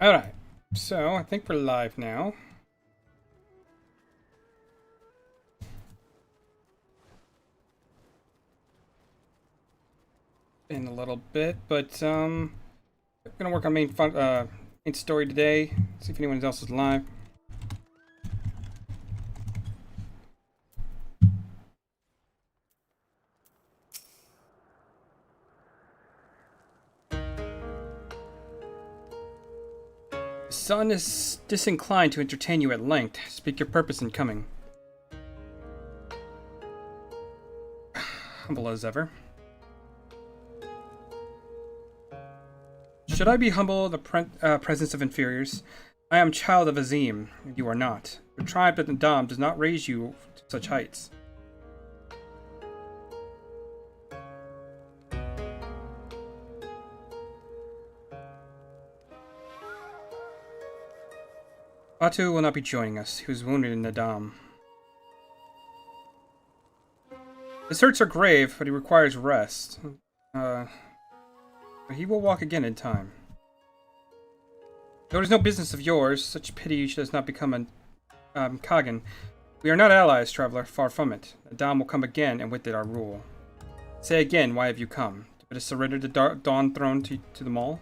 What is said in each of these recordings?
Alright, so I think we're live now. In a little bit, but we're gonna work on main story today. See if anyone else is live. The sun is disinclined to entertain you at length. Speak your purpose in coming. Humble as ever. Should I be humble in the presence of inferiors? I am child of Azim, and you are not. Your tribe of the Dam does not raise you to such heights. Batu will not be joining us. He was wounded in the Dam. His hurts are grave, but he requires rest. But he will walk again in time. Though it is no business of yours, such pity you should not become a Kagan. We are not allies, traveler, far from it. The Dam will come again, and with it our rule. Say again, why have you come? To surrender the Dawn Throne to the Maul?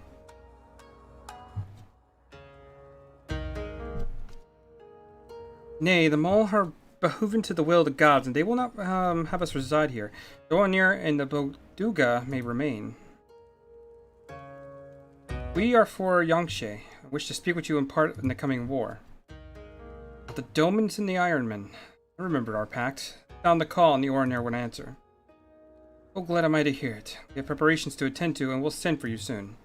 Nay, the Maul are behooven to the will of the gods, and they will not have us reside here. Doanir and the Boduga may remain. We are for Yangshe. I wish to speak with you in part in the coming war. But the Domans and the Ironmen. I remember our pact. Found the call and the Oranir would answer. Oh, glad am I to hear it. We have preparations to attend to, and we'll send for you soon.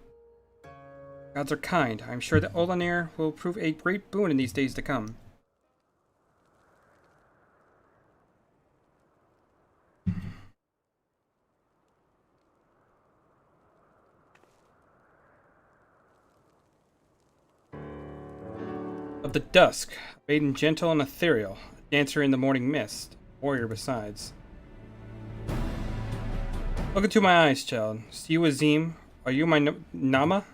Gods are kind. I am sure that Olanir will prove a great boon in these days to come. Of the dusk, a maiden gentle and ethereal, a dancer in the morning mist, a warrior besides. Look into my eyes, child. See you, Azim. Are you my Nama?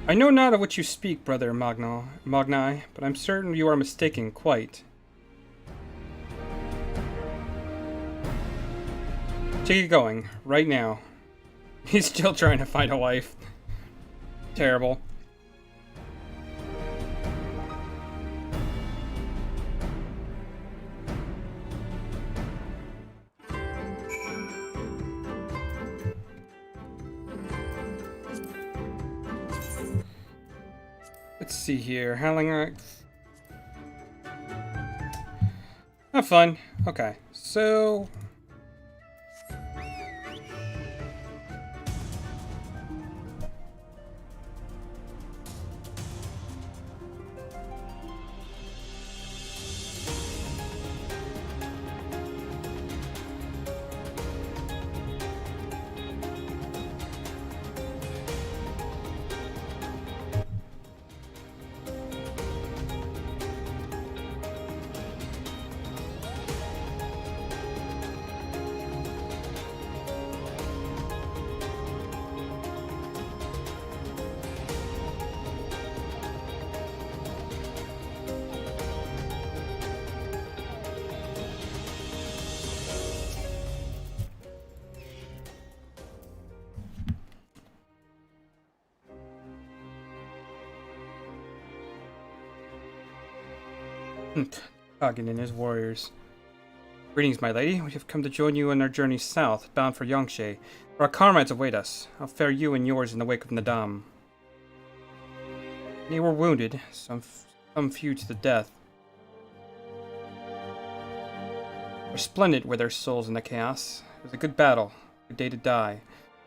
I know not of what you speak, brother Magnai, but I'm certain you are mistaken, quite. Take it going, right now. He's still trying to find a wife. Terrible. Let's see here. Howling. Not fun. Okay, so. Kagan and his warriors. Greetings, my lady. We have come to join you on our journey south, bound for Yangshe, where our comrades await us. How fare you and yours in the wake of Nadam? Many were wounded, some few to the death. Resplendent were their souls in the chaos. It was a good battle, a good day to die.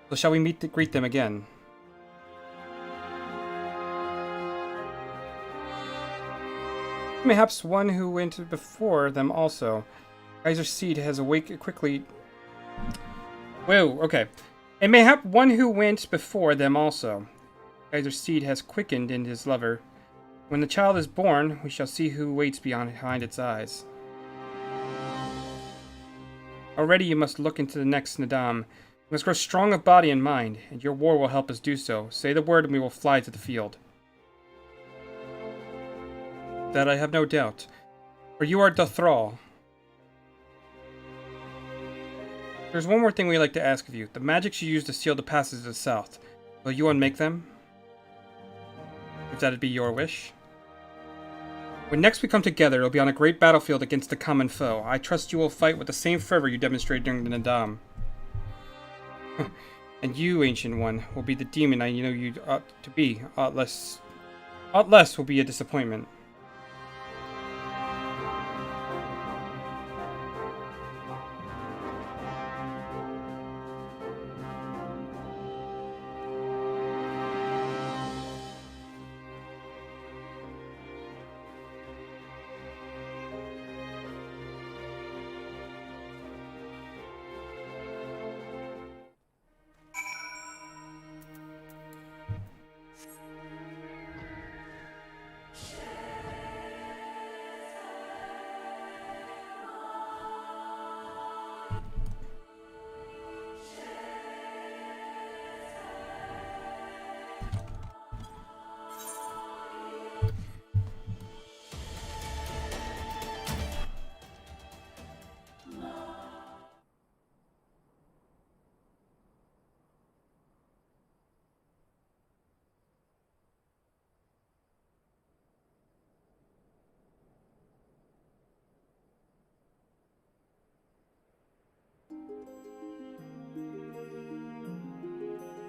So shall we greet them again? Mayhaps one who went before them also. Kaiser Seed has awake quickly. Whoa, okay. And mayhap one who went before them also. Kaiser Seed has quickened in his lover. When the child is born, we shall see who waits behind its eyes. Already you must look into the next Naadam. You must grow strong of body and mind, and your war will help us do so. Say the word and we will fly to the field. That I have no doubt. For you are Dothral. There's one more thing we'd like to ask of you. The magics you use to seal the passes to the south, will you unmake them? If that'd be your wish. When next we come together, it'll be on a great battlefield against the common foe. I trust you will fight with the same fervor you demonstrated during the Naadam. And you, Ancient One, will be the demon I know you ought to be. Aught less will be a disappointment.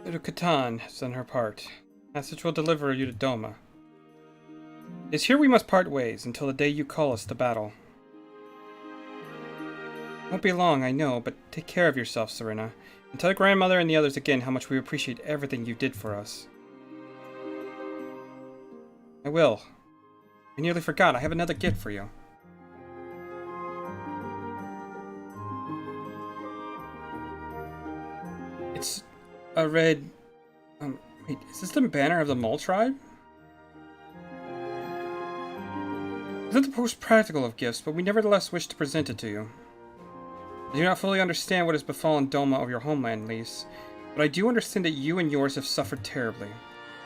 To Catan has done her part. Message will deliver you to Doma. It's here we must part ways until the day you call us to battle. Won't be long, I know, but take care of yourself, Serena. And tell grandmother and the others again how much we appreciate everything you did for us. I will. I nearly forgot, I have another gift for you. It's a red... wait, is this the banner of the Mole tribe? It's not the most practical of gifts, but we nevertheless wish to present it to you. I do not fully understand what has befallen Doma of your homeland, Lise, but I do understand that you and yours have suffered terribly.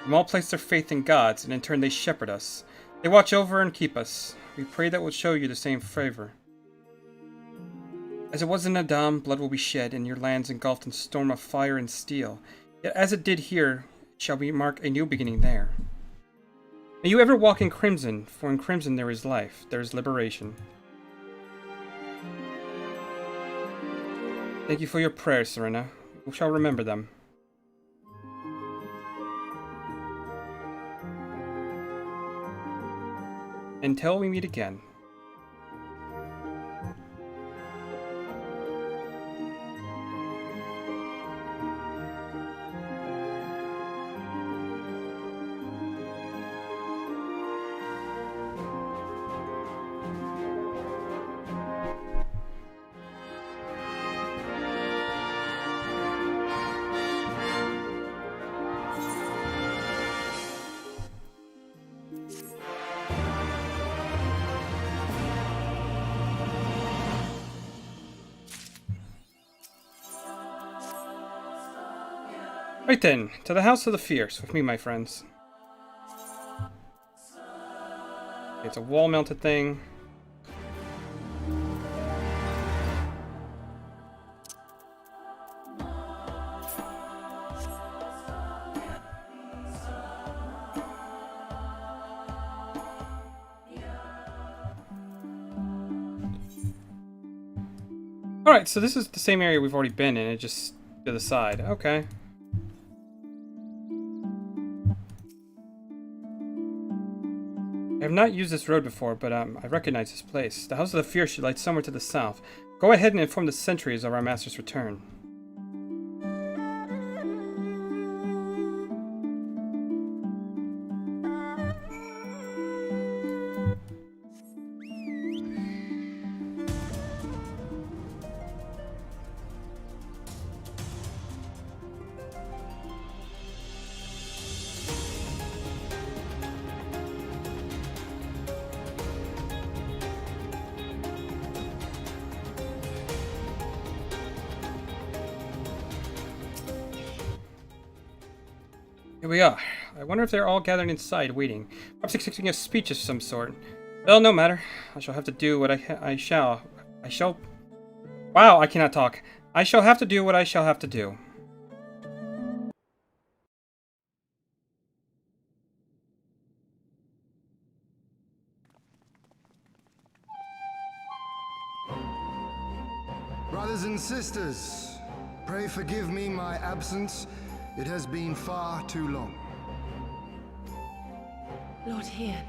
Them all place their faith in gods, and in turn they shepherd us. They watch over and keep us. We pray that we'll show you the same favor. As it was in Naadam, blood will be shed, and your lands engulfed in storm of fire and steel. Yet as it did here, shall we mark a new beginning there. May you ever walk in crimson, for in crimson there is life, there is liberation. Thank you for your prayers, Serena. We shall remember them. Until we meet again. Right then, to the House of the Fierce with me, my friends. It's a wall-mounted thing. Alright, so this is the same area we've already been in, it just to the side. Okay. I have not used this road before, but I recognize this place. The House of the Fierce should light somewhere to the south. Go ahead and inform the sentries of our master's return. Here we are. I wonder if they're all gathered inside, waiting. Perhaps expecting a speech of some sort. Well, no matter. I shall have to do what I shall. Wow, I cannot talk. I shall have to do what I shall have to do. Brothers and sisters, pray forgive me my absence. It has been far too long. Lord Hien.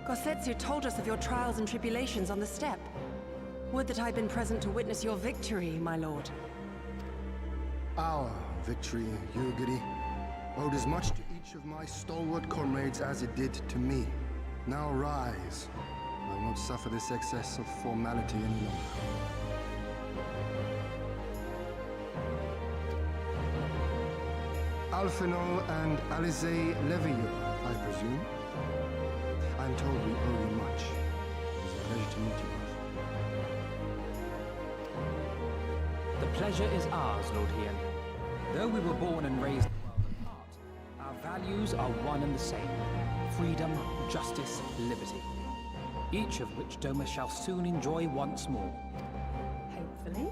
Gosetsu told us of your trials and tribulations on the steppe. Would that I'd been present to witness your victory, my lord. Our victory, Yugiri, owed as much to each of my stalwart comrades as it did to me. Now rise. I will not suffer this excess of formality any longer. Alphinaud and Alizé Levio, I presume. I'm told we owe you much. It is a pleasure to meet you both. The pleasure is ours, Lord Hien. Though we were born and raised a world apart, our values are one and the same. Freedom, justice, liberty. Each of which Doma shall soon enjoy once more. Hopefully.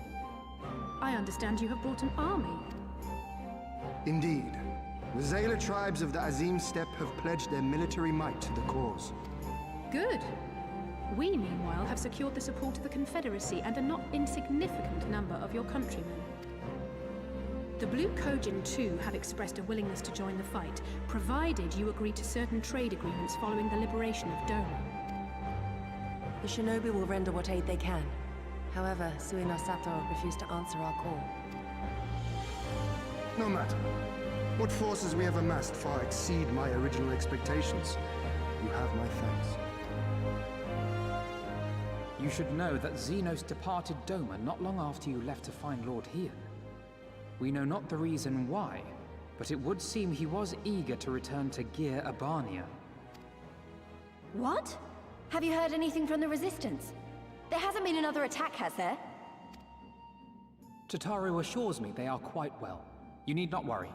I understand you have brought an army. Indeed. The Zayla tribes of the Azim Steppe have pledged their military might to the cause. Good. We, meanwhile, have secured the support of the Confederacy and a not insignificant number of your countrymen. The Blue Kojin, too, have expressed a willingness to join the fight, provided you agree to certain trade agreements following the liberation of Doma. The shinobi will render what aid they can. However, Suino Sato refused to answer our call. No matter. What forces we have amassed far exceed my original expectations. You have my thanks. You should know that Xenos departed Doma not long after you left to find Lord Hien. We know not the reason why, but it would seem he was eager to return to Gyr Abania. What? Have you heard anything from the Resistance? There hasn't been another attack, has there? Tataru assures me they are quite well. You need not worry.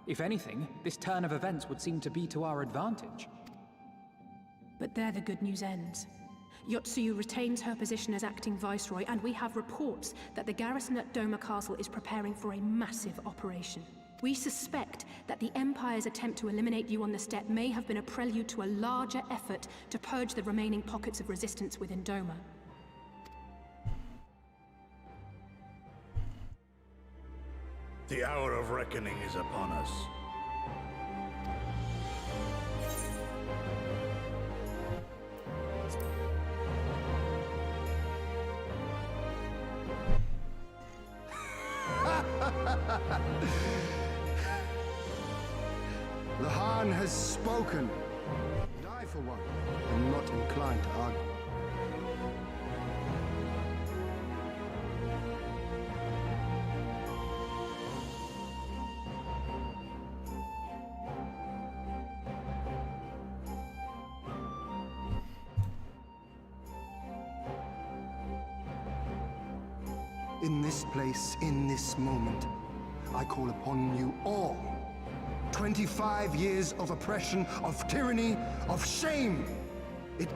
If anything, this turn of events would seem to be to our advantage. But there the good news ends. Yotsuyu retains her position as acting viceroy, and we have reports that the garrison at Doma Castle is preparing for a massive operation. We suspect that the Empire's attempt to eliminate you on the steppe may have been a prelude to a larger effort to purge the remaining pockets of resistance within Doma. The hour of reckoning is upon us. The Han has spoken. And I, for one, am not inclined to argue. In this place, in this moment, I call upon you all. 25 years of oppression, of tyranny, of shame. It...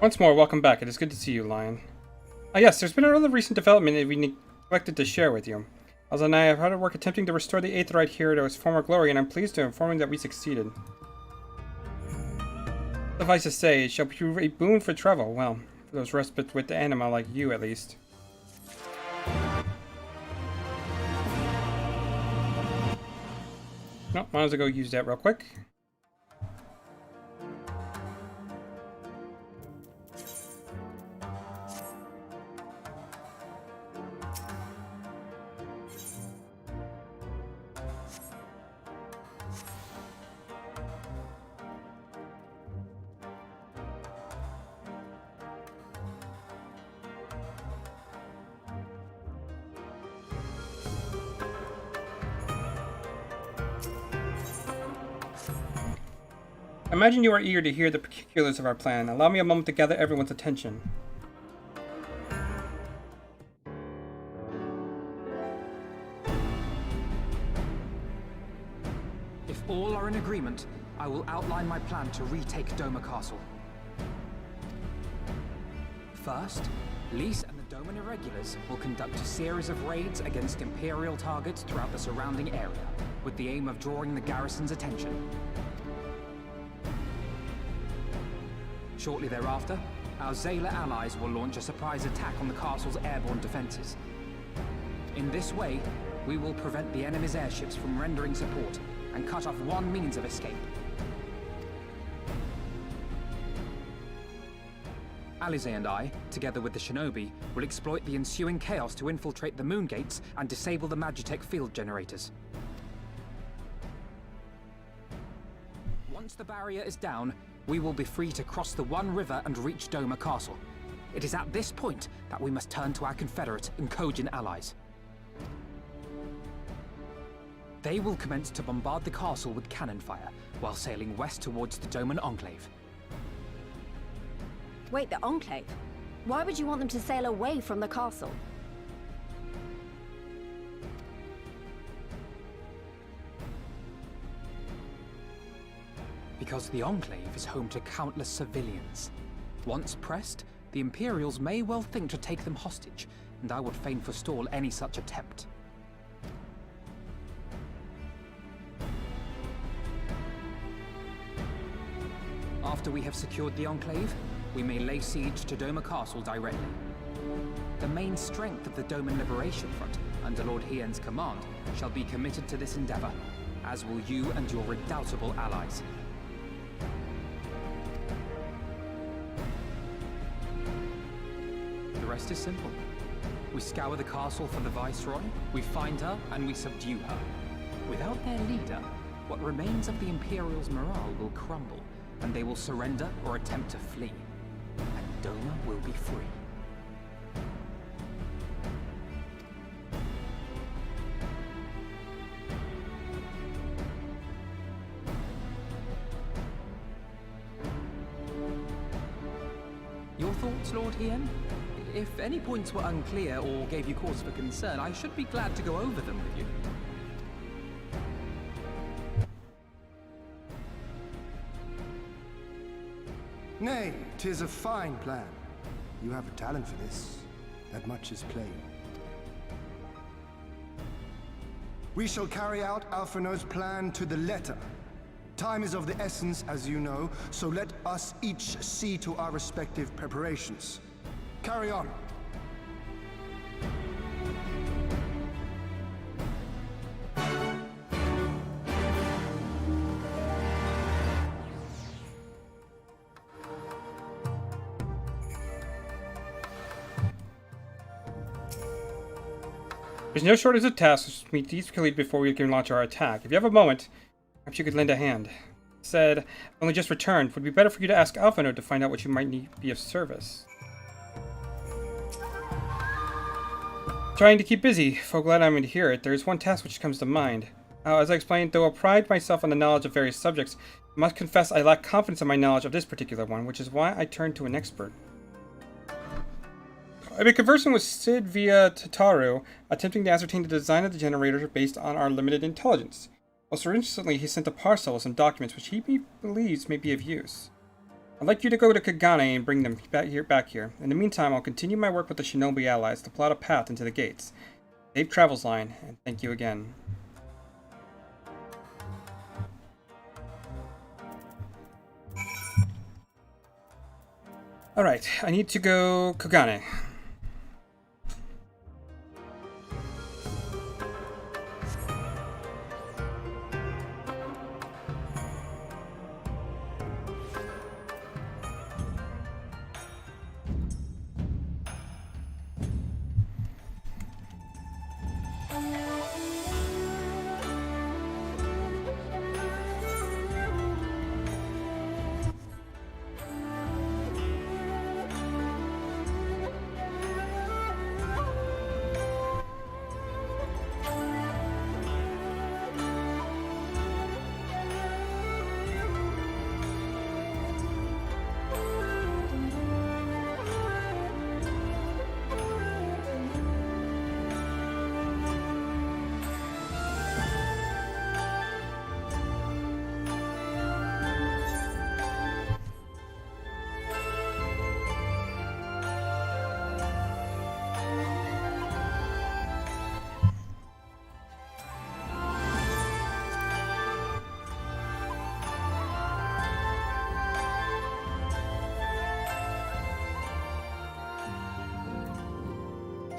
Once more, welcome back. It is good to see you, Lion. Yes, there's been another recent development that we neglected to share with you. Elza and I have hard at work attempting to restore the Aetheryte here to its former glory, and I'm pleased to inform you that we succeeded. Suffice to say, it shall prove a boon for travel, well, for those respite with the anima like you, at least. No, might as well go use that real quick. Imagine you are eager to hear the particulars of our plan. Allow me a moment to gather everyone's attention. If all are in agreement, I will outline my plan to retake Doma Castle. First, Lys and the Doman Irregulars will conduct a series of raids against Imperial targets throughout the surrounding area, with the aim of drawing the garrison's attention. Shortly thereafter, our Zayla allies will launch a surprise attack on the castle's airborne defenses. In this way, we will prevent the enemy's airships from rendering support and cut off one means of escape. Alize and I, together with the Shinobi, will exploit the ensuing chaos to infiltrate the moon gates and disable the Magitech field generators. Once the barrier is down, we will be free to cross the One River and reach Doma Castle. It is at this point that we must turn to our Confederate and Kojin allies. They will commence to bombard the castle with cannon fire, while sailing west towards the Doman Enclave. Wait, the Enclave? Why would you want them to sail away from the castle? Because the Enclave is home to countless civilians. Once pressed, the Imperials may well think to take them hostage, and I would fain forestall any such attempt. After we have secured the Enclave, we may lay siege to Doma Castle directly. The main strength of the Doman Liberation Front, under Lord Hien's command, shall be committed to this endeavor, as will you and your redoubtable allies. The rest is simple. We scour the castle for the Viceroy, we find her, and we subdue her. Without their leader, what remains of the Imperials' morale will crumble, and they will surrender or attempt to flee. And Doma will be free. Your thoughts, Lord Hien? If any points were unclear or gave you cause for concern, I should be glad to go over them with you. Nay, 'tis a fine plan. You have a talent for this. That much is plain. We shall carry out Alphinaud's plan to the letter. Time is of the essence, as you know, so let us each see to our respective preparations. Carry on. There's no shortage of tasks we need to complete before we can launch our attack. If you have a moment, perhaps you could lend a hand. Said, I've only just returned. Would it be better for you to ask Alphinaud to find out what you might need be of service? Trying to keep busy. So glad I'm to hear it. There is one task which comes to mind. As I explained, though I pride myself on the knowledge of various subjects, I must confess I lack confidence in my knowledge of this particular one, which is why I turned to an expert. I've been conversing with Sid via Tataru, attempting to ascertain the design of the generator based on our limited intelligence. Most recently, he sent a parcel with some documents which he believes may be of use. I'd like you to go to Kagane and bring them back here. In the meantime, I'll continue my work with the Shinobi allies to plot a path into the gates. Safe travels, Line, and thank you again. Alright, I need to go Kagane.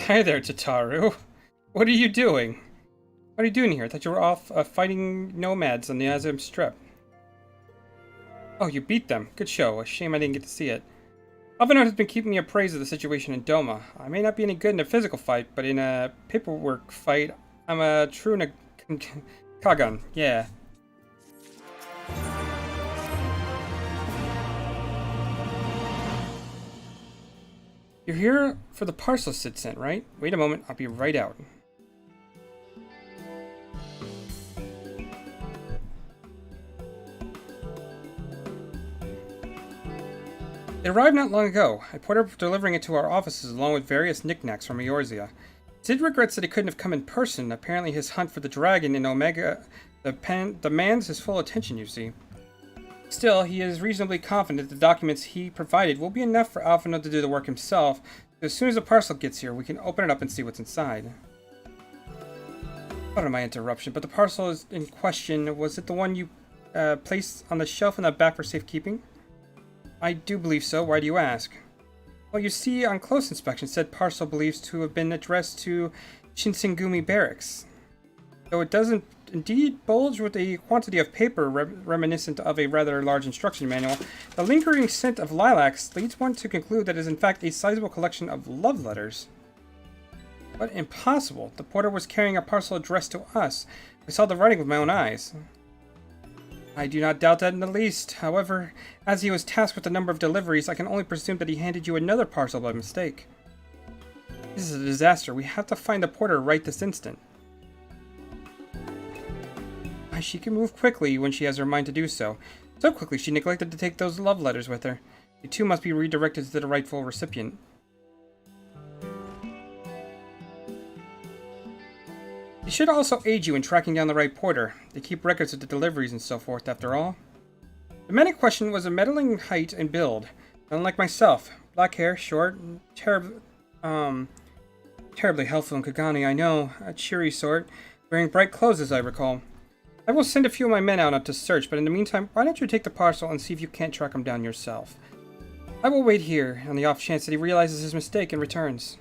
Hi there, Tataru. What are you doing? What are you doing here? I thought you were off fighting nomads on the Azim Strip. Oh, you beat them. Good show. A shame I didn't get to see it. Alvinode has been keeping me appraised of the situation in Doma. I may not be any good in a physical fight, but in a paperwork fight, I'm a true Kagan. Yeah. You're here for the parcel Sid sent, right? Wait a moment, I'll be right out. It arrived not long ago. I put her delivering it to our offices along with various knickknacks from Eorzea. Sid regrets that he couldn't have come in person. Apparently his hunt for the dragon in Omega demands his full attention, you see. Still, he is reasonably confident the documents he provided will be enough for Alvinode to do the work himself. As soon as the parcel gets here, we can open it up and see what's inside. Pardon my interruption, but the parcel is in question, was it the one you placed on the shelf in the back for safekeeping? I do believe so. Why do you ask? Well, you see, on close inspection, said parcel believes to have been addressed to Shinsengumi Barracks. Though it doesn't indeed bulge with a quantity of paper reminiscent of a rather large instruction manual, the lingering scent of lilacs leads one to conclude that it is in fact a sizable collection of love letters. But impossible. The porter was carrying a parcel addressed to us. I saw the writing with my own eyes. I do not doubt that in the least. However, as he was tasked with the number of deliveries, I can only presume that he handed you another parcel by mistake. This is a disaster. We have to find the porter right this instant. Why, she can move quickly when she has her mind to do so. So quickly she neglected to take those love letters with her. The two must be redirected to the rightful recipient. It should also aid you in tracking down the right porter. They keep records of the deliveries and so forth, after all. The man in question was a middling height and build. Unlike myself. Black hair, short, terribly helpful in Kagani, I know. A cheery sort. Wearing bright clothes, as I recall. I will send a few of my men out to search, but in the meantime, why don't you take the parcel and see if you can't track him down yourself? I will wait here, on the off chance that he realizes his mistake and returns.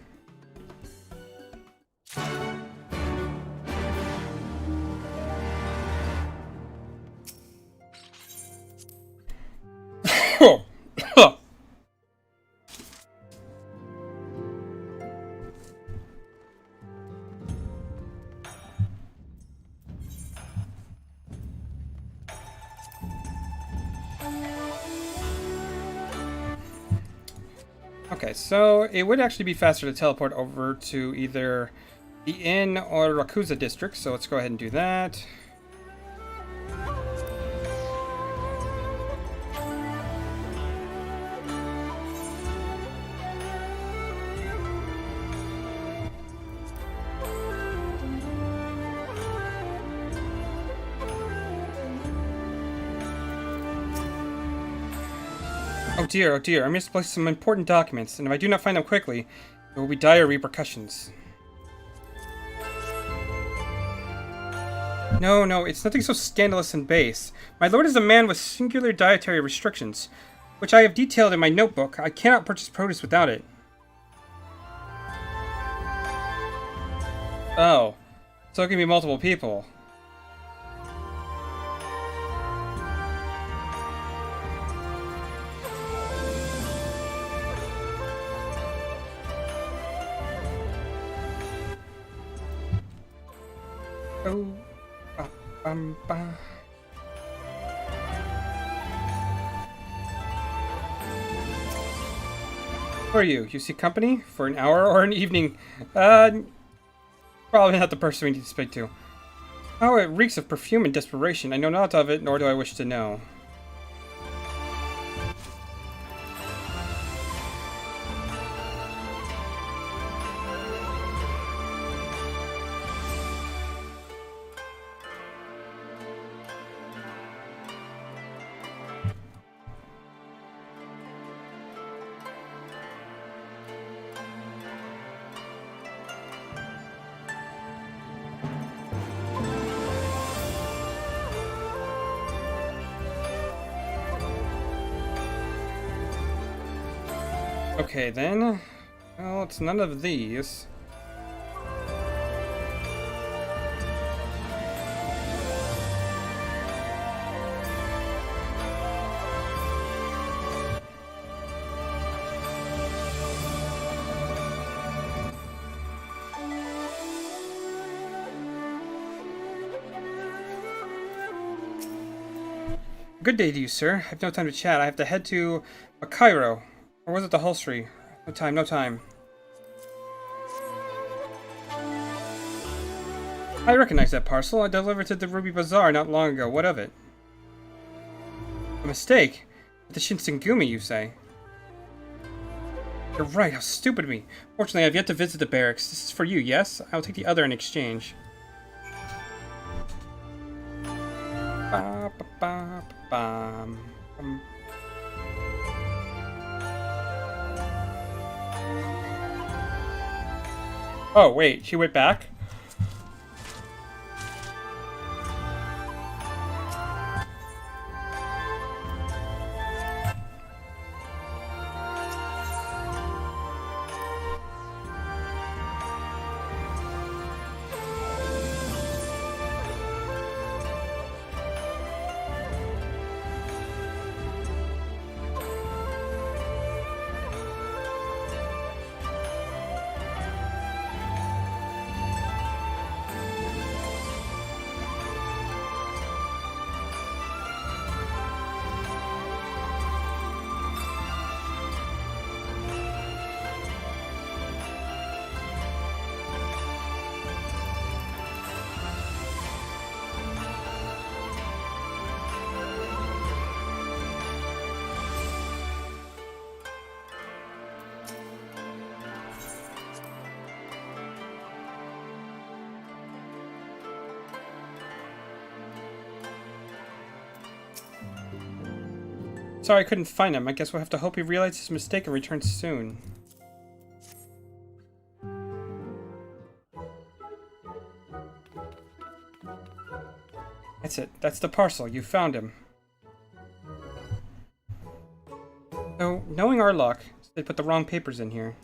Okay, so it would actually be faster to teleport over to either the Inn or Rakuza district, so let's go ahead and do that. Oh dear, I misplaced some important documents, and if I do not find them quickly, there will be dire repercussions. No, it's nothing so scandalous and base. My lord is a man with singular dietary restrictions, which I have detailed in my notebook. I cannot purchase produce without it. Oh, so it can be multiple people. Oh, ba. Who are you? You seek company? For an hour or an evening? Probably not the person we need to speak to. Oh, it reeks of perfume and desperation. I know not of it, nor do I wish to know. Okay then. Well, it's none of these. Good day to you, sir. I have no time to chat. I have to head to Cairo. Or was it the Hulsery? No time, no time. I recognize that parcel. I delivered it to the Ruby Bazaar not long ago. What of it? A mistake? The Shinsengumi, you say? You're right, how stupid of me. Fortunately, I've yet to visit the barracks. This is for you, yes? I'll take the other in exchange. Ba, ba, ba, ba, Oh, wait, she went back? Sorry, I couldn't find him. I guess we'll have to hope he realizes his mistake and returns soon. That's it. That's the parcel. You found him. So, knowing our luck, they put the wrong papers in here.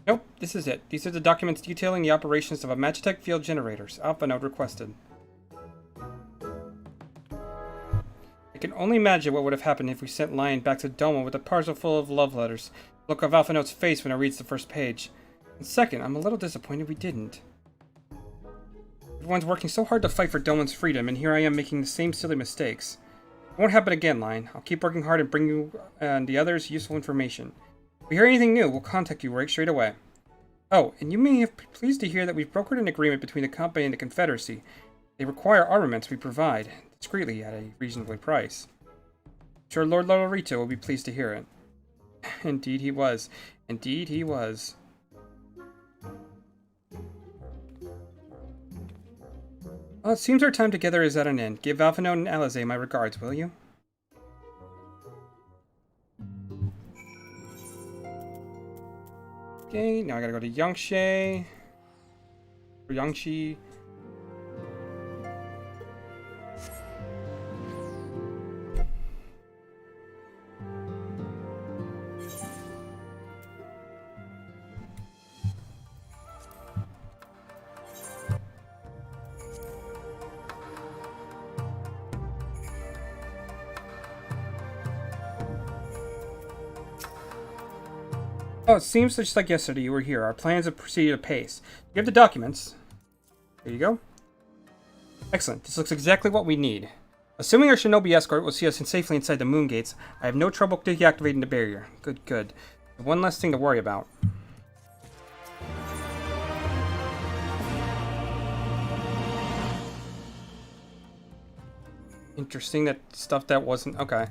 Nope, this is it. These are the documents detailing the operations of a Magitech field generators. Alpha node requested. I can only imagine what would have happened if we sent Lion back to Doma with a parcel full of love letters. The look of Alpha Note's face when it reads the first page. And second, I'm a little disappointed we didn't. Everyone's working so hard to fight for Doma's freedom, and here I am making the same silly mistakes. It won't happen again, Lion. I'll keep working hard and bring you and the others useful information. If we hear anything new, we'll contact you right straight away. Oh, and you may have been pleased to hear that we've brokered an agreement between the company and the Confederacy. They require armaments we provide, discreetly at a reasonable price. I'm sure Lord Lorito will be pleased to hear it. Indeed he was. Indeed he was. Well, it seems our time together is at an end. Give Alphinaud and Alisaie my regards, will you? Okay, now I gotta go to Yangshe. Or Yangshi. Oh, it seems just like yesterday you were here. Our plans have proceeded apace. You have the documents. There you go. Excellent. This looks exactly what we need. Assuming our shinobi escort will see us safely inside the moon gates, I have no trouble deactivating the barrier. Good, good. One less thing to worry about. Interesting, that stuff that wasn't... Okay.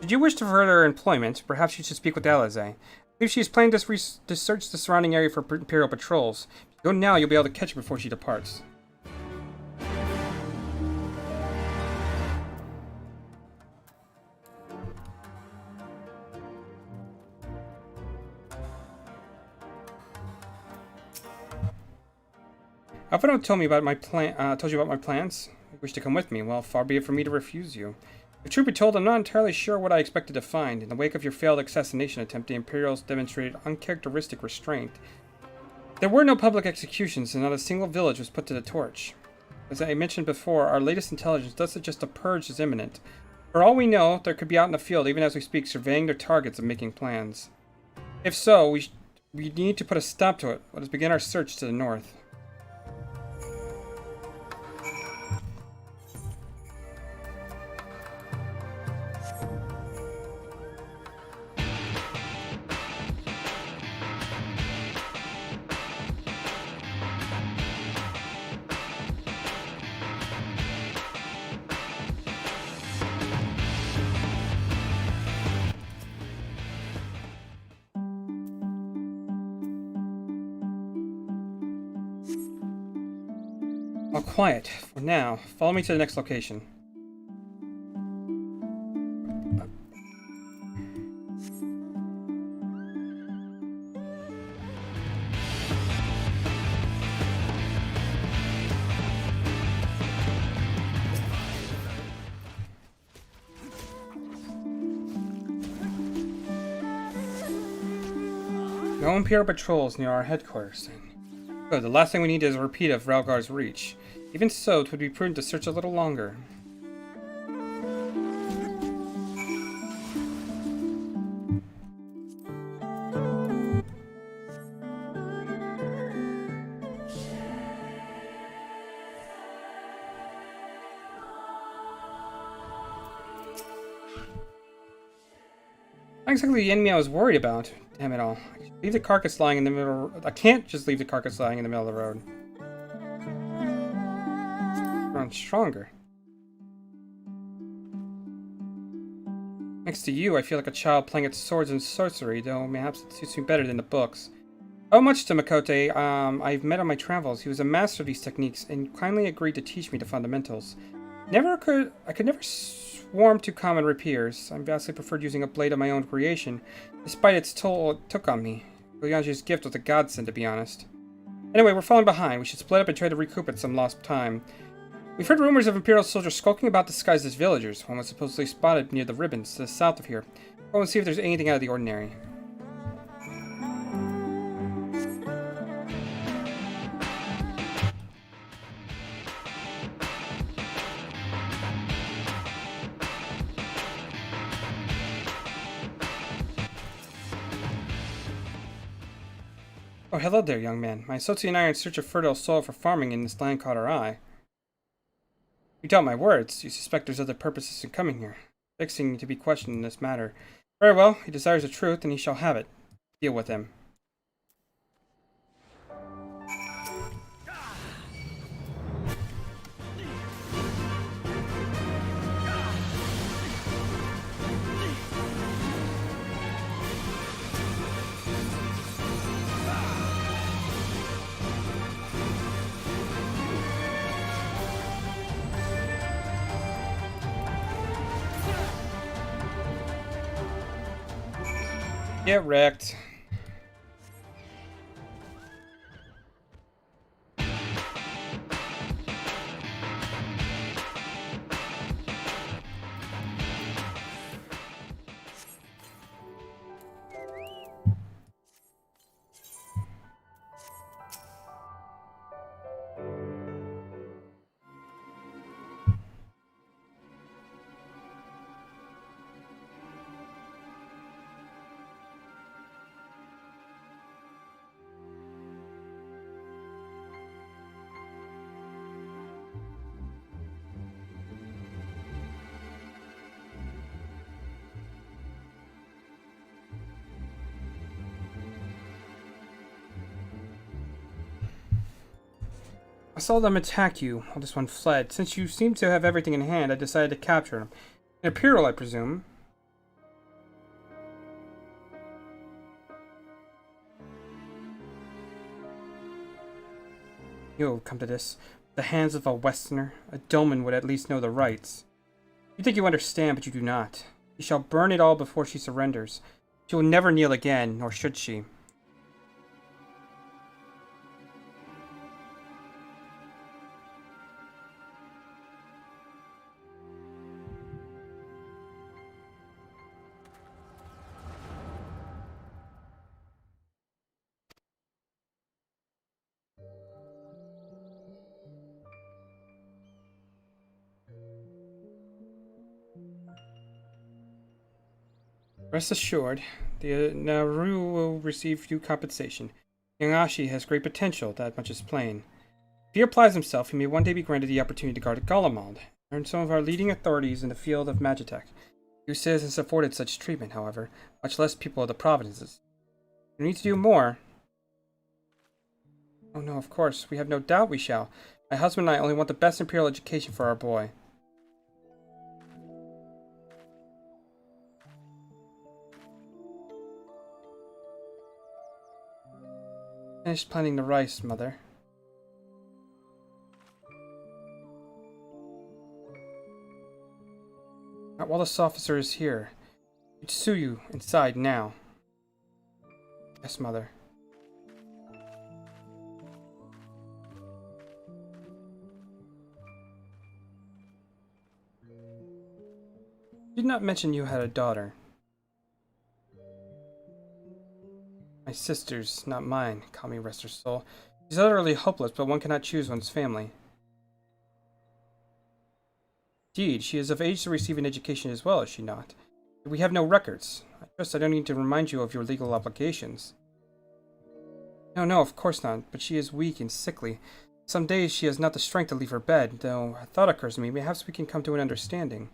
Should you wish to further employment, perhaps you should speak with Alisaie. I believe she is planning to search the surrounding area for Imperial patrols. If you go now, you'll be able to catch her before she departs. Alphinaud told me about my told you about my plans. You wish to come with me. Well, far be it from me to refuse you. The truth be told, I'm not entirely sure what I expected to find. In the wake of your failed assassination attempt, the Imperials demonstrated uncharacteristic restraint. There were no public executions, and not a single village was put to the torch. As I mentioned before, our latest intelligence does suggest a purge is imminent. For all we know, there could be out in the field, even as we speak, surveying their targets and making plans. If so, we need to put a stop to it. Let us begin our search to the north. All quiet for now. Follow me to the next location. No Imperial patrols near our headquarters, then. Good, the last thing we need is a repeat of Ralgar's Reach. Even so, it would be prudent to search a little longer. Not exactly the enemy I was worried about. Damn it all. Leave the carcass lying in the middle. I can't just leave the carcass lying in the middle of the road. Grown stronger. Next to you, I feel like a child playing at swords and sorcery, though perhaps it suits me better than the books. Oh, much to Makote, I've met on my travels. He was a master of these techniques and kindly agreed to teach me the fundamentals. I could never swarm to common rapiers. I vastly preferred using a blade of my own creation, despite its toll it took on me. Guyanji's gift was a godsend, to be honest. Anyway, we're falling behind. We should split up and try to recoup at some lost time. We've heard rumors of Imperial soldiers skulking about disguised as villagers. One was supposedly spotted near the ribbons to the south of here. Go and see if there's anything out of the ordinary. Oh, hello there, young man. My associate and I are in search of fertile soil for farming in this land caught our eye. You doubt my words. You suspect there's other purposes in coming here. Fixing to be questioned in this matter. Very well. He desires the truth, and he shall have it. Deal with him. Get wrecked. I saw them attack you while this one fled. Since you seem to have everything in hand, I decided to capture him. An Imperial, I presume. You'll come to this. The hands of a Westerner. A Doman would at least know the rights. You think you understand, but you do not. She shall burn it all before she surrenders. She will never kneel again, nor should she. Rest assured, the Naru will receive due compensation. Young Ashi has great potential, that much is plain. If he applies himself, he may one day be granted the opportunity to guard Golemald, earn some of our leading authorities in the field of Magitech. Few citizens afforded such treatment, however, much less people of the provinces. We need to do more. Oh no, of course, we have no doubt we shall. My husband and I only want the best Imperial education for our boy. Finished planting the rice, Mother. Not while this officer is here. He'd sue you inside now. Yes, Mother. You did not mention you had a daughter. My sister's, not mine. Kami rest her soul. She's utterly hopeless, but one cannot choose one's family. Indeed, she is of age to receive an education as well, is she not? We have no records. I trust I don't need to remind you of your legal obligations. No, of course not, but she is weak and sickly. Some days she has not the strength to leave her bed, though a thought occurs to me, perhaps we can come to an understanding.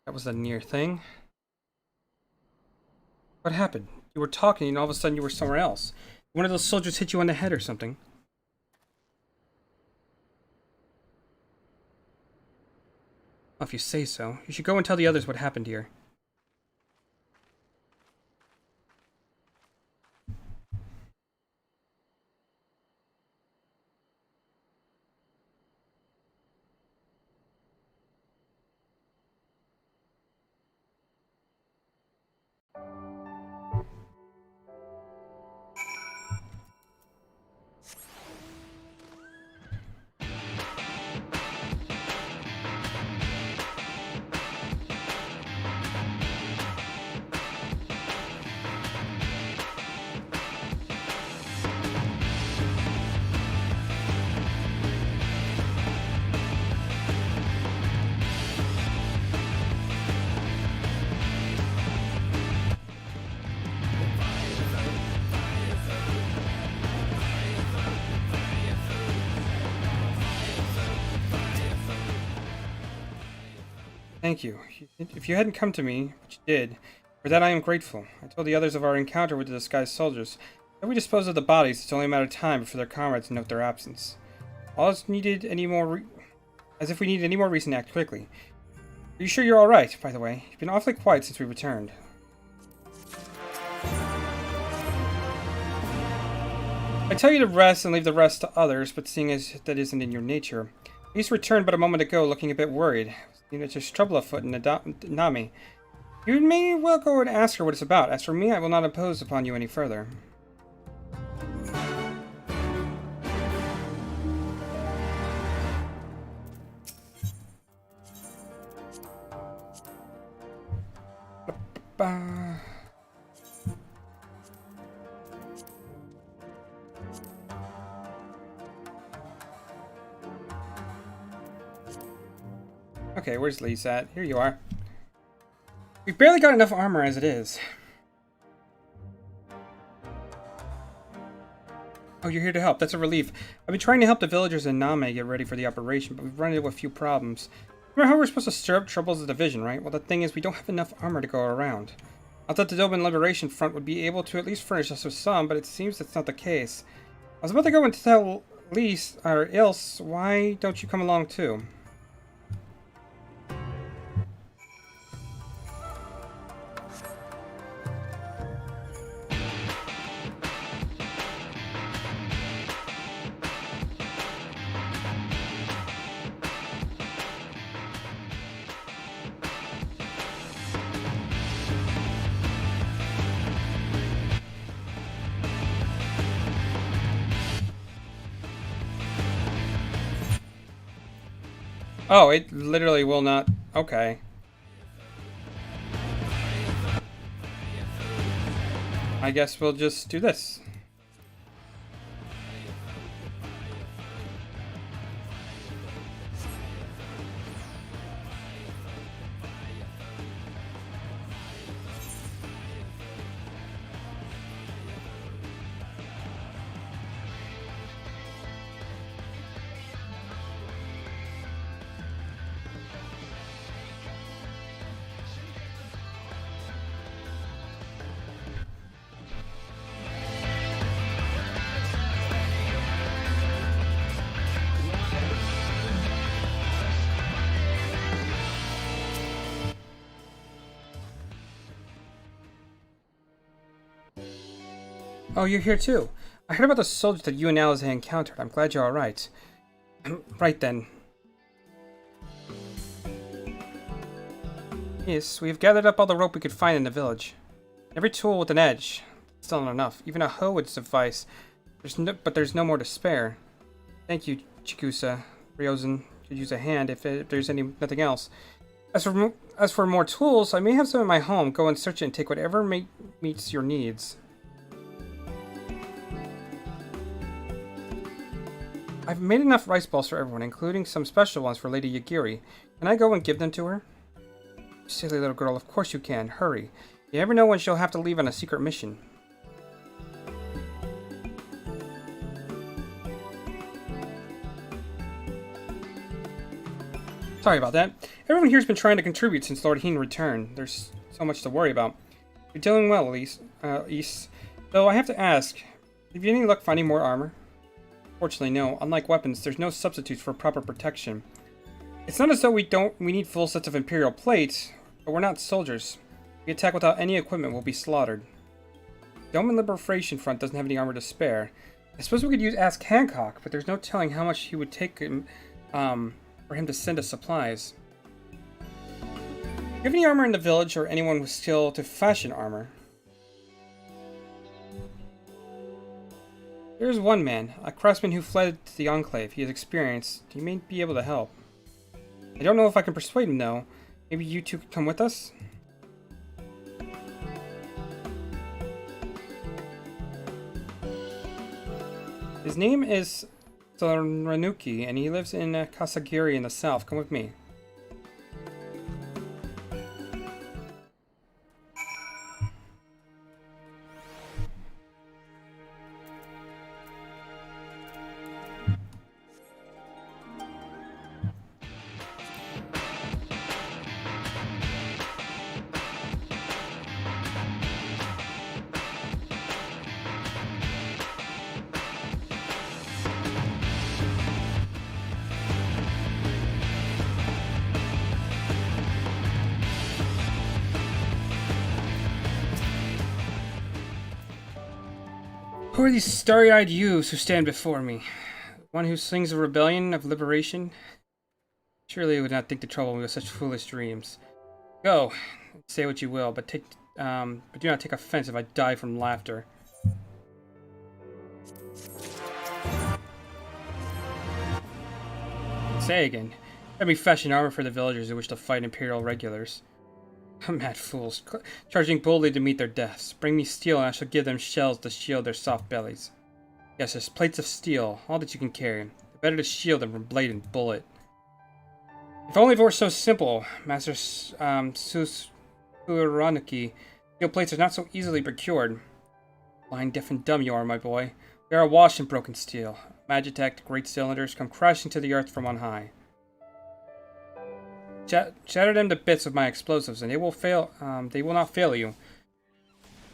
That was a near thing. What happened? You were talking and all of a sudden you were somewhere else. One of those soldiers hit you on the head or something. Well, if you say so. You should go and tell the others what happened here. Thank you. If you hadn't come to me, which you did, for that I am grateful. I told the others of our encounter with the disguised soldiers. If we dispose of the bodies, it's only a matter of time before their comrades note their absence. All is needed any more as if we needed any more reason to act quickly. Are you sure you're alright, by the way? You've been awfully quiet since we returned. I tell you to rest and leave the rest to others, but seeing as that isn't in your nature. He's returned but a moment ago, looking a bit worried. You know, there's trouble afoot in Nami. You may well go and ask her what it's about. As for me, I will not impose upon you any further. Okay, where's Lise at? Here you are. We've barely got enough armor as it is. Oh, you're here to help. That's a relief. I've been trying to help the villagers in Name get ready for the operation, but we've run into a few problems. Remember how we're supposed to stir up troubles of the division, right? Well, the thing is, we don't have enough armor to go around. I thought the Doman Liberation Front would be able to at least furnish us with some, but it seems that's not the case. I was about to go and tell Lise, or Ilse, why don't you come along too? Oh, it literally will not. Okay. I guess we'll just do this. Oh, you're here too. I heard about the soldiers that you and Alice encountered. I'm glad you're alright. Right then. Yes, we've gathered up all the rope we could find in the village. Every tool with an edge. Still not enough. Even a hoe would suffice. But there's no more to spare. Thank you, Chikusa. Ryozun could use a hand if there's nothing else. As for more tools, I may have some in my home. Go and search it and take whatever meets your needs. I've made enough rice balls for everyone, including some special ones for Lady Yagiri. Can I go and give them to her? Silly little girl, of course you can. Hurry. You never know when she'll have to leave on a secret mission. Sorry about that. Everyone here's been trying to contribute since Lord Heen returned. There's so much to worry about. You're doing well, Elise. Though I have to ask, have you any luck finding more armor? Fortunately, no. Unlike weapons, there's no substitutes for proper protection. It's not as though we need full sets of Imperial plates, but we're not soldiers. If we attack without any equipment, we'll be slaughtered. The Omen Liberation Front doesn't have any armor to spare. I suppose we could ask Hancock, but there's no telling how much he would take for him to send us supplies. Do you have any armor in the village or anyone with skill to fashion armor? There's one man, a craftsman who fled to the Enclave. He is experienced. He may be able to help. I don't know if I can persuade him, though. Maybe you two could come with us? His name is Soranuki, and he lives in Kasagiri in the south. Come with me. Who are these starry-eyed youths who stand before me? One who sings a rebellion of liberation? Surely you would not think to trouble me with such foolish dreams. Go, say what you will, but do not take offense if I die from laughter. Say again. Let me fashion armor for the villagers who wish to fight Imperial regulars. Mad fools, charging boldly to meet their deaths. Bring me steel and I shall give them shells to shield their soft bellies. Yes, there's plates of steel, all that you can carry. The better to shield them from blade and bullet. If only it were so simple, Master Susanuki. Steel plates are not so easily procured. Blind, deaf, and dumb you are, my boy. We are awash in broken steel. Magitech, great cylinders, come crashing to the earth from on high. Shatter them to bits with my explosives, and they will not fail you.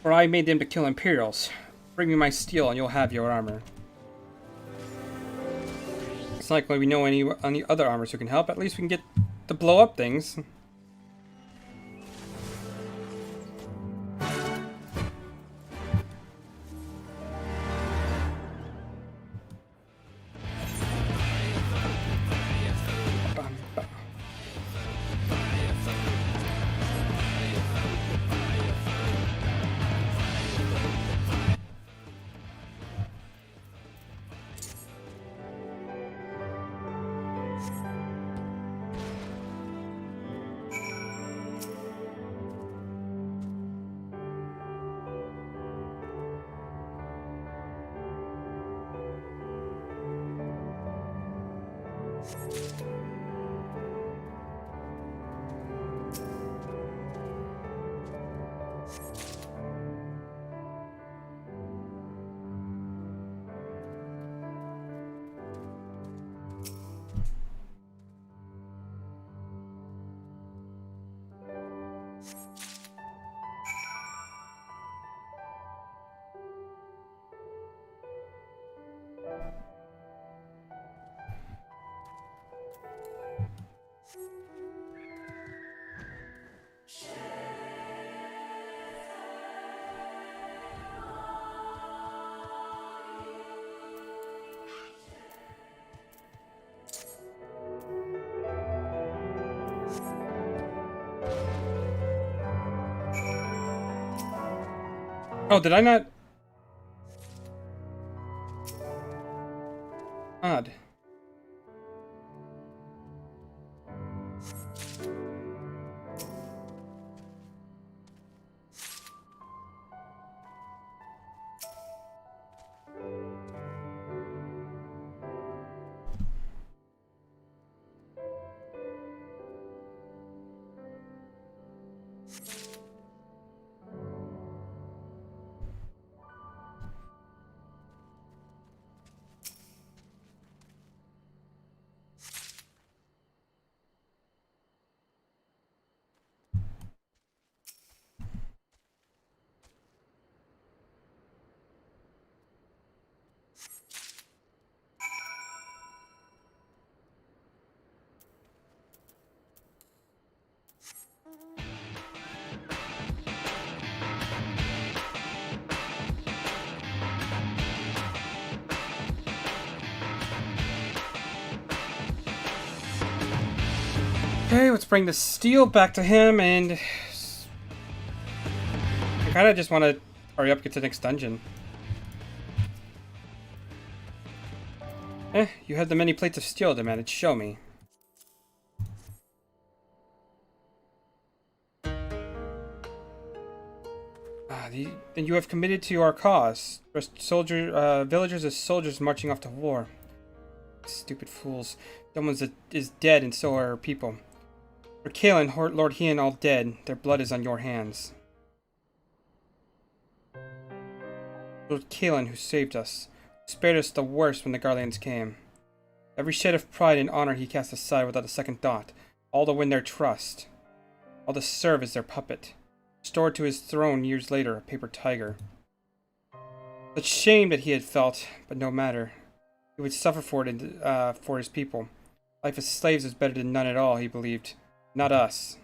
For I made them to kill Imperials. Bring me my steel, and you'll have your armor. It's not like we know any other armors who can help. At least we can get to blow up things. Oh, did I not? Odd. Okay, let's bring the steel back to him, and I kind of just want to hurry up, get to the next dungeon. You have the many plates of steel demanded. Show me. Then you have committed to our cause. Dressed villagers as soldiers marching off to war. Stupid fools. Someone is dead, and so are our people. For Cailan, Lord Hien, all dead. Their blood is on your hands. Lord Cailan, who saved us, spared us the worst when the Garlands came. Every shade of pride and honor he cast aside without a second thought, all to win their trust, all to serve as their puppet, restored to his throne years later, a paper tiger. Such shame that he had felt, but no matter. He would suffer for it for his people. Life as slaves is better than none at all, he believed. Not us.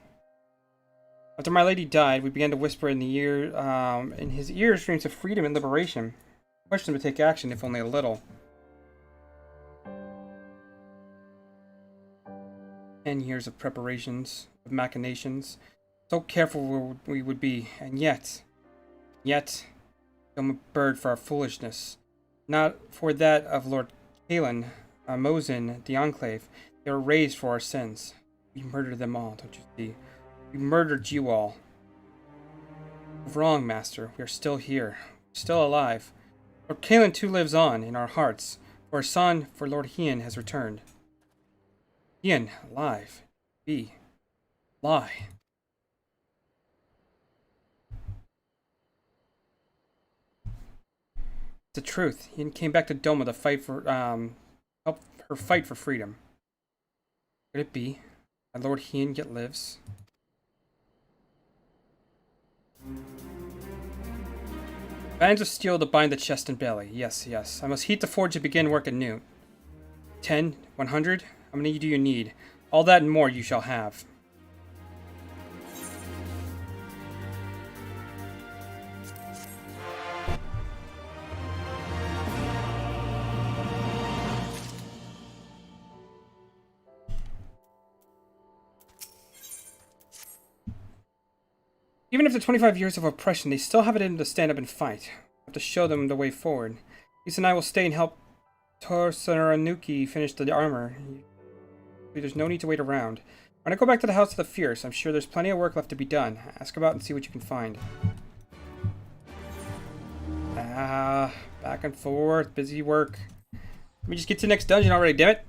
After my lady died, we began to whisper in his ears dreams of freedom and liberation. Pushed him to take action, if only a little. 10 years of preparations, of machinations. So careful we would be, and yet, I'm a bird for our foolishness. Not for that of Lord Cailan, Mosin, the Enclave. They were raised for our sins. We murdered them all, don't you see? We murdered you all. Wrong, Master. We are still here. Still alive. Lord Cailan too lives on in our hearts. For our son, for Lord Hien, has returned. Hien, alive. Be. Lie. It's the truth. Hien came back to Doma to fight for, help her fight for freedom. Could it be? My Lord Hien yet lives. Bands of steel to bind the chest and belly. Yes, yes. I must heat the forge to begin work anew. 10, 100? How many do you need? All that and more you shall have. Even after 25 years of oppression, they still have it in them to stand up and fight. I have to show them the way forward. Lisa and I will stay and help Torsaranuki finish the armor. There's no need to wait around. When I go back to the House of the Fierce, I'm sure there's plenty of work left to be done. Ask about and see what you can find. Back and forth, busy work. Let me just get to the next dungeon already, damn it!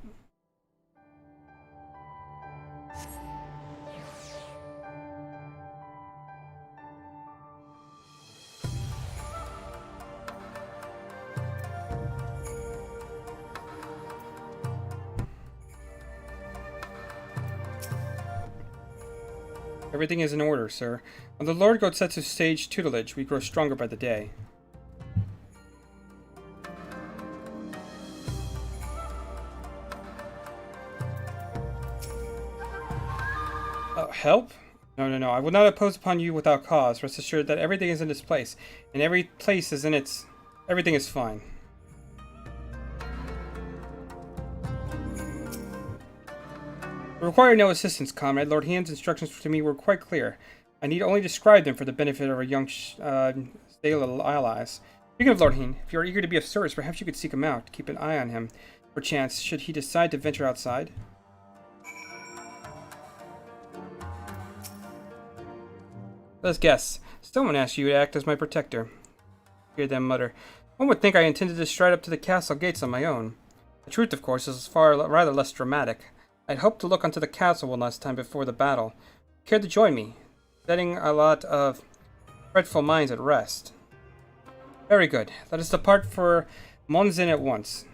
Everything is in order, sir. Under Lord Gotsetsu's sage tutelage, we grow stronger by the day. Help? No. I will not oppose upon you without cause. Rest assured that everything is in its place. And every place is in its... Everything is fine. I require no assistance, comrade. Lord Hien's instructions to me were quite clear. I need only describe them for the benefit of our young stale allies. Speaking of Lordheen, if you are eager to be of service, perhaps you could seek him out. Keep an eye on him, perchance, should he decide to venture outside. Let's guess. Someone asked you to act as my protector. Hear them mutter. One would think I intended to stride up to the castle gates on my own. The truth, of course, is rather less dramatic. I'd hoped to look onto the castle one last time before the battle. Care to join me? Setting a lot of fretful minds at rest. Very good. Let us depart for Monzin at once.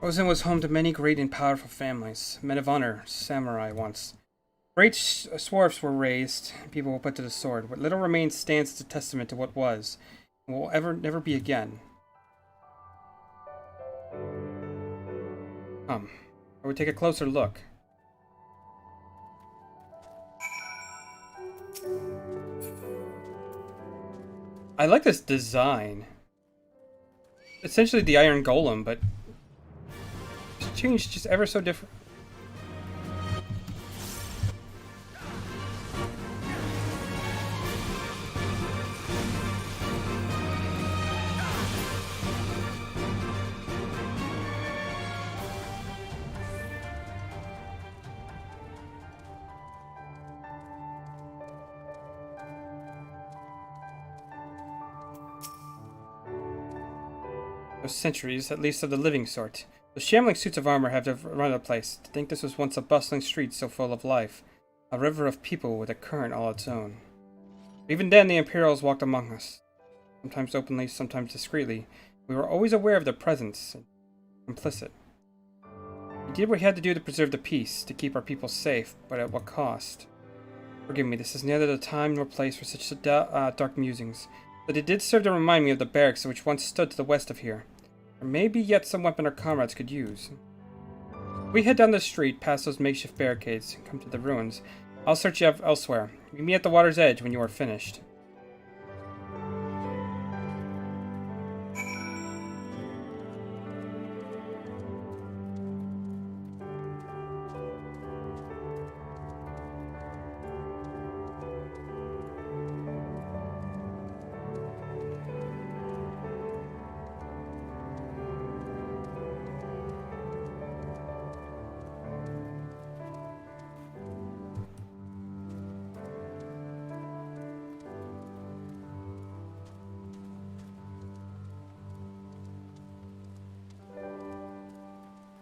Ozen was home to many great and powerful families, men of honor, samurai once. Great swarfs were raised, and people were put to the sword. What little remains stands as a testament to what was, and will never be again. I would take a closer look. I like this design. Essentially the Iron Golem, but it's changed just ever so different. Centuries, at least of the living sort. Those shambling suits of armor have run the place. To think this was once a bustling street so full of life. A river of people with a current all its own. Even then the Imperials walked among us. Sometimes openly, sometimes discreetly. We were always aware of their presence, and complicit. We did what we had to do to preserve the peace, to keep our people safe, but at what cost? Forgive me, this is neither the time nor place for such dark musings. But it did serve to remind me of the barracks which once stood to the west of here. There may be yet some weapon our comrades could use. We head down the street, past those makeshift barricades, and come to the ruins. I'll search you up elsewhere. Meet me at the water's edge when you are finished.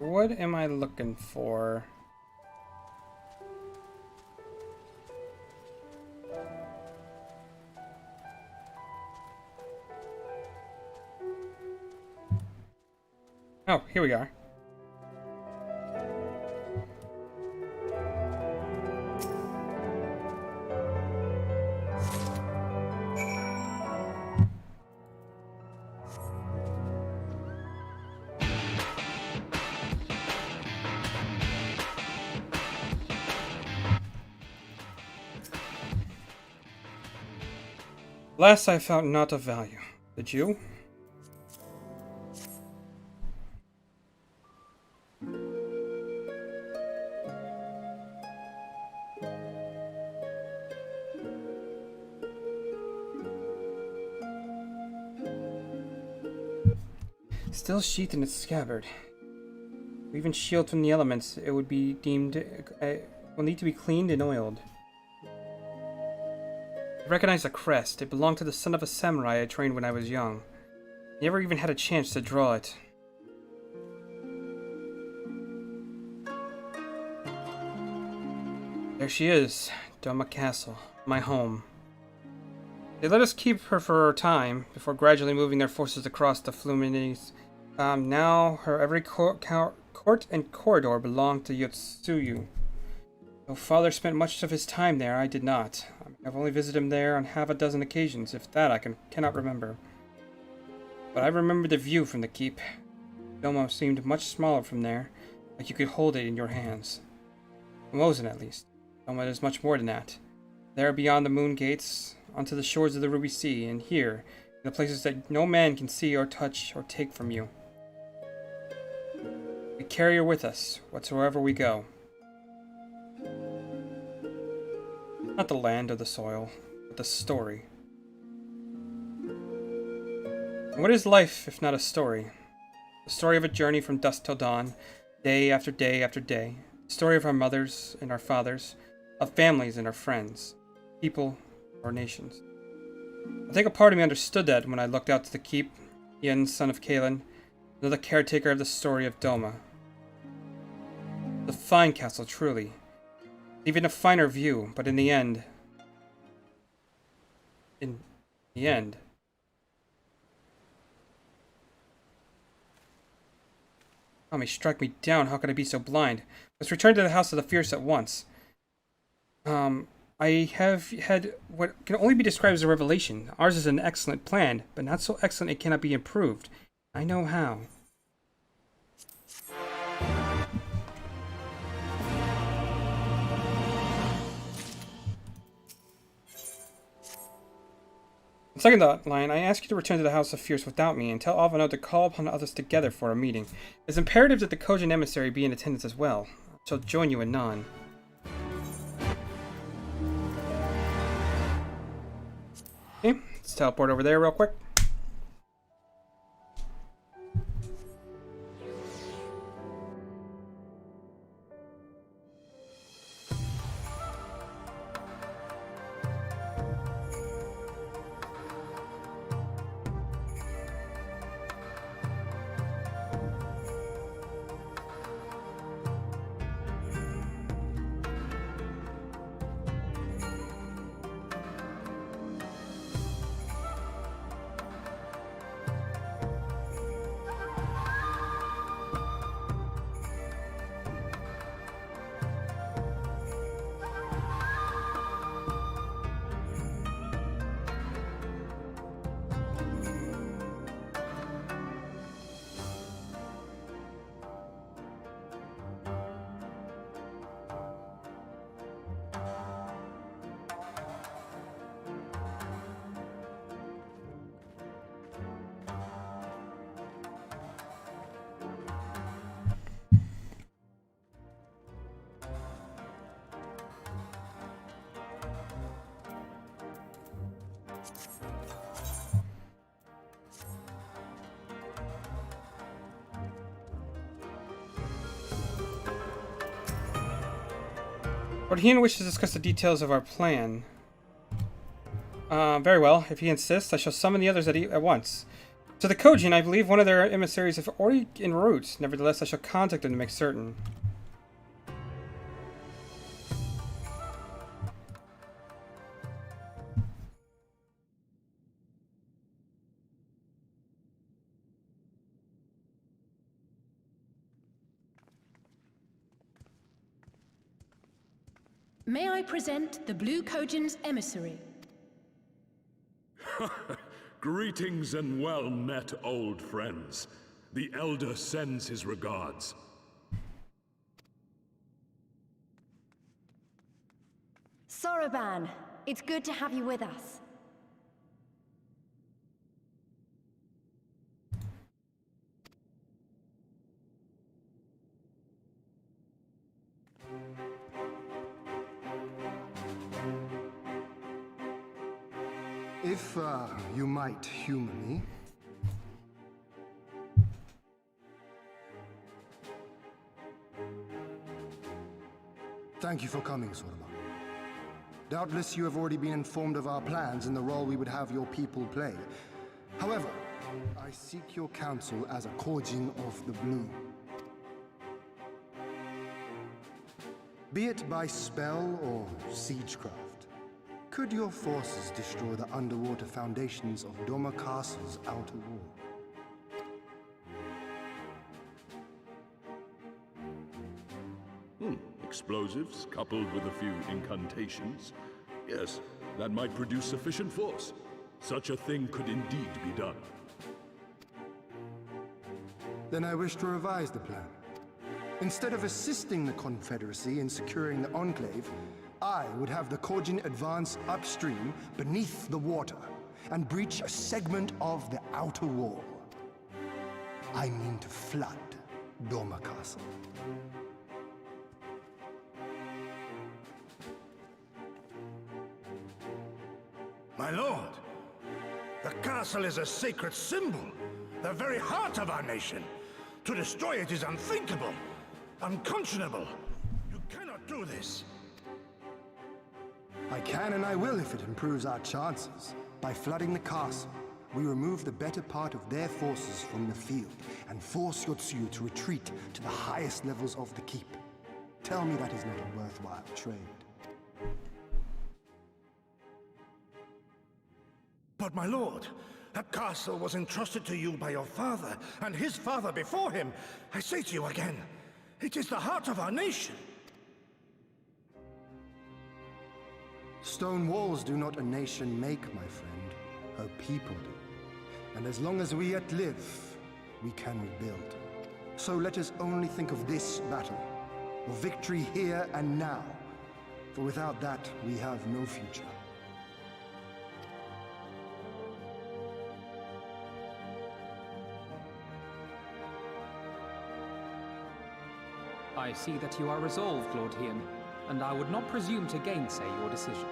What am I looking for? Oh, here we are. Last I found naught of value. Did you? Still sheathed in its scabbard. Even shield from the elements, it would be deemed will need to be cleaned and oiled. I recognize the crest. It belonged to the son of a samurai I trained when I was young. I never even had a chance to draw it. There she is, Doma Castle, my home. They let us keep her for a time, before gradually moving their forces across the Fluminense. Now, her every corner court and corridor belonged to Yotsuyu. Though father spent much of his time there, I did not. I've only visited him there on half a dozen occasions, if that I cannot remember. But I remember the view from the keep. Doma seemed much smaller from there, like you could hold it in your hands. Formosan, at least. Doma is much more than that. There beyond the moon gates, onto the shores of the Ruby Sea, and here, in the places that no man can see or touch or take from you. We carry her with us, whatsoever we go. Not the land or the soil, but the story. And what is life if not a story? The story of a journey from dusk till dawn, day after day after day. The story of our mothers and our fathers, of families and our friends, people, or nations. I think a part of me understood that when I looked out to the keep, Yen, son of Kalen, another caretaker of the story of Doma. The fine castle, truly. Even a finer view, but in the end... Kami, strike me down, how could I be so blind? Let's return to the House of the Fierce at once. I have had what can only be described as a revelation. Ours is an excellent plan, but not so excellent it cannot be improved. I know how. Second line, I ask you to return to the House of Fierce without me, and tell Alvano to call upon others together for a meeting. It's imperative that the Kojin emissary be in attendance as well. I shall join you anon. Okay, let's teleport over there real quick. Lord Hien wishes to discuss the details of our plan. Very well. If he insists, I shall summon the others at once. To the Kojin, I believe one of their emissaries is already en route. Nevertheless, I shall contact them to make certain. May I present the Blue Kojin's emissary? Greetings and well met, old friends. The Elder sends his regards. Soroban, it's good to have you with us. If, you might humor me. Thank you for coming, Soroban. Doubtless you have already been informed of our plans and the role we would have your people play. However, I seek your counsel as a Kojin of the Blue. Be it by spell or siegecraft, could your forces destroy the underwater foundations of Doma Castle's outer wall? Explosives coupled with a few incantations. Yes, that might produce sufficient force. Such a thing could indeed be done. Then I wish to revise the plan. Instead of assisting the Confederacy in securing the Enclave, I would have the Kojin advance upstream beneath the water and breach a segment of the outer wall. I mean to flood Doma Castle. My lord, the castle is a sacred symbol, the very heart of our nation. To destroy it is unthinkable, unconscionable. You cannot do this. I can and I will if it improves our chances. By flooding the castle, we remove the better part of their forces from the field and force Yotsuyu to retreat to the highest levels of the keep. Tell me that is not a worthwhile trade. But my lord, that castle was entrusted to you by your father, and his father before him. I say to you again, it is the heart of our nation. Stone walls do not a nation make, my friend. Her people do. And as long as we yet live, we can rebuild. So let us only think of this battle, of victory here and now. For without that, we have no future. I see that you are resolved, Lord Hien, and I would not presume to gainsay your decision.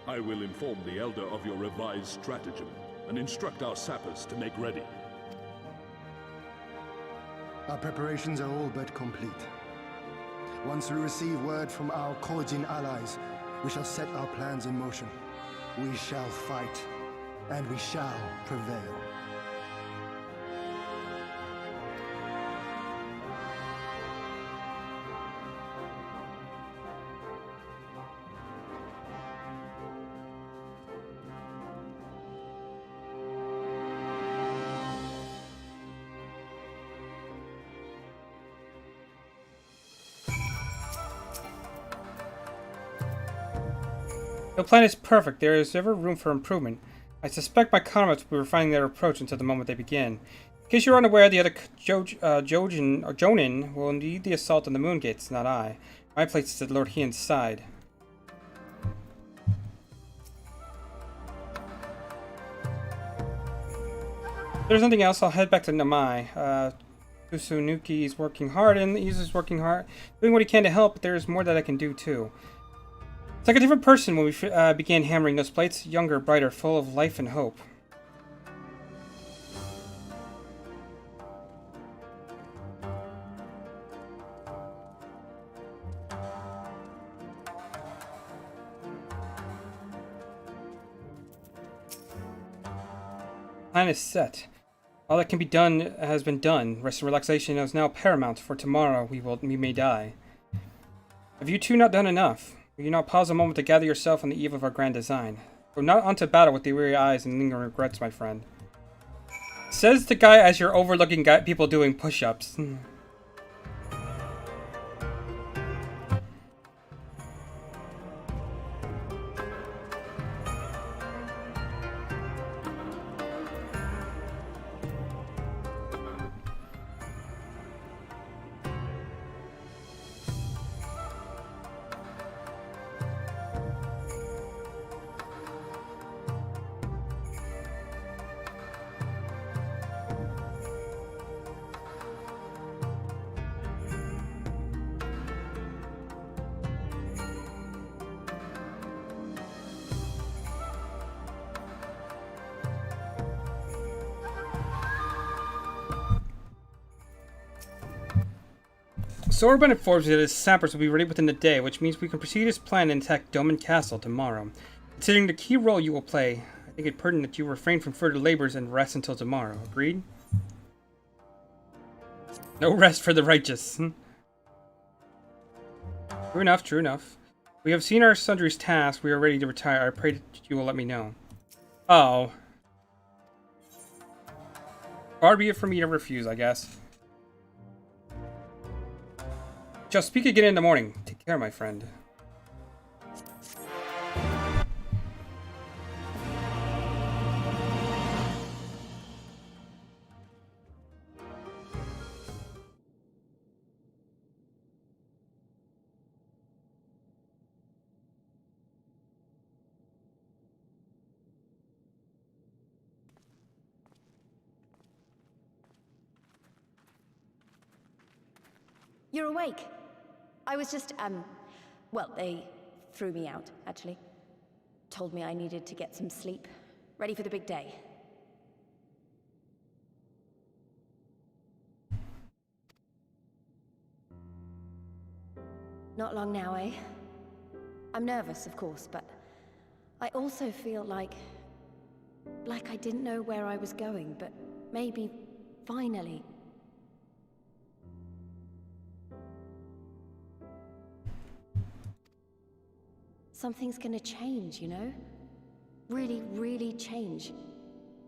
I will inform the Elder of your revised stratagem and instruct our sappers to make ready. Our preparations are all but complete. Once we receive word from our Kojin allies, we shall set our plans in motion. We shall fight, and we shall prevail. The plan is perfect. There is ever room for improvement. I suspect my comrades will be refining their approach until the moment they begin. In case you're unaware, the other Jonin will lead the assault on the Moon Gates, not I. My place is at Lord Hien's side. If there's nothing else, I'll head back to Namai. Kusunuki is working hard, and Izu is working hard, doing what he can to help, but there is more that I can do too. It's like a different person when we began hammering those plates. Younger, brighter, full of life and hope. Plan is set. All that can be done has been done. Rest and relaxation is now paramount, for tomorrow we may die. Have you two not done enough? Will you not pause a moment to gather yourself on the eve of our grand design? Go not onto battle with the weary eyes and lingering regrets, my friend. Says the guy as you're overlooking people doing push-ups. Sorbonne informs me that his sappers will be ready within the day, which means we can proceed as planned and attack Doman Castle tomorrow. Considering the key role you will play, I think it pertinent that you refrain from further labors and rest until tomorrow. Agreed? No rest for the righteous. True enough, true enough. We have seen our sundry's task. We are ready to retire. I pray that you will let me know. Oh. Far be it for me to refuse, I guess. Shall speak again in the morning. Take care, my friend. You're awake. I was just, well, they threw me out, actually. Told me I needed to get some sleep. Ready for the big day. Not long now, eh? I'm nervous, of course, but I also feel like I didn't know where I was going, but maybe, finally. Something's gonna change, you know? Really, really change.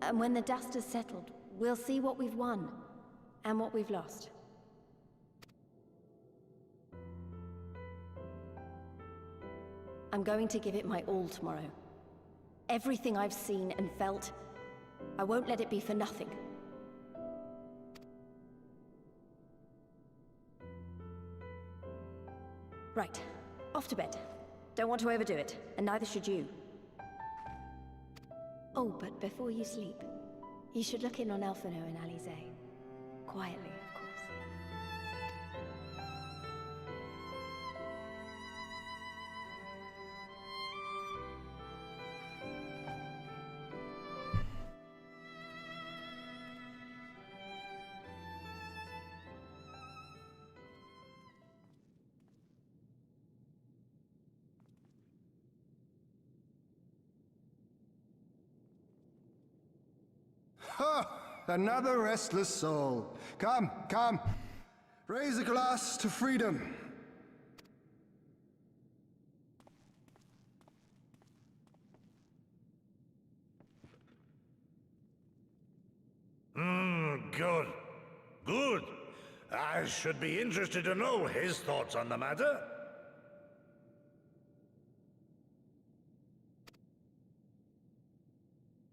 And when the dust has settled, we'll see what we've won, and what we've lost. I'm going to give it my all tomorrow. Everything I've seen and felt, I won't let it be for nothing. Right, off to bed. Don't want to overdo it, and neither should you. Oh, but before you sleep, you should look in on Elfino and Alize. Quietly, of course. Ha! Another restless soul. Come, come. Raise a glass to freedom. Good. Good. I should be interested to know his thoughts on the matter.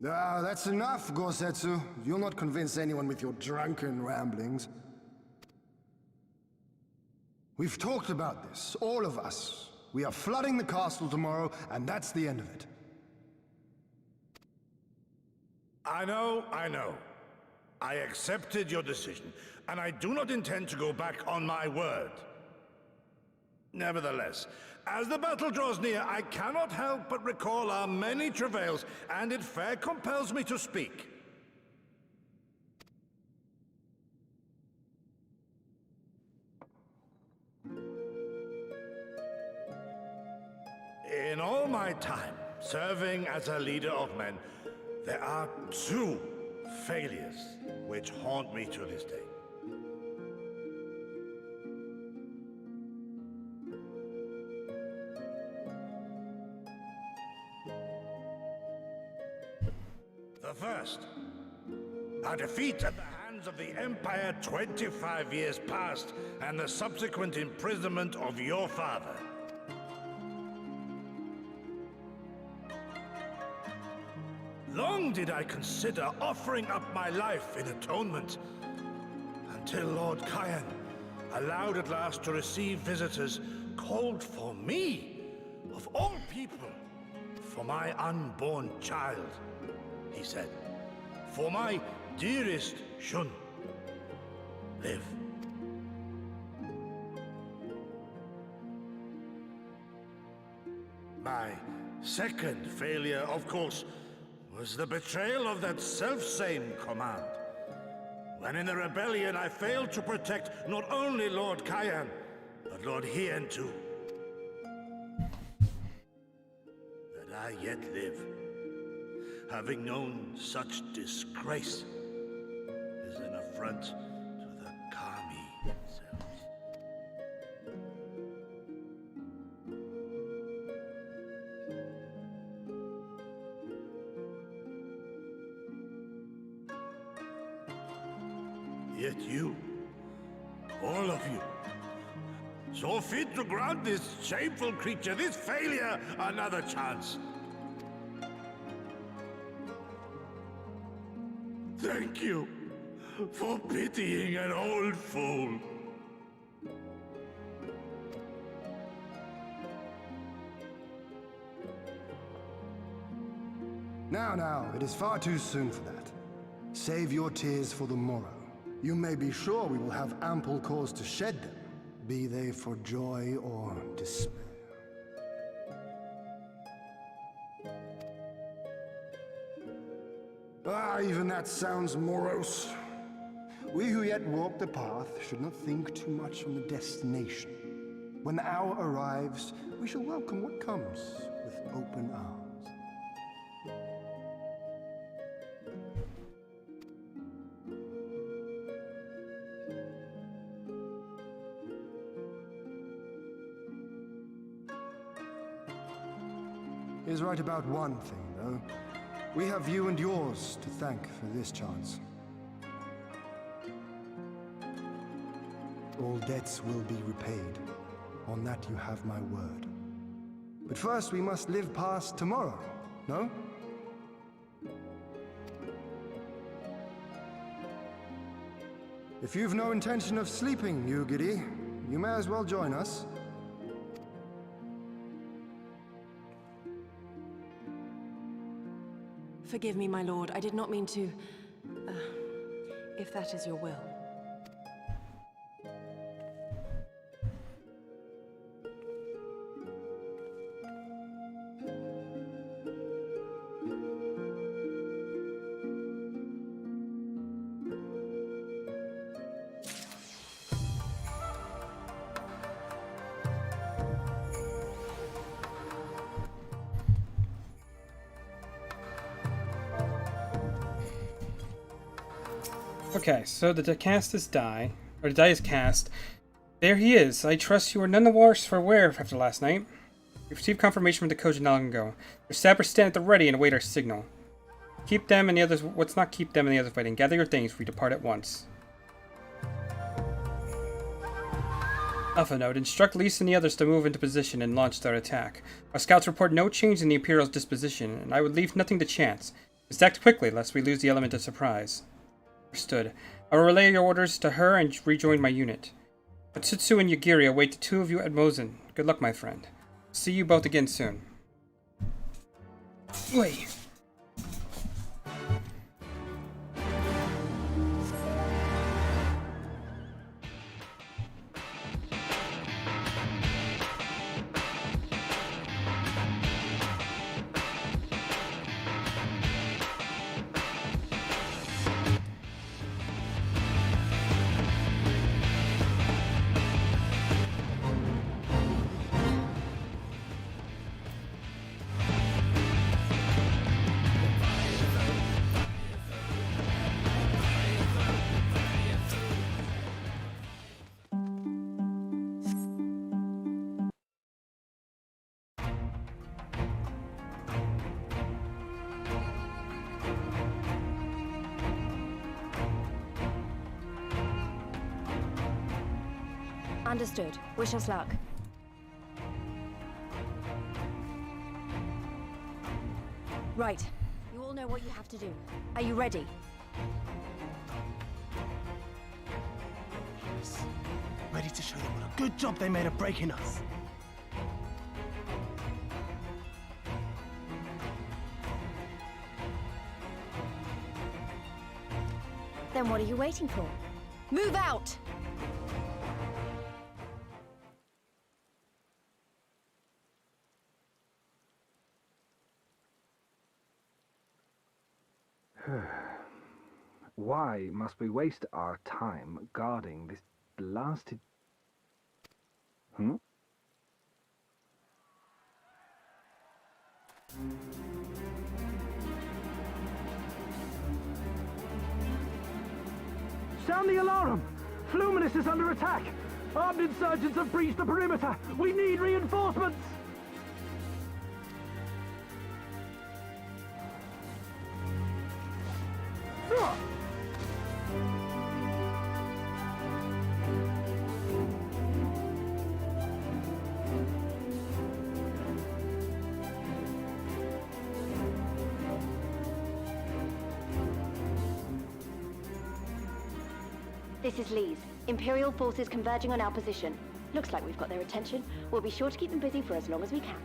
Ah, that's enough, Gosetsu. You'll not convince anyone with your drunken ramblings. We've talked about this, all of us. We are flooding the castle tomorrow, and that's the end of it. I know. I accepted your decision, and I do not intend to go back on my word. Nevertheless, as the battle draws near, I cannot help but recall our many travails, and it fair compels me to speak. In all my time serving as a leader of men, there are two failures which haunt me to this day. The first, a defeat at the hands of the Empire 25 years past, and the subsequent imprisonment of your father. Long did I consider offering up my life in atonement, until Lord Kayan, allowed at last to receive visitors, called for me, of all people, for my unborn child. He said, "For my dearest Shun, live." My second failure, of course, was the betrayal of that self-same command. When in the rebellion I failed to protect not only Lord Kayan, but Lord Hien too. That I yet live, having known such disgrace, is an affront to the Kami themselves. Yet you, all of you, so fit to grant this shameful creature, this failure, another chance. Thank you for pitying an old fool. Now, it is far too soon for that. Save your tears for the morrow. You may be sure we will have ample cause to shed them, be they for joy or despair. Even that sounds morose. We who yet walk the path should not think too much on the destination. When the hour arrives, we shall welcome what comes with open arms. He is right about one thing, though. We have you and yours to thank for this chance. All debts will be repaid. On that you have my word. But first we must live past tomorrow, no? If you've no intention of sleeping, Yugiri, you may as well join us. Forgive me, my lord. I did not mean to... if that is your will. Okay, so the die is cast. There he is. I trust you are none the worse for wear after last night. We received confirmation from the Koji not long ago. Their sappers stand at the ready and await our signal. Keep them and the others. Let's not keep them and the others waiting. Gather your things. We depart at once. Alpha Node, instruct Lisa and the others to move into position and launch their attack. Our scouts report no change in the Imperial's disposition, and I would leave nothing to chance. Just act quickly, lest we lose the element of surprise. Understood. I will relay your orders to her and rejoin my unit. Otsutsu and Yugiri await the two of you at Mozen. Good luck, my friend. See you both again soon. Wait. Understood. Wish us luck. Right. You all know what you have to do. Are you ready? Yes. Ready to show them what a good job they made of breaking us. Then what are you waiting for? Move out! Why must we waste our time guarding this blasted... Sound the alarm! Fluminus is under attack! Armed insurgents have breached the perimeter! We need reinforcements! This is Lee's. Imperial forces converging on our position. Looks like we've got their attention. We'll be sure to keep them busy for as long as we can.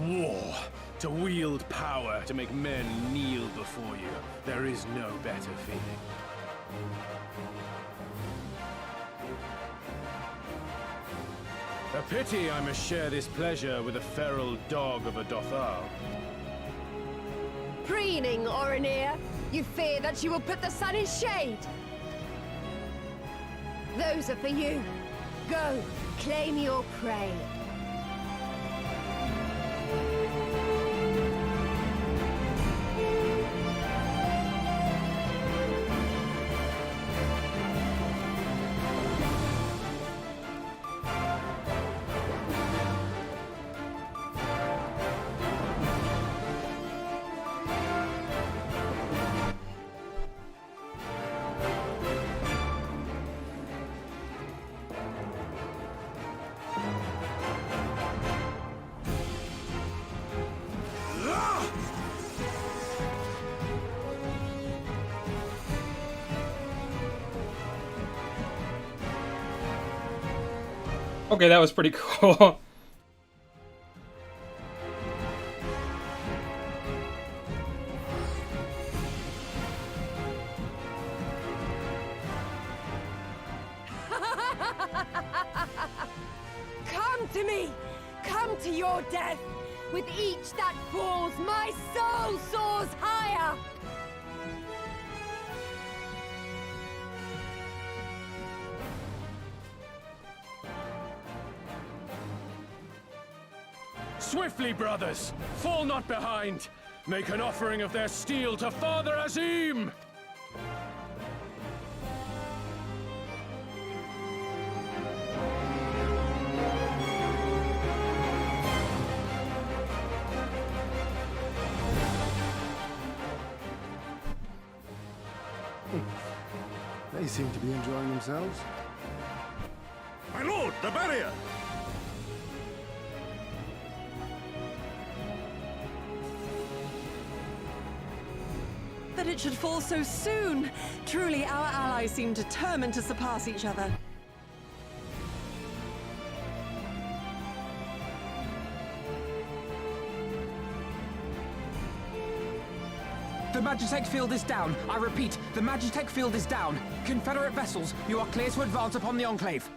War. To wield power, to make men kneel before you. There is no better feeling. A pity I must share this pleasure with a feral dog of a Dothal. Preening, Oronir. You fear that you will put the sun in shade. Those are for you. Go, claim your prey. Okay, that was pretty cool. Come to me! Come to your death! With each that falls, my soul soars higher! Swiftly, brothers! Fall not behind! Make an offering of their steel to Father Azim! They seem to be enjoying themselves. My lord, the barrier! That it should fall so soon! Truly, our allies seem determined to surpass each other. The Magitech field is down. I repeat, the Magitech field is down. Confederate vessels, you are clear to advance upon the Enclave.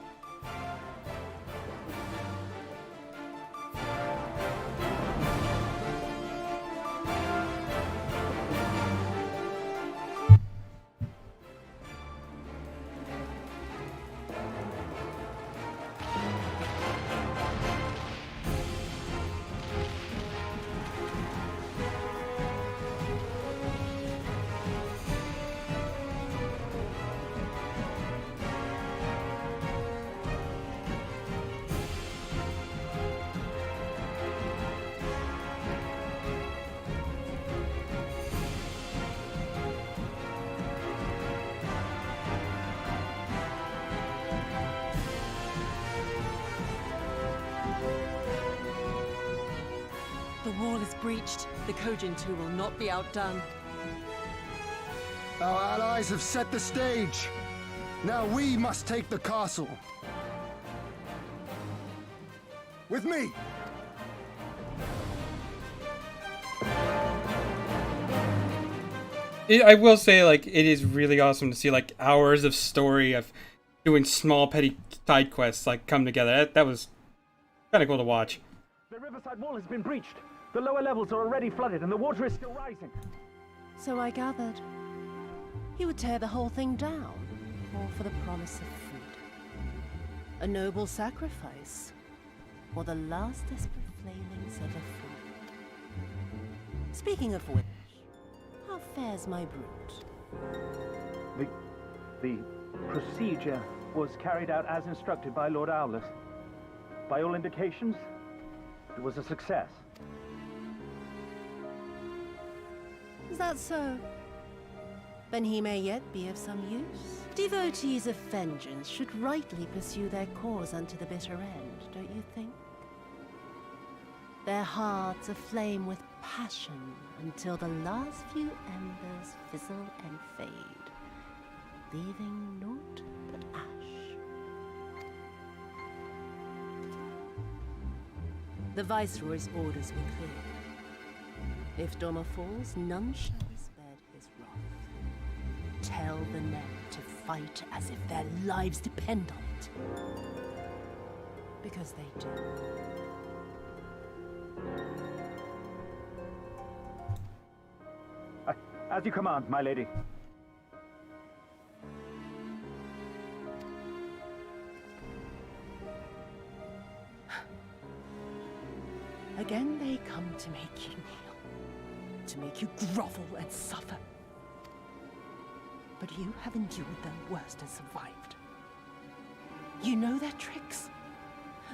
The wall is breached. The Kojin too will not be outdone. Our allies have set the stage. Now we must take the castle. With me! I will say, like, it is really awesome to see, like, hours of story of doing small, petty side quests, like, come together. That was kind of cool to watch. The riverside wall has been breached. The lower levels are already flooded and the water is still rising. So I gathered. He would tear the whole thing down, all for the promise of freedom. A noble sacrifice, or the last desperate flailings of a fool. Speaking of which, how fares my brute? The procedure was carried out as instructed by Lord Owlus. By all indications, it was a success. Is that so? Then he may yet be of some use. Devotees of vengeance should rightly pursue their cause unto the bitter end, don't you think? Their hearts aflame with passion until the last few embers fizzle and fade, leaving naught but ash. The Viceroy's orders were clear. If Doma falls, none shall be spared his wrath. Tell the men to fight as if their lives depend on it. Because they do. As you command, my lady. Again they come to make you kneel, to make you grovel and suffer. But you have endured their worst and survived. You know their tricks.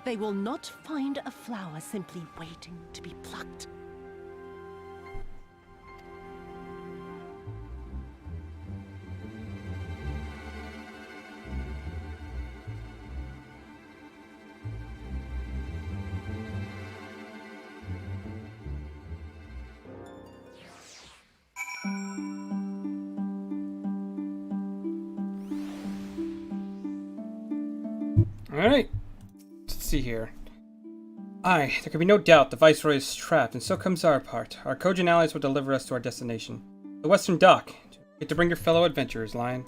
They will not find a flower simply waiting to be plucked. Alright. Let's see here. Aye, there can be no doubt the Viceroy is trapped, and so comes our part. Our Kojin allies will deliver us to our destination. The Western Dock. Get to bring your fellow adventurers, Lion.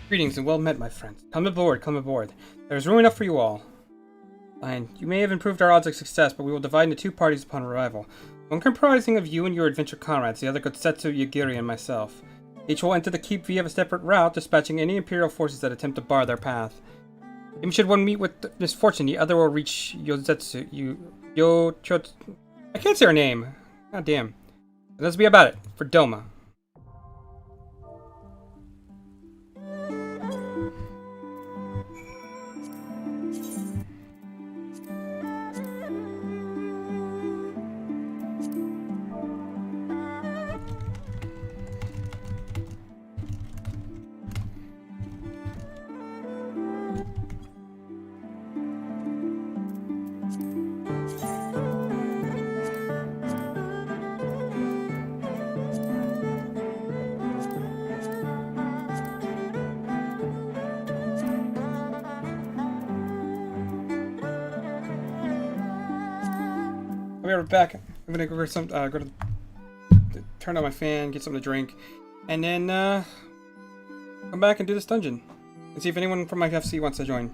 Greetings and well met, my friends. Come aboard, come aboard. There is room enough for you all. Lion, you may have improved our odds of success, but we will divide into two parties upon arrival. One comprising of you and your adventure comrades, the other Kotsetsu, Yagiri, and myself. Each will enter the keep via a separate route, dispatching any Imperial forces that attempt to bar their path. Even should one meet with misfortune, the other will reach Yozetsu. I can't say her name. God damn. But let's be about it. For Doma. I'll be right back. I'm gonna go get some. Go to turn on my fan, get something to drink, and then come back and do this dungeon and see if anyone from my FC wants to join.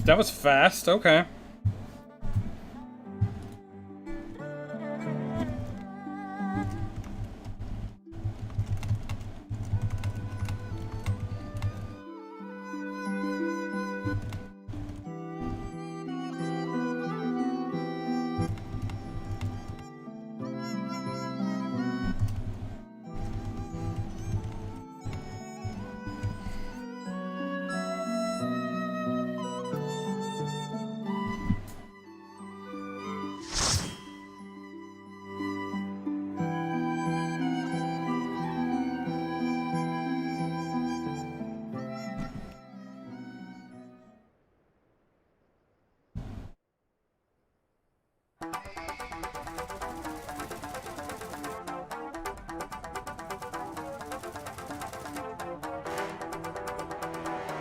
That was fast, okay.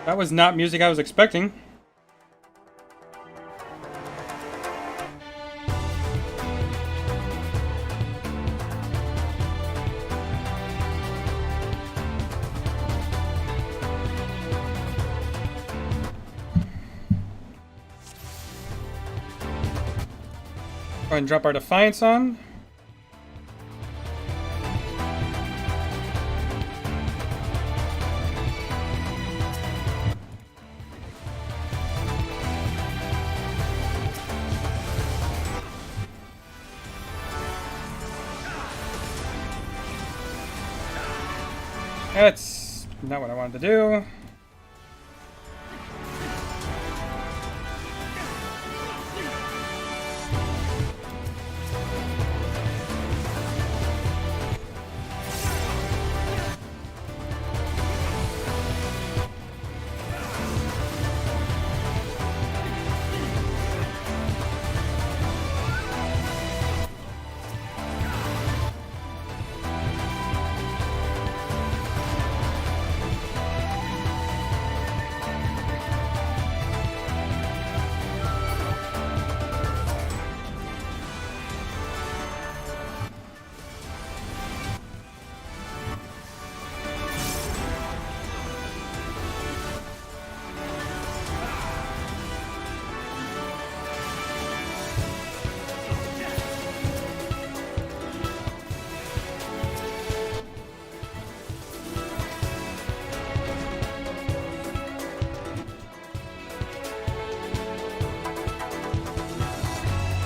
That was not music I was expecting. Go ahead and drop our Defiance on. That's not what I wanted to do.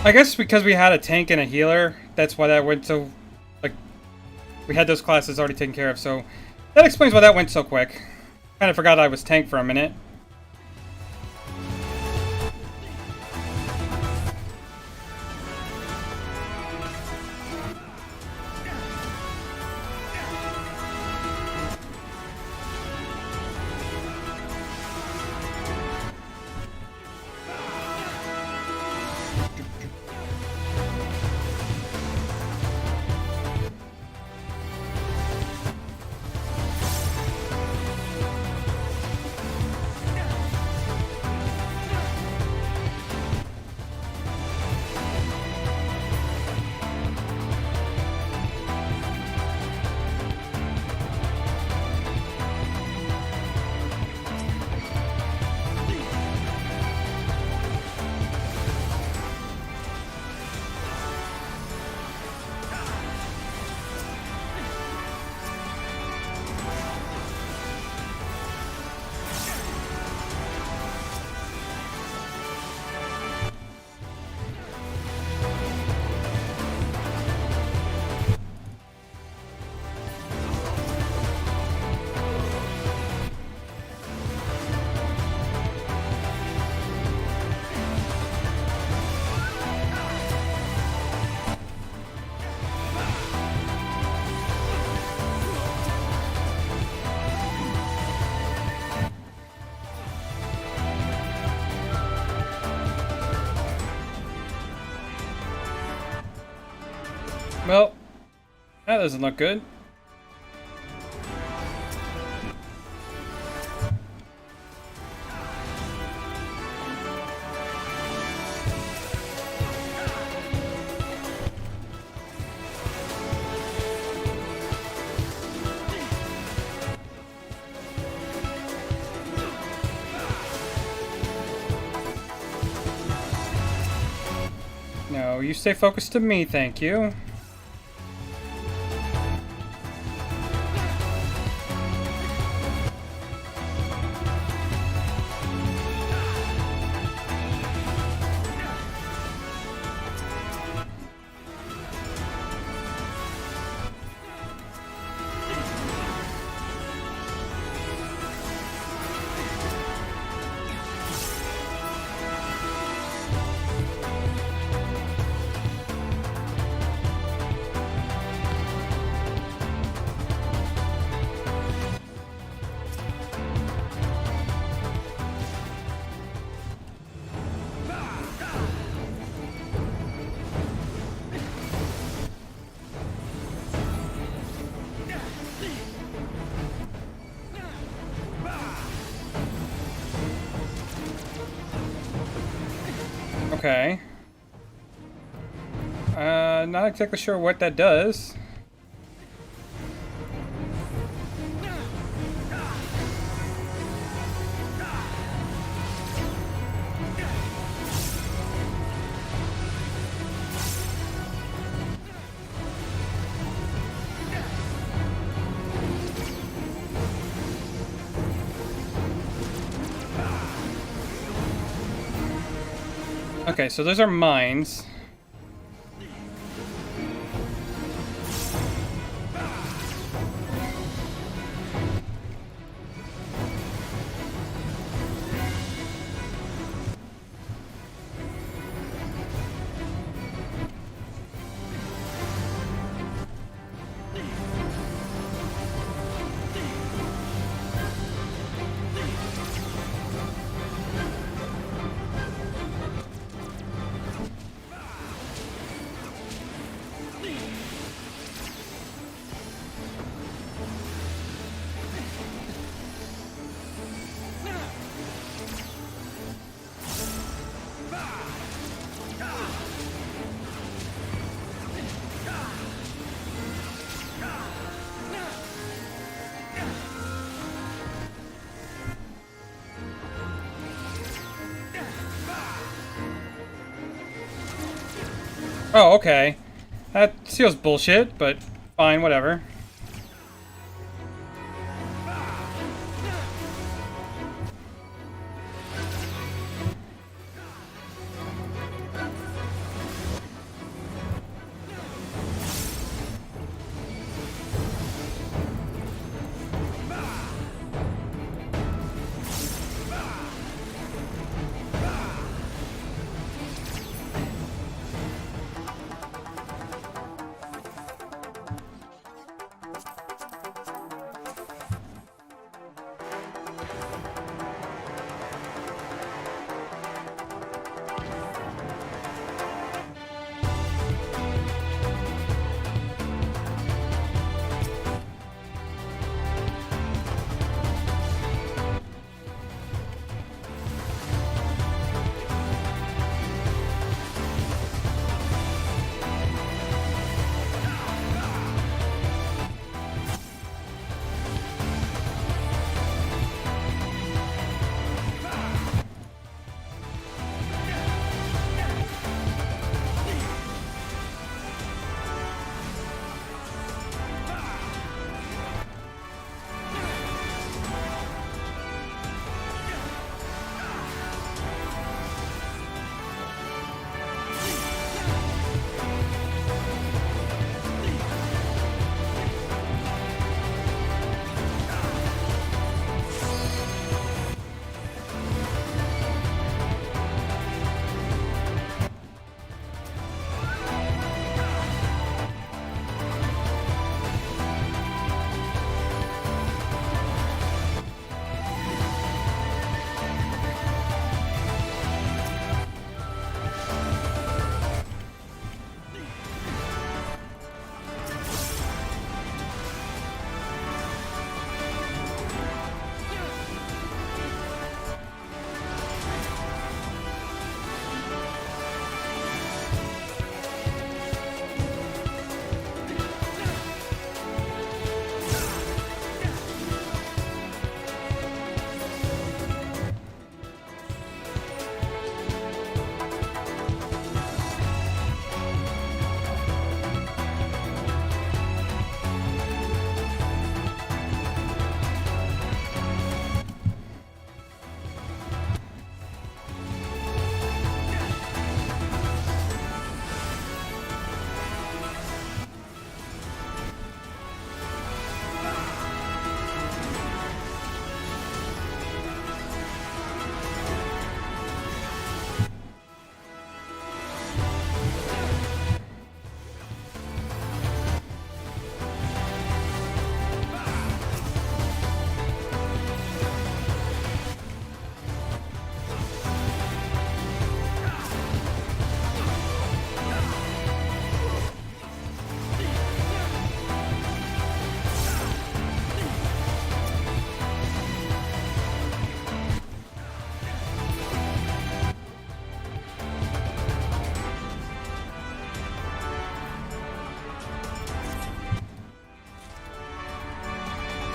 I guess because we had a tank and a healer, that's why that went so... Like, we had those classes already taken care of, so... That explains why that went so quick. Kinda forgot I was tank for a minute. Well, that doesn't look good. No, you stay focused to me, thank you. Okay. Not exactly sure what that does. Okay, so those are mines. Oh, okay. That feels bullshit, but fine, whatever.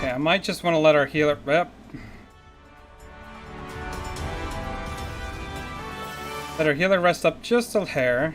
Okay, I might just want to let our healer... Yep. Let our healer rest up just a hair.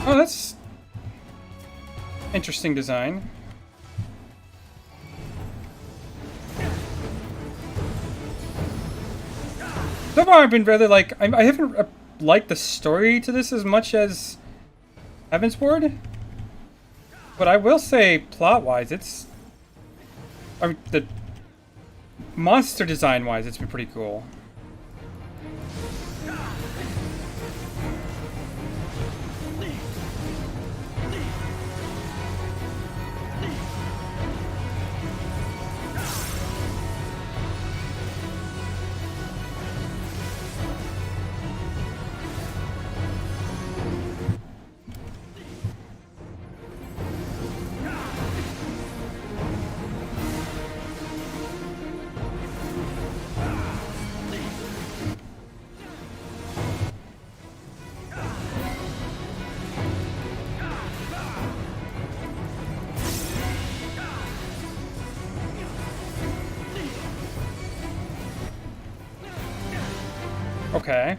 Oh, that's interesting design. So far, I've been really like I haven't liked the story to this as much as Heavensward, but I will say plot-wise, it's the monster design-wise, it's been pretty cool. Okay.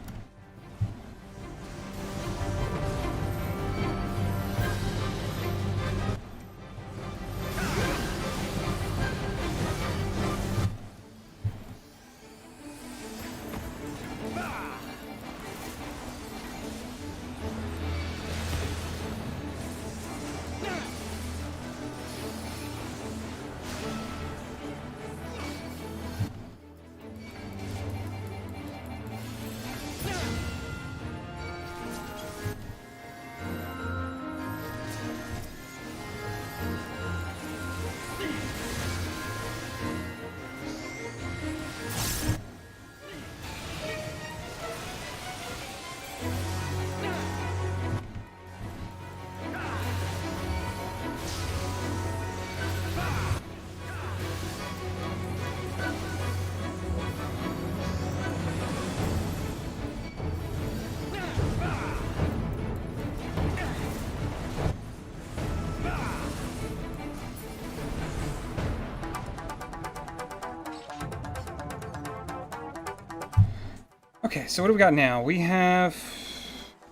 Okay, so what do we got now? We have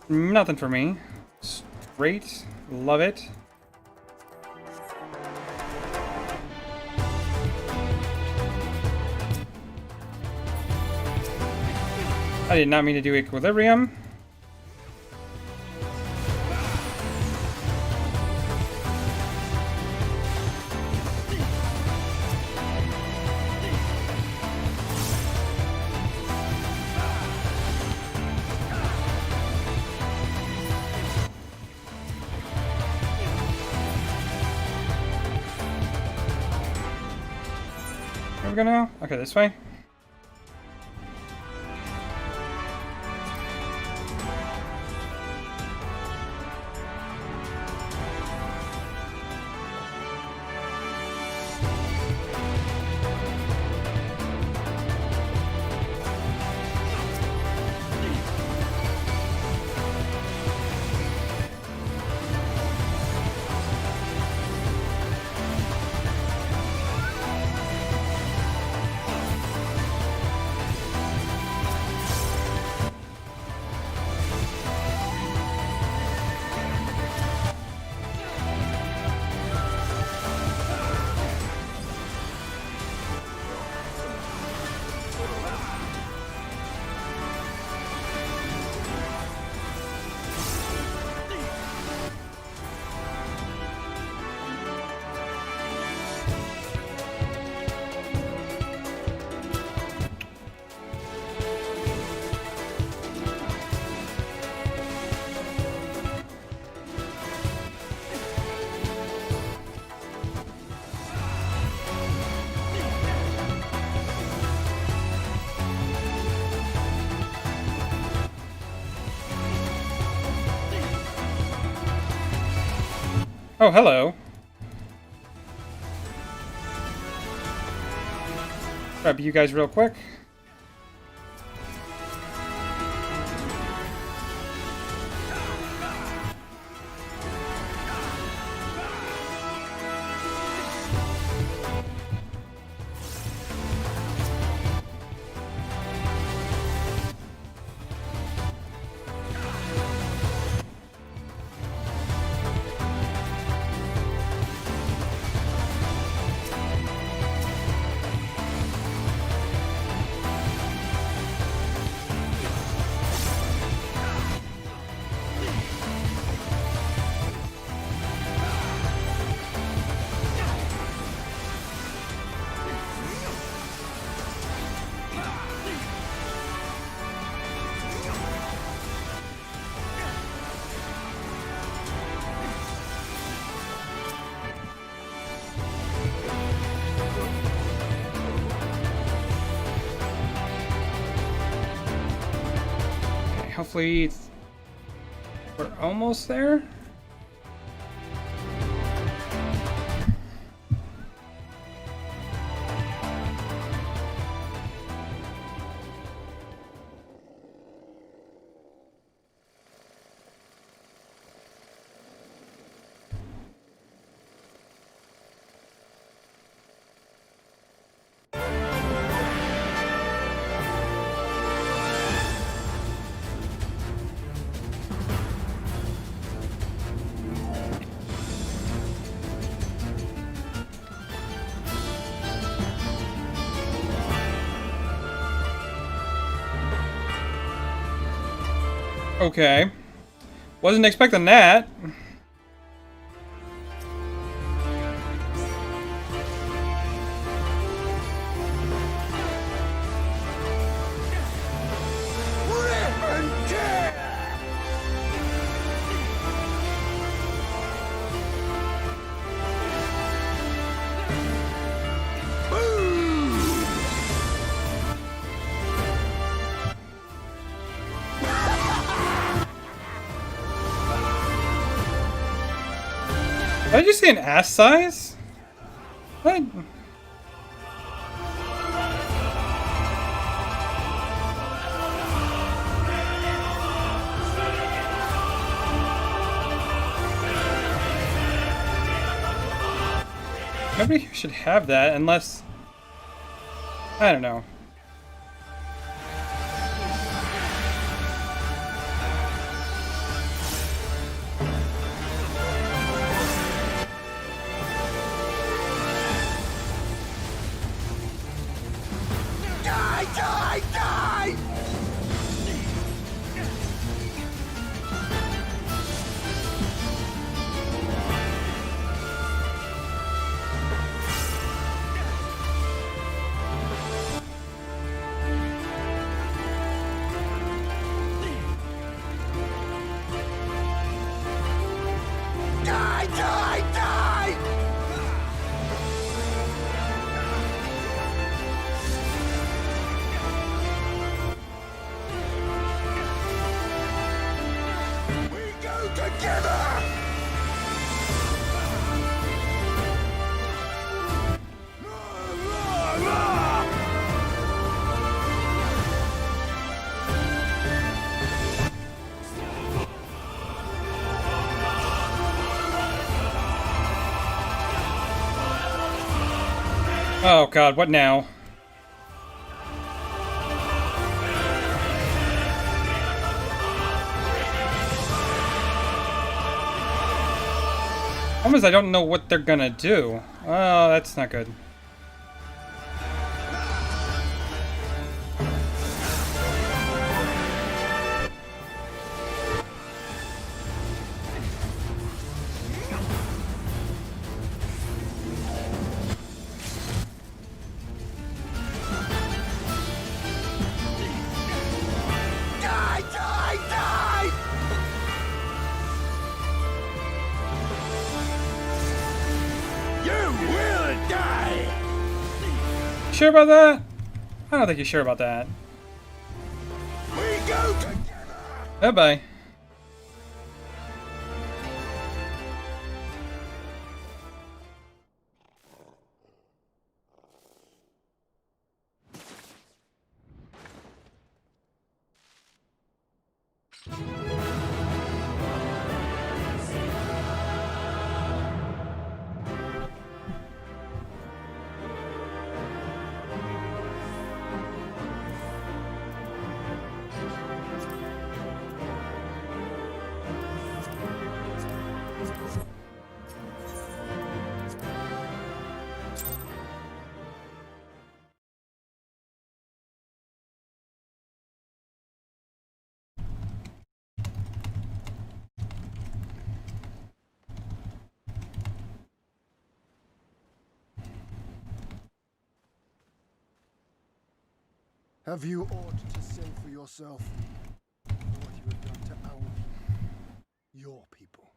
nothing for me. Great, love it. I did not mean to do Equilibrium. Where are we going now? Okay, this way. Oh, hello. Grab you guys real quick. Hopefully we're almost there. Okay. Wasn't expecting that. Did I just say an ass size? What? Nobody should have that unless... I don't know. Oh god, what now? Almost I don't know what they're gonna do. Oh, that's not good. Sure about that? I don't think you're sure about that. We go together. Bye-bye. Have you aught to say for yourself? For what you have done to our people, your people?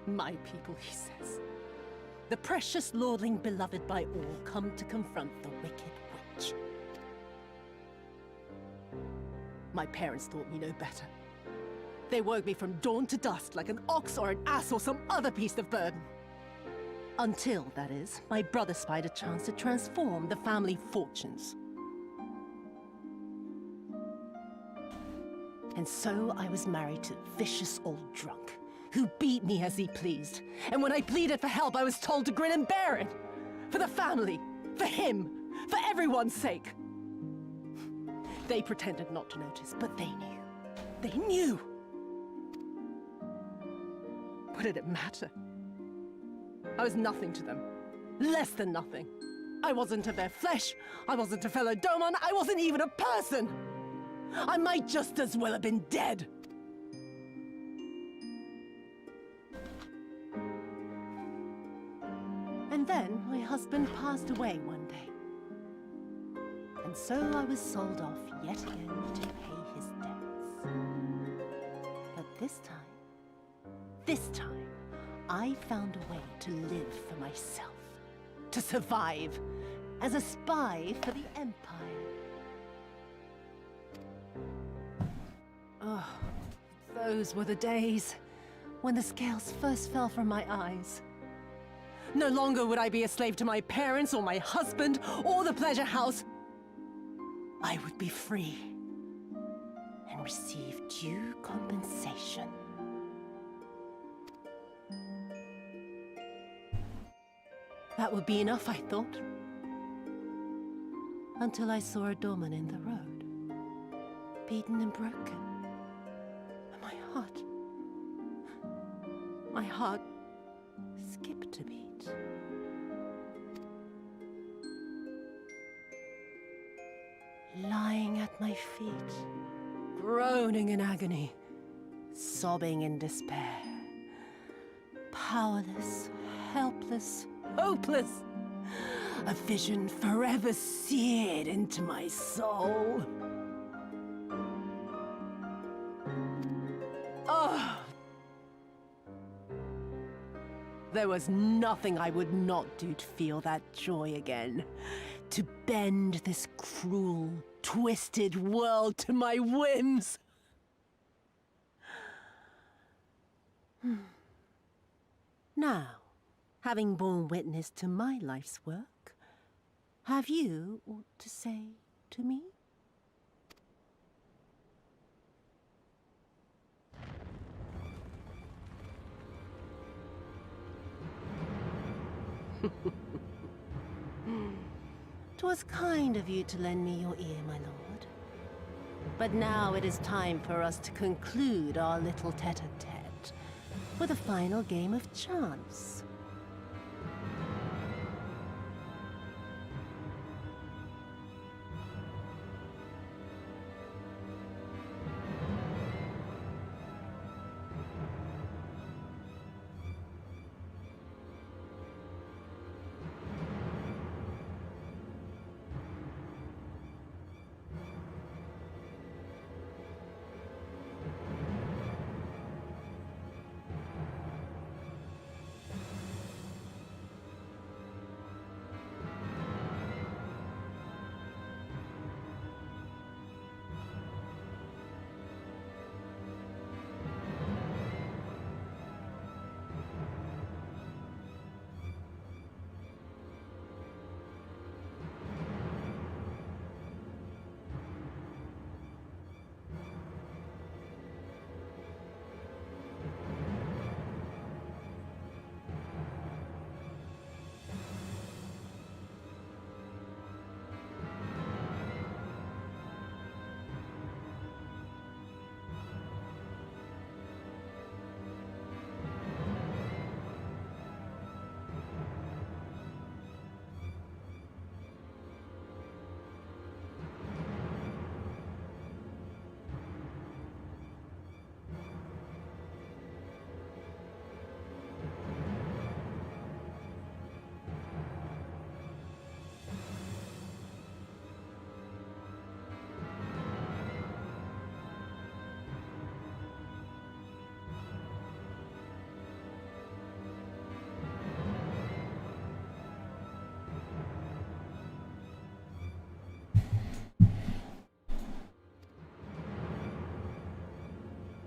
My people, he says. The precious lordling beloved by all, come to confront the wicked witch. My parents taught me no better. They woke me from dawn to dusk like an ox or an ass or some other beast of burden. Until, that is, my brother spied a chance to transform the family fortunes. And so I was married to a vicious old drunk, who beat me as he pleased. And when I pleaded for help, I was told to grin and bear it. For the family, for him, for everyone's sake. They pretended not to notice, but they knew. They knew! What did it matter? I was nothing to them. Less than nothing. I wasn't of their flesh. I wasn't a fellow Domon. I wasn't even a person. I might just as well have been dead. And then my husband passed away one day. And so I was sold off yet again to pay his debts. But this time, I found a way to live for myself. To survive as a spy for the Empire. Oh, those were the days when the scales first fell from my eyes. No longer would I be a slave to my parents or my husband or the pleasure house. I would be free and receive due compensation. That would be enough, I thought. Until I saw a doorman in the road, beaten and broken. And my heart skipped a beat. Lying at my feet, groaning in agony, sobbing in despair. Powerless, helpless, hopeless. A vision forever seared into my soul. Oh! There was nothing I would not do to feel that joy again. To bend this cruel, twisted world to my whims. Now, having borne witness to my life's work, have you aught to say to me? "'Twas kind of you to lend me your ear, my lord. But now it is time for us to conclude our little tete-a-tete with a final game of chance.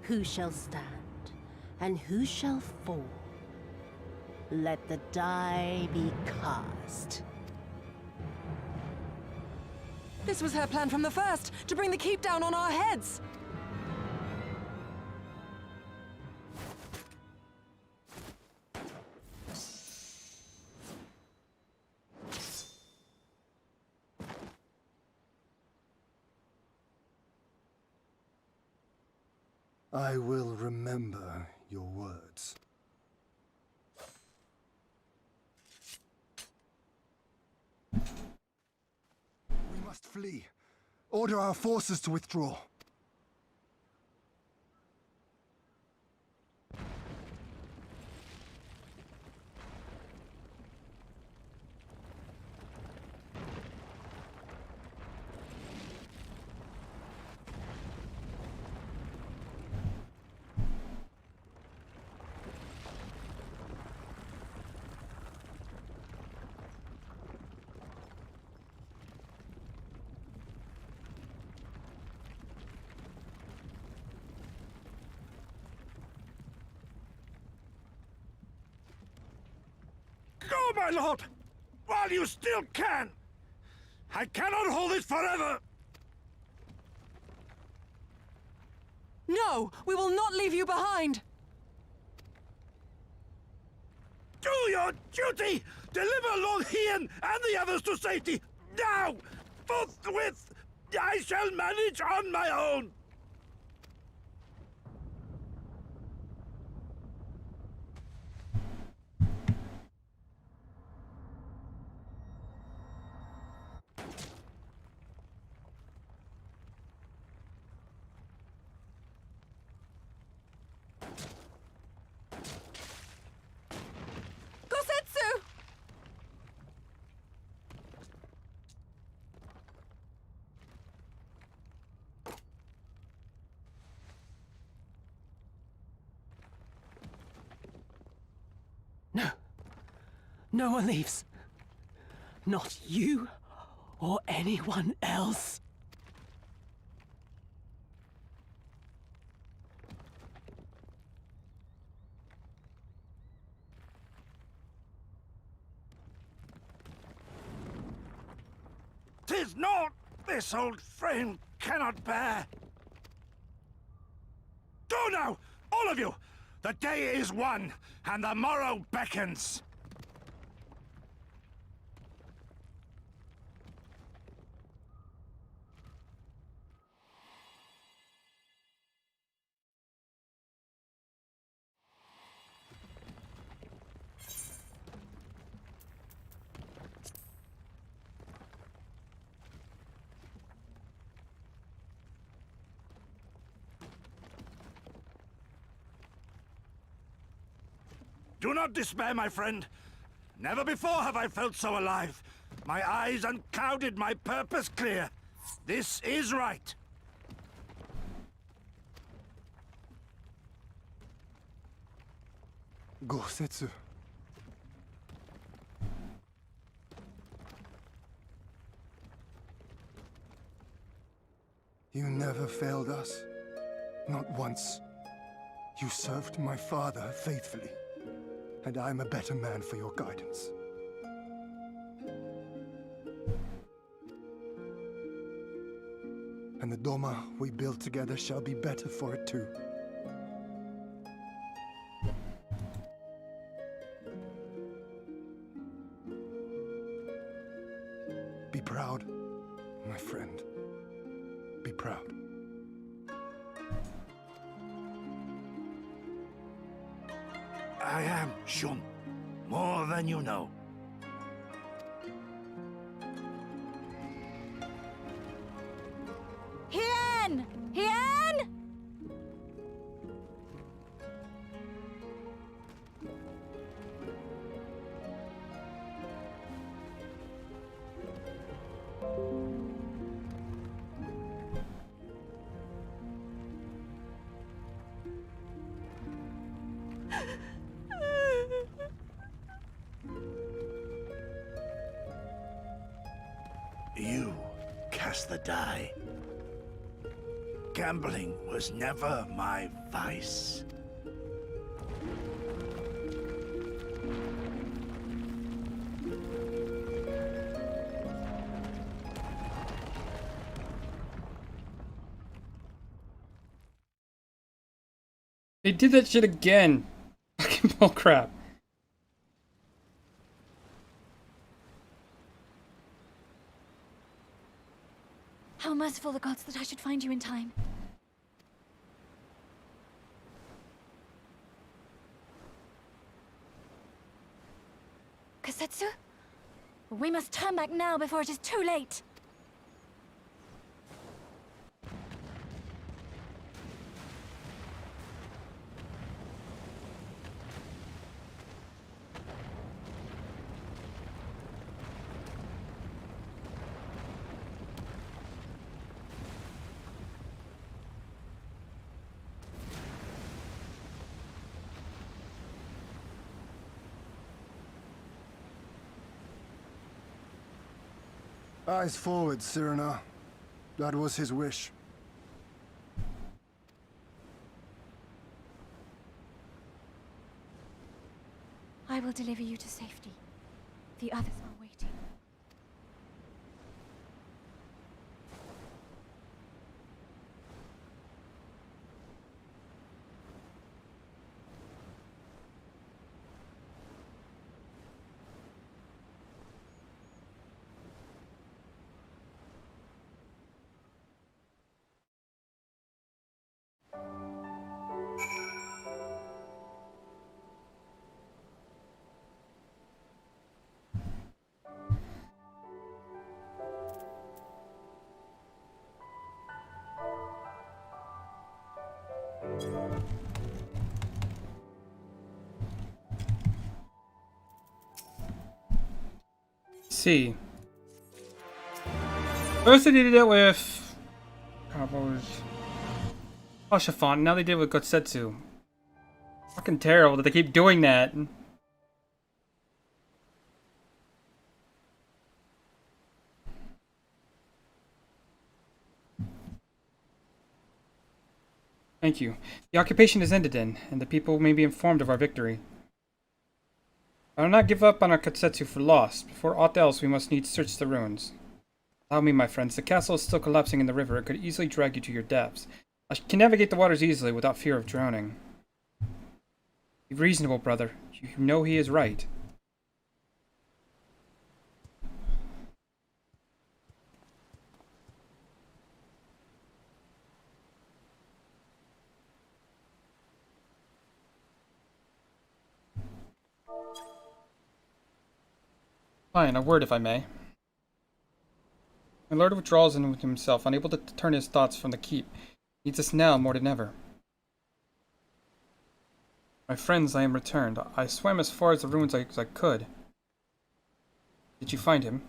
Who shall stand, and who shall fall? Let the die be cast. This was her plan from the first, to bring the keep down on our heads! I will remember your words. We must flee. Order our forces to withdraw. Go, my lord! While you still can! I cannot hold this forever! No! We will not leave you behind! Do your duty! Deliver Lord Hien and the others to safety! Now! Forthwith! I shall manage on my own! Gosetsu! No. No one leaves. Not you or anyone else. "'Tis naught this old frame cannot bear. Go now, all of you! The day is won, and the morrow beckons. Do not despair, my friend. Never before have I felt so alive. My eyes unclouded, my purpose clear. This is right. Gosetsu. You never failed us. Not once. You served my father faithfully. And I'm a better man for your guidance. And the Doma we build together shall be better for it too. Be proud, my friend. Be proud. I am Shun, more than you know. Hien! Hien! You cast the die. Gambling was never my Vice. They did that shit again. Fucking bullcrap. How merciful the gods that I should find you in time. Kasetsu? We must turn back now before it is too late. Eyes forward, Cyrano. That was his wish. I will deliver you to safety. The others are waiting. See. First they did it with Oshifant, now they did it with Gotsetsu. Fucking terrible that they keep doing that. Thank you. The occupation is ended then, and the people may be informed of our victory. I will not give up on our Katsetsu for lost. Before aught else, we must needs search the ruins. Allow me, my friends. The castle is still collapsing in the river. It could easily drag you to your depths. I can navigate the waters easily without fear of drowning. Be reasonable, brother. You know he is right. Fine, a word if I may. My lord withdraws in with himself, unable to turn his thoughts from the keep. He needs us now more than ever. My friends, I am returned. I swam as far as the ruins as I could. Did you find him?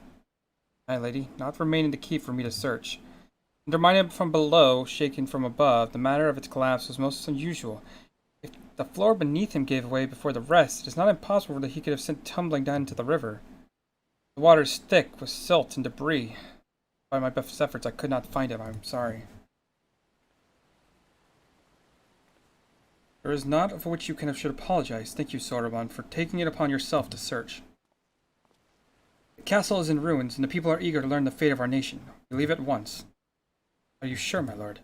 Aye, lady. Not remain in the keep for me to search. Undermined from below, shaken from above, the manner of its collapse was most unusual. If the floor beneath him gave way before the rest, it is not impossible that he could have sent tumbling down into the river. The water is thick with silt and debris. By my best efforts, I could not find him. I'm sorry. There is naught of which you should apologize. Thank you, Soraban, for taking it upon yourself to search. The castle is in ruins, and the people are eager to learn the fate of our nation. We leave at once. Are you sure, my lord?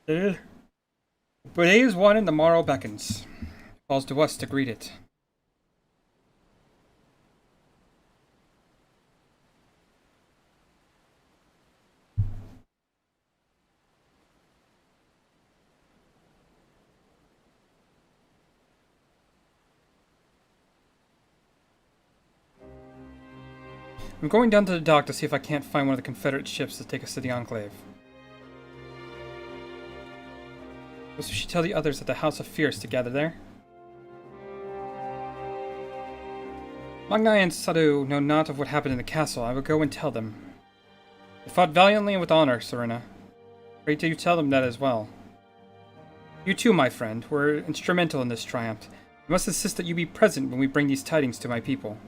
The day is won and the morrow beckons. It falls to us to greet it. I'm going down to the dock to see if I can't find one of the Confederate ships that take us to the Enclave. Must we should tell the others at the House of Fierce to gather there? Magnai and Sadu know not of what happened in the castle. I will go and tell them. They fought valiantly and with honor, Serena. Pray do you tell them that as well. You too, my friend, were instrumental in this triumph. I must insist that you be present when we bring these tidings to my people.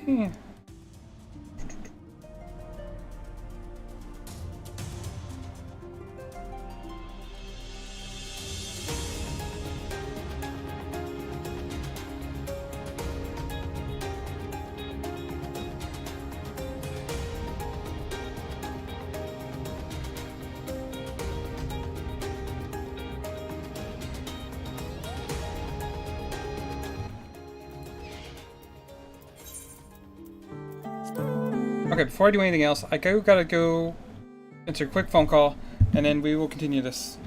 Yeah. Okay, before I do anything else, I gotta go answer a quick phone call, and then we will continue this.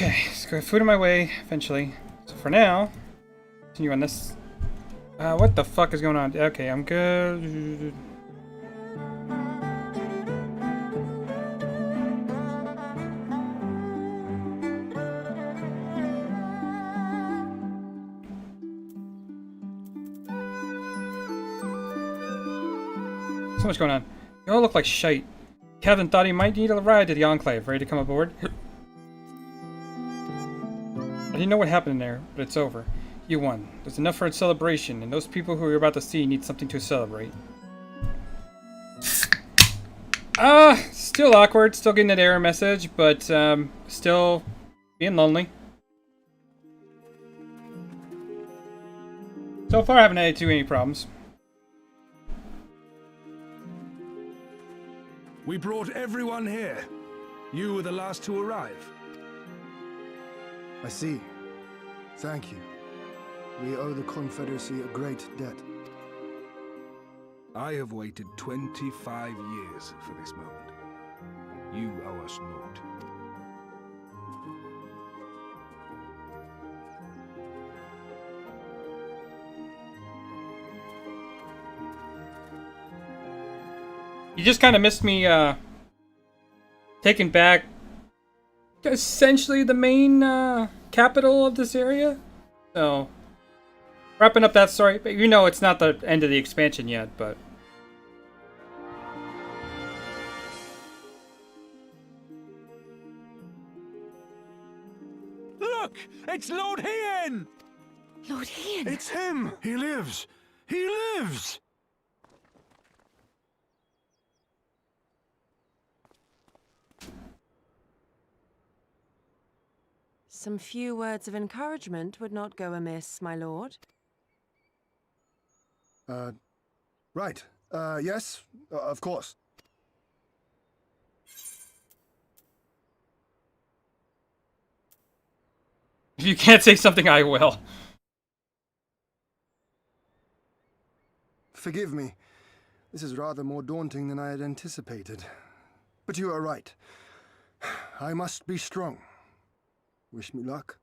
Okay, let's go food on my way eventually. So for now, continue on this. What the fuck is going on? Okay, I'm good. So much going on. You all look like shite. Captain thought he might need a ride to the Enclave. Ready to come aboard? I didn't know what happened in there, but it's over. You won. There's enough for a celebration, and those people who you're about to see need something to celebrate. Still awkward. Still getting that error message, but still being lonely. So far, I haven't had too many problems. We brought everyone here. You were the last to arrive. I see. Thank you. We owe the Confederacy a great debt. I have waited 25 years for this moment. You owe us naught. You just kind of missed me taking back essentially the main capital of this area. So, wrapping up that story. But you know it's not the end of the expansion yet, but... Look! It's Lord Hien! Lord Hien! It's him! He lives! He lives! Some few words of encouragement would not go amiss, my lord. Right. Yes, of course. If you can't say something, I will. Forgive me. This is rather more daunting than I had anticipated. But you are right. I must be strong. Wish me luck.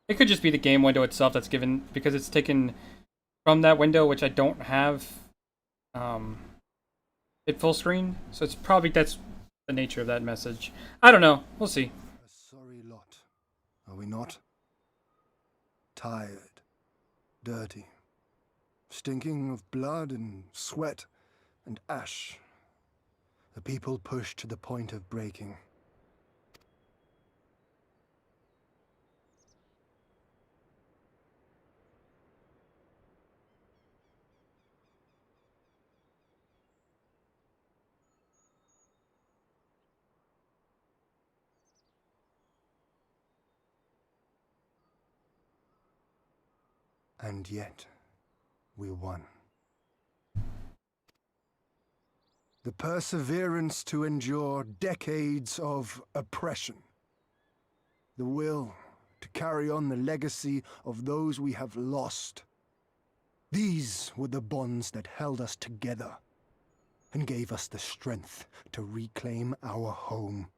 It could just be the game window itself that's given, because it's taken from that window, which I don't have it full screen. So it's probably, that's the nature of that message. I don't know. We'll see. A sorry lot, are we not? Tired, dirty, stinking of blood and sweat and ash. The people pushed to the point of breaking. And yet, we won. The perseverance to endure decades of oppression. The will to carry on the legacy of those we have lost. These were the bonds that held us together and gave us the strength to reclaim our home.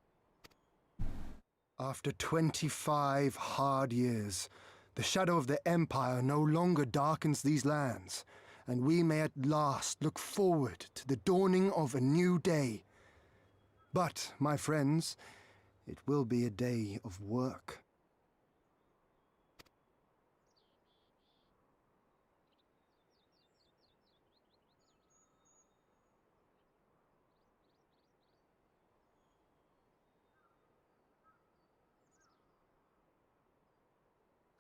After 25 hard years, the shadow of the Empire no longer darkens these lands, and we may at last look forward to the dawning of a new day. But, my friends, it will be a day of work.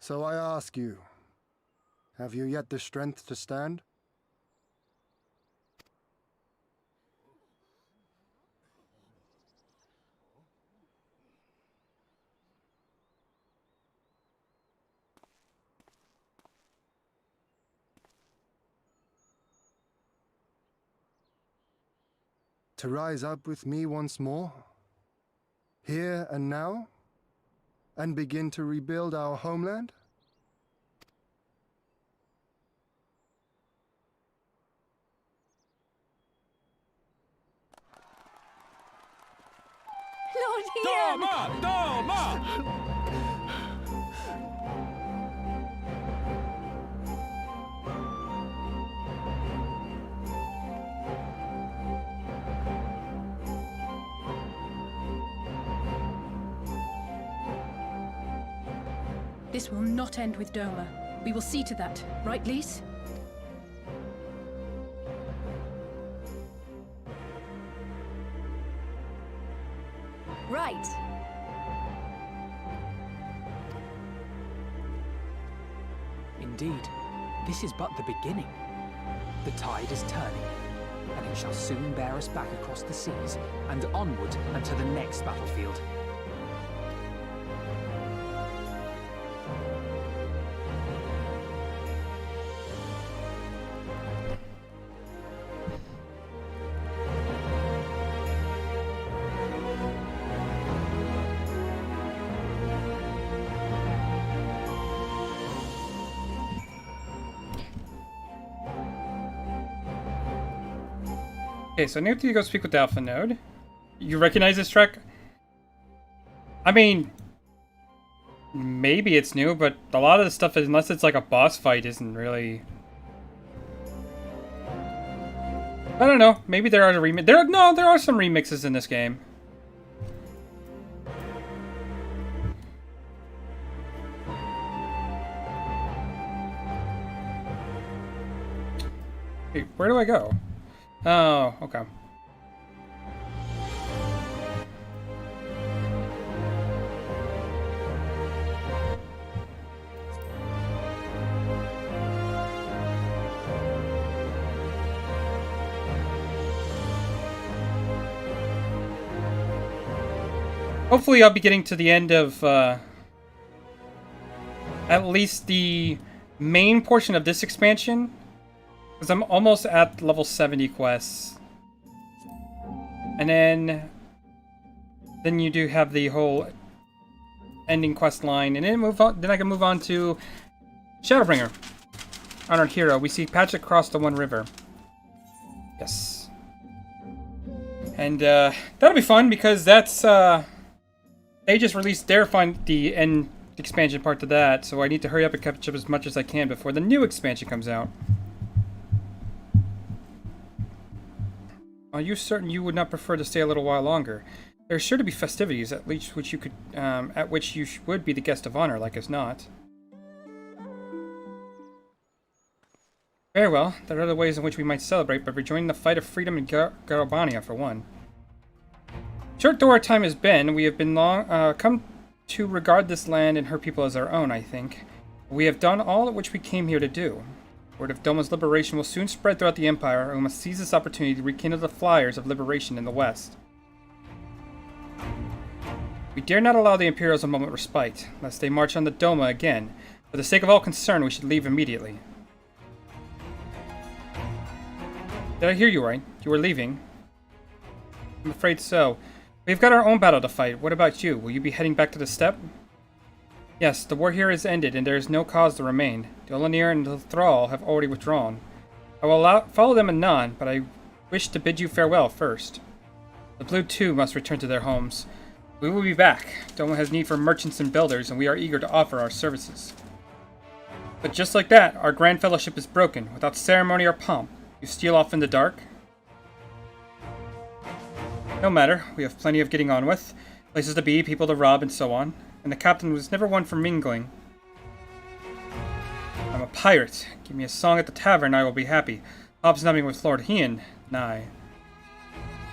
So I ask you, have you yet the strength to stand? To rise up with me once more? Here and now? And begin to rebuild our homeland? Lord Ian! Doma! Doma! This will not end with Doma. We will see to that, right, Lise? Right. Indeed, this is but the beginning. The tide is turning, and it shall soon bear us back across the seas and onward and to the next battlefield. Okay, so now to go speak with the Alpha Node. You recognize this track? I mean, maybe it's new, but a lot of the stuff, unless it's like a boss fight, isn't really... I don't know. Maybe there are remix. There are some remixes in this game. Hey, where do I go? Oh, okay. Hopefully I'll be getting to the end of at least the main portion of this expansion. Because I'm almost at level 70 quests. And then you do have the whole ending quest line. And then I can move on to Shadowbringer. Honored hero. We see Patrick cross the One River. Yes. And that'll be fun because that's they just released the end expansion part to that, so I need to hurry up and catch up as much as I can before the new expansion comes out. Are you certain you would not prefer to stay a little while longer? There are sure to be festivities at which you could, at which you would be the guest of honor, like as not. Very well. There are other ways in which we might celebrate by rejoining the fight of freedom in Garabania, for one. Short though our time has been, we have been come to regard this land and her people as our own, I think. We have done all at which we came here to do. Word of Doma's liberation will soon spread throughout the Empire, and we must seize this opportunity to rekindle the fires of liberation in the West. We dare not allow the Imperials a moment respite, lest they march on the Doma again. For the sake of all concerned, we should leave immediately. Did I hear you right? You were leaving? I'm afraid so. We've got our own battle to fight. What about you? Will you be heading back to the steppe? Yes, the war here is ended, and there is no cause to remain. The Olenir and the Thrall have already withdrawn. I will follow them anon, but I wish to bid you farewell first. The Blue too must return to their homes. We will be back. Doma has need for merchants and builders, and we are eager to offer our services. But just like that, our grand fellowship is broken, without ceremony or pomp. You steal off in the dark? No matter, we have plenty of getting on with. Places to be, people to rob, and so on. And the captain was never one for mingling. I'm a pirate. Give me a song at the tavern, I will be happy. Hobnobbing with Lord Ian, nay.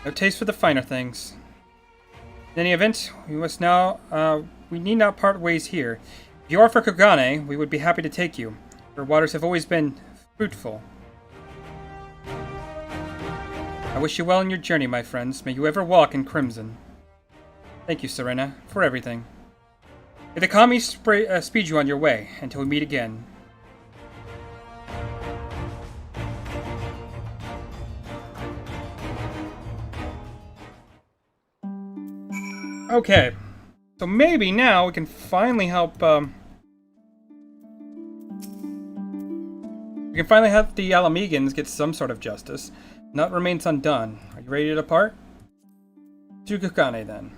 No taste for the finer things. In any event, we need not part ways here. If you are for Kogane, we would be happy to take you. Your waters have always been fruitful. I wish you well in your journey, my friends. May you ever walk in crimson. Thank you, Serena, for everything. May the Kami speed you on your way, until we meet again. Okay. So maybe now we can finally help, we can finally help the Alamegans get some sort of justice. Naught remains undone. Are you ready to depart? To Kugane, then.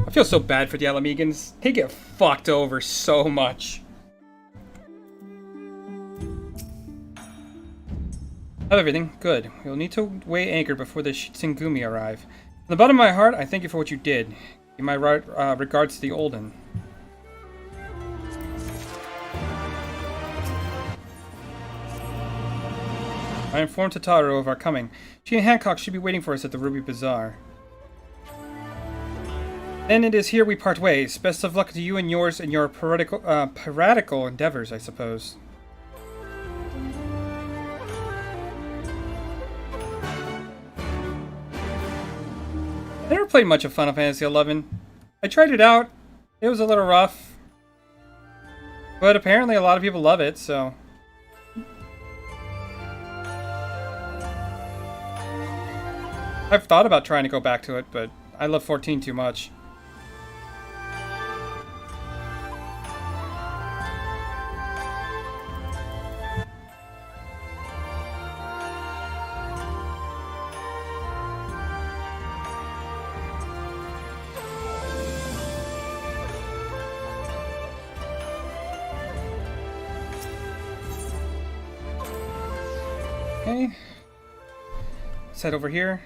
I feel so bad for the Alamegans. They get fucked over so much. Have everything? Good. We'll need to weigh anchor before the Shitsengumi arrive. From the bottom of my heart, I thank you for what you did. Give my regards to the Olden. I informed Tataru of our coming. She and Hancock should be waiting for us at the Ruby Bazaar. Then it is here we part ways. Best of luck to you and yours in your piratical endeavors, I suppose. I never played much of Final Fantasy XI. I tried it out. It was a little rough. But apparently a lot of people love it, so... I've thought about trying to go back to it, but I love 14 too much. Okay. Let's head over here.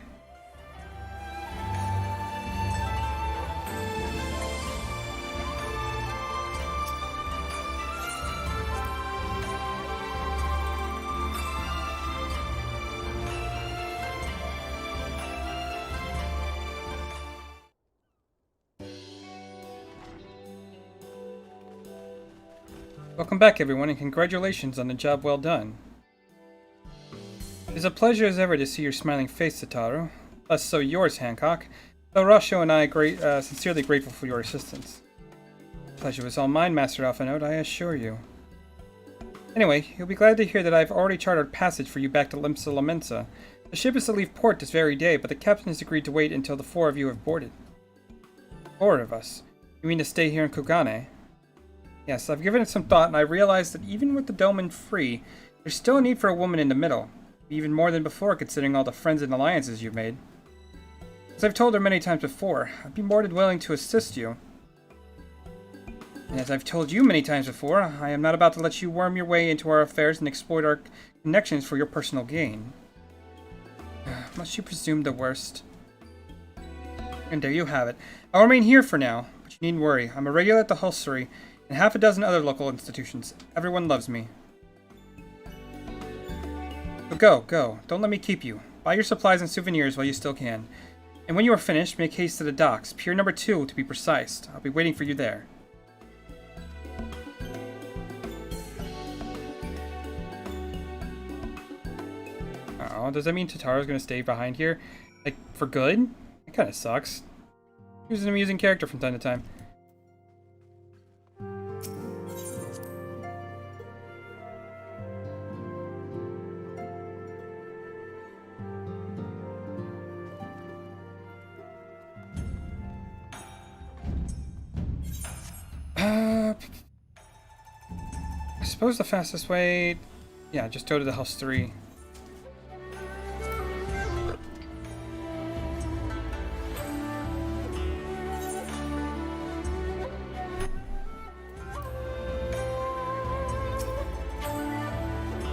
Welcome back, everyone, and congratulations on the job well done. It is a pleasure as ever to see your smiling face, Tataru. Less so yours, Hancock, though Rasho and I are sincerely grateful for your assistance. The pleasure was all mine, Master Alphinaud, I assure you. Anyway, you'll be glad to hear that I've already chartered passage for you back to Limsa Lamensa. The ship is to leave port this very day, but the captain has agreed to wait until the 4 of you have boarded. 4 of us? You mean to stay here in Kugane? Yes, I've given it some thought, and I realized that even with the Doman free, there's still a need for a woman in the middle. Even more than before, considering all the friends and alliances you've made. As I've told her many times before, I'd be more than willing to assist you. And as I've told you many times before, I am not about to let you worm your way into our affairs and exploit our connections for your personal gain. Must you presume the worst? And there you have it. I'll remain here for now, but you needn't worry. I'm a regular at the Hostelry, and half a dozen other local institutions. Everyone loves me. So go. Don't let me keep you. Buy your supplies and souvenirs while you still can. And when you are finished, make haste to the docks. Pier number 2, to be precise. I'll be waiting for you there. Oh, does that mean Tataru's gonna stay behind here? Like, for good? That kinda sucks. He was an amusing character from time to time. I suppose the fastest way... Yeah, just go to the Hostelry.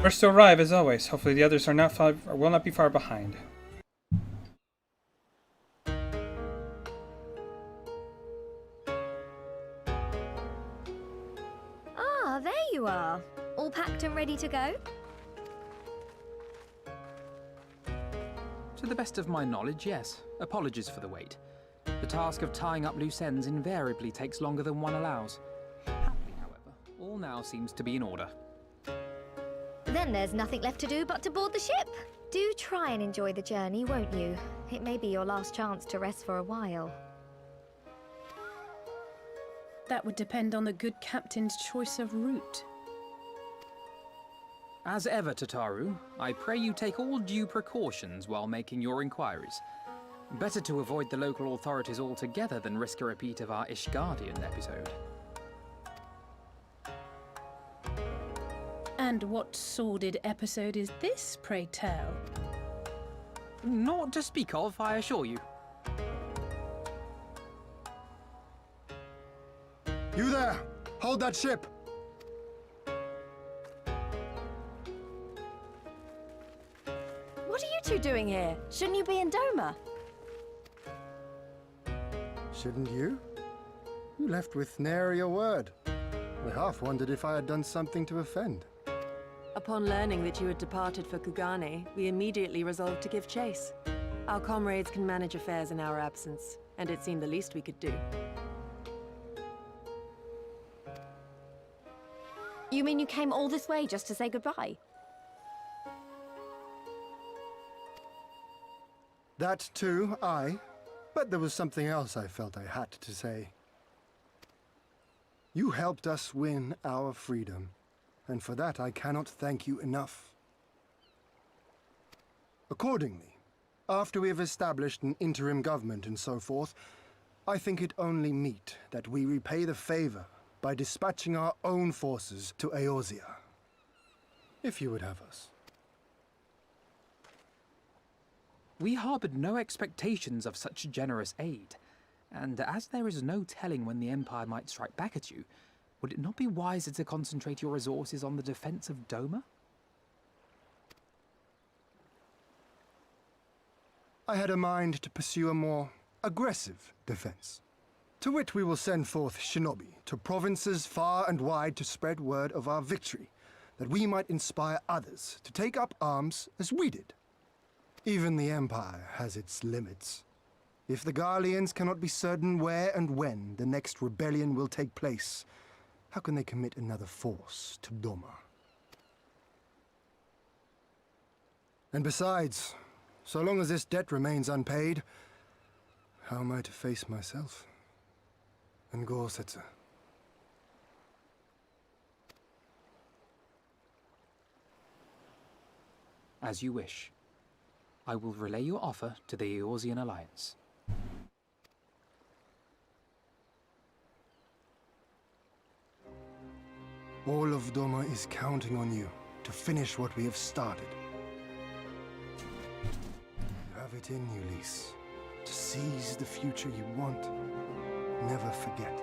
First to arrive, as always. Hopefully the others are not far, or will not be far behind. Ah, there you are. All packed and ready to go? To the best of my knowledge, yes. Apologies for the wait. The task of tying up loose ends invariably takes longer than one allows. Happily, however, all now seems to be in order. Then there's nothing left to do but to board the ship. Do try and enjoy the journey, won't you? It may be your last chance to rest for a while. That would depend on the good captain's choice of route. As ever, Tataru, I pray you take all due precautions while making your inquiries. Better to avoid the local authorities altogether than risk a repeat of our Ishgardian episode. And what sordid episode is this, pray tell? Not to speak of, I assure you. You there! Hold that ship! What are you two doing here? Shouldn't you be in Doma? Shouldn't you? You left with nary a word. I half wondered if I had done something to offend. Upon learning that you had departed for Kugane, we immediately resolved to give chase. Our comrades can manage affairs in our absence, and it seemed the least we could do. You mean you came all this way just to say goodbye? That too, aye. But there was something else I felt I had to say. You helped us win our freedom, and for that I cannot thank you enough. Accordingly, after we have established an interim government and so forth, I think it only meet that we repay the favor by dispatching our own forces to Eorzea. If you would have us. We harboured no expectations of such generous aid, and as there is no telling when the Empire might strike back at you, would it not be wiser to concentrate your resources on the defence of Doma? I had a mind to pursue a more aggressive defense. To wit, we will send forth shinobi to provinces far and wide to spread word of our victory, that we might inspire others to take up arms as we did. Even the Empire has its limits. If the Garleans cannot be certain where and when the next rebellion will take place, how can they commit another force to Doma? And besides, so long as this debt remains unpaid, how am I to face myself and Gorsetzer? As you wish. I will relay your offer to the Eorzean Alliance. All of Doma is counting on you to finish what we have started. You have it in you, Lyse, to seize the future you want. Never forget.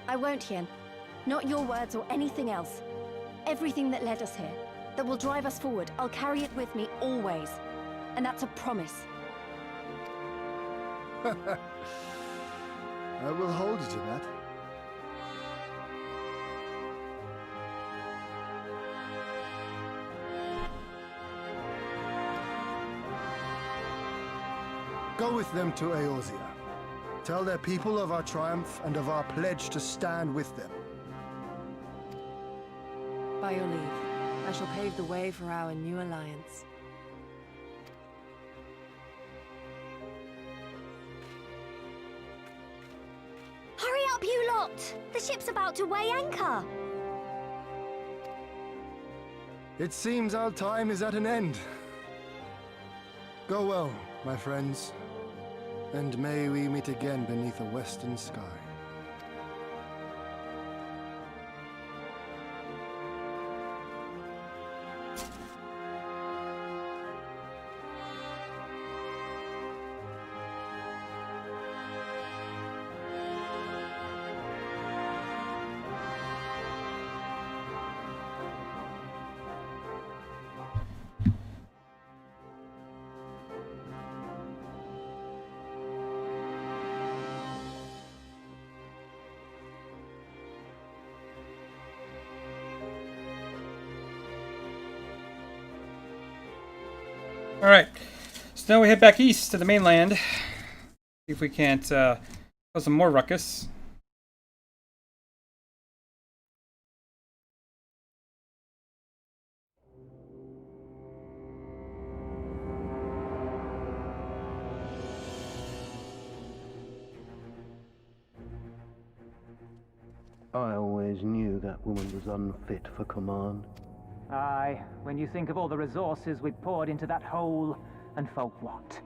I won't, Hien. Not your words or anything else. Everything that led us here, that will drive us forward, I'll carry it with me always. And that's a promise. I will hold you to that. Go with them to Eorzea. Tell their people of our triumph and of our pledge to stand with them. By your leave, I shall pave the way for our new alliance. Hurry up, you lot! The ship's about to weigh anchor! It seems our time is at an end. Go well, my friends, and may we meet again beneath a western sky. Alright, so now we head back east to the mainland. See if we can't cause some more ruckus. I always knew that woman was unfit for command. Aye, when you think of all the resources we've poured into that hole, and for what?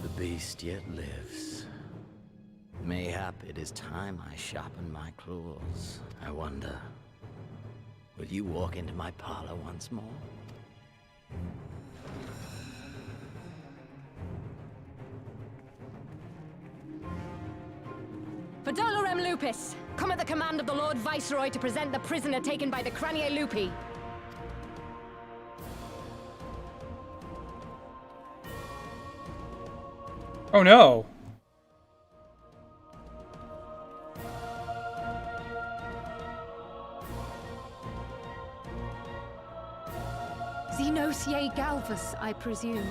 The beast yet lives. Mayhap it is time I sharpen my claws. I wonder, will you walk into my parlor once more? For Dolorem Lupus, come at the command of the Lord Viceroy to present the prisoner taken by the Cranie Lupi. Oh no! Xenosier Galvus, I presume.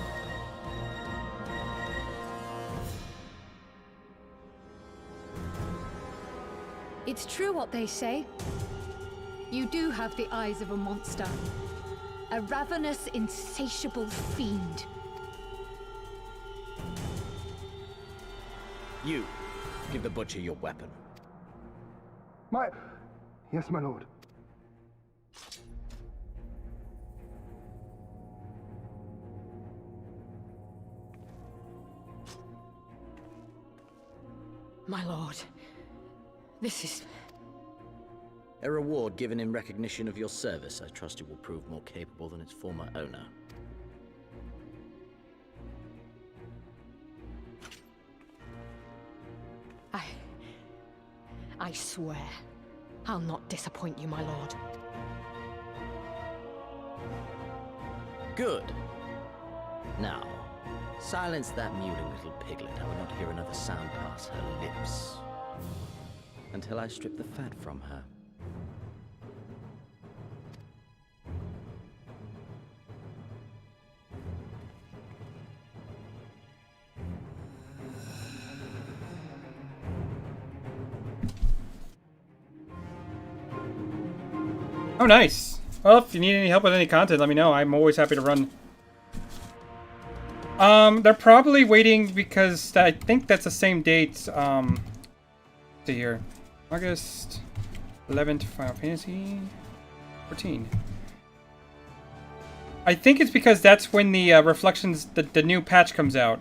It's true what they say. You do have the eyes of a monster. A ravenous, insatiable fiend. You, give the butcher your weapon. Yes, my lord. My lord, this is... A reward given in recognition of your service. I trust it will prove more capable than its former owner. I swear, I'll not disappoint you, my lord. Good. Now, silence that mewling little piglet. I will not hear another sound pass her lips. Until I strip the fat from her. Oh, nice. Well, if you need any help with any content, let me know. I'm always happy to run. They're probably waiting because I think that's the same date. See here. August 11th, Final Fantasy 14. I think it's because that's when the Reflections, the new patch comes out.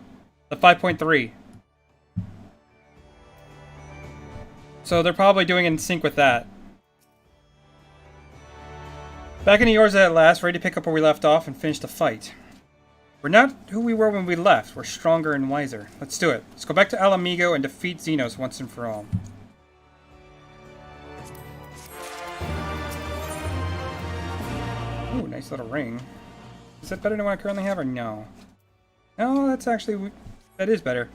The 5.3. So they're probably doing it in sync with that. Back in Eorza at last, ready to pick up where we left off and finish the fight. We're not who we were when we left. We're stronger and wiser. Let's do it. Let's go back to Ala Mhigo and defeat Xenos once and for all. Ooh, nice little ring. Is that better than what I currently have or no? No, that's actually... that is better.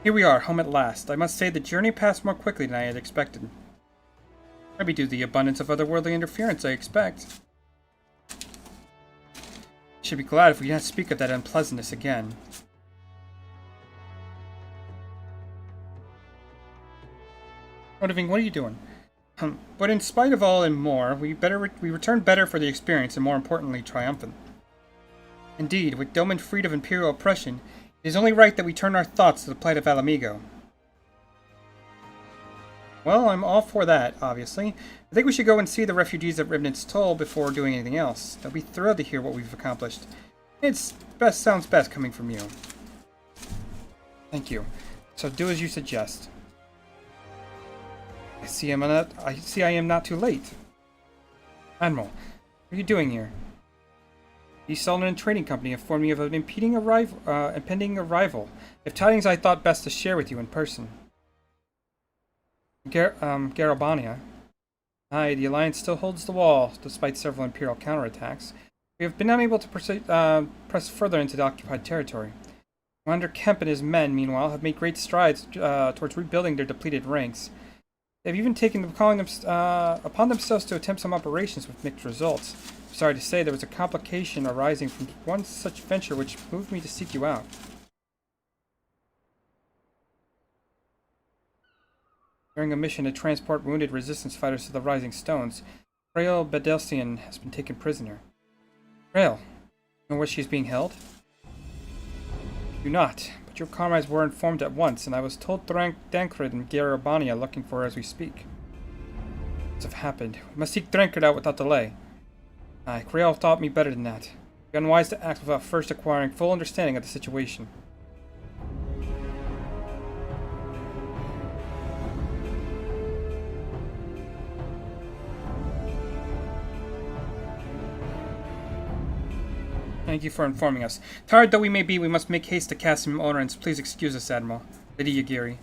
Here we are, home at last. I must say the journey passed more quickly than I had expected. Maybe due to the abundance of otherworldly interference, I expect. Should be glad if we cannot speak of that unpleasantness again. Rodoving, what are you doing? But in spite of all and more, we return better for the experience and more importantly, triumphant. Indeed, with Doman freed of Imperial oppression, it is only right that we turn our thoughts to the plight of Ala Mhigo. Well, I'm all for that, obviously. I think we should go and see the refugees at Ribnit's Toll before doing anything else. They'll be thrilled to hear what we've accomplished. Sounds best coming from you. Thank you. So do as you suggest. I see I am not too late. Admiral, what are you doing here? The Sullivan Trading Company informed me of an impending arrival. If tidings I thought best to share with you in person. Garabania. Aye, the Alliance still holds the wall, despite several Imperial counterattacks. We have been unable to press further into the occupied territory. Commander Kemp and his men, meanwhile, have made great strides towards rebuilding their depleted ranks. They've even taken upon themselves to attempt some operations with mixed results. I'm sorry to say there was a complication arising from one such venture which moved me to seek you out. During a mission to transport wounded resistance fighters to the Rising Stones, Krael Bedelsian has been taken prisoner. Krael, you know where she's being held? I do not, but your comrades were informed at once, and I was told Dankred and Garabania are looking for her as we speak. What's have happened? We must seek Dankred out without delay. Krael taught me better than that. It would be unwise to act without first acquiring full understanding of the situation. Thank you for informing us. Tired though we may be, we must make haste to Casimir Orens. Please excuse us, Admiral. Lady Yagiri.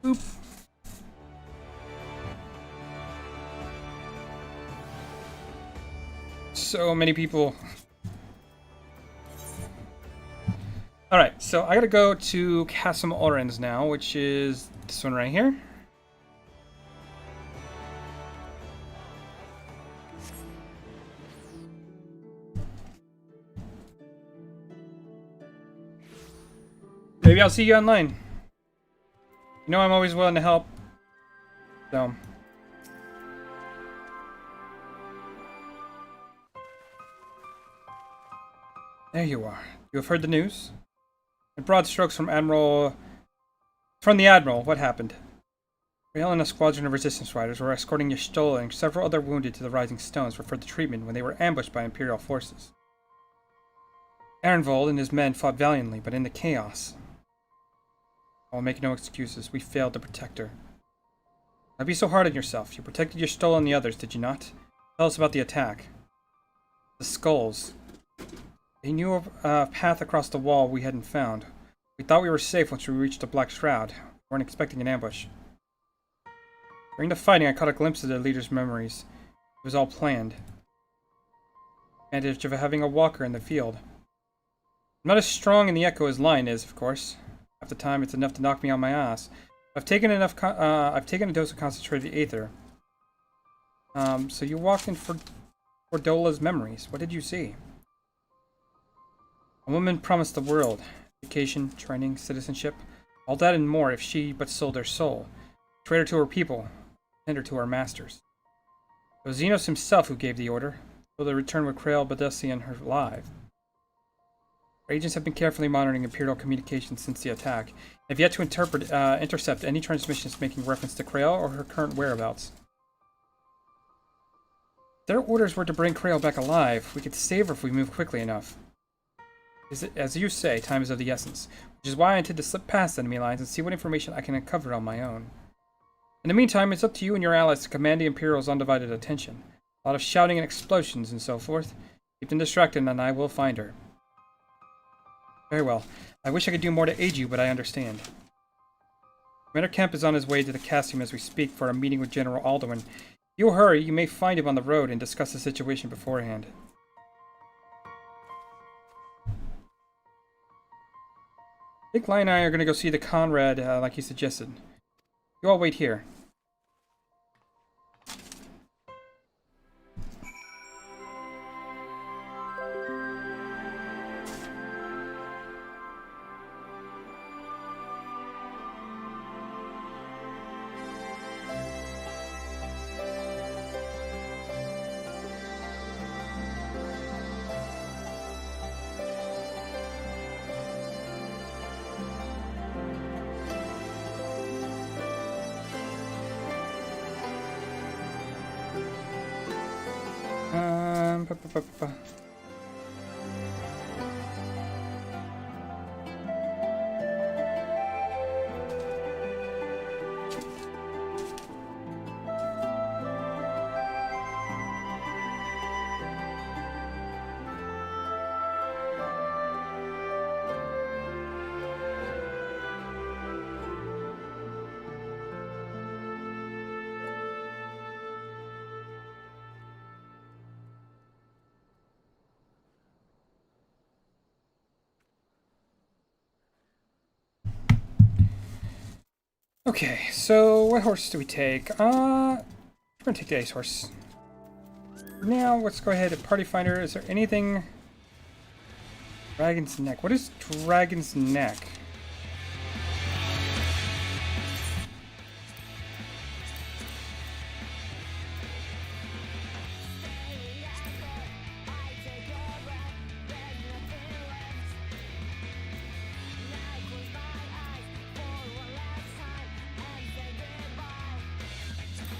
Boop. So many people. Alright, so I gotta go to Casimir Orens now, which is this one right here. Maybe I'll see you online. You know I'm always willing to help. So. There you are. You have heard the news? In broad strokes from the Admiral, what happened? Krael and a squadron of resistance riders were escorting Y'shtola and several other wounded to the Rising Stones for further treatment when they were ambushed by Imperial forces. Arenvold and his men fought valiantly, but in the chaos. I'll make no excuses. We failed to protect her. Don't be so hard on yourself. You protected Y'shtola and the others, did you not? Tell us about the attack. The skulls. They knew a path across the wall we hadn't found. We thought we were safe once we reached the Black Shroud. We weren't expecting an ambush. During the fighting, I caught a glimpse of their leader's memories. It was all planned. Advantage of having a walker in the field. I'm not as strong in the echo as Lion is, of course. Half the time, it's enough to knock me on my ass. I've taken a dose of concentrated aether. So you walked in for Dola's memories. What did you see? A woman promised the world. Education, training, citizenship. All that and more if she but sold her soul. Traitor to her people. Tender to her masters. It was Xenos himself who gave the order. So the return with Krael Bedelsian her alive. Our agents have been carefully monitoring Imperial communications since the attack. Have yet to intercept any transmissions making reference to Krael or her current whereabouts. If their orders were to bring Krael back alive, we could save her if we move quickly enough. As you say, time is of the essence, which is why I intend to slip past enemy lines and see what information I can uncover on my own. In the meantime, it's up to you and your allies to command the Imperial's undivided attention. A lot of shouting and explosions and so forth. Keep them distracted and I will find her. Very well. I wish I could do more to aid you, but I understand. Commander Kemp is on his way to the Castium as we speak for a meeting with General Alduin. If you hurry, you may find him on the road and discuss the situation beforehand. I think Lion and I are going to go see the Conrad, like he suggested. You all wait here. Okay, so what horse do we take? We're gonna take the ice horse. Now, let's go ahead and party finder. Is there anything? Dragon's Neck. What is Dragon's Neck?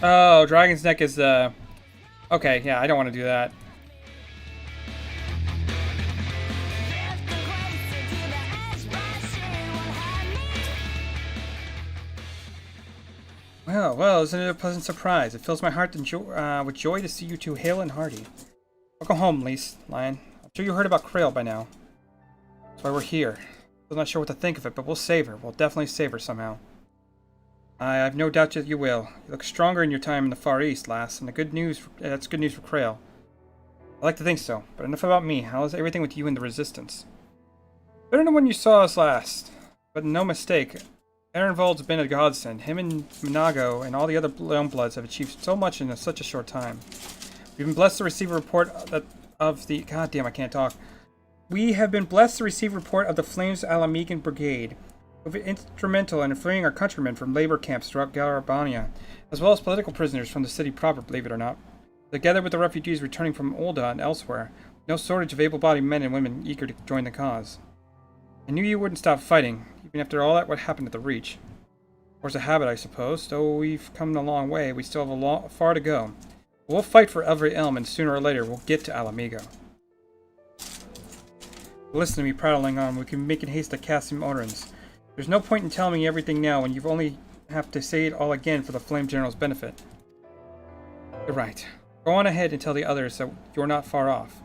Oh, Dragon's Neck is the... Okay, yeah, I don't want to do that. Well, isn't it a pleasant surprise? It fills my heart with joy to see you two hale and hearty. Welcome home, Lion. I'm sure you heard about Krail by now. That's why we're here. Still not sure what to think of it, but we'll save her. We'll definitely save her somehow. I have no doubt that you will. You look stronger in your time in the Far East, lass, and that's good news for Krail. I like to think so, but enough about me. How is everything with you and the Resistance? Better than when you saw us last, but no mistake. Erenvold's been a godsend. Him and Minago and all the other Lonebloods have achieved so much in such a short time. We've been blessed to receive a report of the... God damn, I can't talk. We have been blessed to receive a report of the Flames Alamegan Brigade, who have been instrumental in freeing our countrymen from labor camps throughout Garabania, as well as political prisoners from the city proper, believe it or not. Together with the refugees returning from Ul'dah and elsewhere, no shortage of able-bodied men and women eager to join the cause. I knew you wouldn't stop fighting, even after all that what happened at the Reach. Force of habit, I suppose. Though we've come a long way, we still have far to go. We'll fight for every elm, and sooner or later we'll get to Alamigo. Listen to me prattling on. We can make in haste to Cassim Orans. There's no point in telling me everything now when you've only have to say it all again for the Flame General's benefit. You're right. Go on ahead and tell the others that you're not far off.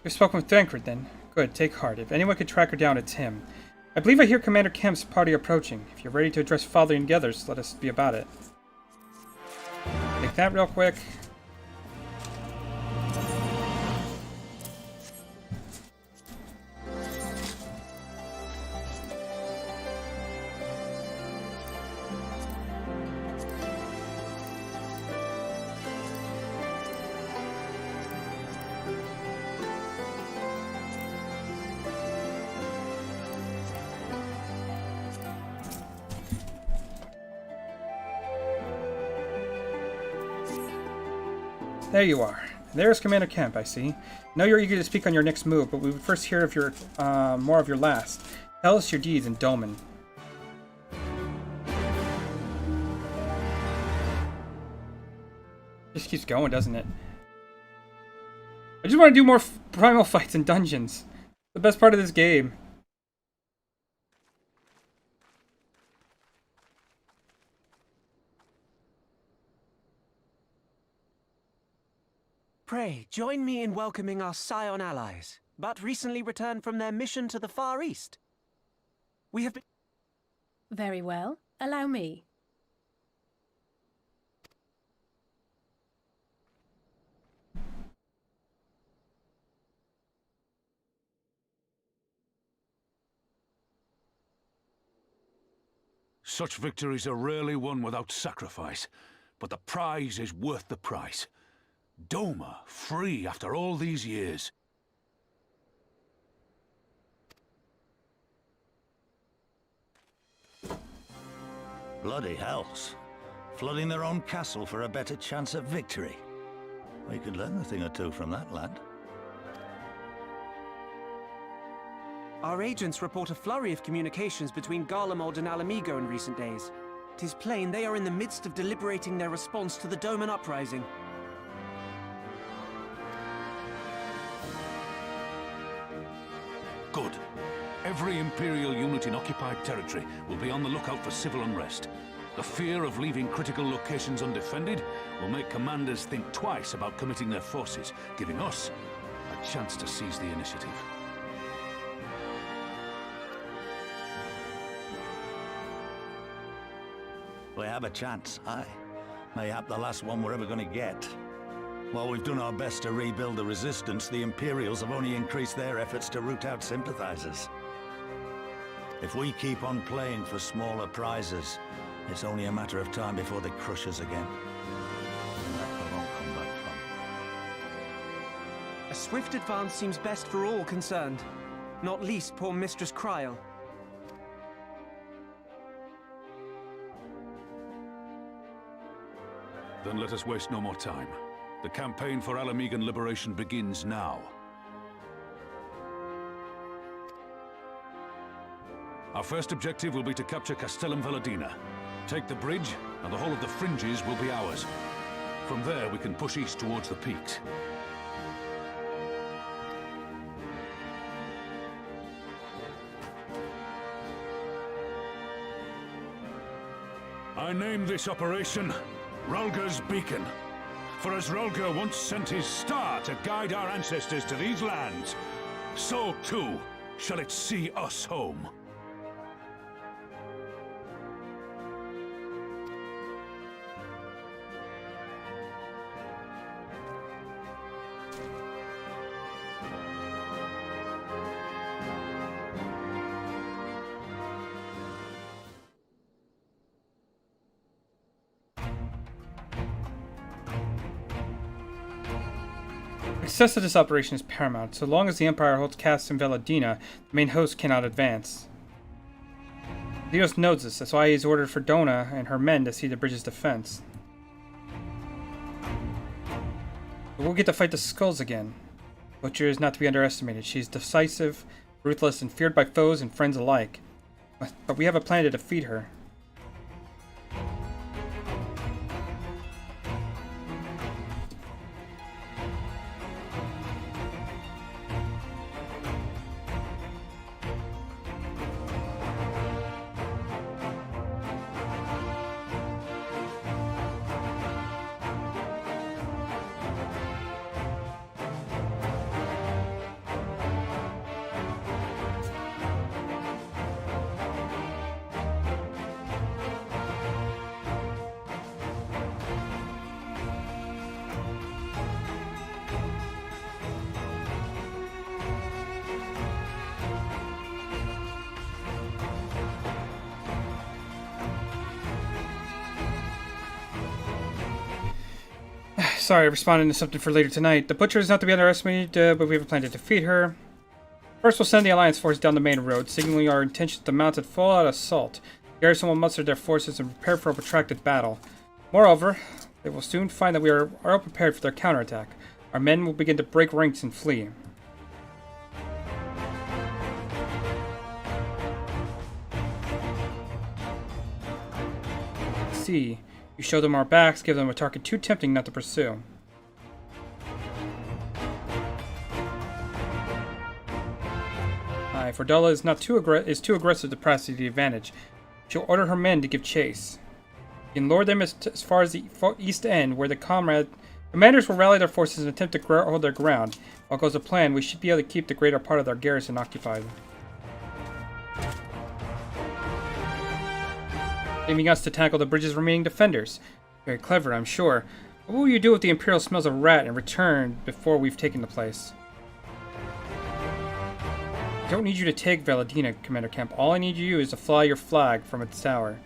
You've spoken with Thancred, then. Good, take heart. If anyone could track her down, it's him. I believe I hear Commander Kemp's party approaching. If you're ready to address Father and the others, let us be about it. Take that real quick. There you are. There's Commander Kemp, I see. I know you're eager to speak on your next move, but we would first hear of your more of your last. Tell us your deeds in Dolmen. Just keeps going, doesn't it? I just want to do more primal fights in dungeons. The best part of this game. Pray, join me in welcoming our Scion allies, but recently returned from their mission to the Far East. We have been... Very well. Allow me. Such victories are rarely won without sacrifice, but the prize is worth the price. Doma, free after all these years. Bloody hells. Flooding their own castle for a better chance at victory. We could learn a thing or two from that lad. Our agents report a flurry of communications between Garlemald and Alamigo in recent days. 'Tis plain they are in the midst of deliberating their response to the Doman uprising. Good. Every Imperial unit in occupied territory will be on the lookout for civil unrest. The fear of leaving critical locations undefended will make commanders think twice about committing their forces, giving us a chance to seize the initiative. We have a chance, aye. Mayhap the last one we're ever gonna get. While we've done our best to rebuild the Resistance, the Imperials have only increased their efforts to root out sympathizers. If we keep on playing for smaller prizes, it's only a matter of time before they crush us again. And that we won't come back from. A swift advance seems best for all concerned. Not least poor Mistress Kryl. Then let us waste no more time. The campaign for Ala-Mhigan liberation begins now. Our first objective will be to capture Castellum Valadina. Take the bridge, and the whole of the fringes will be ours. From there, we can push east towards the peaks. I name this operation Rhalgr's Beacon. For as Rhalgr once sent his star to guide our ancestors to these lands, so too shall it see us home. Success of this operation is paramount. So long as the Empire holds Castellum Valadina, the main host cannot advance. Leos knows this, that's why he has ordered for Dona and her men to see the bridge's defense. But we'll get to fight the Skulls again. Butcher is not to be underestimated. She is decisive, ruthless, and feared by foes and friends alike. But we have a plan to defeat her. Sorry, I responded to something for later tonight. The Butcher is not to be underestimated, but we have a plan to defeat her. First, we'll send the Alliance force down the main road, signaling our intention to mount a full-out assault. The garrison will muster their forces and prepare for a protracted battle. Moreover, they will soon find that we are well prepared for their counterattack. Our men will begin to break ranks and flee. See. You show them our backs, give them a target too tempting not to pursue. Fordella is too aggressive to press to the advantage. She'll order her men to give chase. You can lure them as far as the east end, where the commanders will rally their forces and attempt to hold their ground. If all goes to plan, we should be able to keep the greater part of our garrison occupied. Leaving us to tackle the bridge's remaining defenders. Very clever, I'm sure. What will you do if the Imperial smells a rat and return before we've taken the place? I don't need you to take Valadina, Commander Kemp. All I need you is to fly your flag from its tower.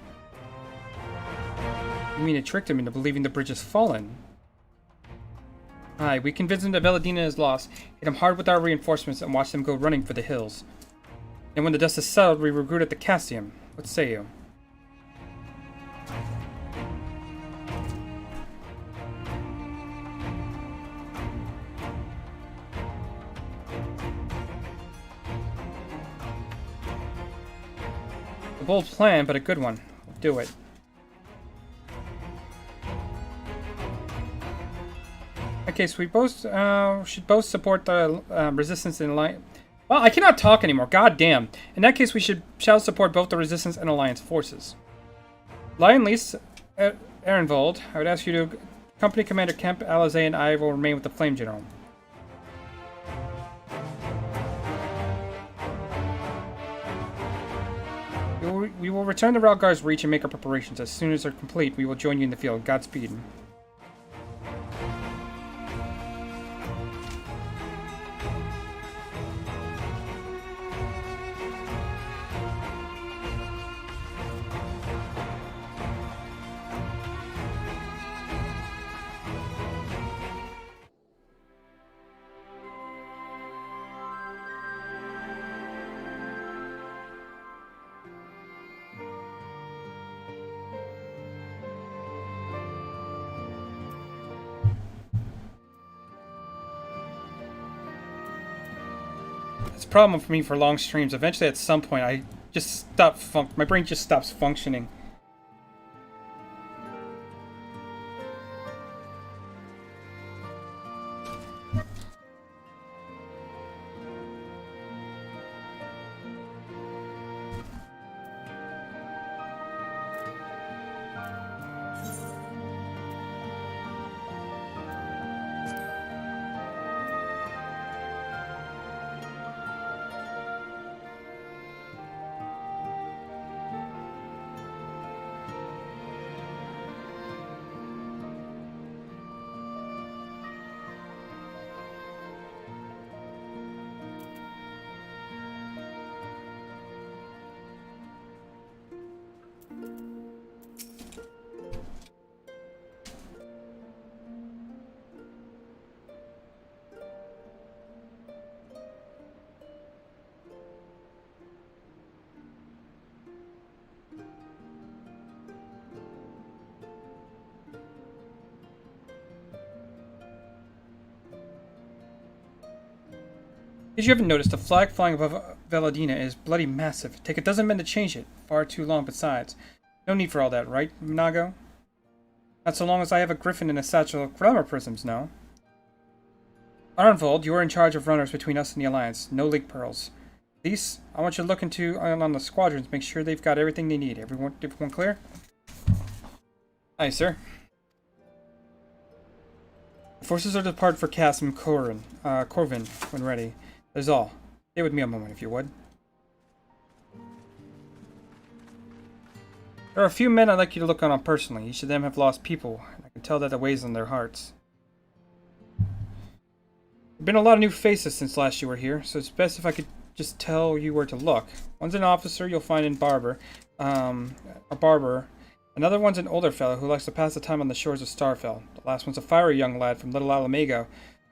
You mean it tricked him into believing the bridge has fallen? Aye, we convinced him that Valadina is lost, hit him hard with our reinforcements, and watched them go running for the hills. And when the dust is settled, we regroup at the Castellum. What say you? A bold plan, but a good one. We'll do it. Okay, so we both should both support the resistance in Well, I cannot talk anymore. God damn. In that case, we shall support both the Resistance and Alliance forces. Lion Lease Ehrenwald, I would ask you to accompany Commander Kemp, Alizé, and I will remain with the Flame General. We will return to Ralgar's Reach and make our preparations. As soon as they're complete, we will join you in the field. Godspeed. It's a problem for me for long streams. Eventually, at some point, I just stop. My brain just stops functioning. As you haven't noticed, the flag flying above Veladina is bloody massive. Take a dozen men to change it. Far too long besides. No need for all that, right, Nago? Not so long as I have a griffin and a satchel of glamour prisms, no? Arnvold, you are in charge of runners between us and the Alliance. No leak pearls. These, I want you to look into on the squadrons, make sure they've got everything they need. Everyone clear? Aye, sir. The forces are to depart for Cassim Corvin when ready. That is all. Stay with me a moment, if you would. There are a few men I'd like you to look on personally. Each of them have lost people, and I can tell that it weighs on their hearts. There have been a lot of new faces since last you were here, so it's best if I could just tell you where to look. One's an officer you'll find in a barber. Another one's an older fellow who likes to pass the time on the shores of Starfell. The last one's a fiery young lad from Little Alamago,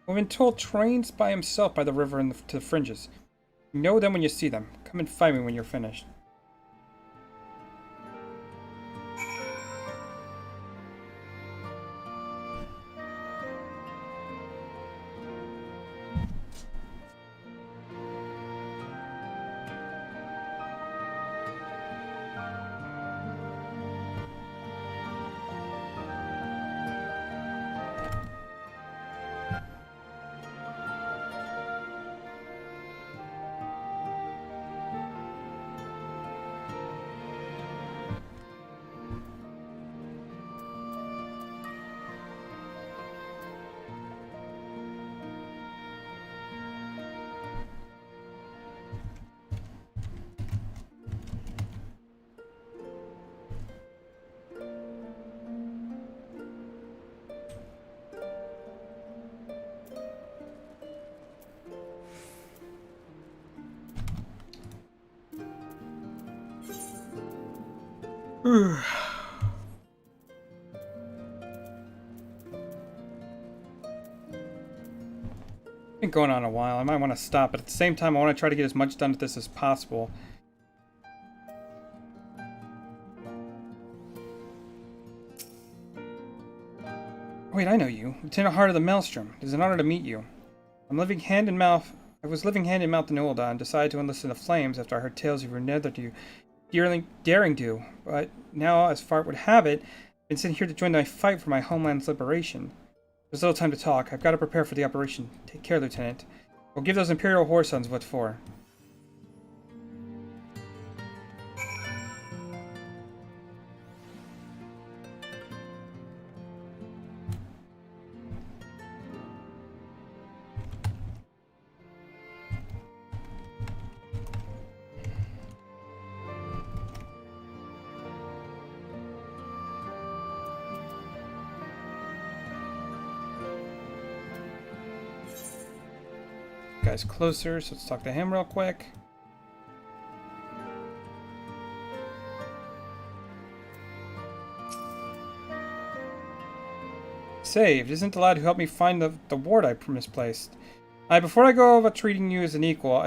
who I've been told trains by himself by the river and to the fringes. You know them when you see them. Come and find me when you're finished. Been going on a while. I might want to stop, but at the same time, I want to try to get as much done with this as possible. Wait, I know you. Lieutenant Hart of the Maelstrom. It is an honor to meet you. I was living hand in mouth in Ul'dah and decided to enlist in the Flames after I heard tales of your netherdo daring do. But now, as fate would have it, I've been sitting here to join my fight for my homeland's liberation. There's little time to talk. I've got to prepare for the operation. Take care, Lieutenant. We'll give those Imperial Whoresons what for. Guy's closer, so let's talk to him real quick. Saved. Isn't the lad who helped me find the ward I misplaced? Before I go about treating you as an equal,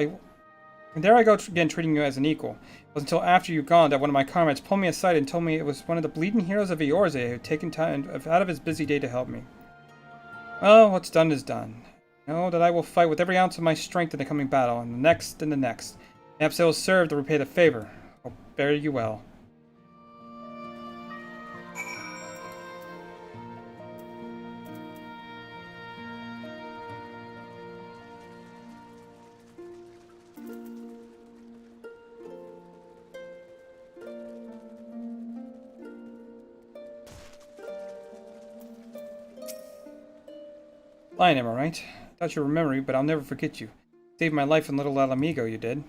again treating you as an equal. It was until after you gone that one of my comrades pulled me aside and told me it was one of the bleeding heroes of Eorze who had taken time out of his busy day to help me. Well, what's done is done. Know that I will fight with every ounce of my strength in the coming battle, and the next and the next. Perhaps I will serve to repay the favor. I'll bear you well. Fine, am I right? Thought you remember me, but I'll never forget you. Saved my life in Little Ala Mhigo, you did.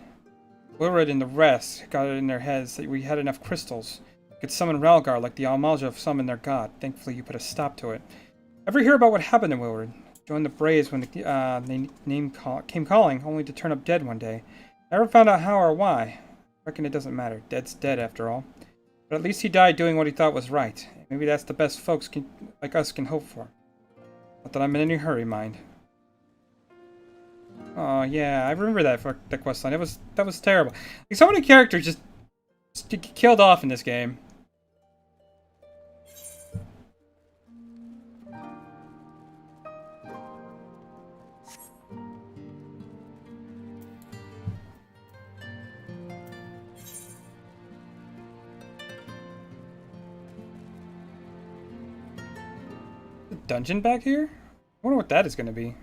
Wilred and the rest got it in their heads that we had enough crystals. We could summon Ralgar like the Almalja summoned their god. Thankfully, you put a stop to it. Ever hear about what happened to Wilred? Joined the Braves when the name came calling, only to turn up dead one day. Never found out how or why. Reckon it doesn't matter. Dead's dead, after all. But at least he died doing what he thought was right. Maybe that's the best folks like us can hope for. Not that I'm in any hurry, mind. Oh yeah, I remember that questline. That was terrible. Like, so many characters just get killed off in this game. The dungeon back here? I wonder what that is going to be.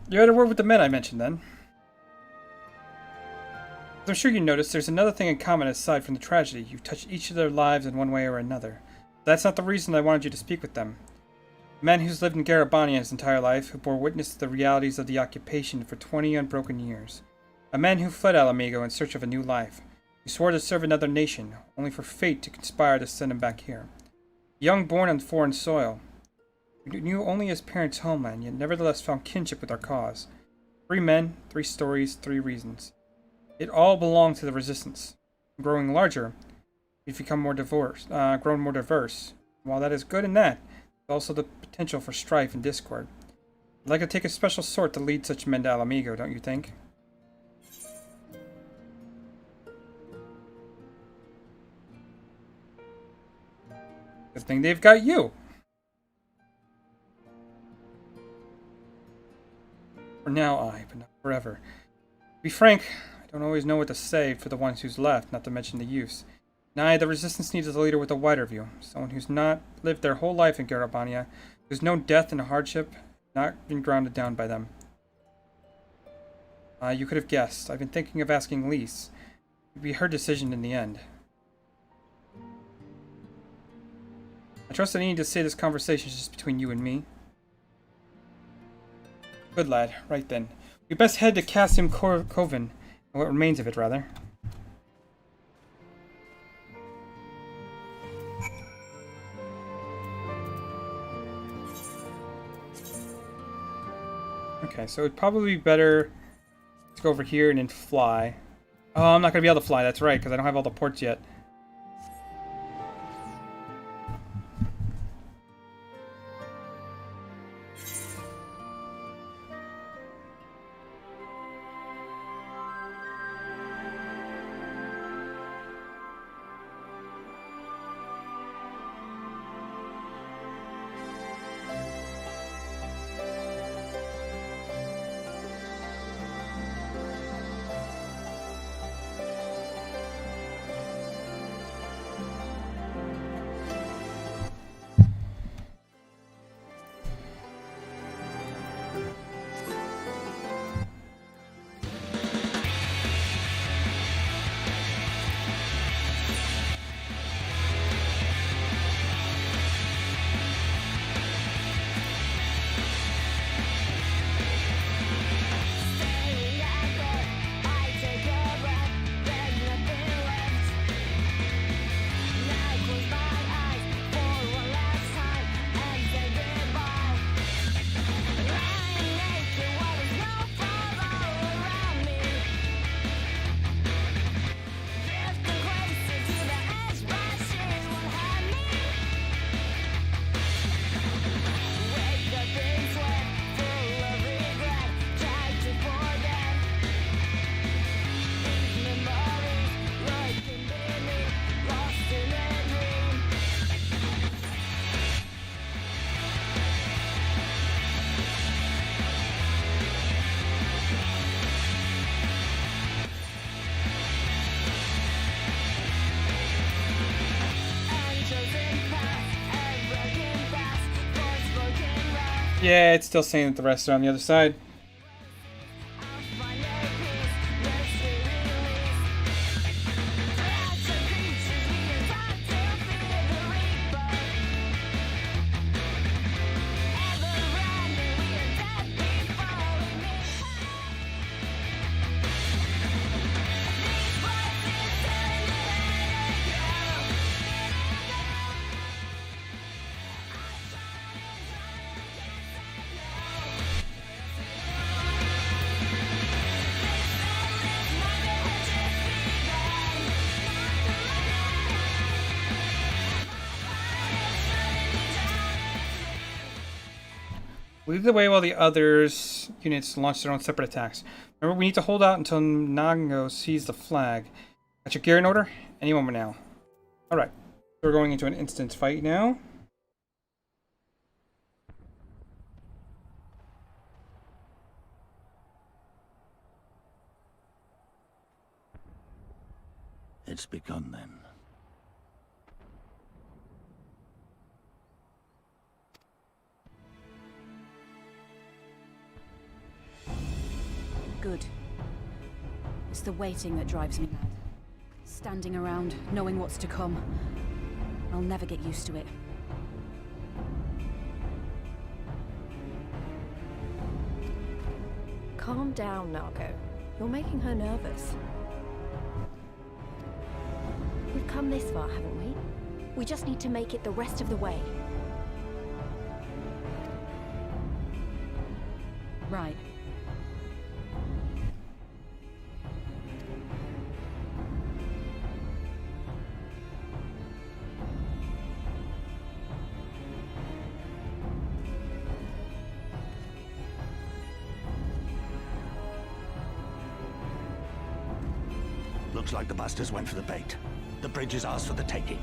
You had a word with the men I mentioned then. As I'm sure you noticed, there's another thing in common aside from the tragedy. You've touched each of their lives in one way or another. That's not the reason I wanted you to speak with them. A man who's lived in Garabania his entire life, who bore witness to the realities of the occupation for 20 unbroken years. A man who fled Ala Mhigo in search of a new life. He swore to serve another nation, only for fate to conspire to send him back here. Young, born on foreign soil. We knew only his parents' homeland, yet nevertheless found kinship with our cause. 3 men, 3 stories, 3 reasons. It all belonged to the Resistance. Growing larger, we've become grown more diverse. While that is good in that, there's also the potential for strife and discord. I'd like to take a special sort to lead such men to Ala Mhigo, don't you think? Good thing they've got you! For now, but not forever. To be frank, I don't always know what to say for the ones who's left, not to mention the youths. The Resistance needs a leader with a wider view. Someone who's not lived their whole life in Garabania, who's known death and hardship, not been grounded down by them. You could have guessed. I've been thinking of asking Lyse. It'd be her decision in the end. I trust that I need to say this conversation is just between you and me. Good lad. Right then. We best head to Kasim Coven, or what remains of it, rather. Okay, so it'd probably be better to go over here and then fly. Oh, I'm not going to be able to fly, that's right, because I don't have all the ports yet. Yeah, it's still saying that the rest are on the other side. Lead the way while the others units launch their own separate attacks. Remember, we need to hold out until Nago sees the flag. Got your gear in order? Any moment now. Alright. So we're going into an instant fight now. It's begun then. Good. It's the waiting that drives me mad. Standing around, knowing what's to come. I'll never get used to it. Calm down, Nago. You're making her nervous. We've come this far, haven't we? We just need to make it the rest of the way. Right. Looks like the bastards went for the bait. The bridge is ours for the taking.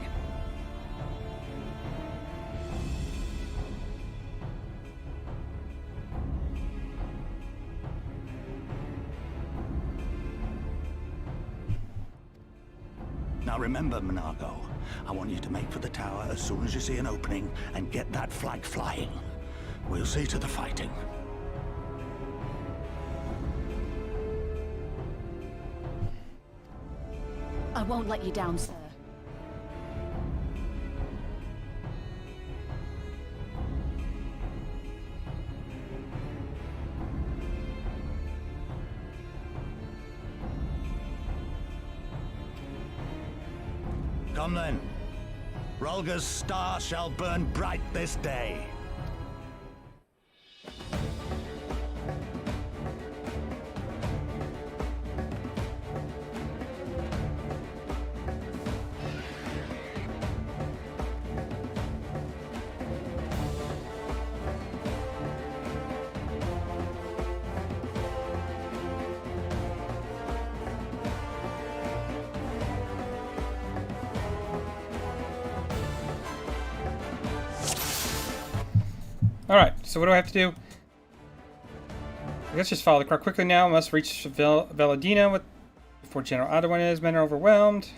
Now remember, Monago, I want you to make for the tower as soon as you see an opening and get that flag flying. We'll see to the fighting. I won't let you down, sir. Come then. Rolga's star shall burn bright this day. Alright, so what do I have to do? I guess just follow the crowd quickly now. Must reach Veladina before General Adawan and his men are overwhelmed.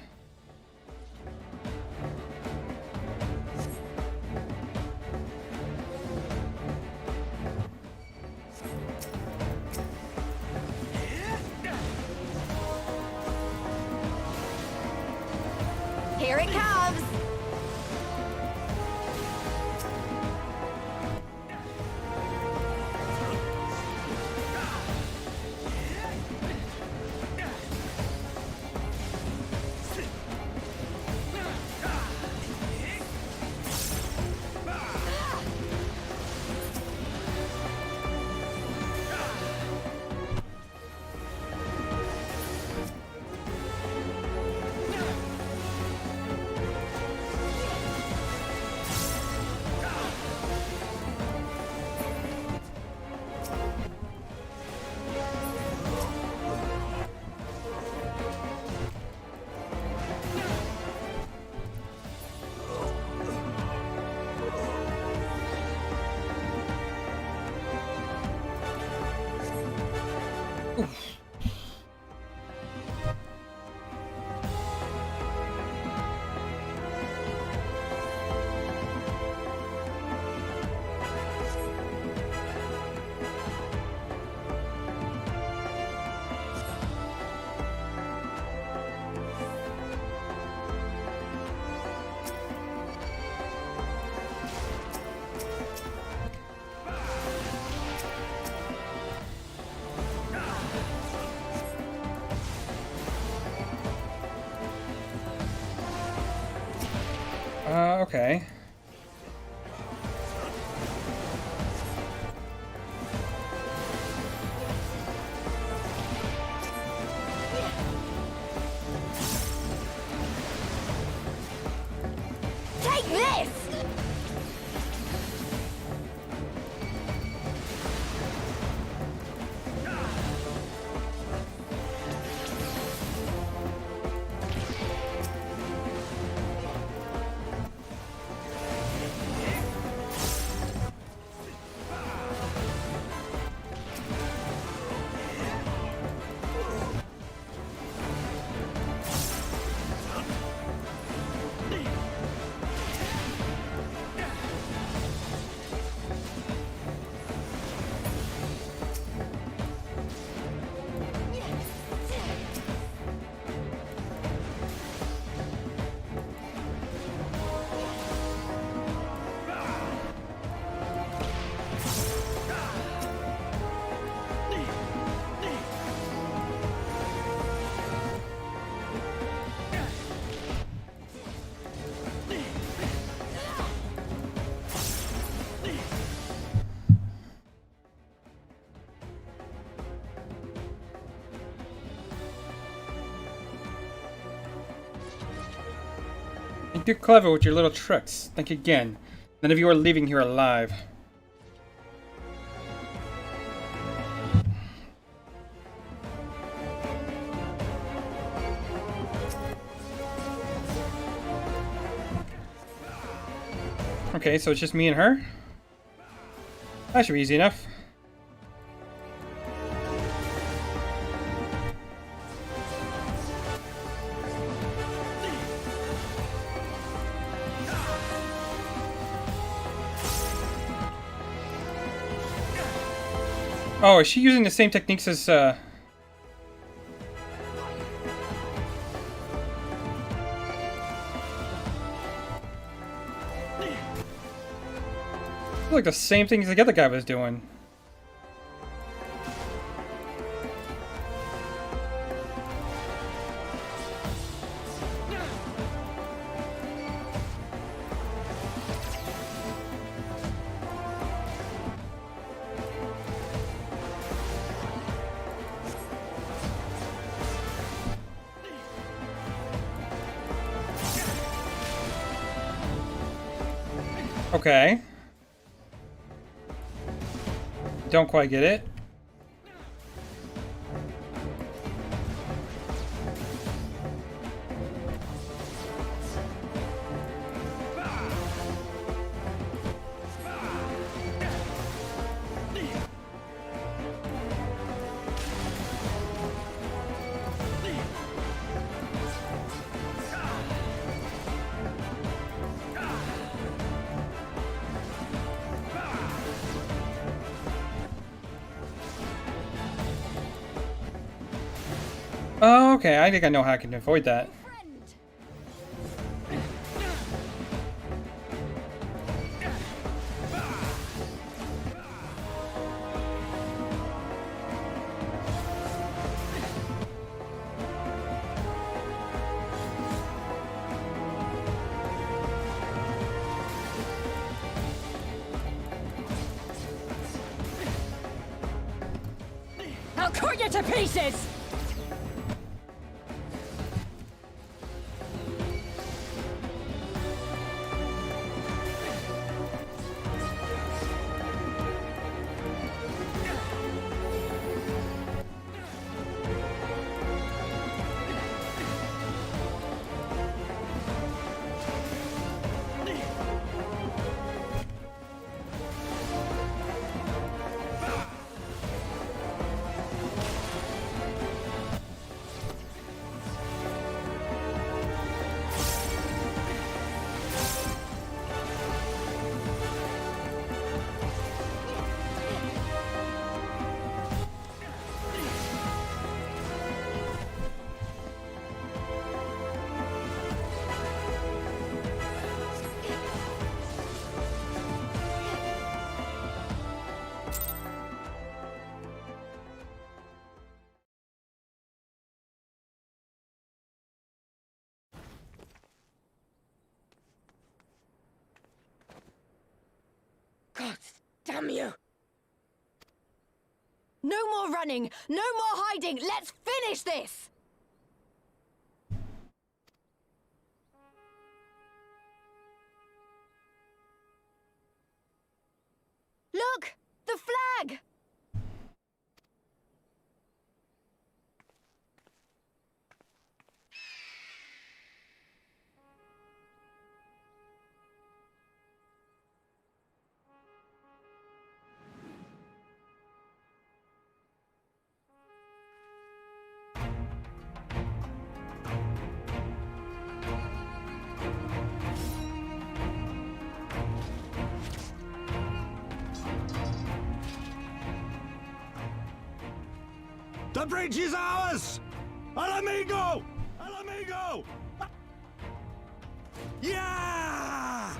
Here it comes! Okay. Take this! You're too clever with your little tricks. Think again. None of you are leaving here alive. Okay, so it's just me and her? That should be easy enough. Oh, is she using the same techniques as, like the same things the other guy was doing. Okay. Don't quite get it. Oh, okay, I think I know how I can avoid that. I'll cut you to pieces! Damn you! No more running! No more hiding! Let's finish this! Look! The flag! The bridge is ours! Al amigo! Al amigo! Yeah!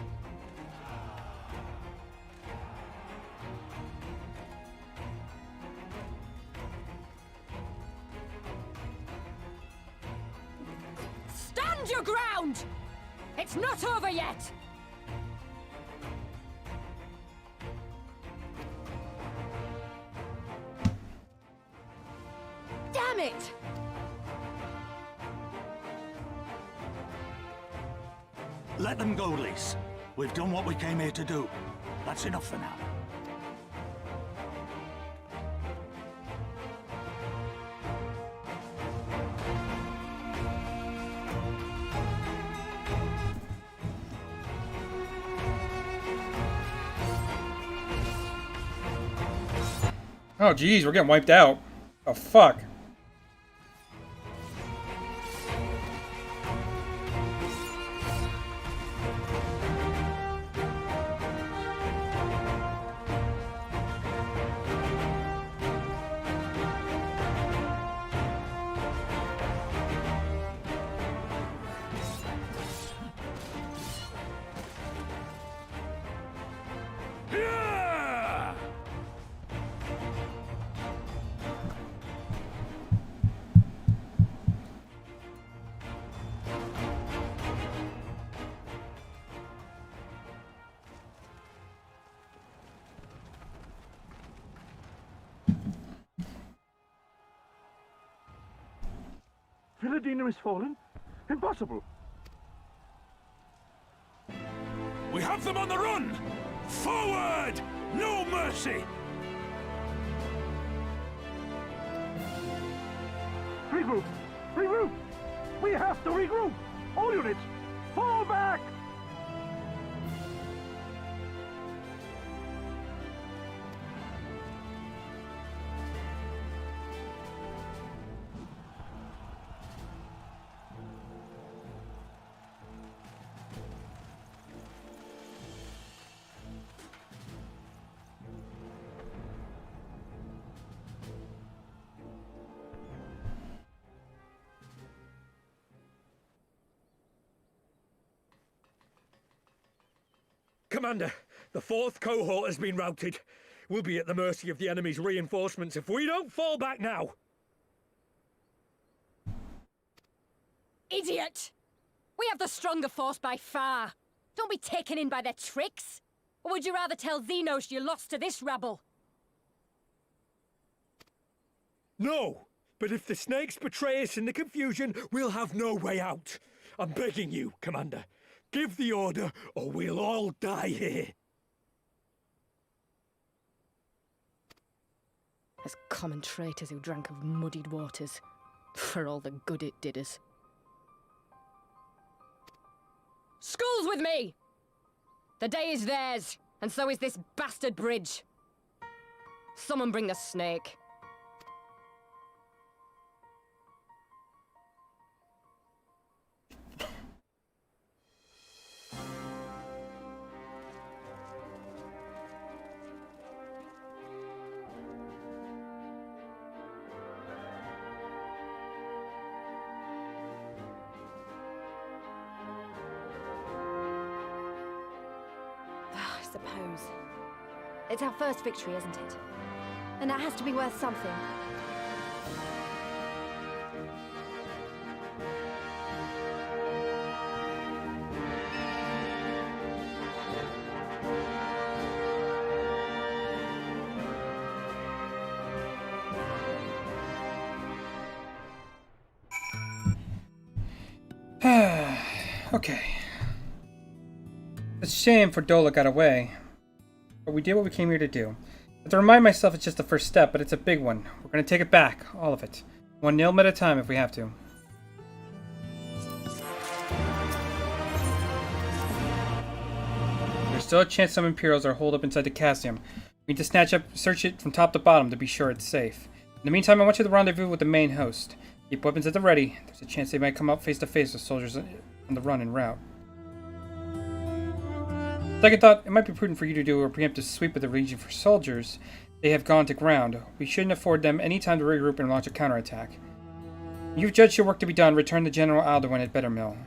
Stand your ground! It's not over yet! Damn it! Let them go, Lys. We've done what we came here to do. That's enough for now. Oh, geez, we're getting wiped out. Oh, fuck. Villadina is fallen? Impossible! We have them on the run! Forward! No mercy! Regroup! Regroup! We have to regroup! All units, fall back! Commander, the 4th cohort has been routed. We'll be at the mercy of the enemy's reinforcements if we don't fall back now. Idiot! We have the stronger force by far. Don't be taken in by their tricks. Or would you rather tell Xenos you lost to this rabble? No, but if the snakes betray us in the confusion, we'll have no way out. I'm begging you, Commander. Give the order, or we'll all die here. As common traitors who drank of muddied waters, for all the good it did us. School's with me! The day is theirs, and so is this bastard bridge. Someone bring the snake. I suppose. It's our first victory, isn't it? And that has to be worth something. Okay. It's a shame for Dola got away, but we did what we came here to do. I have to remind myself it's just the first step, but it's a big one. We're going to take it back, all of it. One Nilm at a time if we have to. There's still a chance some Imperials are holed up inside the Cassium. We need to search it from top to bottom to be sure it's safe. In the meantime, I want you to rendezvous with the main host. Keep weapons at the ready. There's a chance they might come up face to face with soldiers on the run en route. Second thought, it might be prudent for you to do a preemptive sweep of the region for soldiers. They have gone to ground. We shouldn't afford them any time to regroup and launch a counterattack. You've judged your work to be done. Return to General Alduin at Bettermill.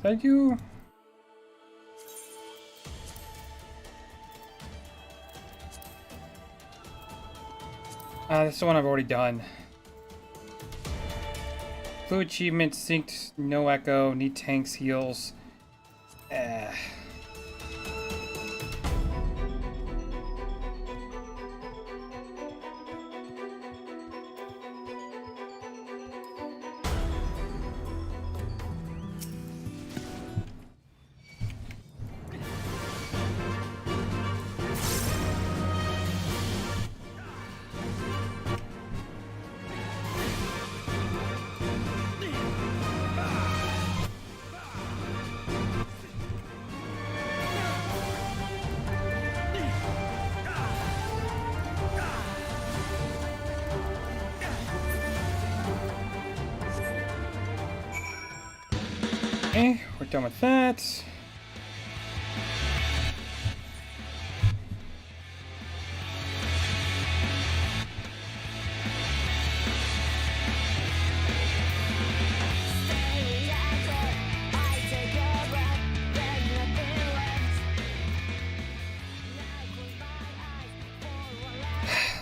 Thank you. That's the one I've already done. Clue achievement, synced, no echo, need tanks, heals. Okay, we're done with that.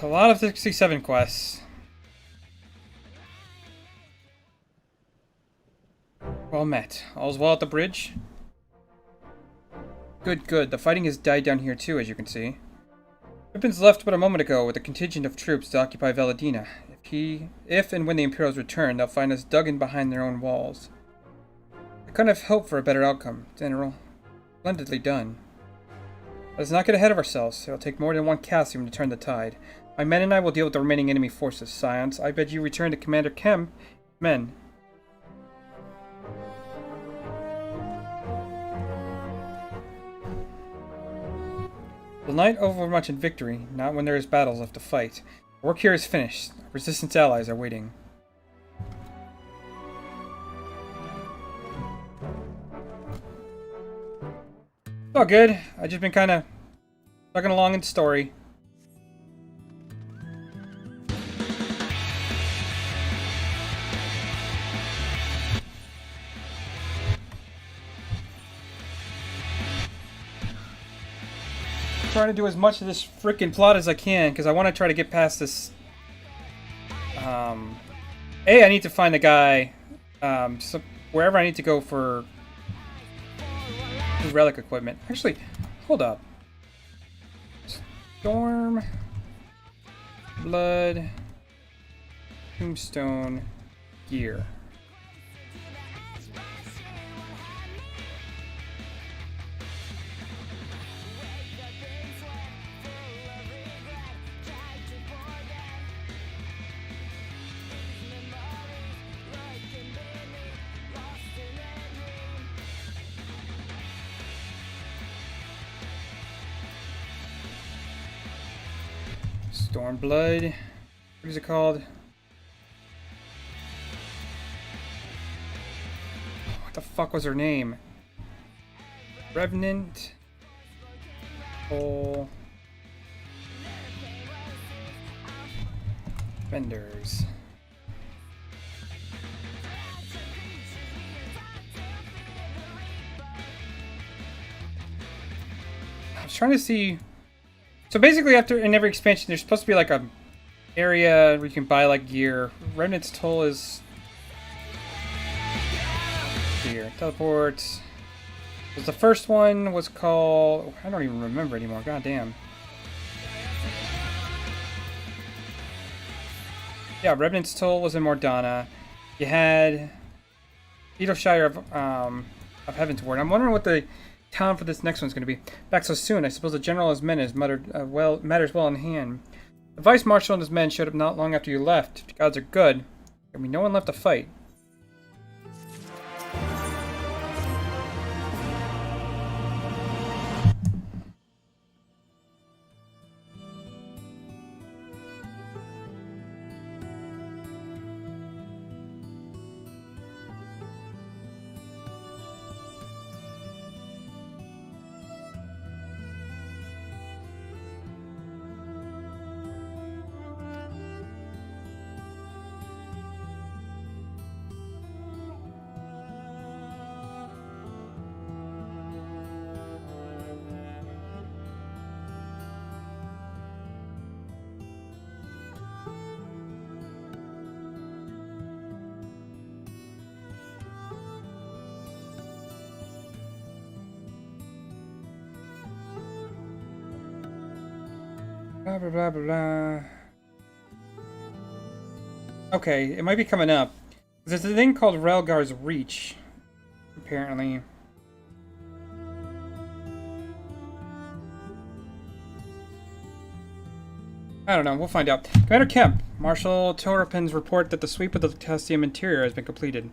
A lot of 67 quests. Well met. All's well at the bridge? Good, good. The fighting has died down here too, as you can see. Pippin's left but a moment ago with a contingent of troops to occupy Valadina. If and when the Imperials return, they'll find us dug in behind their own walls. I couldn't have hoped for a better outcome, General. Splendidly done. Let's not get ahead of ourselves. It'll take more than one Cassium to turn the tide. My men and I will deal with the remaining enemy forces. Scions, I bid you return to Commander Kemp. Men. The night overmuch in victory, not when there is battles left to fight. Our work here is finished. Our resistance allies are waiting. It's all good. I've just been kind of plugging along in story. trying to do as much of this freaking plot as I can because I want to try to get past this. I need to find the guy. So wherever I need to go for relic equipment. Actually, hold up. Storm, blood, tombstone, gear. Stormblood. What is it called? What the fuck was her name? Revenant. Soul. Vendors. I was trying to see. So basically, after in every expansion, there's supposed to be like a area where you can buy like gear. Remnant's Toll is here. Teleport. The first one was called. I don't even remember anymore. God damn. Yeah, Remnant's Toll was in Mordana. You had Beetleshire of Heaven's Ward. I'm wondering what the town for this next one's going to be. Back so soon. I suppose the general and his men has matters well in hand. The vice marshal and his men showed up not long after you left. If the gods are good, there'll be no one left to fight. Blah, blah, blah, blah, blah. Okay, it might be coming up. There's a thing called Relgar's Reach, apparently. I don't know, we'll find out. Commander Kemp, Marshal Torapin's report that the sweep of the Testium interior has been completed.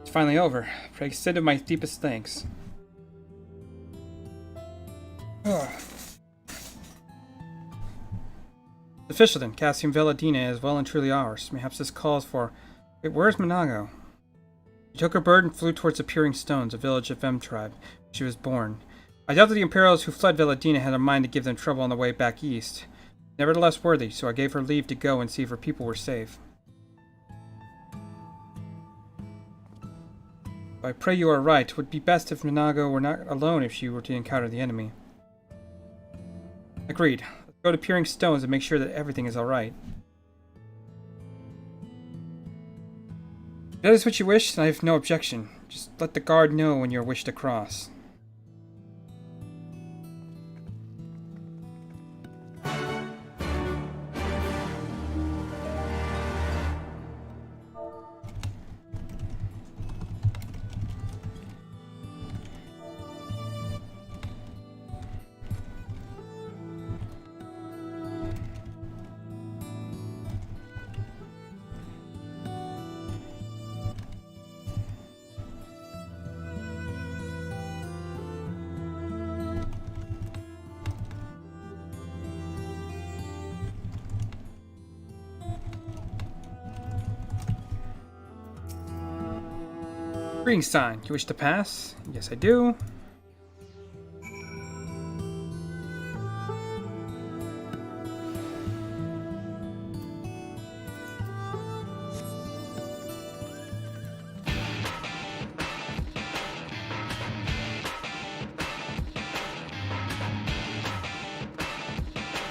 It's finally over. I extended my deepest thanks. Ugh. Official then, Cassium Veladina is well and truly ours. Perhaps this calls for... Wait, where's Minago? She took her bird and flew towards the Peering Stones, a village of Vem tribe, where she was born. I doubt that the Imperials who fled Veladina had a mind to give them trouble on the way back east. Nevertheless worthy, so I gave her leave to go and see if her people were safe. I pray you are right. It would be best if Minago were not alone if she were to encounter the enemy. Agreed. Go to Peering Stones and make sure that everything is alright. If that is what you wish, then I have no objection. Just let the guard know when you wish to cross. Greeting sign. You wish to pass? Yes, I do.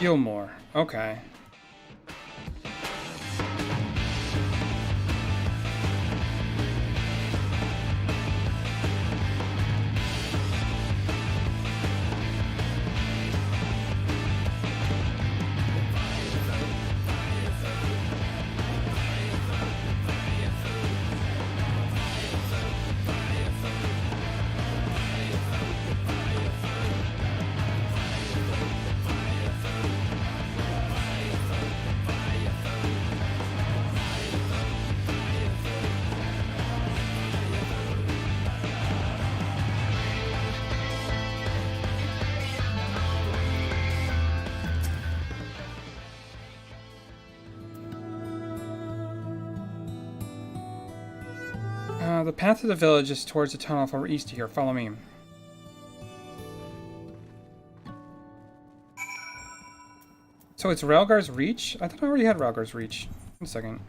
Gilmore. Okay. The path to the village is towards the tunnel far east here. Follow me. So it's Rhalgar's Reach? I thought I already had Rhalgar's Reach. One second.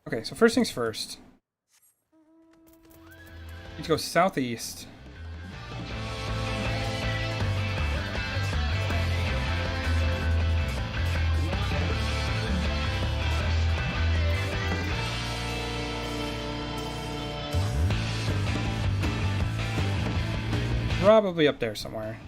Okay, so first things first. Need to go southeast. Probably up there somewhere.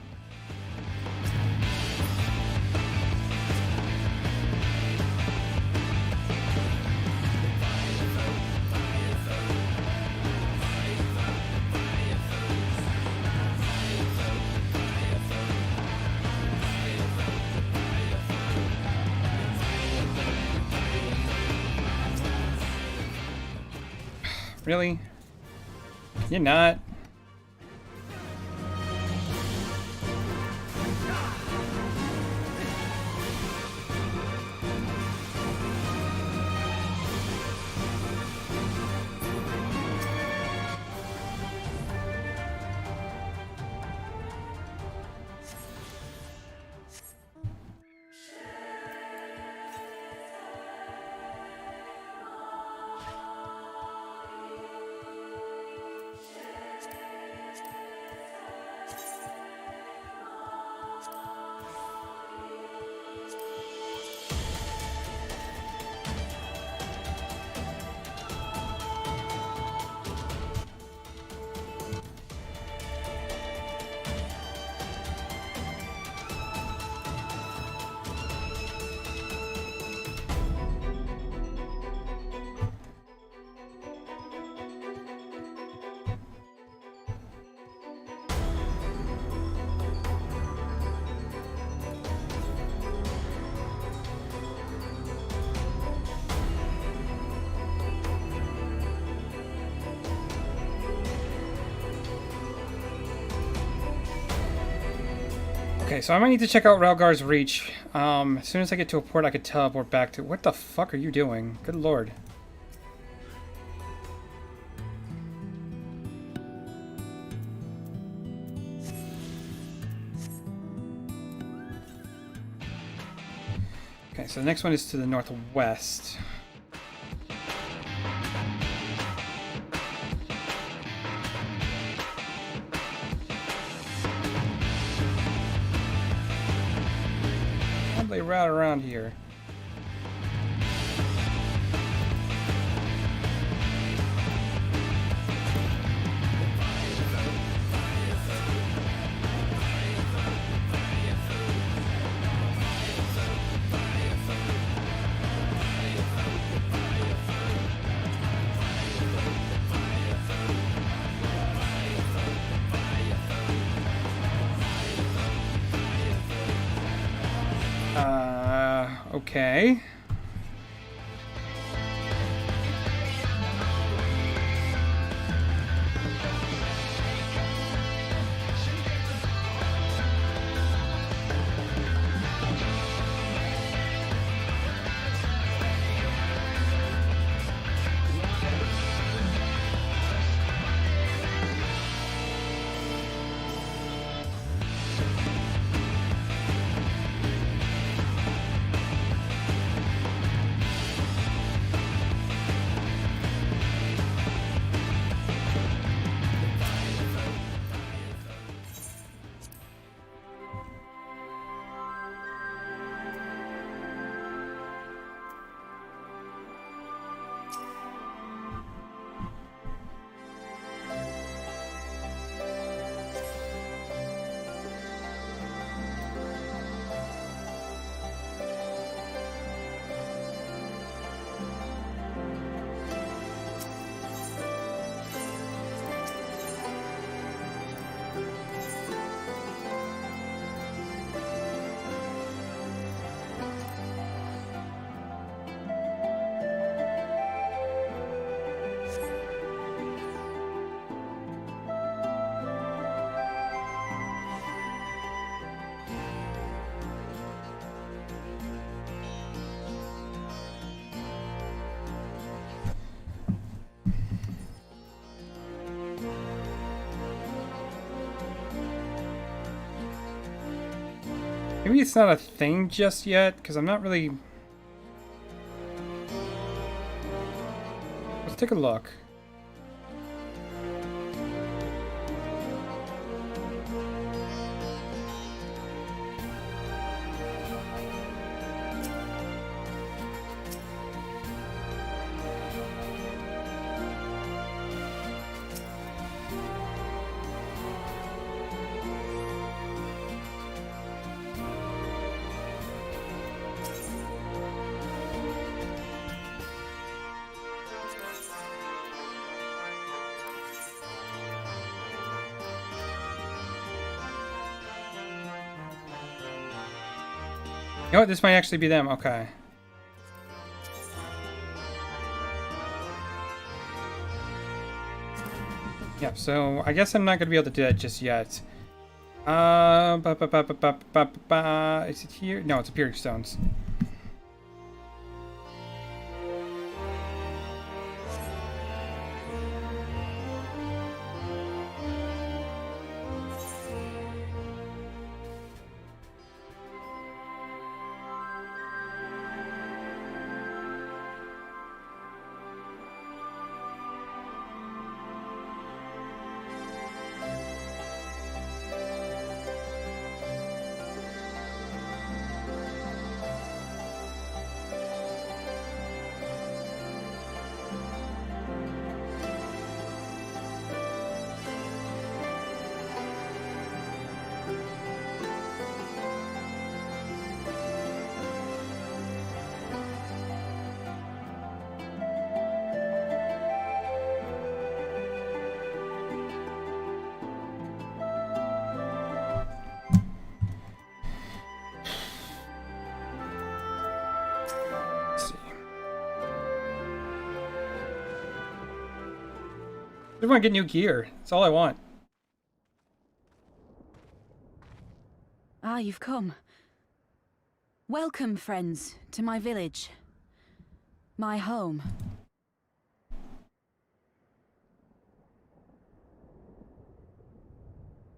Really? You're not. Okay, so I might need to check out Rhalgar's Reach. As soon as I get to a port, I could teleport back to... What the fuck are you doing? Good lord. Okay, so the next one is to the northwest. They route around here. Okay. Maybe it's not a thing just yet, because I'm not really... Let's take a look. You know what? This might actually be them. Okay. Yeah, so I guess I'm not going to be able to do that just yet. Is it here? No, it's Appearing Stones. I want to get new gear. That's all I want. Ah, you've come. Welcome, friends, to my village. My home.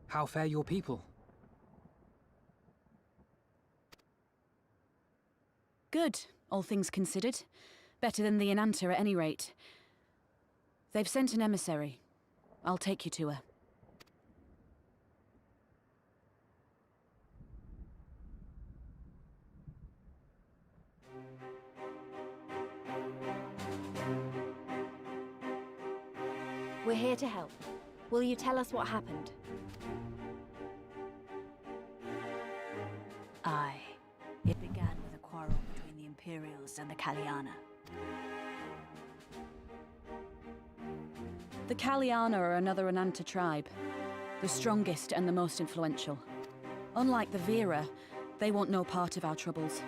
How fare your people? Good, all things considered. Better than the Inanta at any rate. They've sent an emissary. I'll take you to her. We're here to help. Will you tell us what happened? Aye. It began with a quarrel between the Imperials and the Kaliana. The Kaliana are another Inanta tribe. The strongest and the most influential. Unlike the Vera, they want no part of our troubles.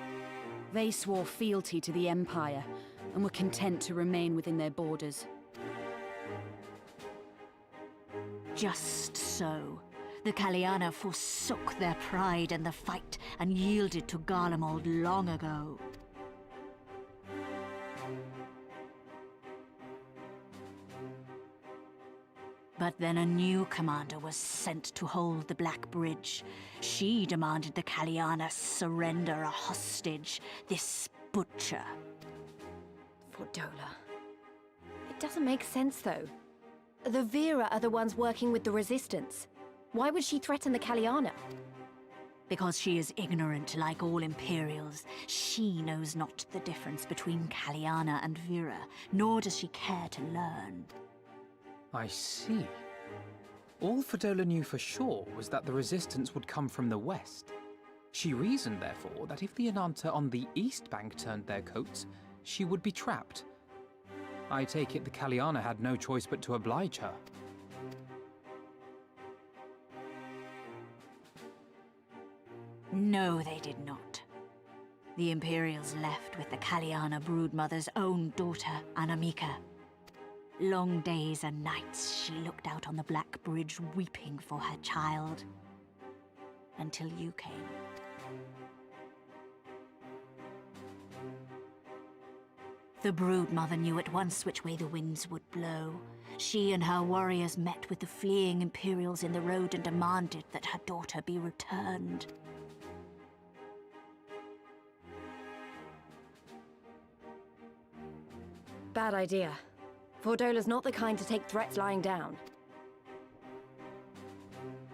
They swore fealty to the Empire, and were content to remain within their borders. Just so. The Kaliana forsook their pride in the fight and yielded to Garlemald long ago. But then a new commander was sent to hold the Black Bridge. She demanded the Kaliana surrender a hostage, this butcher. Fordola. It doesn't make sense, though. The Vera are the ones working with the Resistance. Why would she threaten the Kaliana? Because she is ignorant like all Imperials. She knows not the difference between Kaliana and Vera, nor does she care to learn. I see. All Fordola knew for sure was that the Resistance would come from the west. She reasoned, therefore, that if the Inanta on the east bank turned their coats, she would be trapped. I take it the Kaliana had no choice but to oblige her. No, they did not. The Imperials left with the Kaliana broodmother's own daughter, Anamika. Long days and nights she looked out on the Black Bridge weeping for her child. Until you came. The broodmother knew at once which way the winds would blow. She and her warriors met with the fleeing Imperials in the road and demanded that her daughter be returned. bad idea. Fordola's not the kind to take threats lying down.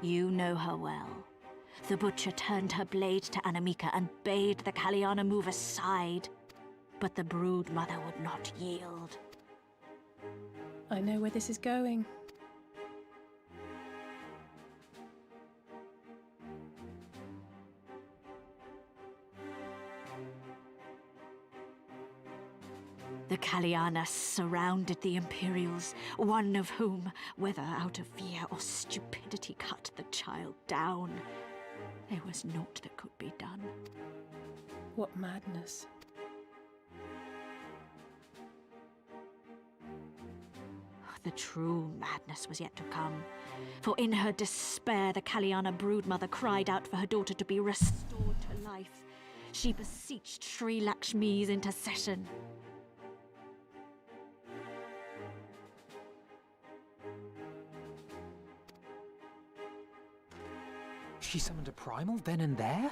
You know her well. The Butcher turned her blade to Anamika and bade the Kaliana move aside. But the Brood Mother would not yield. I know where this is going. The Kaliana surrounded the Imperials, one of whom, whether out of fear or stupidity, cut the child down. There was naught that could be done. What madness. The true madness was yet to come. For in her despair, the Kaliana broodmother cried out for her daughter to be restored to life. She beseeched Sri Lakshmi's intercession. She summoned a primal then and there?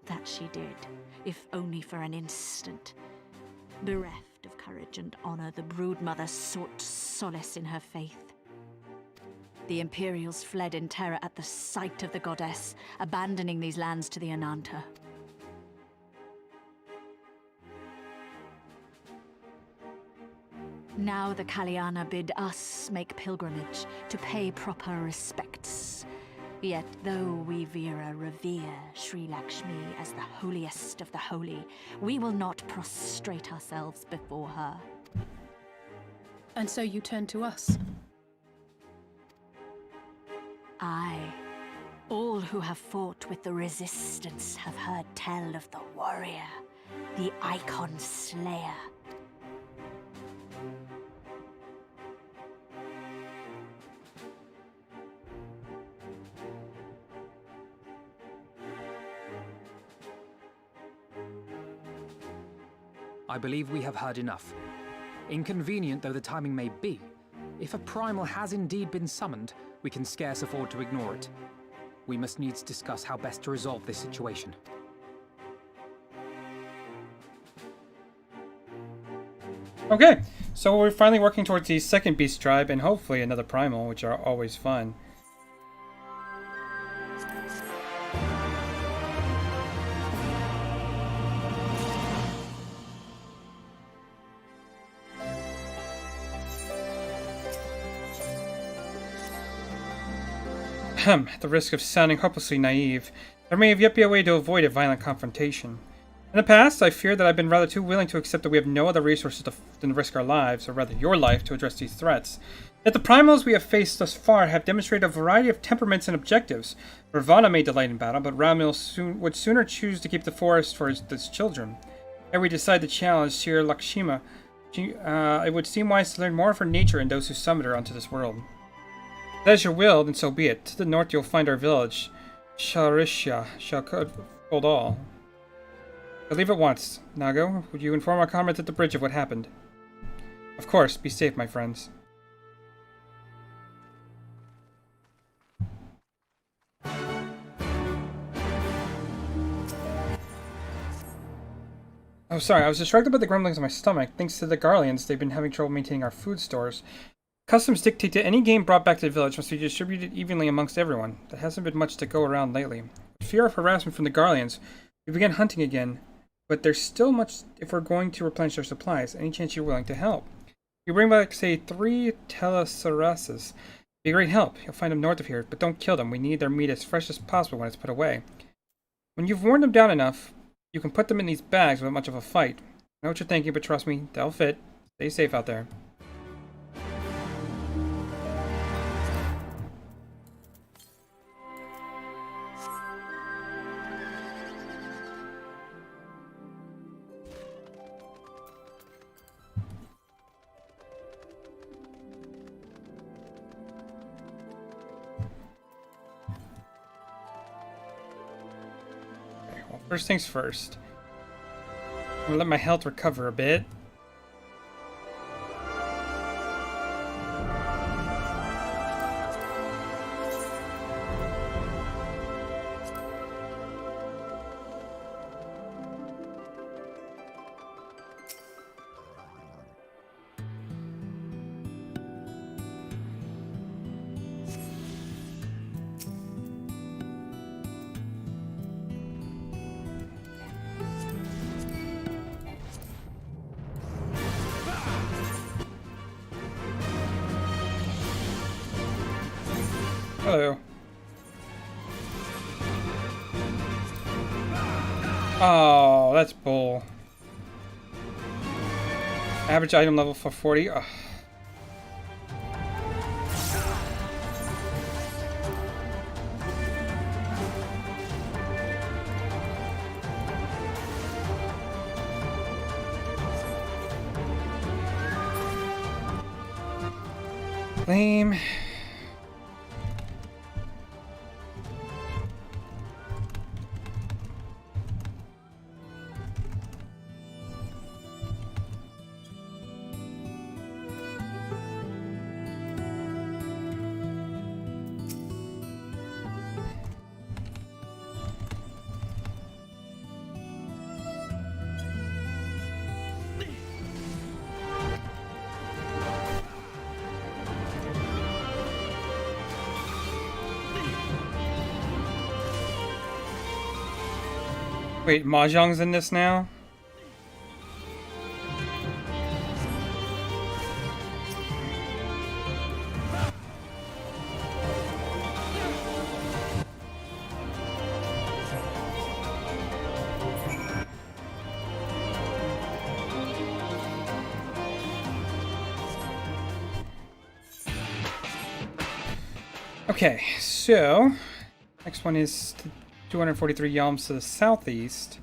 That she did, if only for an instant. Bereft of courage and honor, the broodmother sought solace in her faith. The Imperials fled in terror at the sight of the goddess, abandoning these lands to the Ananta. Now the Kaliana bid us make pilgrimage to pay proper respects. Yet though we Veera revere Sri Lakshmi as the holiest of the holy, we will not prostrate ourselves before her. And so you turn to us? Aye. All who have fought with the Resistance have heard tell of the warrior, the Icon Slayer. I believe we have heard enough. Inconvenient though the timing may be, if a primal has indeed been summoned, we can scarce afford to ignore it. We must needs discuss how best to resolve this situation. Okay, so we're finally working towards the second beast tribe and hopefully another primal, which are always fun. At the risk of sounding hopelessly naive, there may yet be a way to avoid a violent confrontation. In the past, I feared that I've been rather too willing to accept that we have no other resources than to risk our lives, or rather your life, to address these threats. Yet the primals we have faced thus far have demonstrated a variety of temperaments and objectives. Ravana may delight in battle, but Ramil would sooner choose to keep the forest for his children. Ere we decide to challenge Sri Lakshmi, it would seem wise to learn more of her nature and those who summoned her onto this world. If that is your will, then so be it. To the north you'll find our village. Sharisha shall hold all. I'll leave at once. Nago, would you inform our comrades at the bridge of what happened? Of course. Be safe, my friends. Oh, sorry. I was distracted by the grumblings in my stomach. Thanks to the Garleans, they've been having trouble maintaining our food stores. Customs dictate that any game brought back to the village must be distributed evenly amongst everyone. There hasn't been much to go around lately. In fear of harassment from the Garleans, we began hunting again, but there's still much if we're going to replenish our supplies. Any chance you're willing to help? You bring back, say, 3 Telesaurus's. Be a great help. You'll find them north of here, but don't kill them. We need their meat as fresh as possible when it's put away. When you've worn them down enough, you can put them in these bags without much of a fight. I know what you're thinking, but trust me, they'll fit. Stay safe out there. First things first. I'm gonna let my health recover a bit. Hello. Oh, that's bull. Average item level for 40. Ugh. Lame. Wait, Mahjong's in this now? Okay, so next one is 243 yalms to the southwest.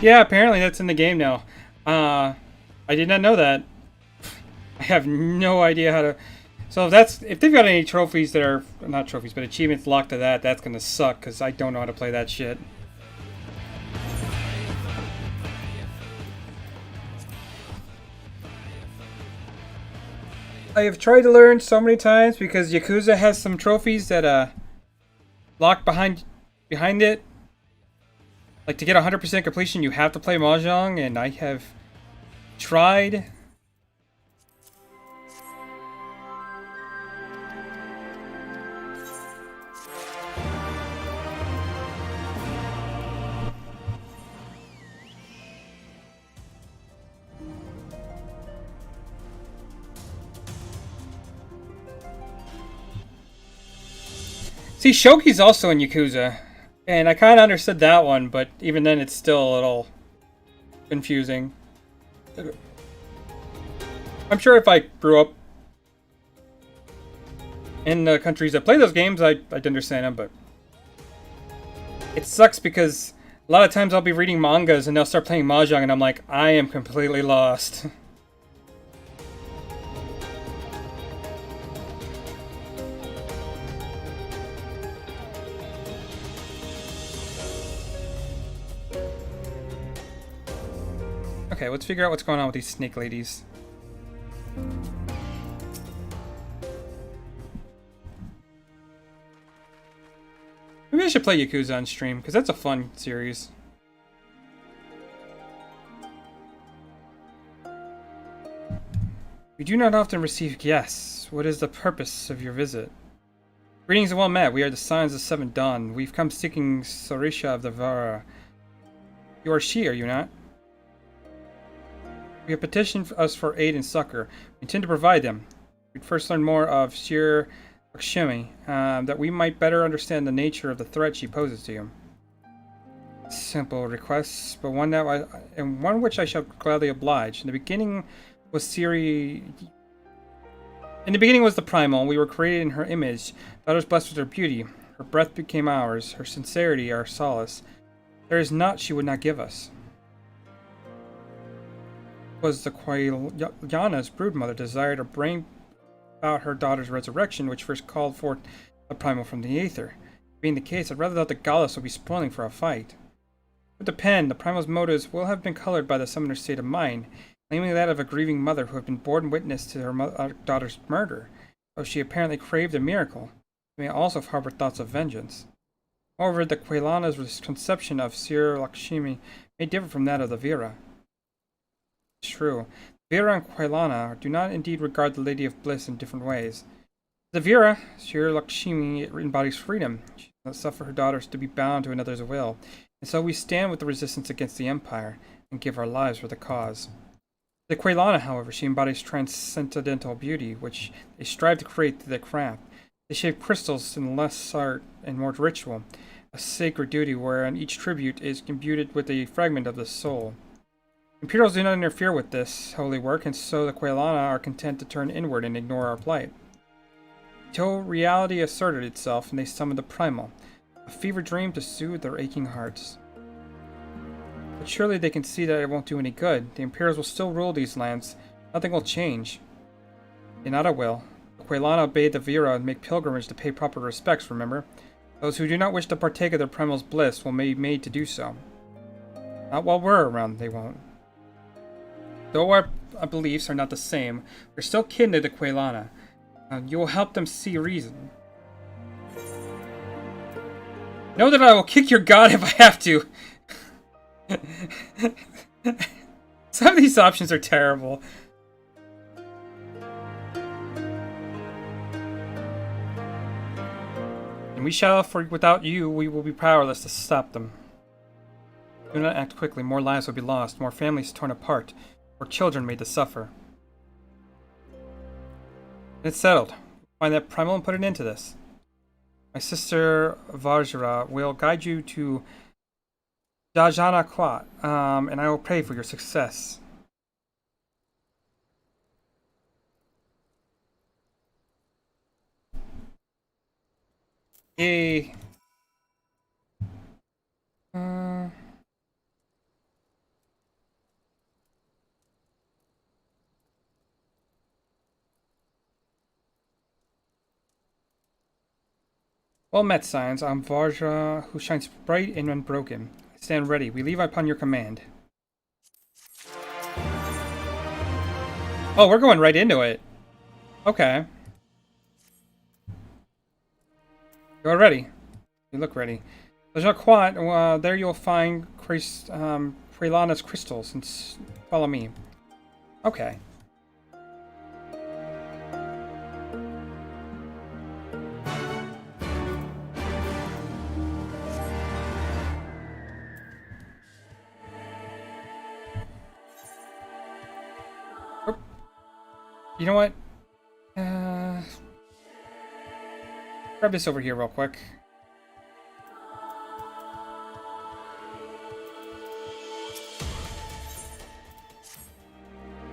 Yeah, apparently that's in the game now. I did not know that. I have no idea how to... So if they've got any trophies that are... Not trophies, but achievements locked to that, that's gonna suck, because I don't know how to play that shit. I have tried to learn so many times, because Yakuza has some trophies that, lock behind it. Like, to get 100% completion, you have to play Mahjong, and I have tried. See, Shogi's also in Yakuza. And I kind of understood that one, but even then it's still a little confusing. I'm sure if I grew up in the countries that play those games, I'd understand them, but it sucks because a lot of times I'll be reading mangas and they'll start playing Mahjong and I'm like, I am completely lost. Okay, let's figure out what's going on with these snake ladies. Maybe I should play Yakuza on stream, because that's a fun series. We do not often receive guests. What is the purpose of your visit? Greetings and well met. We are the Scions of Seventh Dawn. We've come seeking Sarisha of the Vara. You are she, are you not? We have petitioned us for aid and succor. We intend to provide them. We'd first learn more of Sir Lakshmi, that we might better understand the nature of the threat she poses to you. Simple request, but one which I shall gladly oblige. In the beginning was the Primal. We were created in her image. Daughters blessed with her beauty. Her breath became ours. Her sincerity our solace. There is naught she would not give us. Was the Quailiana's broodmother desire to bring about her daughter's resurrection, which first called forth the Primal from the Aether? Being the case, I'd rather that the Gallus would be spoiling for a fight. It would depend. The Primal's motives will have been colored by the summoner's state of mind, namely that of a grieving mother who had been born witness to her daughter's murder. Though she apparently craved a miracle, she may also have harbored thoughts of vengeance. Moreover, the Quailiana's conception of Sir Lakshmi may differ from that of the Vira. It's true. Vira and Quailiana do not indeed regard the Lady of Bliss in different ways. The Vira, Sir Lakshmi embodies freedom. She does not suffer her daughters to be bound to another's will, and so we stand with the resistance against the Empire and give our lives for the cause. The Quailiana, however, she embodies transcendental beauty, which they strive to create through their craft. They shape crystals in less art and more ritual, a sacred duty wherein each tribute is imbued with a fragment of the soul. Imperials do not interfere with this holy work, and so the Quailiana are content to turn inward and ignore our plight. Till reality asserted itself, and they summoned the Primal, a fever dream to soothe their aching hearts. But surely they can see that it won't do any good. The Imperials will still rule these lands. Nothing will change. Inada will. The Quailiana bade the Vira make pilgrimage to pay proper respects, remember? Those who do not wish to partake of their Primal's bliss will be made to do so. Not while we're around, they won't. Though our beliefs are not the same, we're still kin to the Quailiana. You will help them see reason. Know that I will kick your god if I have to. Some of these options are terrible. And we shall, for without you, we will be powerless to stop them. Do not act quickly. More lives will be lost, more families torn apart, more children made to suffer. It's settled. Find that Primal and put an end to this. My sister Vajra will guide you to Dajana Quat, and I will pray for your success. Yay. Well met, Scions. I'm Vajra, who shines bright and unbroken. I stand ready. We leave upon your command. Oh, we're going right into it. Okay. You're ready. You look ready. Quat, there you'll find Quailiana's crystals, and follow me. Okay. You know what? Grab this over here real quick.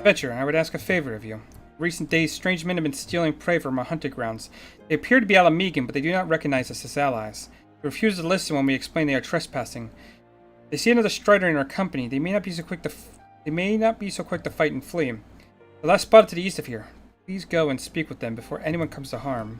Fetcher, I would ask a favor of you. In recent days, strange men have been stealing prey from our hunting grounds. They appear to be Ala Mhigan, but they do not recognize us as allies. They refuse to listen when we explain they are trespassing. They see another strider in our company. They may not be so quick to fight and flee. The last spotted to the east of here. Please go and speak with them before anyone comes to harm.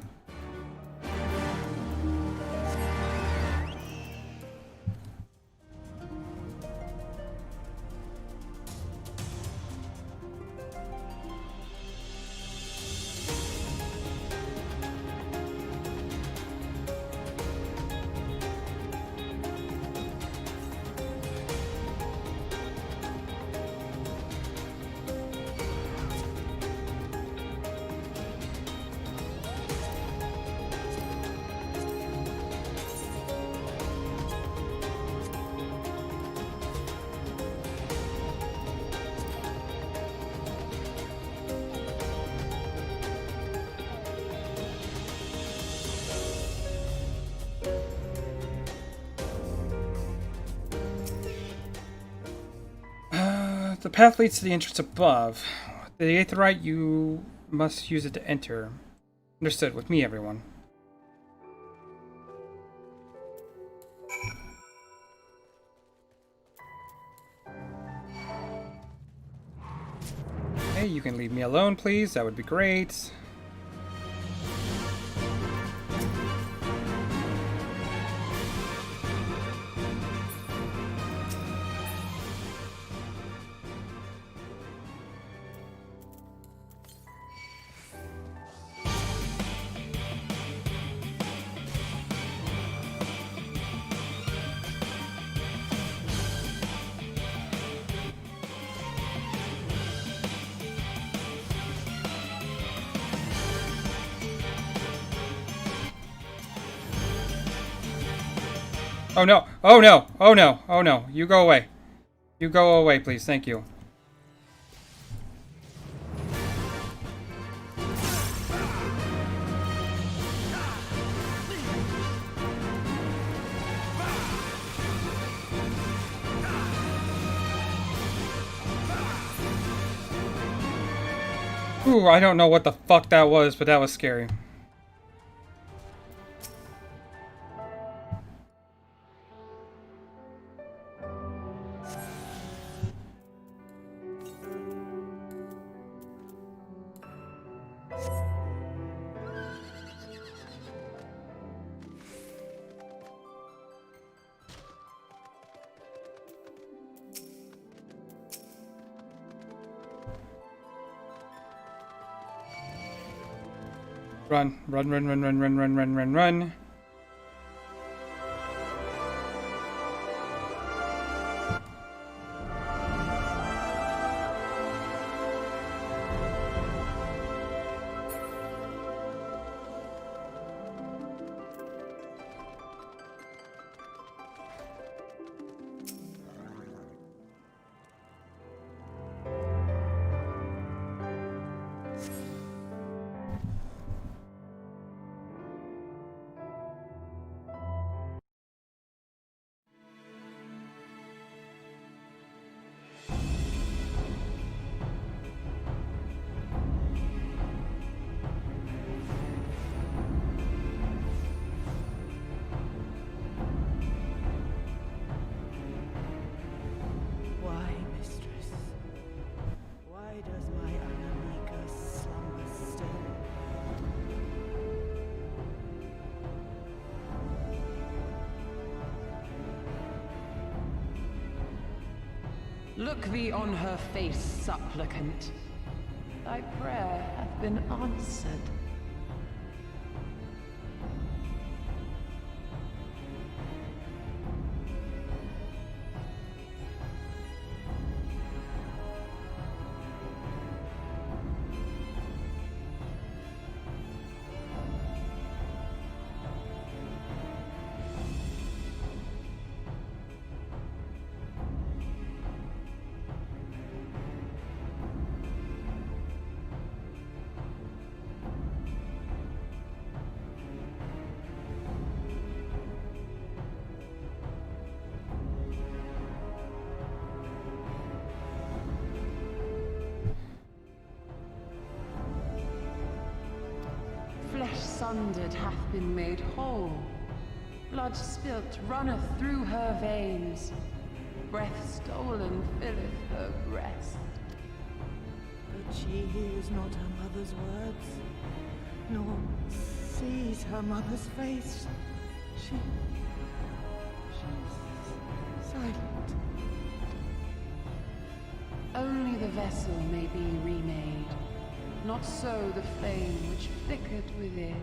The path leads to the entrance above. The Aetheryte, you must use it to enter. Understood. With me, everyone. Hey, you can leave me alone, please. That would be great. Oh no! Oh no! Oh no! Oh no! You go away. You go away, please. Thank you. Ooh, I don't know what the fuck that was, but that was scary. Run, run, run, run, run, run, run, run, run, run. Look thee on her face, supplicant. Thy prayer hath been answered. Flesh sundered hath been made whole. Blood spilt runneth through her veins. Breath stolen filleth her breast. But she hears not her mother's words, nor sees her mother's face. She's silent. Only the vessel may be remade. Not so the flame which flickered within.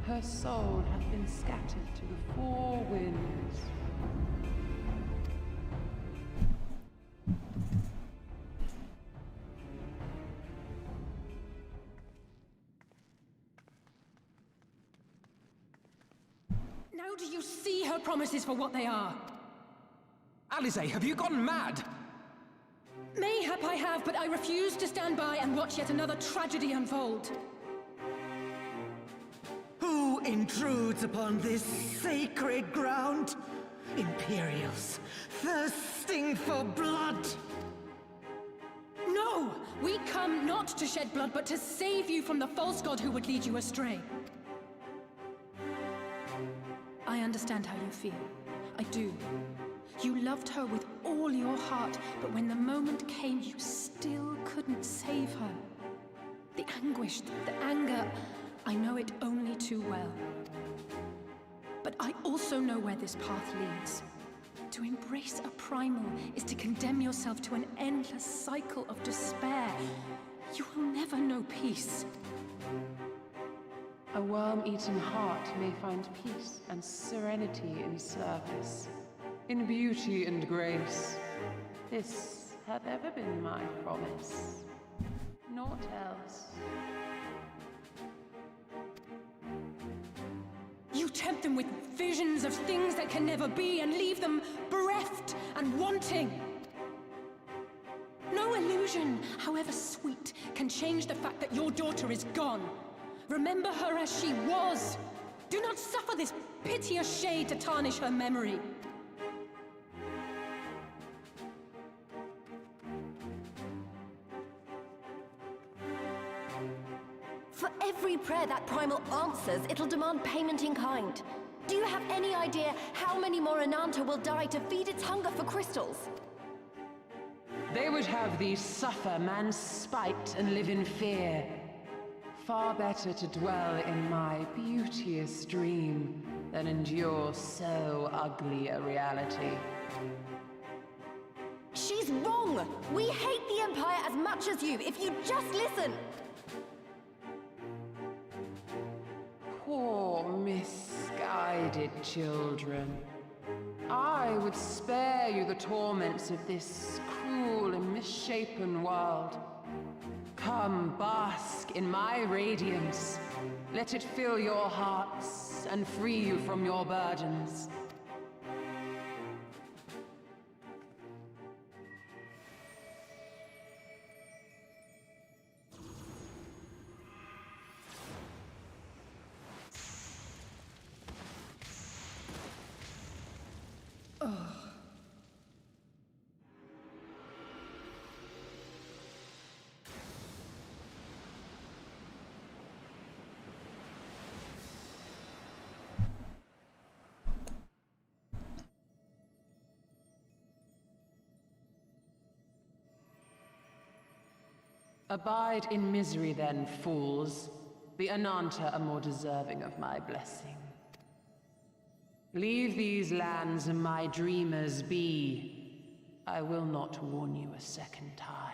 Her soul hath been scattered to the four winds. Now do you see her promises for what they are? Alisaie, have you gone mad? Mayhap I have, but I refuse to stand by and watch yet another tragedy unfold. Who intrudes upon this sacred ground? Imperials, thirsting for blood. No! We come not to shed blood, but to save you from the false god who would lead you astray. I understand how you feel. I do. You loved her with all your heart, but when the moment came, you still couldn't save her. The anguish, the anger, I know it only too well. But I also know where this path leads. To embrace a primal is to condemn yourself to an endless cycle of despair. You will never know peace. A worm-eaten heart may find peace and serenity in service, in beauty and grace. This hath ever been my promise. Naught else. You tempt them with visions of things that can never be and leave them bereft and wanting. No illusion, however sweet, can change the fact that your daughter is gone. Remember her as she was. Do not suffer this piteous shade to tarnish her memory. For every prayer that Primal answers, it'll demand payment in kind. Do you have any idea how many more Ananta will die to feed its hunger for crystals? They would have thee suffer man's spite and live in fear. Far better to dwell in my beauteous dream than endure so ugly a reality. She's wrong! We hate the Empire as much as you, if you just listen! Poor misguided children. I would spare you the torments of this cruel and misshapen world. Come, bask in my radiance. Let it fill your hearts and free you from your burdens. Abide in misery then, fools. The Ananta are more deserving of my blessing. Leave these lands and my dreamers be. I will not warn you a second time.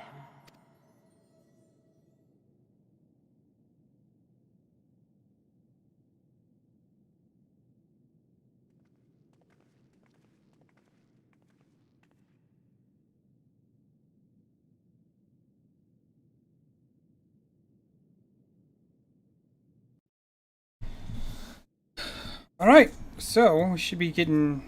Alright, so we should be getting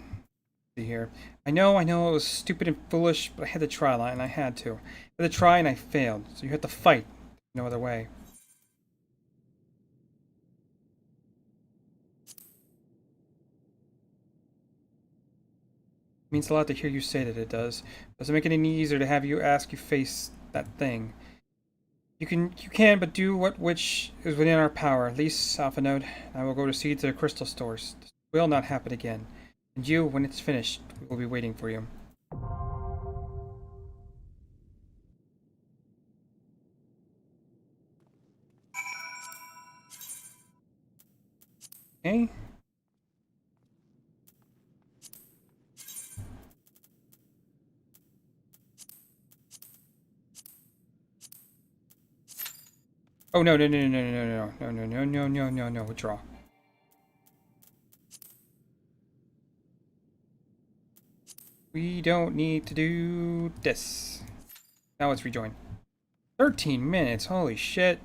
here. I know it was stupid and foolish, but I had to try a lot, and I had to. I had to try and I failed, so you have to fight. No other way. It means a lot to hear you say that it does. Doesn't make it any easier to have you face that thing. You can, but do which is within our power. At least, Alpha Node, I will go to see to the crystal stores. This will not happen again. And you, when it's finished, we will be waiting for you. Okay. Oh no, withdraw. We don't need to do this. Now let's rejoin. 13 minutes, holy shit.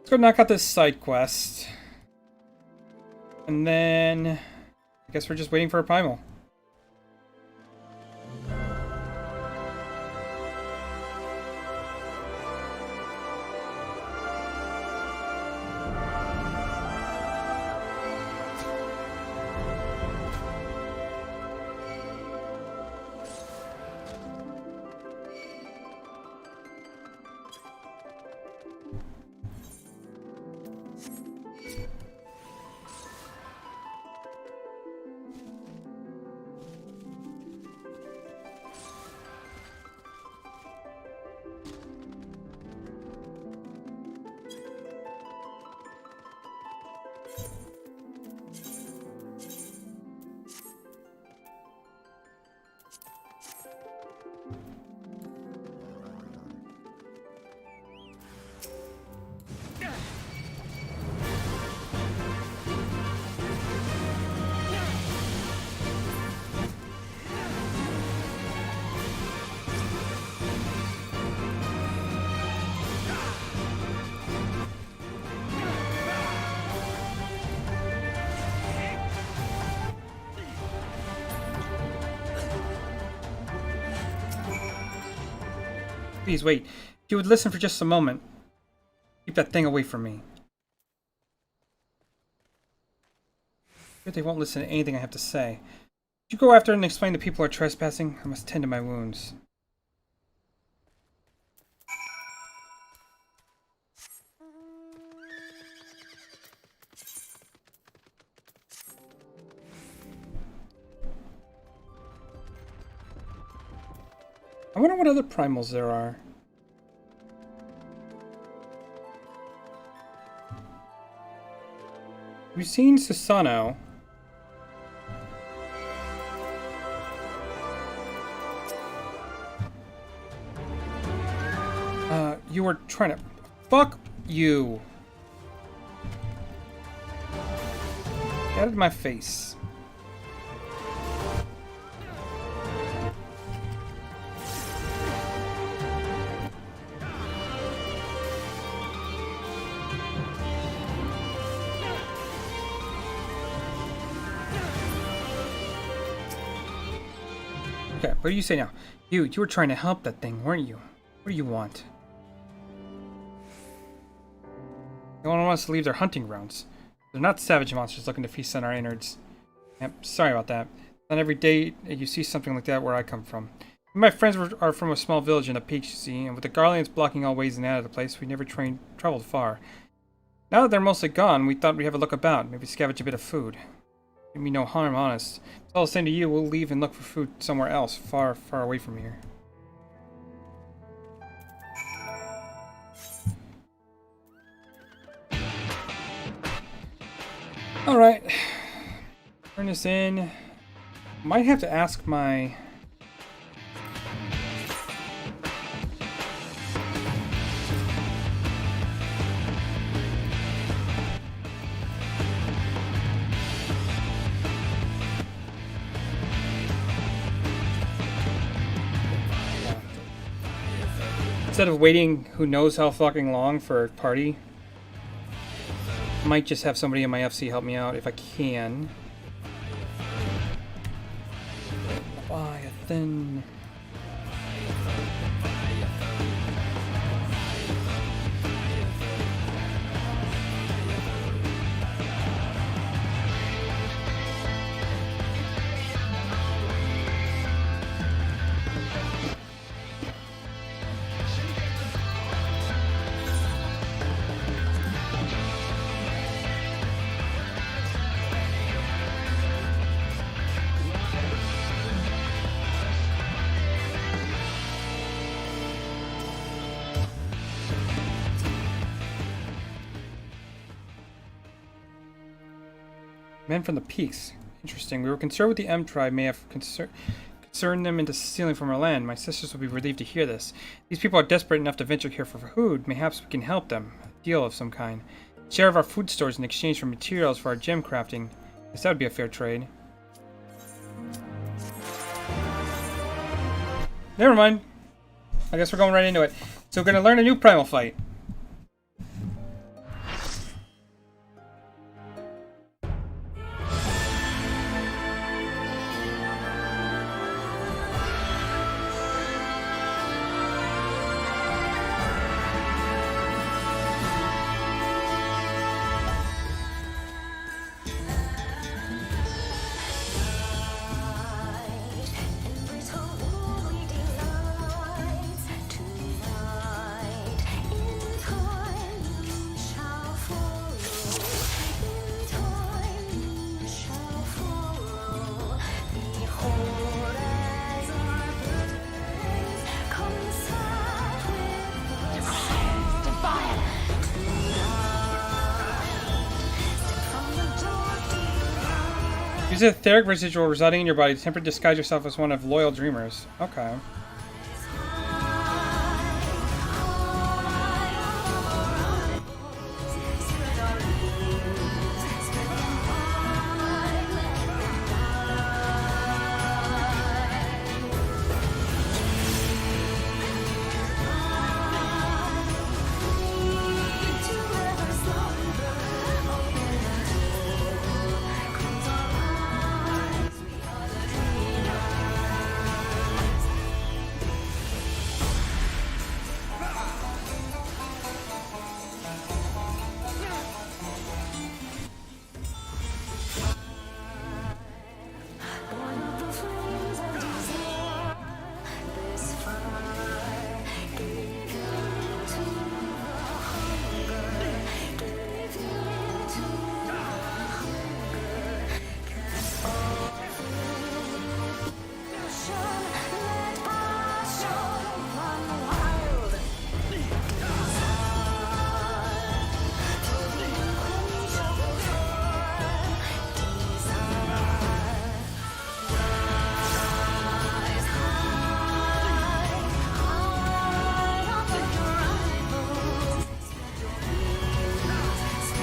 Let's go knock out this side quest. And then I guess we're just waiting for a primal. Please wait. If you would listen for just a moment. Keep that thing away from me. If they won't listen to anything I have to say. Would you go after and explain the people are trespassing? I must tend to my wounds. I wonder what other primals there are. We've seen Susano. You were trying to... Fuck you! Get out of my face. Okay, what do you say now? You were trying to help that thing, weren't you? What do you want? They don't want us to leave their hunting grounds. They're not savage monsters looking to feast on our innards. Yep, sorry about that. Not every day you see something like that where I come from. My friends are from a small village in the peaks, you see, and with the Garleans blocking all ways in and out of the place, we never traveled far. Now that they're mostly gone, we thought we'd have a look about, maybe scavenge a bit of food. Do me no harm, honest. It's all the same to you, we'll leave and look for food somewhere else, far, far away from here. Alright. Turn this in. Might have to ask my... Instead of waiting who knows how fucking long for a party, I might just have somebody in my FC help me out if I can. Leviathan. Men from the peaks. Interesting. We were concerned with the M tribe may have concerned them into stealing from our land. My sisters will be relieved to hear this. These people are desperate enough to venture here for food. Perhaps we can help them. A deal of some kind. Share of our food stores in exchange for materials for our gem crafting. Guess that would be a fair trade. Never mind. I guess we're going right into it. So we're going to learn a new primal fight. Use a etheric residual residing in your body to temporarily disguise yourself as one of loyal dreamers. Okay.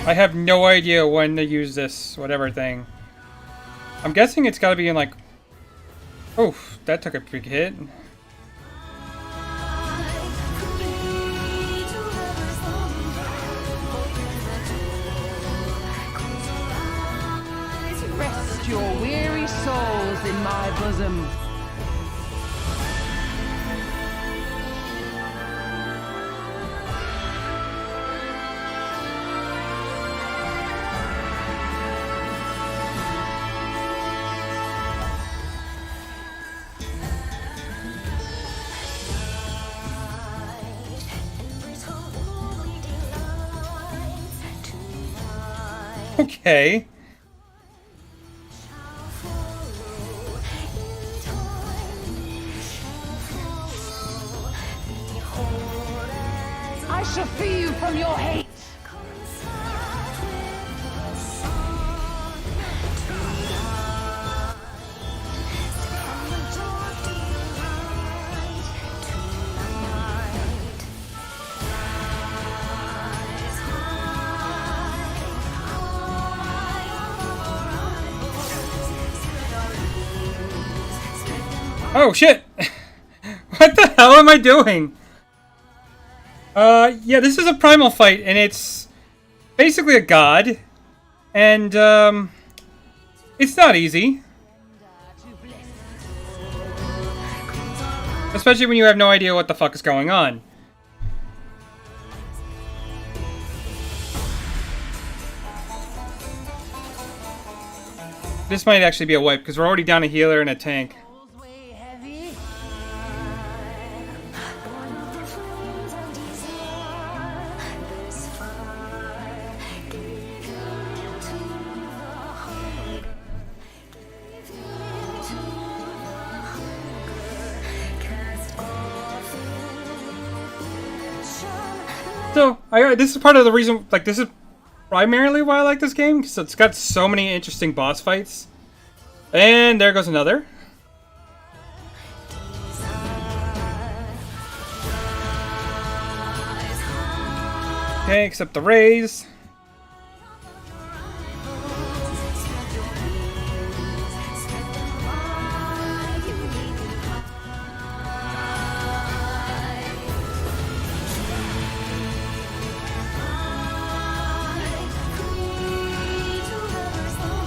I have no idea when to use this whatever thing. I'm guessing it's gotta be in like... Oof, that took a big hit. Rest your weary souls in my bosom. Okay. I shall free you from your hate. Oh shit! What the hell am I doing? Yeah, this is a primal fight, and it's basically a god, and it's not easy. Especially when you have no idea what the fuck is going on. This might actually be a wipe, because we're already down a healer and a tank. So, this is part of the reason, like, this is primarily why I like this game, because it's got so many interesting boss fights. And there goes another. Okay, except the raise.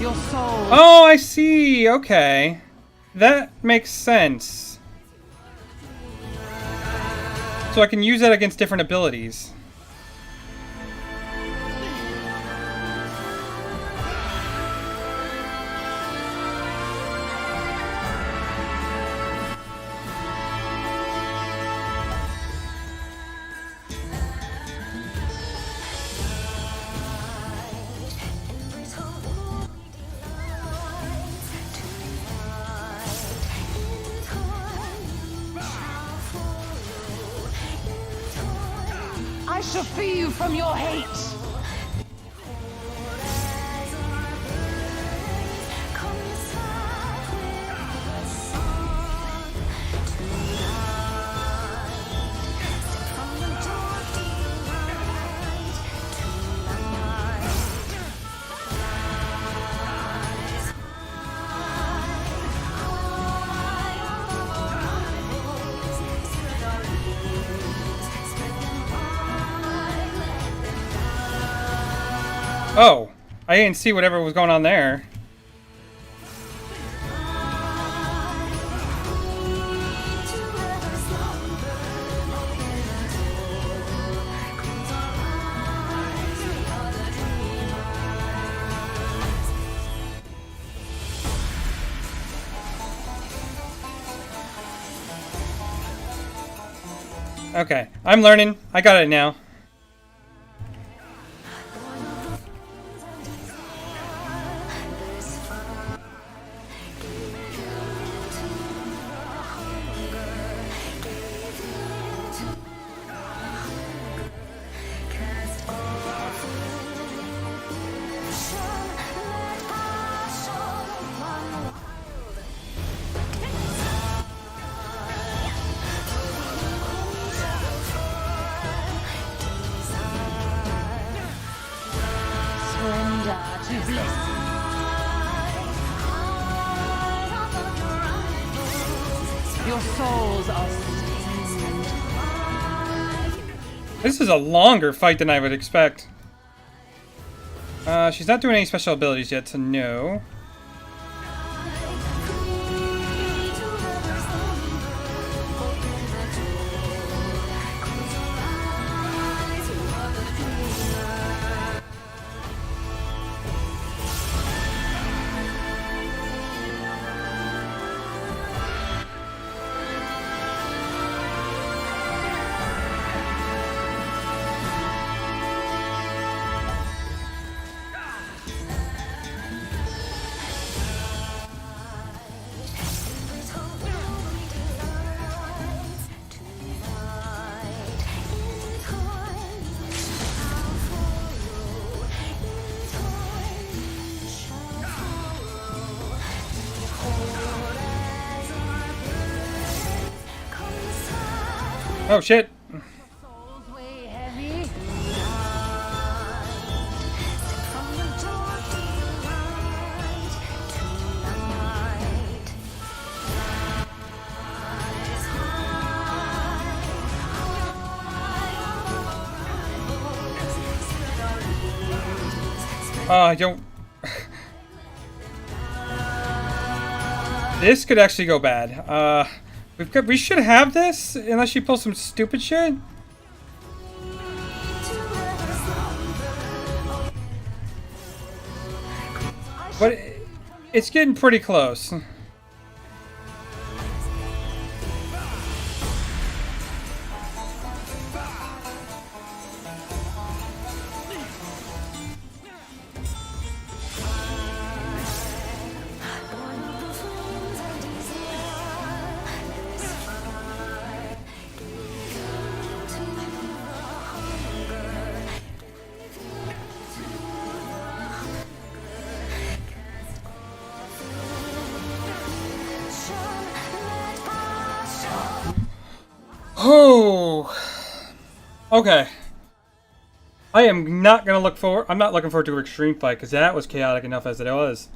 Your soul. Oh, I see. Okay. That makes sense. So I can use that against different abilities. I shall free you from your hate. Oh, I didn't see whatever was going on there. Okay, I'm learning. I got it now. Surrender to bliss. Your souls are stained. This is a longer fight than I would expect. She's not doing any special abilities yet, so no. Oh shit! I don't... This could actually go bad. We should have this, unless she pulls some stupid shit. But it's getting pretty close. Oh, okay. I am not gonna look forward. I'm not looking forward to an extreme fight because that was chaotic enough as it was.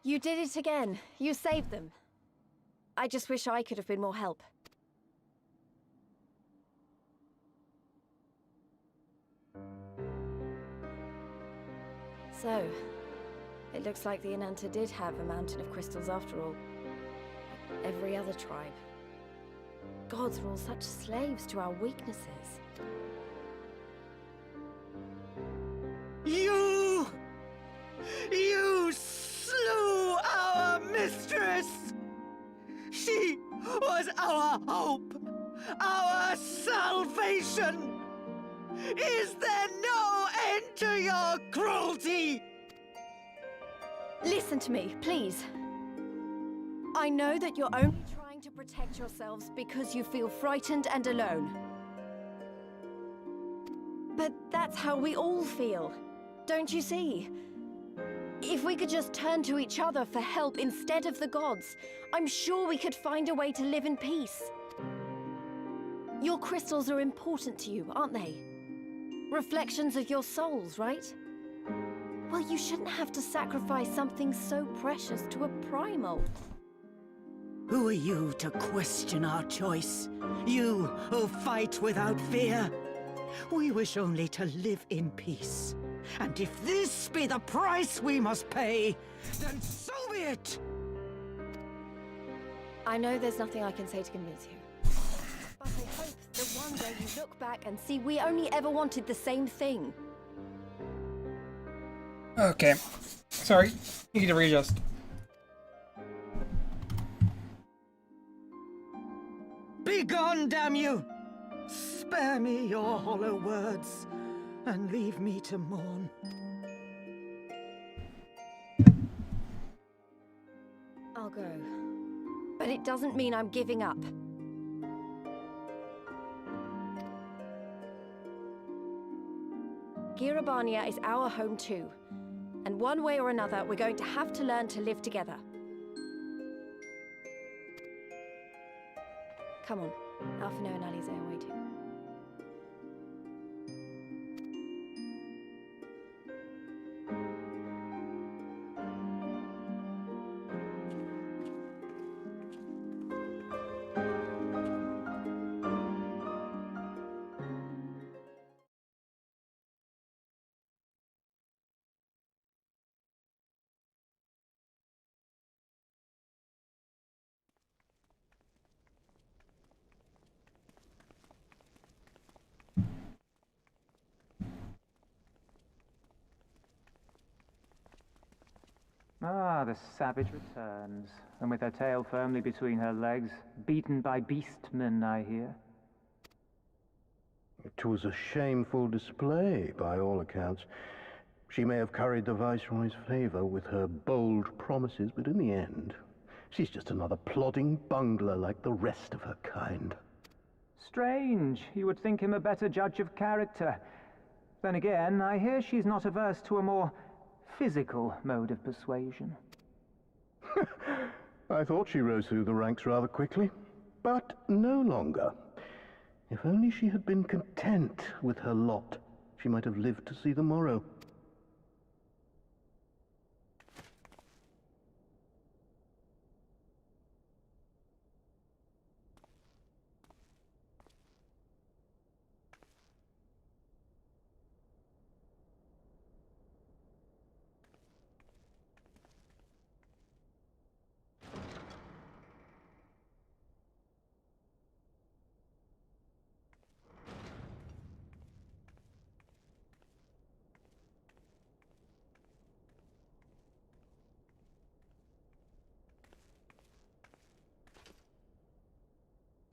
You did it again. You saved them. I just wish I could have been more help. So, it looks like the Ananta did have a mountain of crystals after all. Like every other tribe. Gods were all such slaves to our weaknesses. You slew our mistress! She was our hope, our salvation! Is there no end to your cruelty? Listen to me, please. I know that you're only trying to protect yourselves because you feel frightened and alone. But that's how we all feel. Don't you see? If we could just turn to each other for help instead of the gods, I'm sure we could find a way to live in peace. Your crystals are important to you, aren't they? Reflections of your souls, right? Well, you shouldn't have to sacrifice something so precious to a primal. Who are you to question our choice? You who fight without fear? We wish only to live in peace. And if this be the price we must pay, then so be it! I know there's nothing I can say to convince you. But I hope that one day you look back and see we only ever wanted the same thing. Okay. Sorry. You need to readjust. Begone, damn you! Spare me your hollow words, and leave me to mourn. I'll go. But it doesn't mean I'm giving up. Girabania is our home too. And one way or another, we're going to have to learn to live together. Come on. Alphino and Alize are waiting. Ah, the savage returns, and with her tail firmly between her legs, beaten by beastmen, I hear. It was a shameful display, by all accounts. She may have curried the Viceroy's favor with her bold promises, but in the end, she's just another plodding bungler like the rest of her kind. Strange. You would think him a better judge of character. Then again, I hear she's not averse to a more physical mode of persuasion. I thought she rose through the ranks rather quickly, but no longer. If only she had been content with her lot, she might have lived to see the morrow.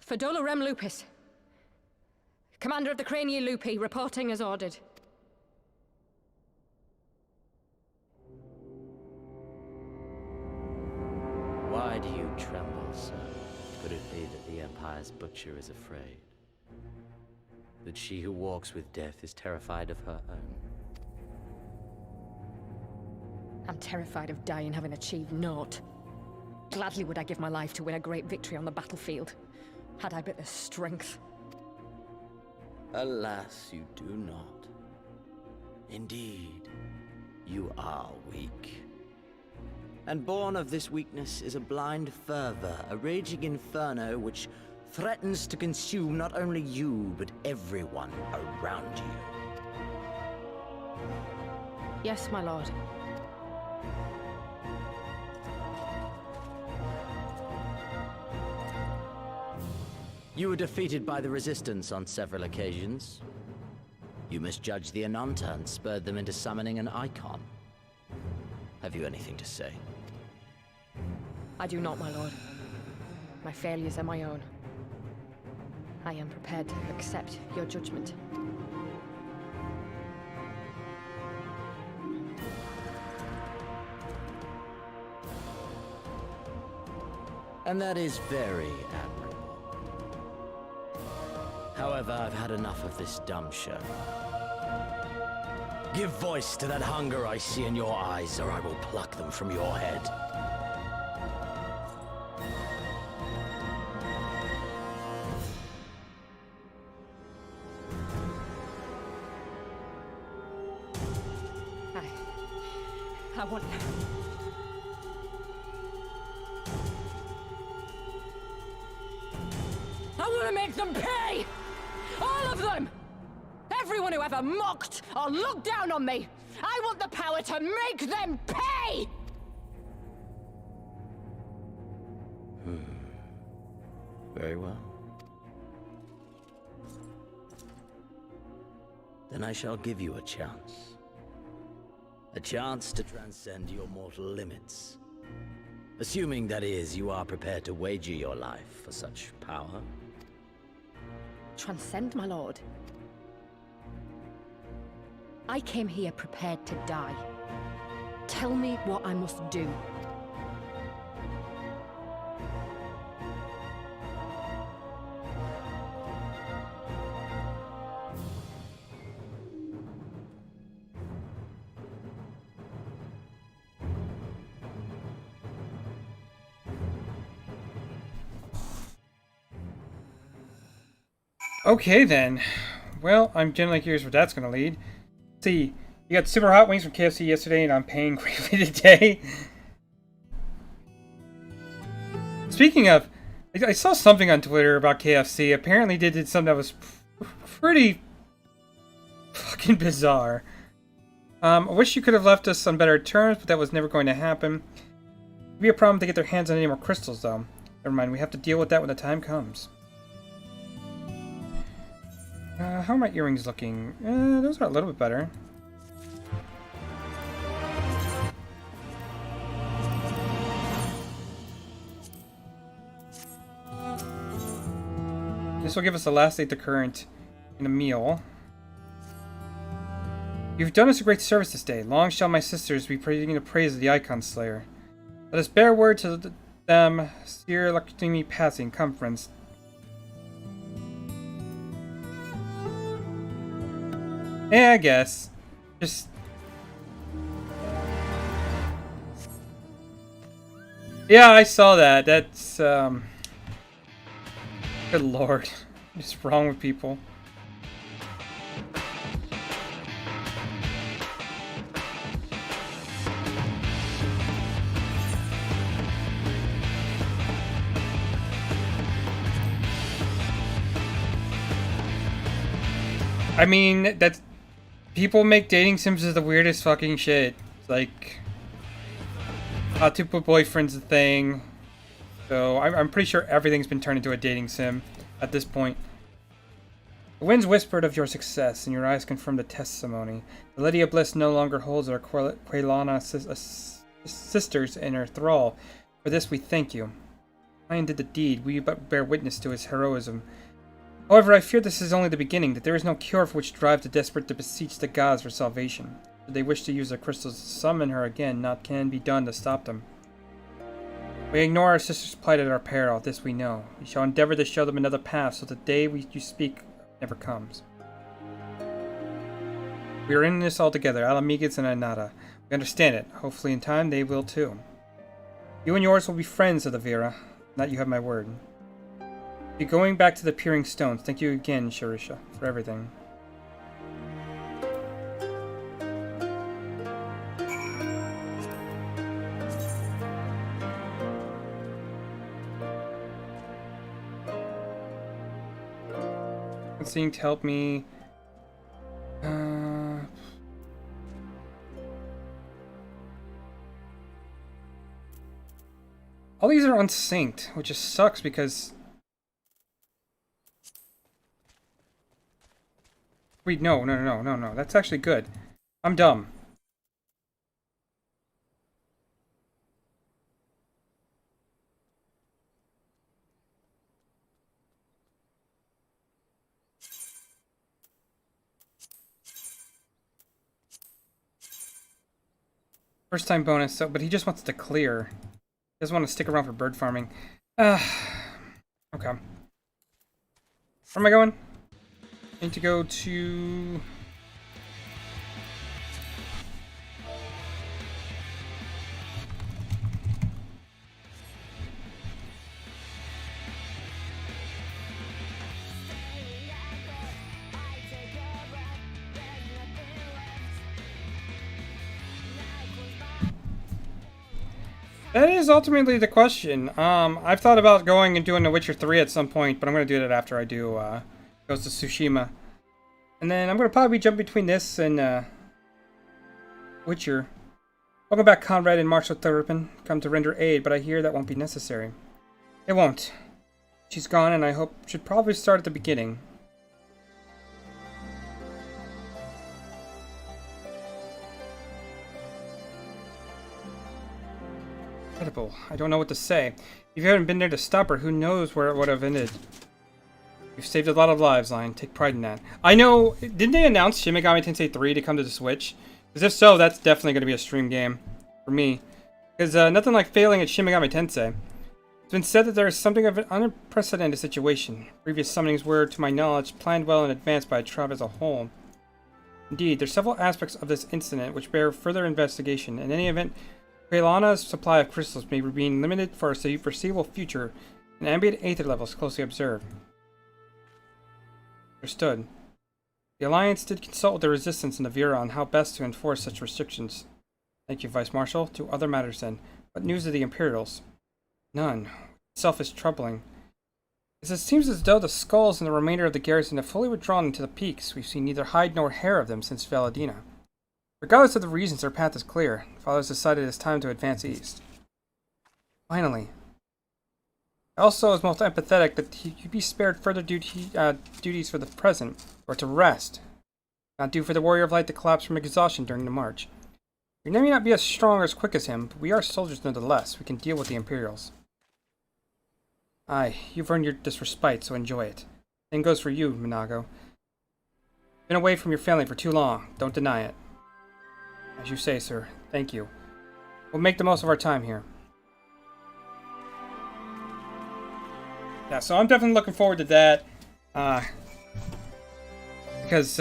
Fadola Rem Lupus. Commander of the Crania Lupi, reporting as ordered. Why do you tremble, sir? Could it be that the Empire's butcher is afraid? That she who walks with death is terrified of her own? I'm terrified of dying having achieved naught. Gladly would I give my life to win a great victory on the battlefield, had I but the strength. Alas, you do not. Indeed, you are weak. And born of this weakness is a blind fervor, a raging inferno which threatens to consume not only you, but everyone around you. Yes, my lord. You were defeated by the Resistance on several occasions. You misjudged the Ananta and spurred them into summoning an icon. Have you anything to say? I do not, my lord. My failures are my own. I am prepared to accept your judgment. And that is very admirable. However, I've had enough of this dumb show. Give voice to that hunger I see in your eyes, or I will pluck them from your head. I want... I want to make them pay! All of them! Everyone who ever mocked or looked down on me! I want the power to make them pay! Very well. Then I shall give you a chance. A chance to transcend your mortal limits. Assuming, that is, you are prepared to wager your life for such power. Transcend, my lord. I came here prepared to die. Tell me what I must do. Okay then. Well, I'm generally curious where that's gonna lead. Let's see, you got super hot wings from KFC yesterday, and I'm paying greatly today. Speaking of, I saw something on Twitter about KFC. Apparently, they did something that was pretty fucking bizarre. I wish you could have left us on better terms, but that was never going to happen. It'd be a problem to get their hands on any more crystals, though. Never mind, we have to deal with that when the time comes. How are my earrings looking? Those are a little bit better. This will give us the last date to current in a meal. You've done us a great service this day. Long shall my sisters be praising the praise of the Icon Slayer. Let us bear word to them, Sir Lakshmi passing, conference. Yeah, I guess. Just... Yeah, I saw that. That's, Good lord. What's wrong with people? I mean, that's... People make dating sims as the weirdest fucking shit. It's like... How to put boyfriend's a thing. So, I'm pretty sure everything's been turned into a dating sim at this point. The winds whispered of your success, and your eyes confirmed the testimony. The Lady of Bliss no longer holds our Quelana sisters in her thrall. For this we thank you. Lion did the deed, we but bear witness to his heroism. However, I fear this is only the beginning, that there is no cure for which drive the desperate to beseech the gods for salvation. Should they wish to use their crystals to summon her again, naught can be done to stop them. We ignore our sister's plight at our peril, this we know. We shall endeavor to show them another path, so the day you speak never comes. We are in this all together, Alamigas and Anata. We understand it. Hopefully in time they will too. You and yours will be friends of the Vera. That you have my word. You're going back to the Peering Stones. Thank you again, Sharisha, for everything. Seeing to help me. All these are unsynced, which just sucks because. Wait, no. That's actually good. I'm dumb. First time bonus, so but he just wants to clear. He doesn't want to stick around for bird farming. Okay. Where am I going? I need to go to... That is ultimately the question. I've thought about going and doing The Witcher 3 at some point, but I'm going to do that after I do Ghost of Tsushima. And then I'm going to probably jump between this and Witcher. Welcome back, Conrad and Marshal Thurpin. Come to render aid, but I hear that won't be necessary. It won't. She's gone, and I hope should probably start at the beginning. Incredible. I don't know what to say. If you haven't been there to stop her, who knows where it would have ended. You've saved a lot of lives, Lion. Take pride in that. I know, didn't they announce Shin Megami Tensei 3 to come to the Switch? Because if so, that's definitely going to be a stream game for me. Because nothing like failing at Shin Megami Tensei. It's been said that there is something of an unprecedented situation. Previous summonings were, to my knowledge, planned well in advance by a tribe as a whole. Indeed, there are several aspects of this incident which bear further investigation. In any event, Quaylana's supply of crystals may remain limited for a foreseeable future, and ambient aether levels closely observed. Understood. The Alliance did consult with the Resistance and the Vera on how best to enforce such restrictions. Thank you, Vice Marshal. To other matters then. What news of the Imperials? None. Itself is troubling. As it seems as though the skulls and the remainder of the garrison have fully withdrawn into the peaks, we've seen neither hide nor hair of them since Valadina. Regardless of the reasons, our path is clear. The Father has decided it's time to advance east. Finally. I also was most empathetic that you be spared further duties for the present, or to rest. Not due for the Warrior of Light to collapse from exhaustion during the march. We may not be as strong or as quick as him, but we are soldiers nonetheless. We can deal with the Imperials. Aye, you've earned this respite, so enjoy it. Same goes for you, Minago. Been away from your family for too long. Don't deny it. As you say, sir. Thank you. We'll make the most of our time here. Yeah, so I'm definitely looking forward to that. Because,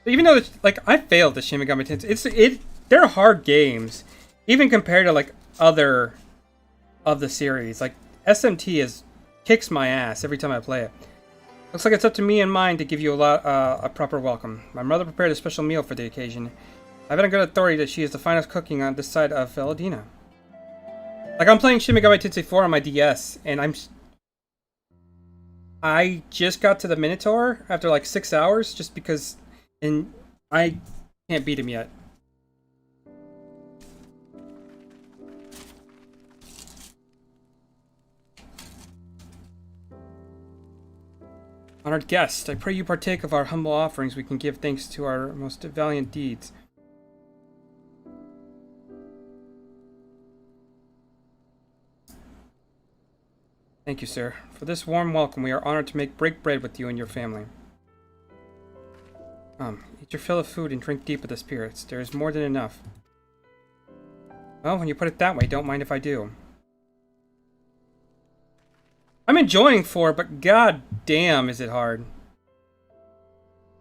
even though, like, I failed the Shin Megami Tensei, they're hard games. Even compared to, like, other of the series. Like, SMT kicks my ass every time I play it. Looks like it's up to me and mine to give you a proper welcome. My mother prepared a special meal for the occasion. I've had a good authority that she is the finest cooking on this side of Valadina. Like, I'm playing Shin Megami Tensei 4 on my DS, and I just got to the Minotaur after like 6 hours, just because, and I can't beat him yet. Honored guest, I pray you partake of our humble offerings. We can give thanks to our most valiant deeds. Thank you, sir. For this warm welcome, we are honored to break bread with you and your family. Eat your fill of food and drink deep of the spirits. There is more than enough. Well, when you put it that way, don't mind if I do. I'm enjoying 4, but god damn is it hard.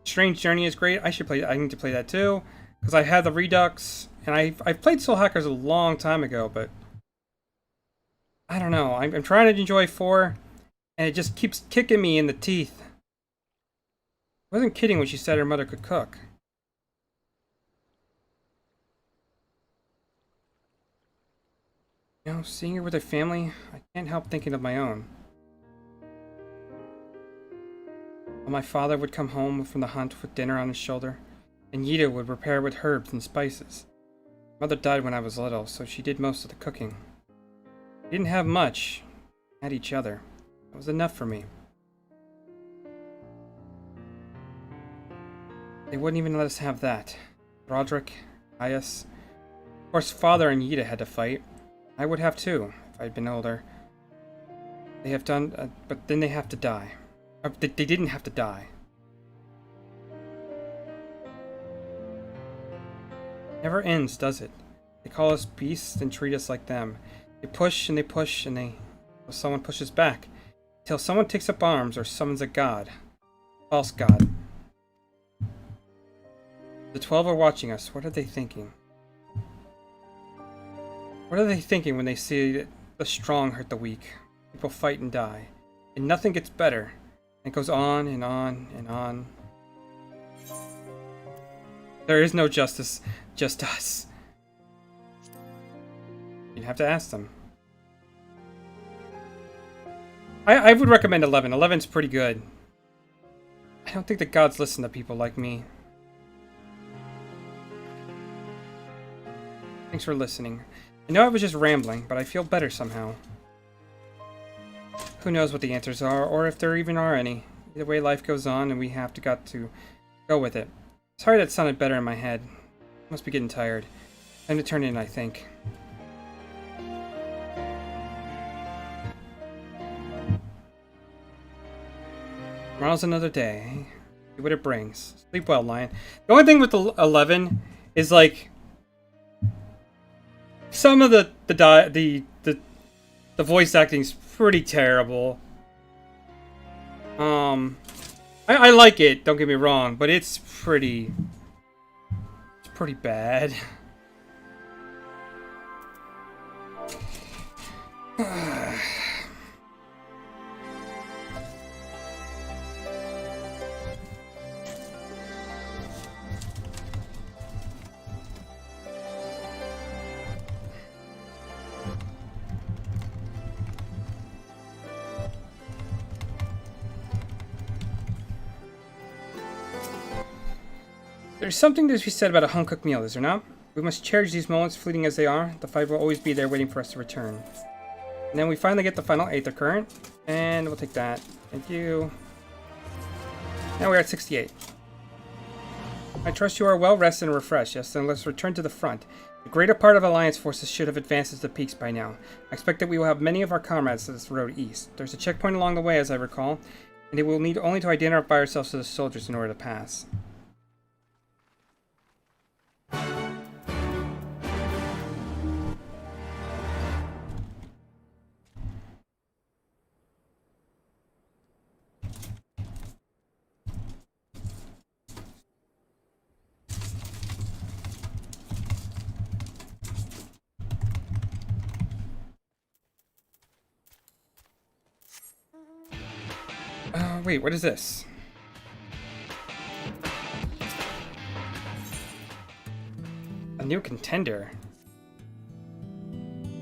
Strange Journey is great. I need to play that too, because I have the Redux, and I've played Soul Hackers a long time ago, but I don't know. I'm trying to enjoy 4, and it just keeps kicking me in the teeth. I wasn't kidding when she said her mother could cook. You know, seeing her with her family, I can't help thinking of my own. When my father would come home from the hunt with dinner on his shoulder, and Yida would prepare with herbs and spices. Mother died when I was little, so she did most of the cooking. We didn't have much. We had each other. That was enough for me. They wouldn't even let us have that. Roderick, Aias. Of course, Father and Yida had to fight. I would have too, if I'd been older. They have done, but then they have to die. They didn't have to die. Never ends, does it? They call us beasts and treat us like them. They push and they push and well, someone pushes back. Until someone takes up arms or summons a god. False god. The 12 are watching us. What are they thinking? What are they thinking when they see the strong hurt the weak? People fight and die. And nothing gets better. And it goes on and on and on. There is no justice, just us. You'd have to ask them. I would recommend 11. 11's pretty good. I don't think the gods listen to people like me. Thanks for listening. I know I was just rambling, but I feel better somehow. Who knows what the answers are, or if there even are any. Either way, life goes on, and we have got to go with it. Sorry that sounded better in my head. Must be getting tired. Time to turn in, I think. Tomorrow's another day. See what it brings. Sleep well, Lion. The only thing with the 11 is like some of the voice acting's pretty terrible. I like it, don't get me wrong, but it's pretty bad. There's something to be said about a home-cooked meal, is there not? We must cherish these moments, fleeting as they are. The fight will always be there waiting for us to return. And then we finally get the final Aether Current, and we'll take that. Thank you. Now we're at 68. I trust you are well rested and refreshed. Yes, then let's return to the front. The greater part of Alliance forces should have advanced to the peaks by now. I expect that we will have many of our comrades to this road east. There's a checkpoint along the way, as I recall, and it will need only to identify ourselves to the soldiers in order to pass. Wait, what is this? A new contender.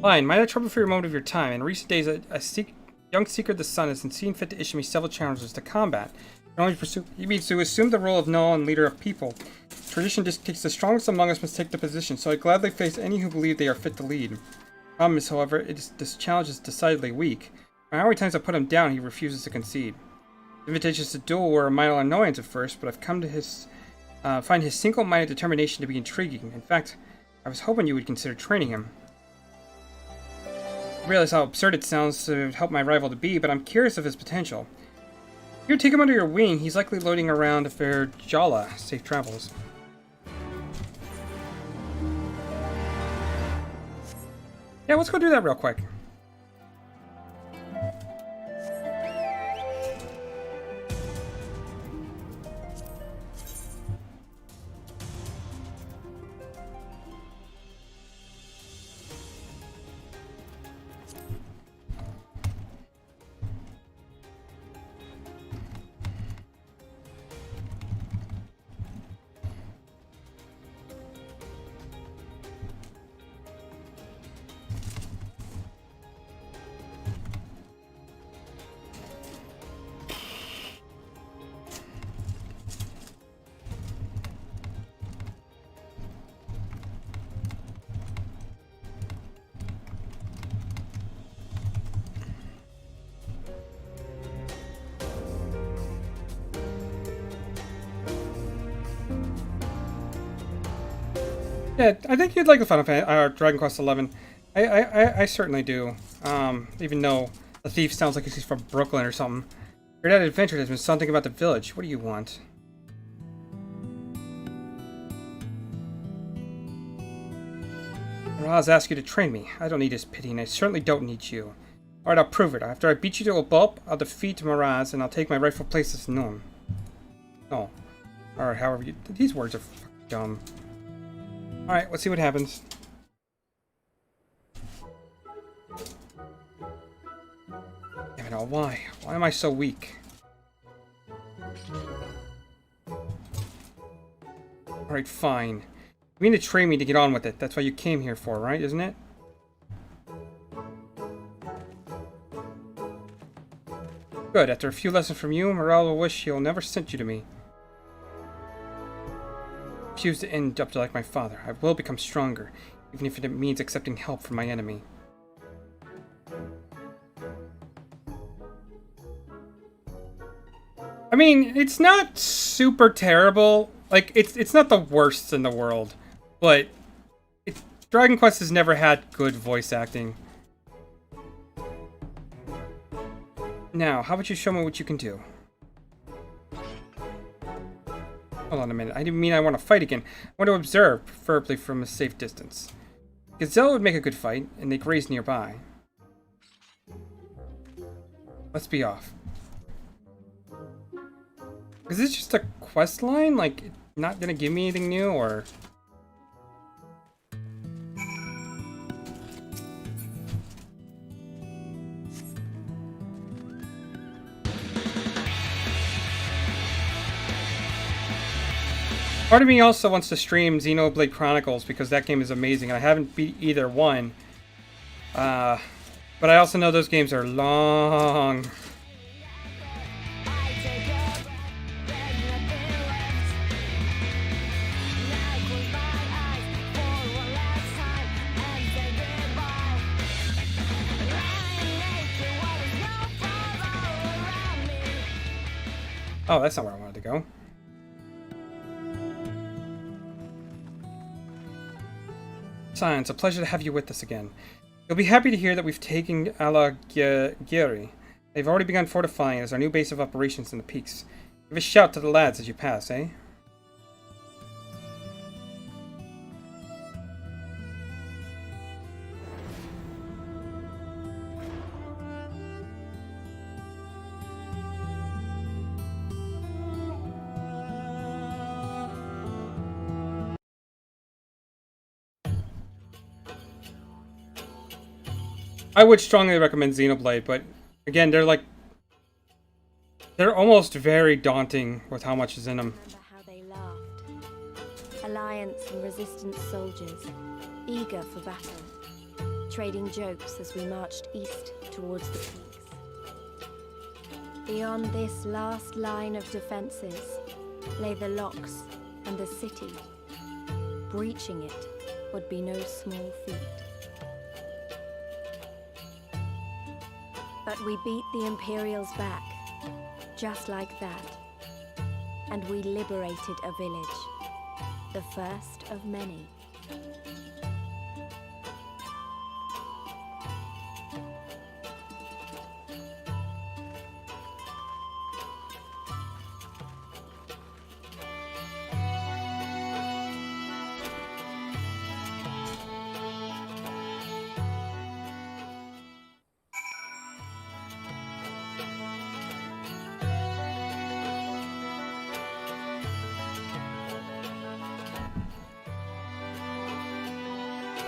Fine, might have trouble for your moment of your time. In recent days, a young seeker of the sun has been seen fit to issue me several challenges to combat. He means to assume the role of Null and leader of people. Tradition dictates the strongest among us must take the position, so I gladly face any who believe they are fit to lead. Problem is, however, this challenge is decidedly weak. How many times I put him down, he refuses to concede. Invitations to duel were a mild annoyance at first, but I've come to find his single-minded determination to be intriguing. In fact, I was hoping you would consider training him. I realize how absurd it sounds to help my rival to be, but I'm curious of his potential. If you take him under your wing, he's likely loading around a fair Jala. Safe travels. Yeah, let's go do that real quick. Yeah, I think you'd like the Final Fantasy, Dragon Quest XI. I certainly do. Even though the thief sounds like he's from Brooklyn or something. Your dad adventure has been something about the village. What do you want? Raz asked you to train me. I don't need his pity, and I certainly don't need you. Alright, I'll prove it. After I beat you to a pulp, I'll defeat Miraz, and I'll take my rightful place as Gnome. Oh. Alright, however you... These words are fucking dumb. Alright, let's see what happens. Damn it all, why? Why am I so weak? Alright, fine. You mean to train me to get on with it. That's what you came here for, right? Isn't it? Good. After a few lessons from you, Morel will wish he'll never sent you to me. I refuse to end up like my father. I will become stronger, even if it means accepting help from my enemy. I mean, it's not super terrible. Like, it's not the worst in the world, but Dragon Quest has never had good voice acting. Now, how about you show me what you can do? Hold on a minute. I didn't mean I want to fight again. I want to observe, preferably from a safe distance. Gazelle would make a good fight, and they graze nearby. Let's be off. Is this just a quest line? Like, not gonna give me anything new, or...? Part of me also wants to stream Xenoblade Chronicles because that game is amazing, and I haven't beat either one. But I also know those games are long. Oh, that's not where I wanted to go. Scion, it's a pleasure to have you with us again. You'll be happy to hear that we've taken Alaguiri. They've already begun fortifying as our new base of operations in the peaks. Give a shout to the lads as you pass, eh? I would strongly recommend Xenoblade, but again, they're almost very daunting with how much is in them. Remember how they laughed. Alliance and resistance soldiers, eager for battle, trading jokes as we marched east towards the peaks. Beyond this last line of defenses lay the locks and the city. Breaching it would be no small feat. But we beat the Imperials back, just like that. And we liberated a village, the first of many.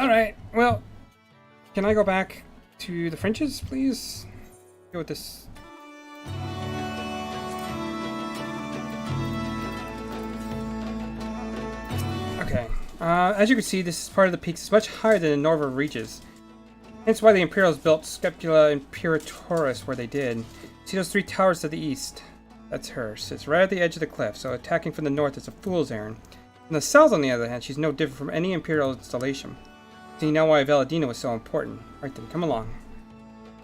Alright, well, can I go back to the Frenches, please? Go with this. Okay, as you can see, this part of the peaks is much higher than the northern reaches. Hence why the Imperials built Scapula Imperatoris where they did. See those three towers to the east? That's hers. It's right at the edge of the cliff, so attacking from the north is a fool's errand. On the south, on the other hand, she's no different from any Imperial installation. So you know why Valadina was so important. Right then, come along.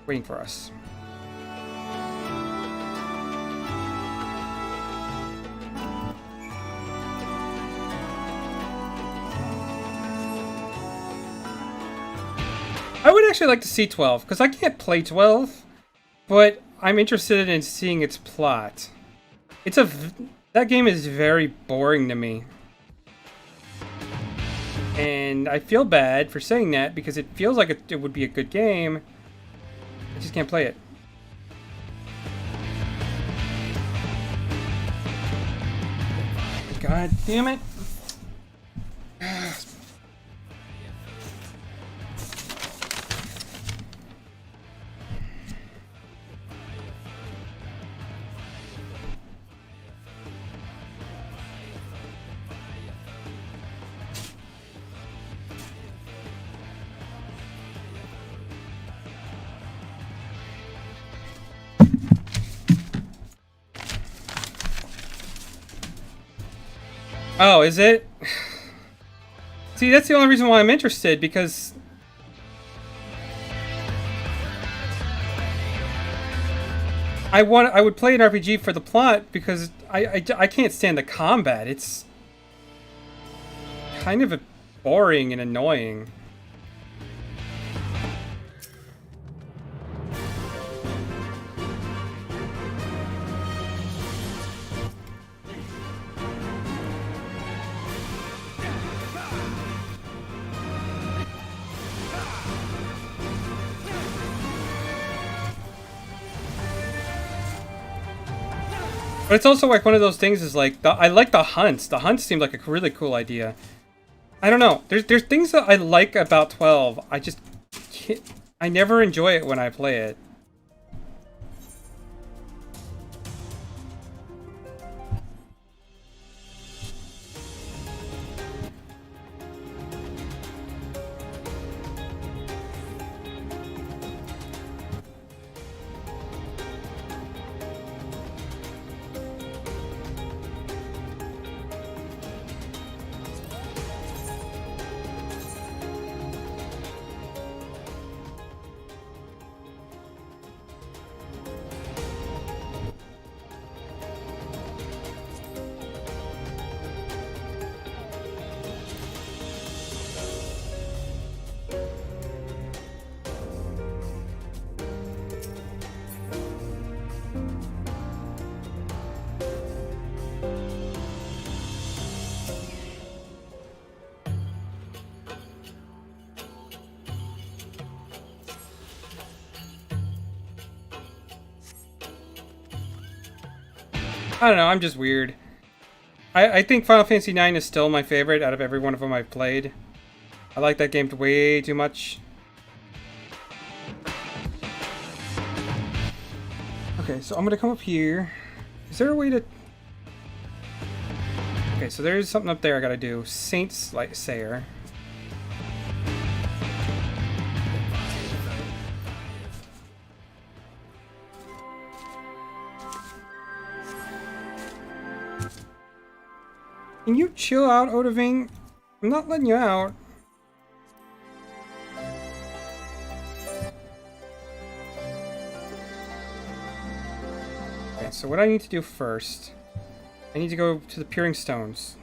Waiting for us. I would actually like to see 12, because I can't play 12, but I'm interested in seeing its plot. That game is very boring to me. And I feel bad for saying that because it feels like it would be a good game. I just can't play it. God damn it. Oh, is it? See, that's the only reason why I'm interested, because I would play an RPG for the plot, because I can't stand the combat. It's kind of boring and annoying. But it's also like one of those things is like, I like the hunts. The hunts seemed like a really cool idea. I don't know. There's things that I like about 12. I just can't, I never enjoy it when I play it. I don't know, I'm just weird. I think Final Fantasy IX is still my favorite out of every one of them I've played. I like that game way too much. Okay, so I'm gonna come up here. Is there a way to... Okay, so there's something up there I gotta do. Saint's Sayer. Can you chill out, Odahviing? I'm not letting you out. Okay, so what I need to do first, I need to go to the Peering Stones.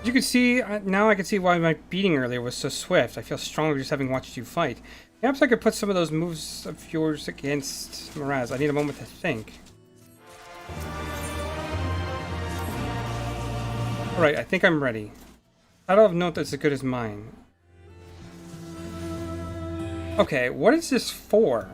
You can see, now I can see why my beating earlier was so swift. I feel stronger just having watched you fight. Perhaps I could put some of those moves of yours against Miraz. I need a moment to think. Alright, I think I'm ready. Title of Note that's as good as mine. Okay, what is this for?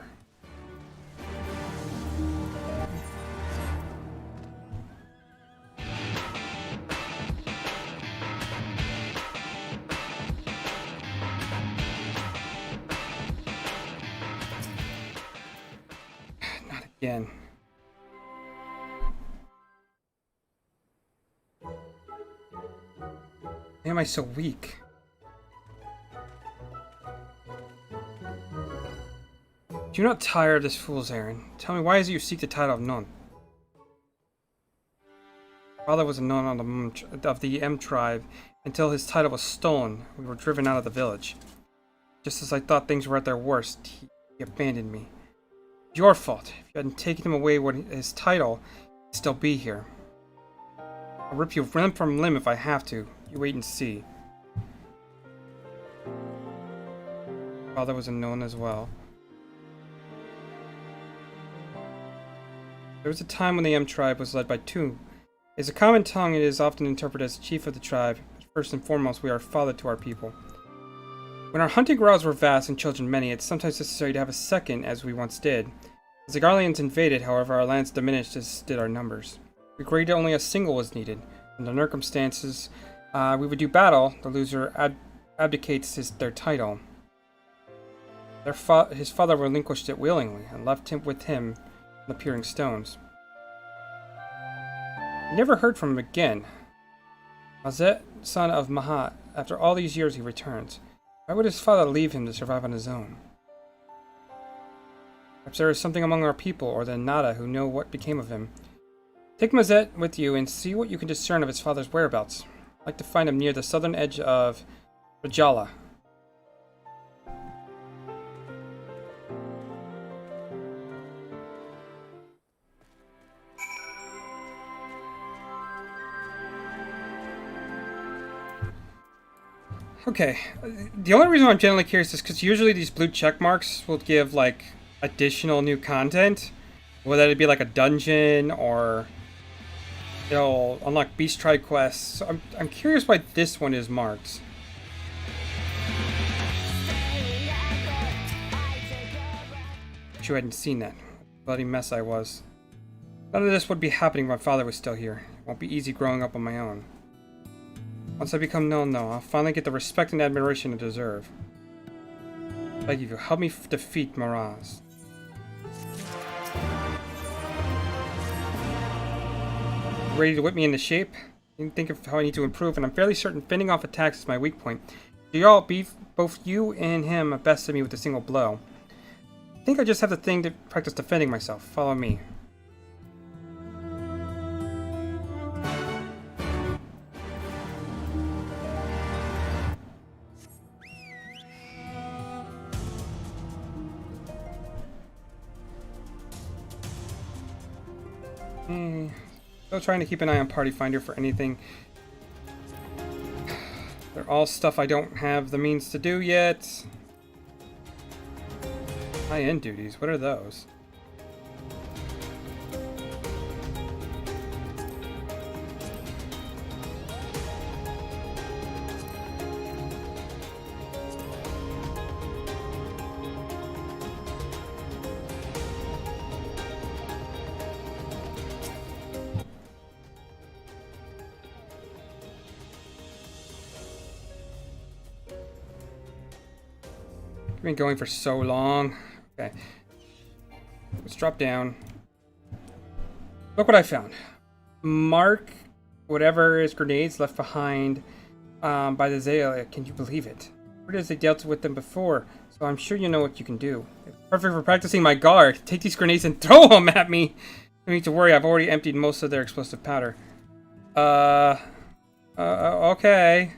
Again. Why am I so weak? Do you not tire of this fool's errand? Tell me, why is it you seek the title of Nun? Father was a nun of the M tribe until his title was stolen. We were driven out of the village. Just as I thought things were at their worst, he abandoned me. Your fault. If you hadn't taken him away with his title, he'd still be here. I'll rip you limb from limb if I have to. You wait and see. Father was unknown as well. There was a time when the M tribe was led by two. It is a common tongue, it is often interpreted as chief of the tribe. But first and foremost, we are father to our people. When our hunting grounds were vast and children many, it's sometimes necessary to have a second, as we once did. As the Garleans invaded, however, our lands diminished as did our numbers. We agreed that only a single was needed. Under circumstances, we would do battle. The loser abdicates their title. His father relinquished it willingly and left him with him the Peering Stones. We never heard from him again. Mazet, son of Mahat, after all these years he returns. Why would his father leave him to survive on his own? Perhaps there is something among our people or the Nada who know what became of him. Take Mazet with you and see what you can discern of his father's whereabouts. I'd like to find him near the southern edge of Rajala. Okay, the only reason I'm generally curious is because usually these blue check marks will give, like, additional new content. Whether it be like a dungeon or it'll unlock Beast Tribe quests. So I'm curious why this one is marked. Wish you hadn't seen that. Bloody mess I was. None of this would be happening if my father was still here. It won't be easy growing up on my own. Once I become known, though, I'll finally get the respect and admiration I deserve. Beg of you, help me defeat Miraz. Ready to whip me into shape? I didn't think of how I need to improve, and I'm fairly certain fending off attacks is my weak point. So y'all, both you and him have bested me with a single blow. I think I just have the thing to practice defending myself. Follow me. Still trying to keep an eye on Party Finder for anything. They're all stuff I don't have the means to do yet. High-end duties, what are those? I've been going for so long. Okay. Let's drop down. Look what I found. Mark whatever is grenades left behind by the Zayla. Can you believe it? Where does they dealt with them before? So I'm sure you know what you can do. It's perfect for practicing my guard. Take these grenades and throw them at me. No need to worry, I've already emptied most of their explosive powder. Okay.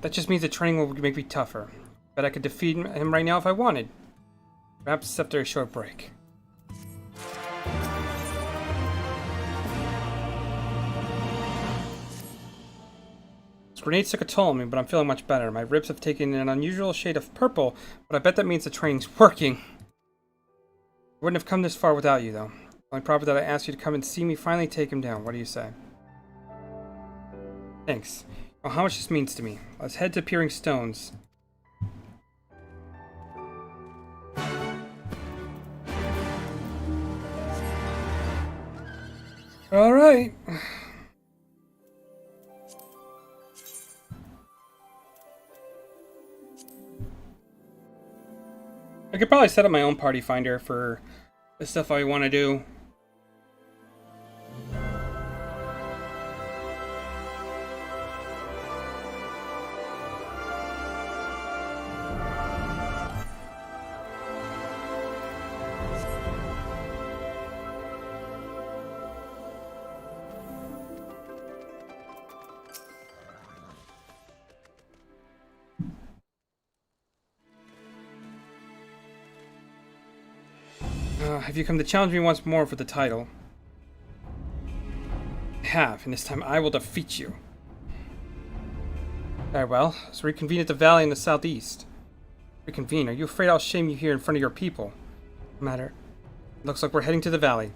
That just means the training will make me tougher. But I could defeat him right now if I wanted. Perhaps after a short break. This grenade took a toll on me, but I'm feeling much better. My ribs have taken an unusual shade of purple, but I bet that means the training's working. I wouldn't have come this far without you, though. The only problem that I asked you to come and see me finally take him down. What do you say? Thanks. Oh, how much this means to me. Let's head to Peering Stones. Alright. I could probably set up my own party finder for the stuff I want to do. Have you come to challenge me once more for the title? I have, and this time I will defeat you. Very well, let's reconvene at the valley in the southeast. Reconvene? Are you afraid I'll shame you here in front of your people? No matter. Looks like we're heading to the valley.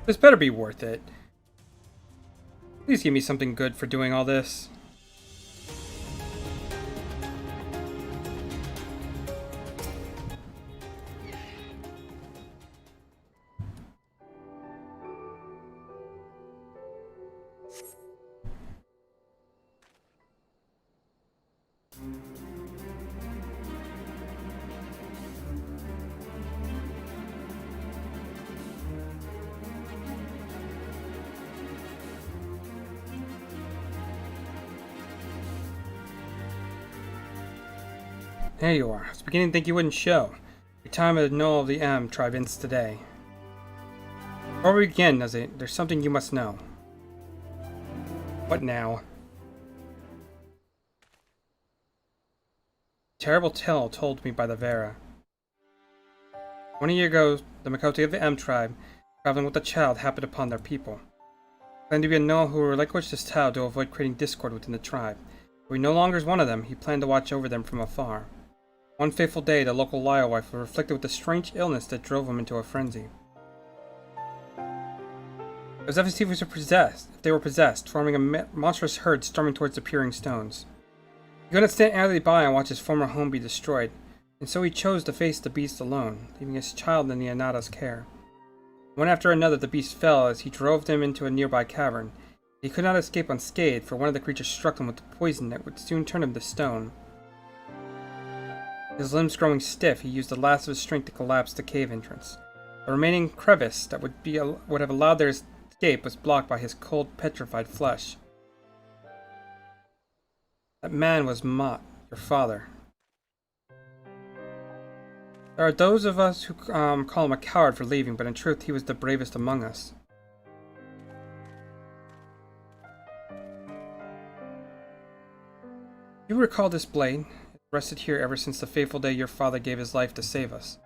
This better be worth it. Please give me something good for doing all this. There you are. I was beginning to think you wouldn't show. Your time at the Knoll of the M tribe ends today. Before we begin, there's something you must know. What now? A terrible tale told me by the Vera. 20 years ago, the Makoti of the M tribe, traveling with a child, happened upon their people. Claimed to be a Knoll who relinquished his child to avoid creating discord within the tribe. But he no longer is one of them, he planned to watch over them from afar. One fateful day, the local Lyle wife was afflicted with a strange illness that drove him into a frenzy. It was as if they were possessed, forming a monstrous herd storming towards the peering stones. He couldn't stand idly by and watch his former home be destroyed, and so he chose to face the beast alone, leaving his child in the Anada's care. One after another, the beast fell as he drove them into a nearby cavern. He could not escape unscathed, for one of the creatures struck him with a poison that would soon turn him to stone. His limbs growing stiff, he used the last of his strength to collapse the cave entrance. The remaining crevice that would have allowed their escape was blocked by his cold, petrified flesh. That man was Mott, your father. There are those of us who call him a coward for leaving, but in truth he was the bravest among us. You recall this blade? Rested here ever since the fateful day your father gave his life to save us.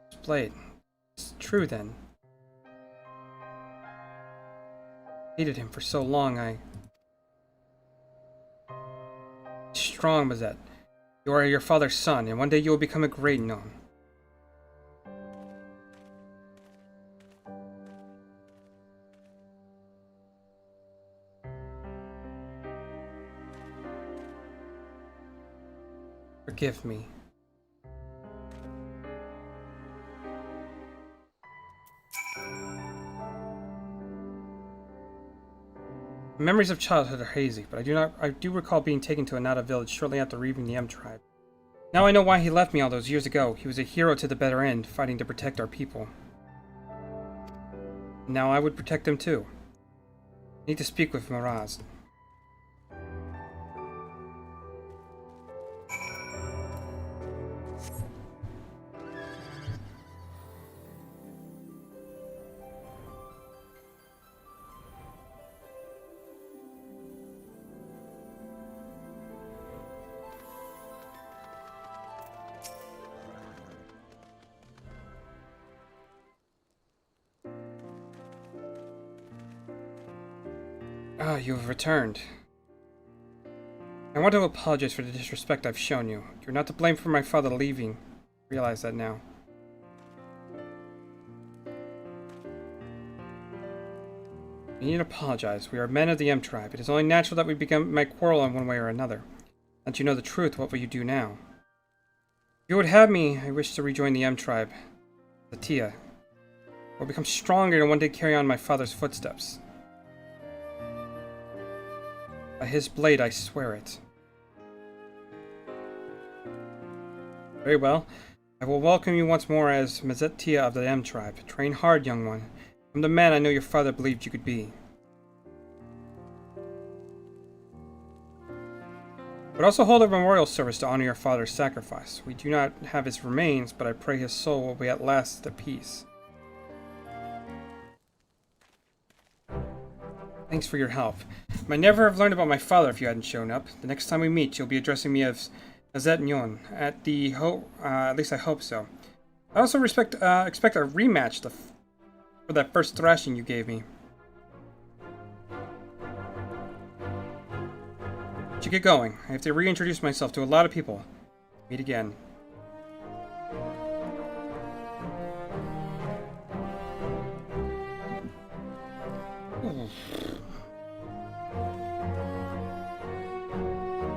This blade. It's true then. I hated him for so long, Strong, Mazette. You are your father's son, and one day you will become a great Gnome. Forgive me. Memories of childhood are hazy, but I do recall being taken to Anada village shortly after leaving the M tribe. Now I know why he left me all those years ago. He was a hero to the bitter end, fighting to protect our people. Now I would protect them too. I need to speak with Miraz. Ah, you have returned. I want to apologize for the disrespect I've shown you. You're not to blame for my father leaving. I realize that now. You need to apologize. We are men of the M tribe. It is only natural that we might quarrel in one way or another. Let you know the truth, what will you do now? If you would have me, I wish to rejoin the M tribe. The Tia. I will become stronger and one day carry on my father's footsteps. By his blade, I swear it. Very well. I will welcome you once more as Mazet Tia of the M tribe. Train hard, young one. I'm the man I know your father believed you could be. But also hold a memorial service to honor your father's sacrifice. We do not have his remains, but I pray his soul will be at last at peace. Thanks for your help. I might never have learned about my father if you hadn't shown up. The next time we meet, you'll be addressing me as Azet Nyon. At least I hope so. I also expect a rematch for that first thrashing you gave me. To get going, I have to reintroduce myself to a lot of people. Meet again.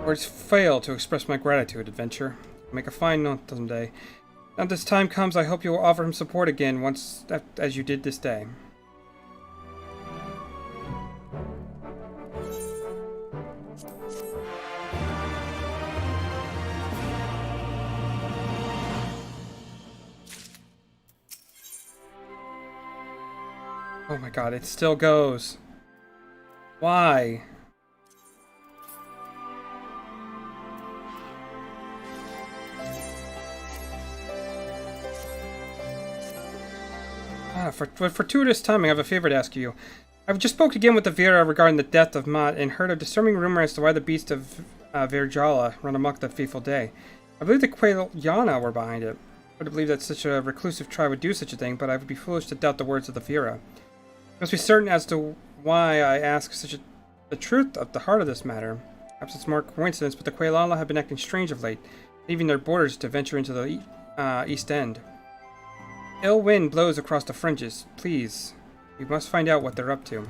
Words fail to express my gratitude, Adventure. Make a fine note someday. Now this time comes, I hope you will offer him support again once as you did this day. Oh my god, it still goes. Why? For fortuitous timing, I have a favor to ask you. I've just spoke again with the Vera regarding the death of Mott and heard a disturbing rumor as to why the beast of Verjala run amok that fateful day. I believe the Quayana were behind it. I would believe that such a reclusive tribe would do such a thing, but I would be foolish to doubt the words of the Vera. You must be certain as to why I ask the truth at the heart of this matter. Perhaps it's more coincidence, but the Quaylala have been acting strange of late, leaving their borders to venture into the East End. Ill wind blows across the fringes. Please, we must find out what they're up to.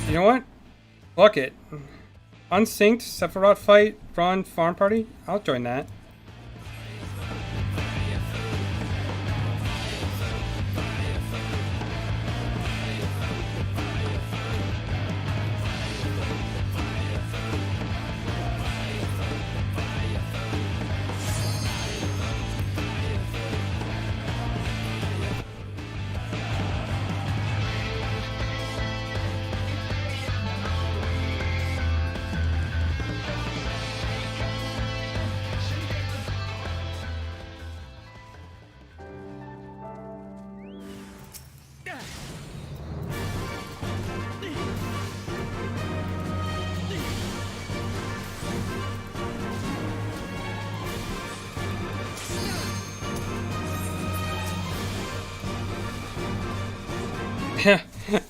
You know what? Fuck it. Unsynced Sephiroth fight, run, farm party? I'll join that.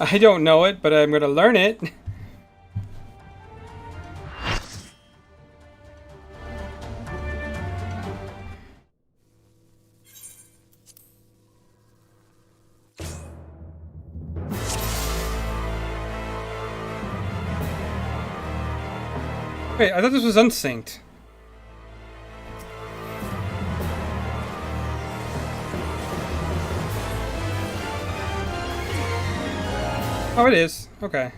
I don't know it, but I'm gonna learn it. Wait, I thought this was unsynced. Oh, it is. Okay.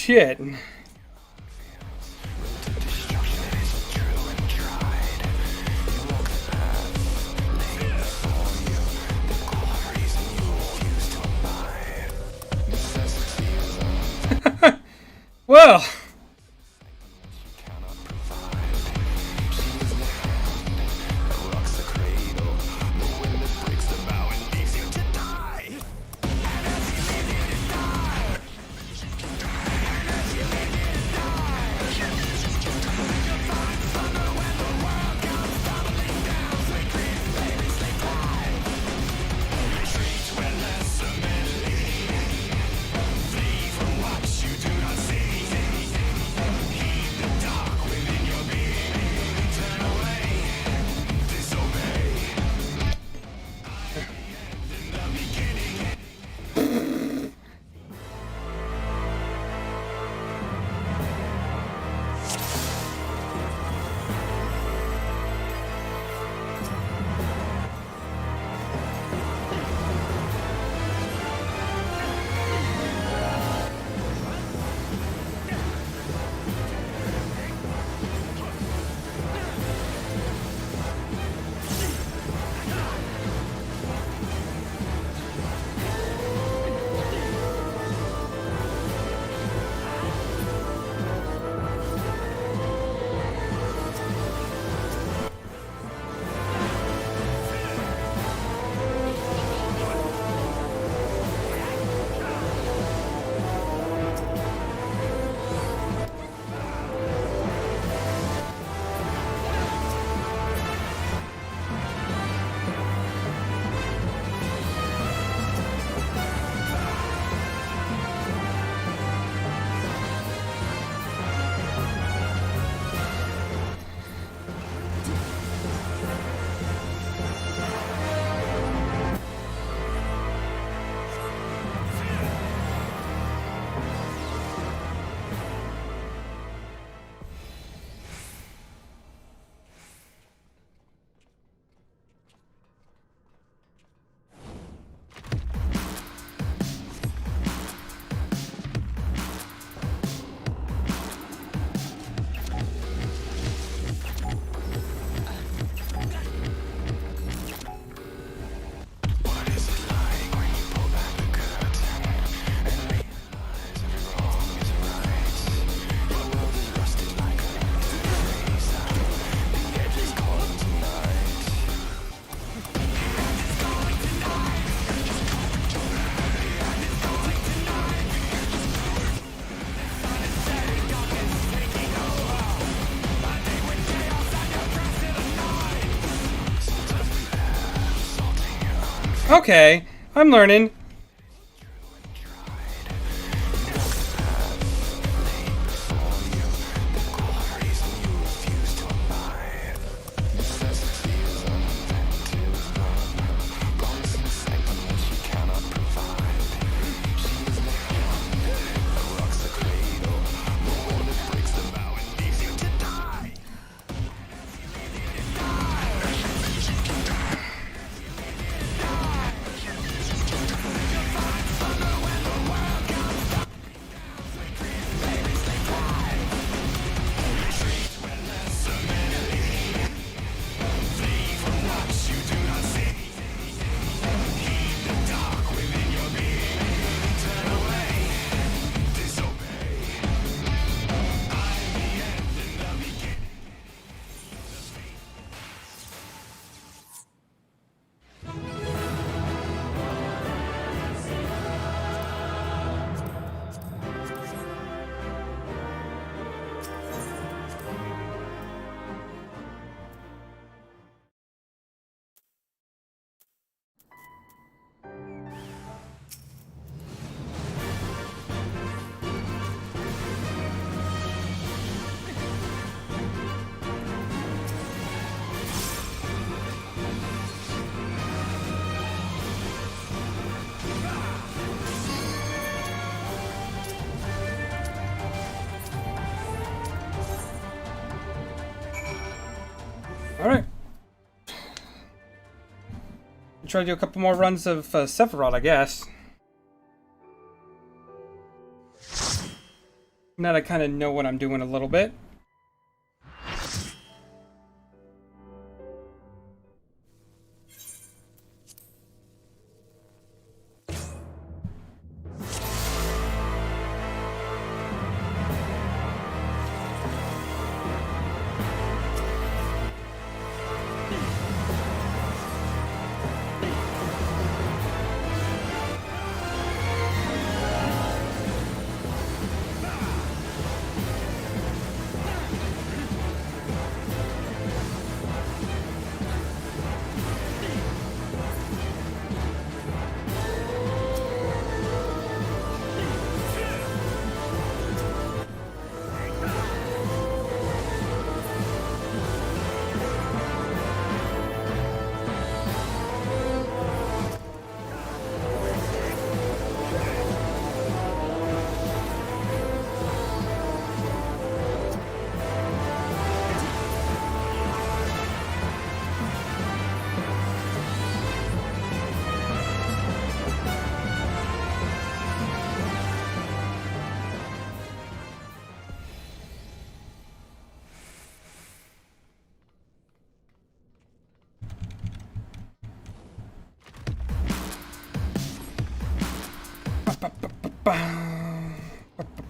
shit. Well. Okay, I'm learning. Alright. Try to do a couple more runs of Sephiroth, I guess. Now I kind of know what I'm doing a little bit.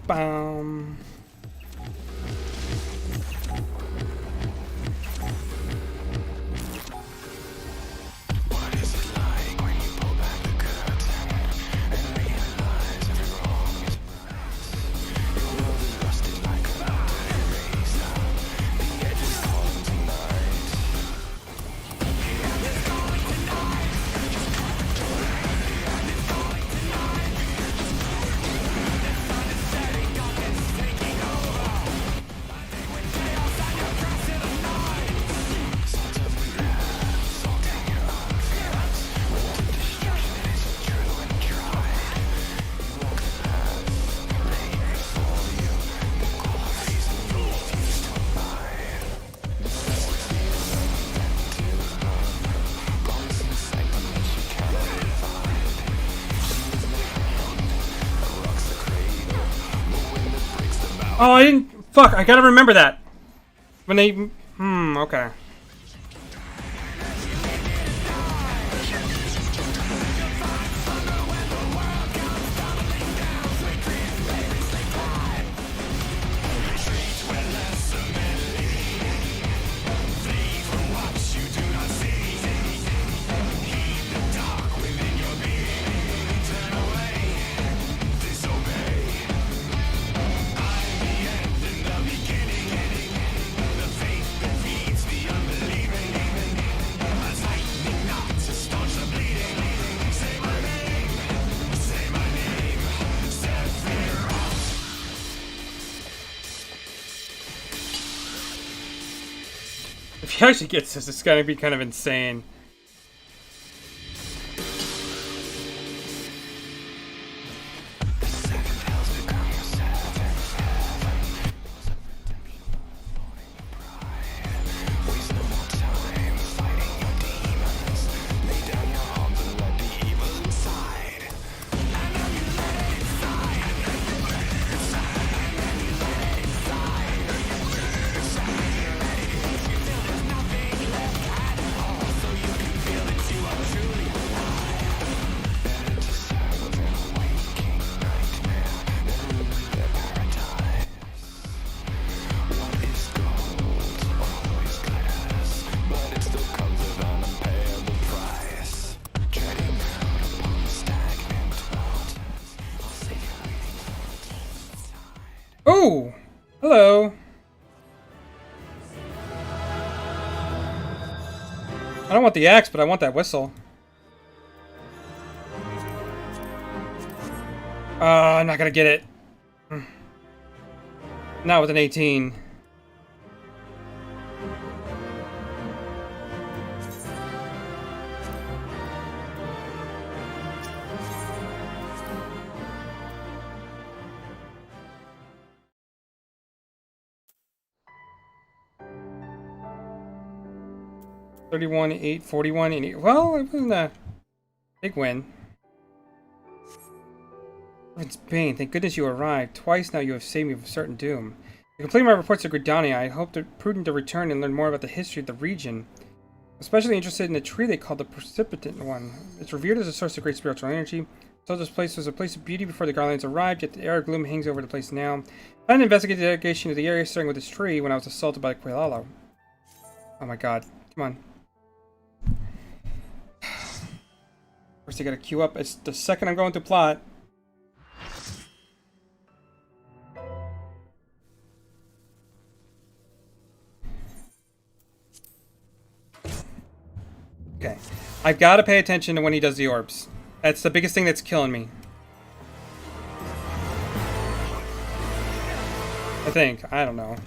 Bum. Oh, I didn't. Fuck, I gotta remember that. When they. Okay. If he actually gets this, it's gonna be kind of insane. Oh! Hello! I don't want the axe, but I want that whistle. I'm not gonna get it. Not with an 18. $31,800, $41,800. Well, it wasn't a big win. It's Bane, thank goodness you arrived. Twice now you have saved me from certain doom. To complete my reports to Gridania, I hoped it prudent to return and learn more about the history of the region. Especially interested in the tree they call the Precipitant One. It's revered as a source of great spiritual energy. So this place was a place of beauty before the Garlands arrived, yet the air of gloom hangs over the place now. I had investigated the dedication of the area starting with this tree when I was assaulted by Quilalo. Oh my god. Come on. First I gotta queue up. It's the second I'm going to plot. Okay. I've got to pay attention to when he does the orbs. That's the biggest thing that's killing me. I think. I don't know.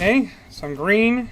Okay, some green.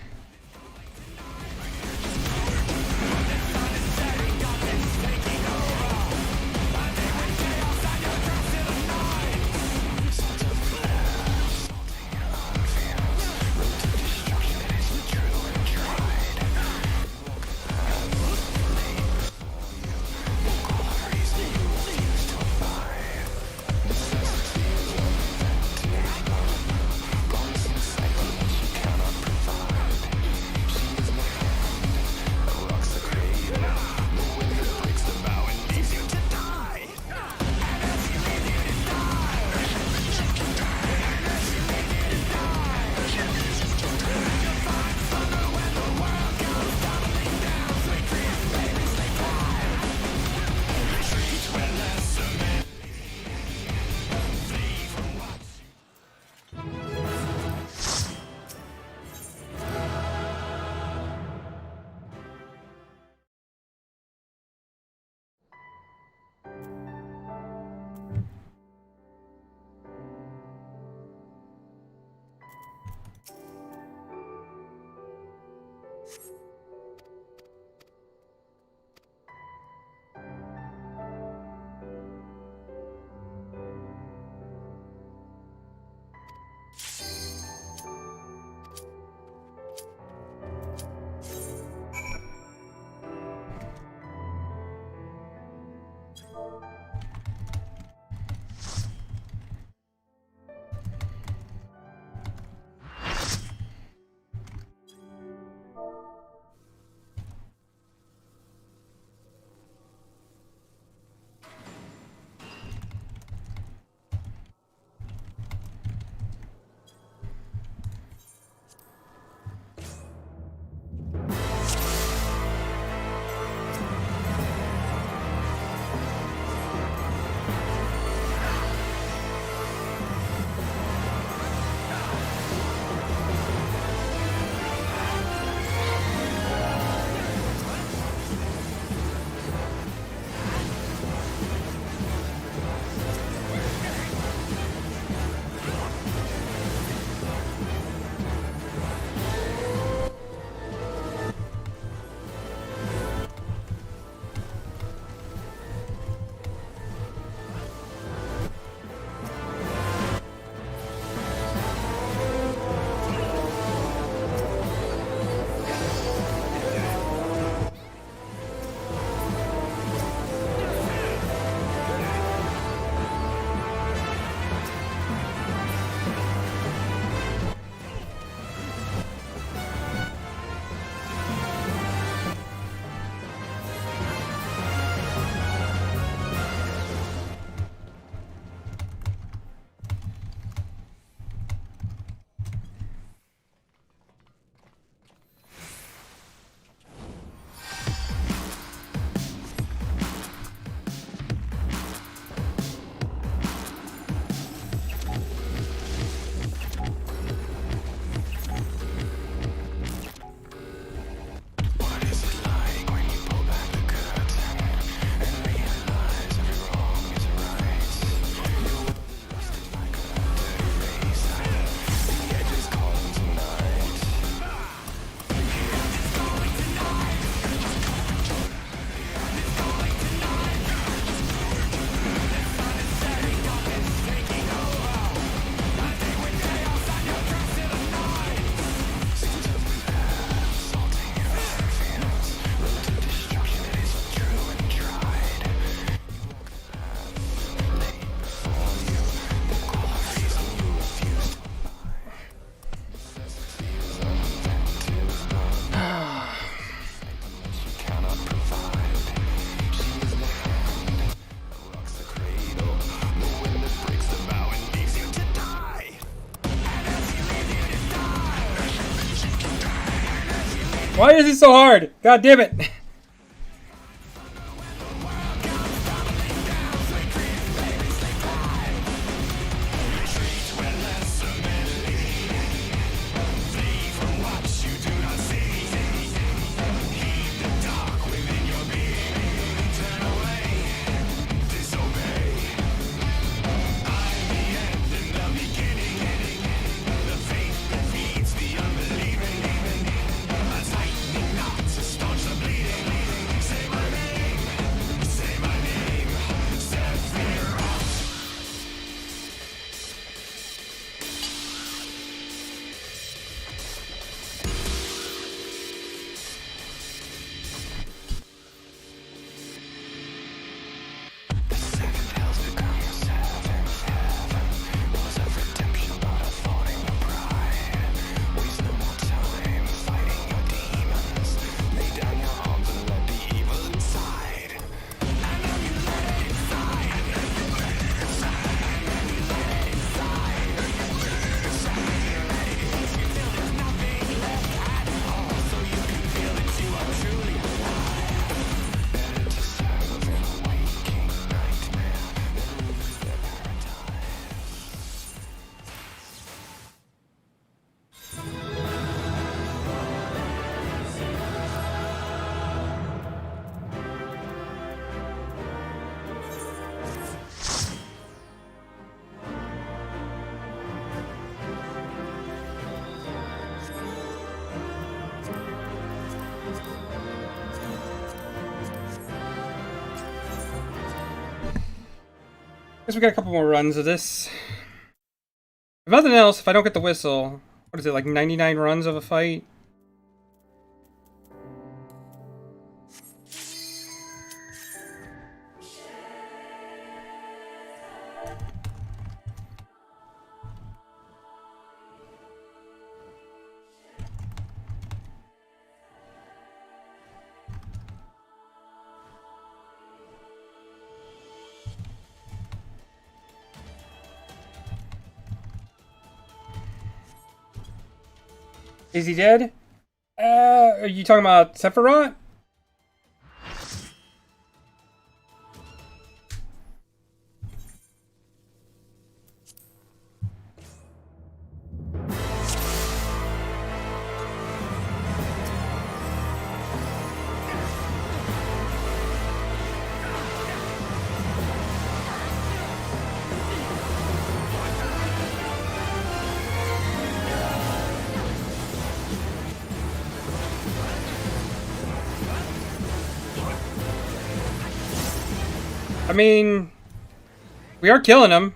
Why is it so hard? God damn it. Guess we got a couple more runs of this. If nothing else, if I don't get the whistle, what is it, like 99 runs of a fight? Is he dead? Are you talking about Sephiroth? I mean, we are killing him,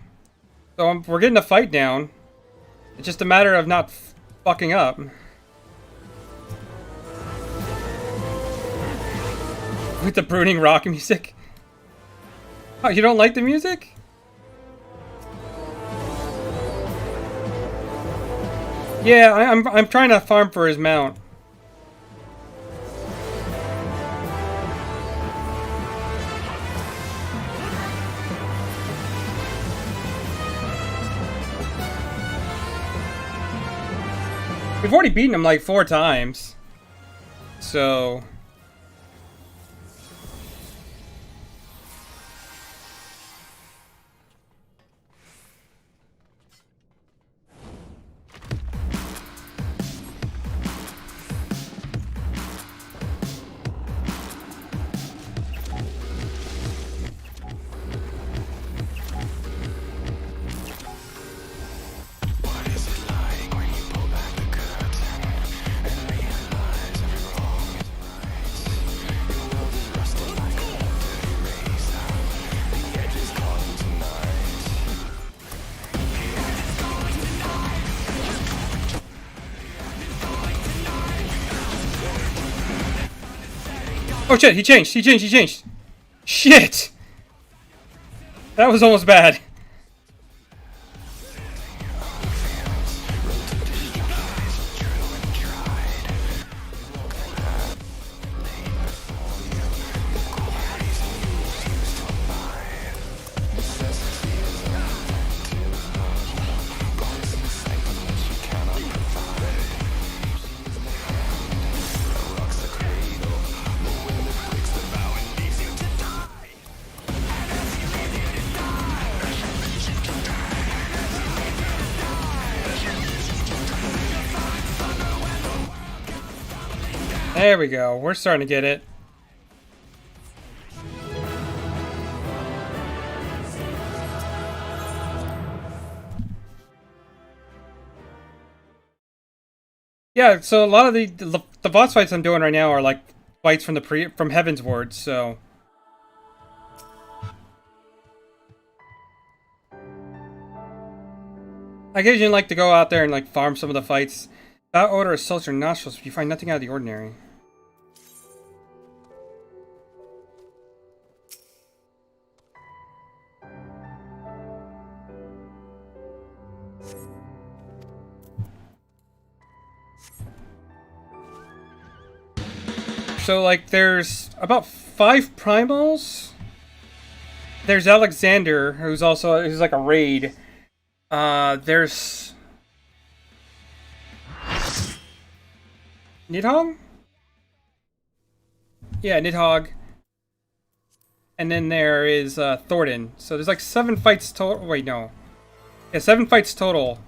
so we're getting a fight down. It's just a matter of not fucking up. With the brooding rock music. Oh, you don't like the music? Yeah, I'm trying to farm for his mount. We've already beaten him like 4 times. So... Oh shit, he changed. Shit! That was almost bad. There we go. We're starting to get it. Yeah, so a lot of the boss fights I'm doing right now are like fights from from Heavensward, so I occasionally like to go out there and like farm some of the fights. That odor assaults your nostrils, but you find nothing out of the ordinary. So, like, there's about 5 primals. There's Alexander, who's like a raid. There's Nidhogg? Yeah, Nidhogg. And then there is Thornton. So there's like 7 fights total. Wait, no. Yeah, 7 fights total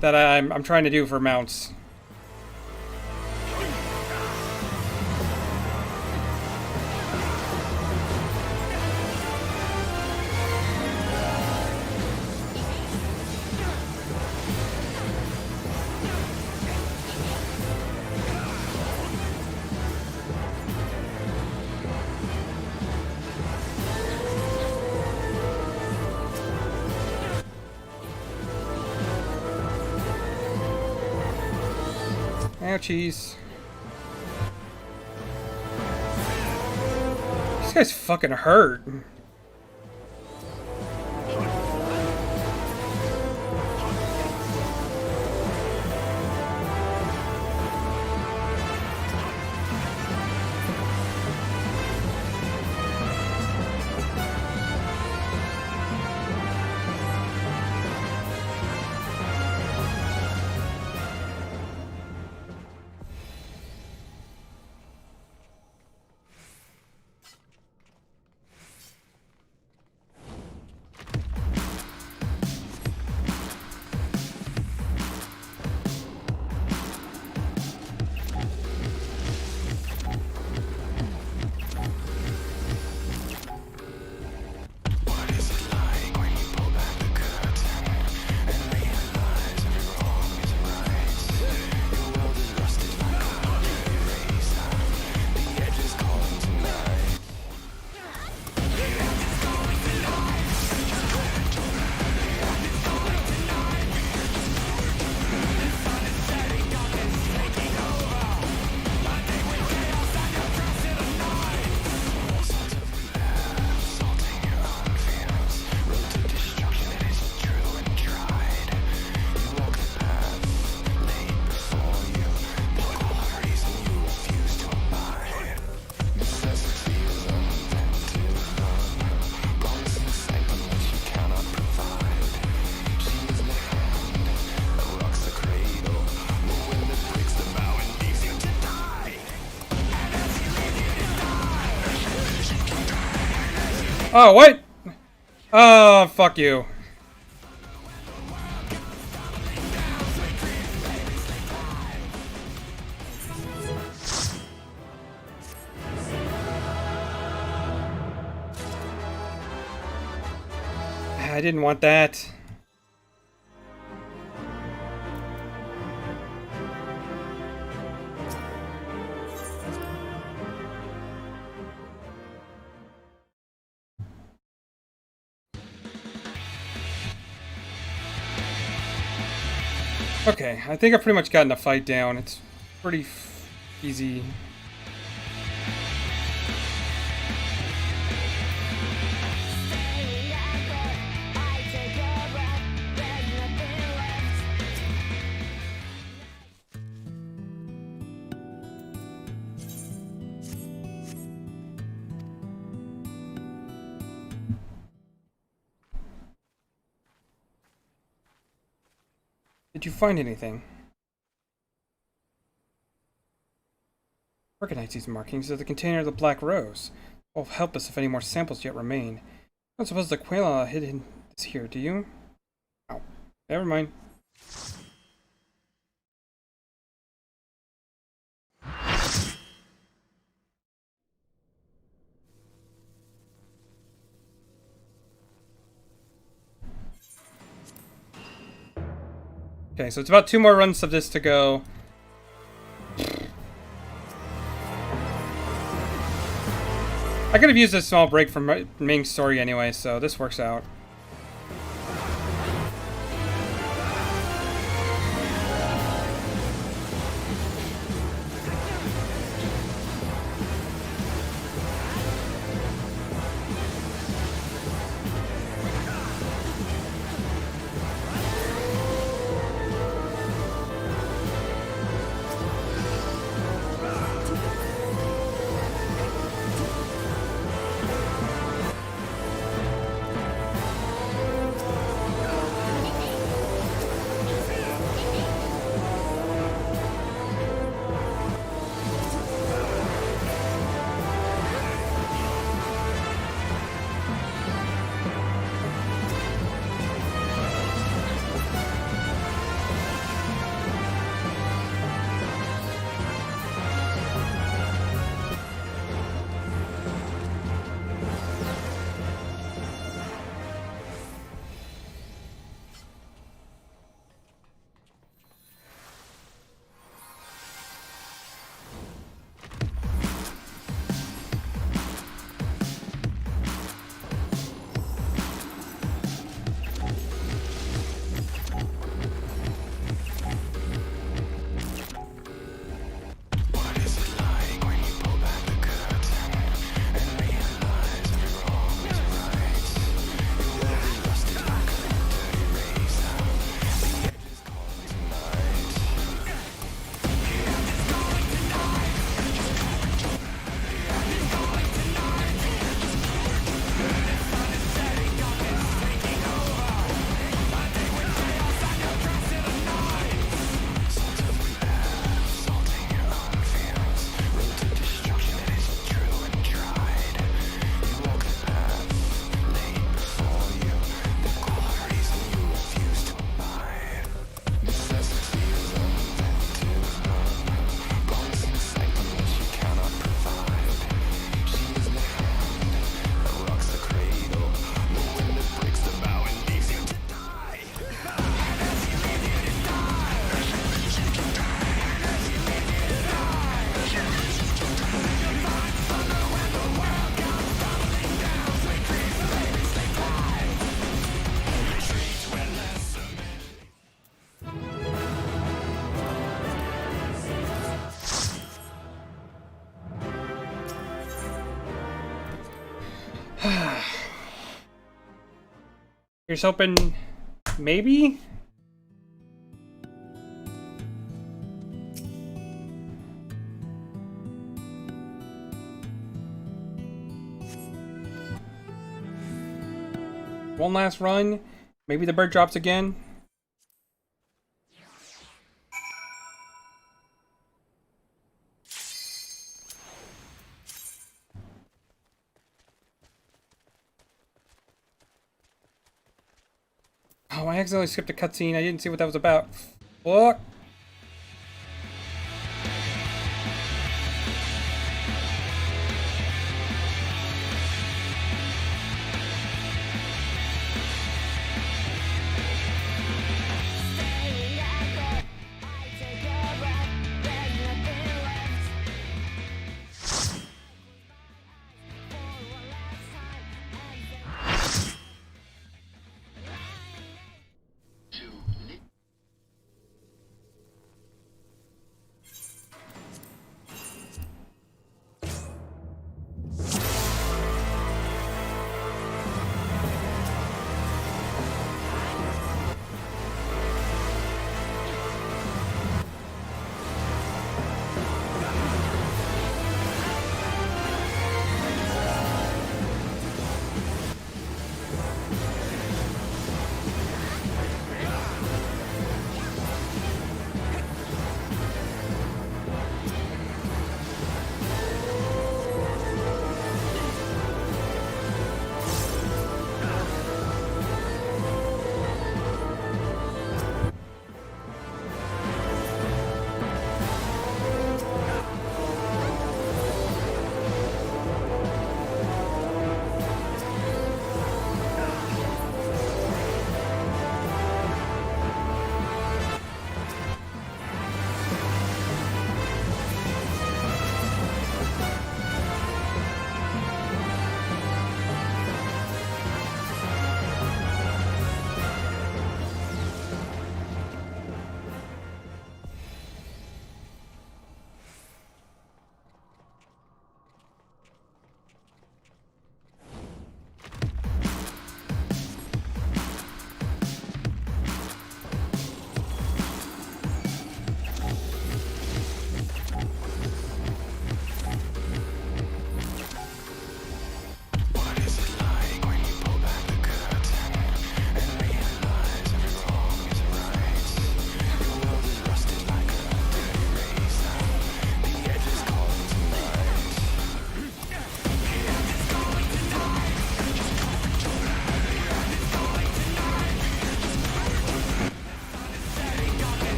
that I'm trying to do for mounts. Ouchies. This guy's fucking hurt. Oh, what? Oh, fuck you. I didn't want that. Okay, I think I've pretty much gotten the fight down. It's pretty easy. Did you find anything? Recognize these markings as the container of the Black Rose. Will help us if any more samples yet remain. I don't suppose the Quela hidden is here, do you? Oh, never mind. Okay, so it's about 2 more runs of this to go. I could have used a small break from my main story anyway, so this works out. Here's hoping, maybe? One last run. Maybe the bird drops again. Oh, I accidentally skipped a cutscene. I didn't see what that was about. Fuck.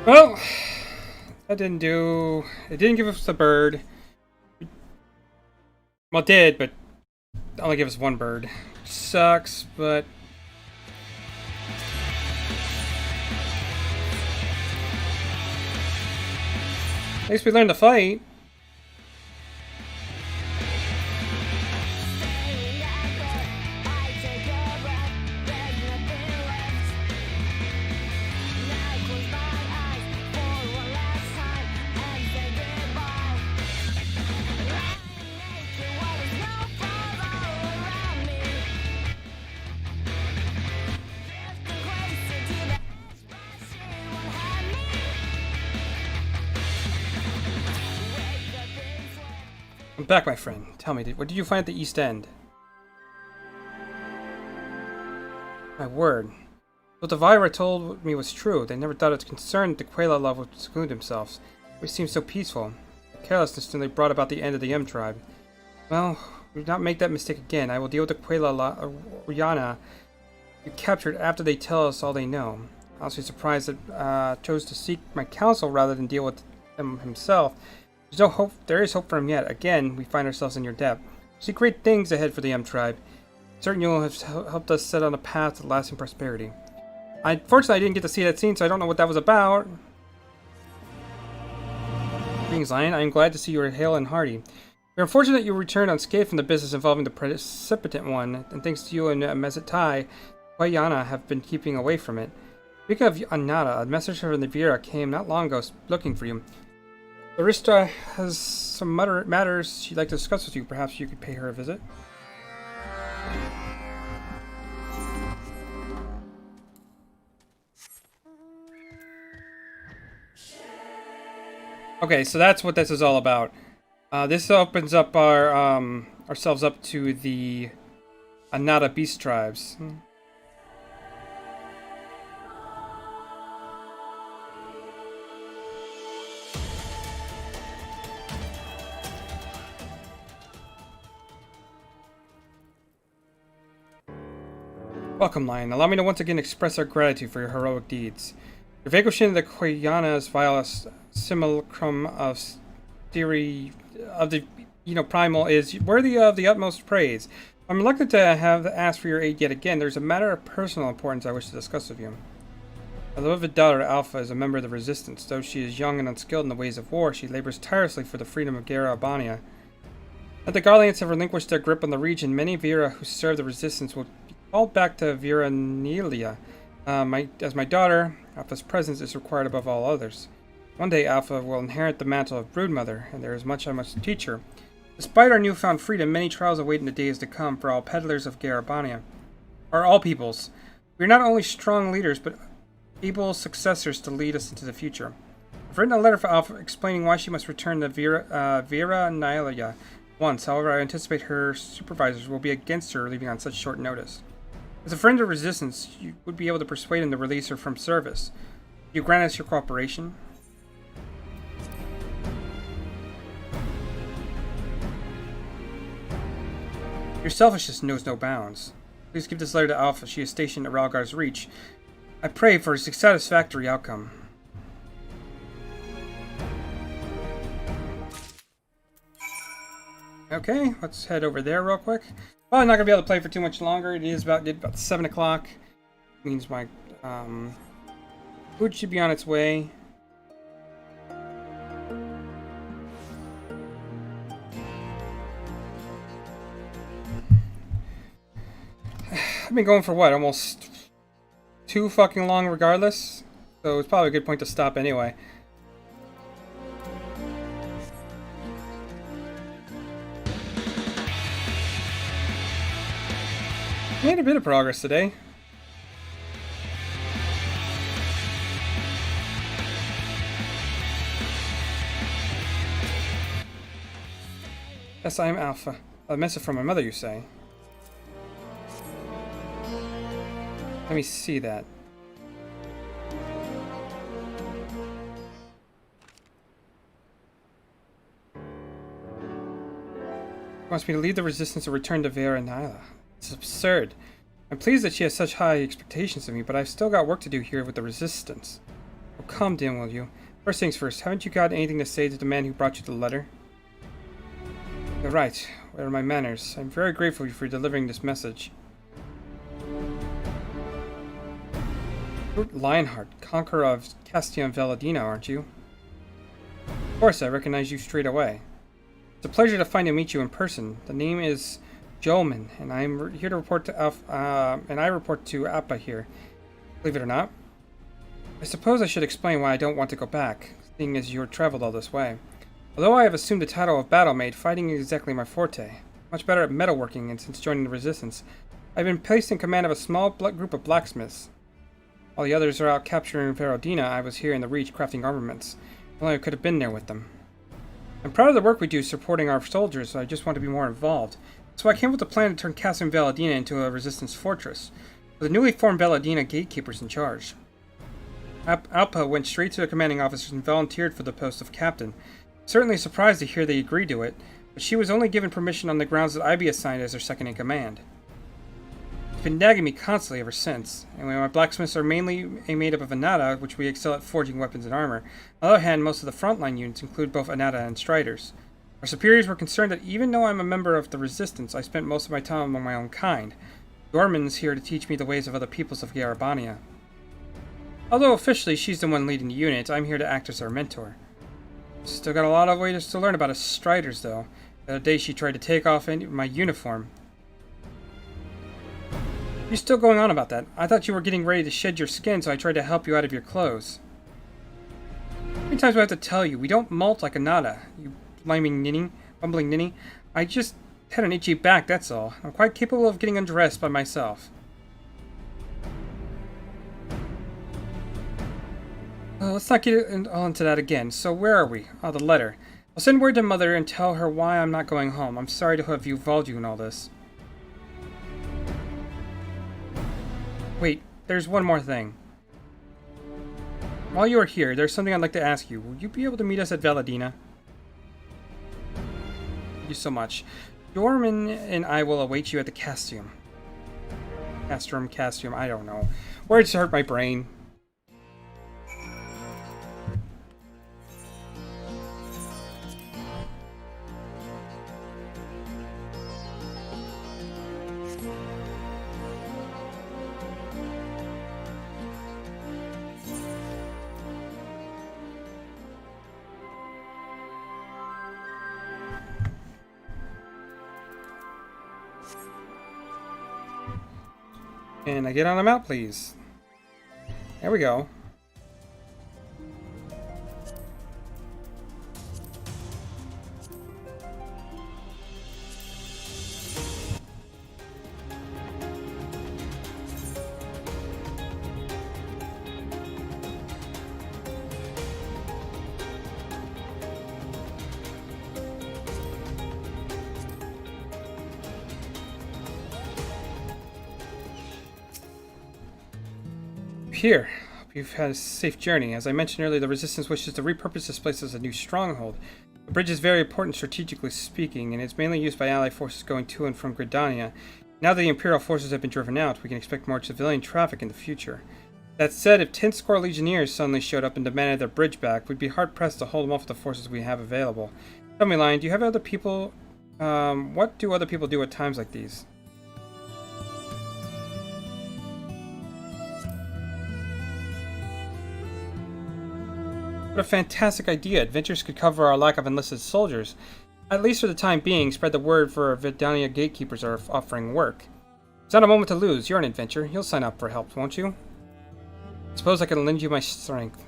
Well, that didn't do... It didn't give us the bird. Well, it did, but only give us one bird. Sucks, but... At least we learned to fight. I'm back, my friend. Tell me, what did you find at the East End? My word. What the Vira told me was true. They never thought it concerned the Quela love would seclude themselves. It seemed so peaceful. The carelessness nearly brought about the end of the M tribe. Well, we do not make that mistake again. I will deal with the Quela Rihanna you captured after they tell us all they know. I was surprised that chose to seek my counsel rather than deal with him himself. There's no hope. There is hope for him yet. Again, we find ourselves in your debt. See great things ahead for the M tribe. Certain you will have helped us set on a path to lasting prosperity. Unfortunately, I didn't get to see that scene, so I don't know what that was about. Greetings, Lion. I am glad to see you are hale and hearty. We are fortunate you returned unscathed from the business involving the precipitant one, and thanks to you and Mezitai, Wayana have been keeping away from it. Speaking of Anata, a messenger from the Vira came not long ago looking for you. Larista has some matters she'd like to discuss with you. Perhaps you could pay her a visit. Okay, so that's what this is all about. This opens up our ourselves up to the Anata beast tribes. Welcome, Lion. Allow me to once again express our gratitude for your heroic deeds. Your vanquishing of the Quayana's vilest simulacrum of theory of the primal is worthy of the utmost praise. I'm reluctant to have asked for your aid yet again. There's a matter of personal importance I wish to discuss with you. My beloved daughter, Alpha, is a member of the Resistance. Though she is young and unskilled in the ways of war, she labors tirelessly for the freedom of Garabania. Now the Garleans have relinquished their grip on the region. Many Vira who serve the Resistance will be called back to Viranelia. As my daughter, Alpha's presence is required above all others. One day Alpha will inherit the mantle of Broodmother, and there is much I must teach her. Despite our newfound freedom, many trials await in the days to come for all peddlers of Garabania. Or all peoples. We are not only strong leaders, but able successors to lead us into the future. I've written a letter for Alpha explaining why she must return to Viranelia once. However, I anticipate her supervisors will be against her leaving on such short notice. As a friend of Resistance, you would be able to persuade him to release her from service. You grant us your cooperation? Your selfishness knows no bounds. Please give this letter to Alpha. She is stationed at Ralgar's Reach. I pray for a satisfactory outcome. Okay, let's head over there real quick. Well, I'm not going to be able to play for too much longer. It is about 7 o'clock. Means my food should be on its way. I've been going for what, almost 2 fucking long regardless? So it's probably a good point to stop anyway. Made a bit of progress today. Yes, I am Alpha. A message from my mother, you say? Let me see that. She wants me to leave the Resistance and return to Viranelia. It's absurd. I'm pleased that she has such high expectations of me, but I've still got work to do here with the Resistance. Oh, calm down, will you? First things first, haven't you got anything to say to the man who brought you the letter? You're right. Where are my manners? I'm very grateful for delivering this message. You're Lionheart, conqueror of Castion Veladina, aren't you? Of course, I recognize you straight away. It's a pleasure to finally meet you in person. The name is Jolman, and I'm here to report to I report to Appa here. Believe it or not. I suppose I should explain why I don't want to go back, seeing as you've traveled all this way. Although I have assumed the title of Battlemaid, fighting is exactly my forte. Much better at metalworking, and since joining the Resistance, I've been placed in command of a small group of blacksmiths. While the others are out capturing Verodina, I was here in the Reach crafting armaments. Only I could have been there with them. I'm proud of the work we do supporting our soldiers, so I just want to be more involved. So I came up with a plan to turn Castle Veladina into a resistance fortress, with the newly formed Veladina gatekeepers in charge. Alpa went straight to the commanding officers and volunteered for the post of captain. Certainly surprised to hear they agreed to it, but she was only given permission on the grounds that I be assigned as her second in command. She's been nagging me constantly ever since, and when my blacksmiths are mainly made up of Anata, which we excel at forging weapons and armor. On the other hand, most of the frontline units include both Anata and Striders. Our superiors were concerned that even though I'm a member of the Resistance, I spent most of my time among my own kind. Dorman's here to teach me the ways of other peoples of Garabania. Although officially she's the one leading the unit, I'm here to act as her mentor. Still got a lot of ways to learn about us Striders, though. The other day she tried to take off my uniform. You're still going on about that. I thought you were getting ready to shed your skin, so I tried to help you out of your clothes. How many times do I have to tell you? We don't molt like Anata, you bumbling ninny. I just had an itchy back, that's all. I'm quite capable of getting undressed by myself. Let's not get all into that again. So where are we? Oh, the letter. I'll send word to Mother and tell her why I'm not going home. I'm sorry to have involved you in all this. Wait, there's one more thing. While you are here, there's something I'd like to ask you. Will you be able to meet us at Veladina? Thank you so much. Dorman and I will await you at the Castrum, I don't know. Words hurt my brain. Can I get on a mount, please? There we go. Here. Hope you've had a safe journey. As I mentioned earlier, the Resistance wishes to repurpose this place as a new stronghold. The bridge is very important strategically speaking, and it's mainly used by Allied forces going to and from Gridania. Now that the Imperial forces have been driven out, we can expect more civilian traffic in the future. That said, if 10 score Legionnaires suddenly showed up and demanded their bridge back, we'd be hard-pressed to hold them off with the forces we have available. Tell me, Lion, do you have other people... what do other people do at times like these? What a fantastic idea. Adventures could cover our lack of enlisted soldiers. At least for the time being, spread the word for Vidania gatekeepers are offering work. It's not a moment to lose. You're an adventurer. You'll sign up for help, won't you? Suppose I can lend you my strength.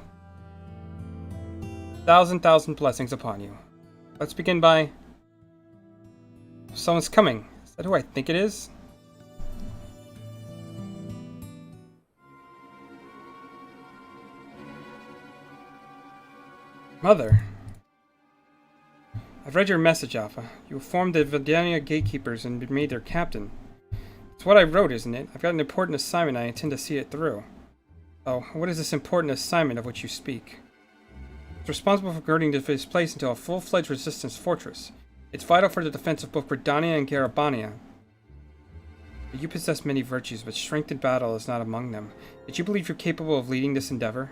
1,000 blessings upon you. Let's begin by... Someone's coming. Is that who I think it is? Mother. I've read your message, Alpha. You formed the Vidania Gatekeepers and been made their captain. It's what I wrote, isn't it? I've got an important assignment. I intend to see it through. Oh, what is this important assignment of which you speak? It's responsible for guarding this place into a full-fledged resistance fortress. It's vital for the defense of both Gridania and Garabania. You possess many virtues, but strength in battle is not among them. Did you believe you're capable of leading this endeavor?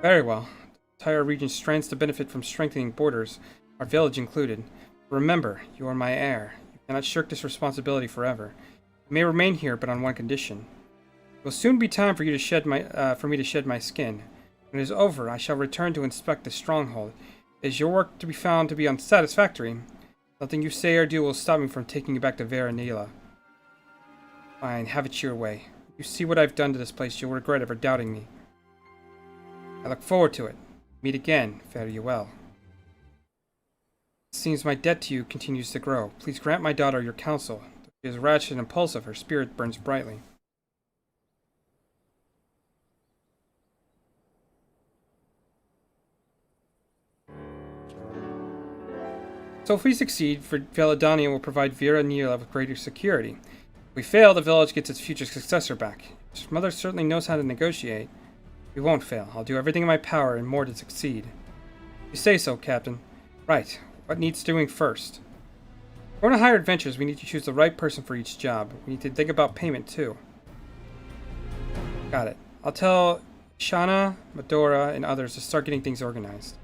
Very well. The entire region stands to benefit from strengthening borders, our village included. Remember, you are my heir. You cannot shirk this responsibility forever. You may remain here, but on one condition. It will soon be time for you to shed for me to shed my skin. When it is over, I shall return to inspect the stronghold. Is your work to be found to be unsatisfactory? Nothing you say or do will stop me from taking you back to Vera Neela. Fine, have it your way. You see what I've done to this place, you'll regret ever doubting me. I look forward to it. Meet again. Fare you well. It seems my debt to you continues to grow. Please grant my daughter your counsel. Though she is rash and impulsive, her spirit burns brightly. So if we succeed, Veladania will provide Vera Neela with greater security. If we fail, the village gets its future successor back. His mother certainly knows how to negotiate. We won't fail. I'll do everything in my power and more to succeed. You say so, Captain. Right. What needs doing first? If we're going to hire adventurers, we need to choose the right person for each job. We need to think about payment, too. Got it. I'll tell Shana, Medora, and others to start getting things organized.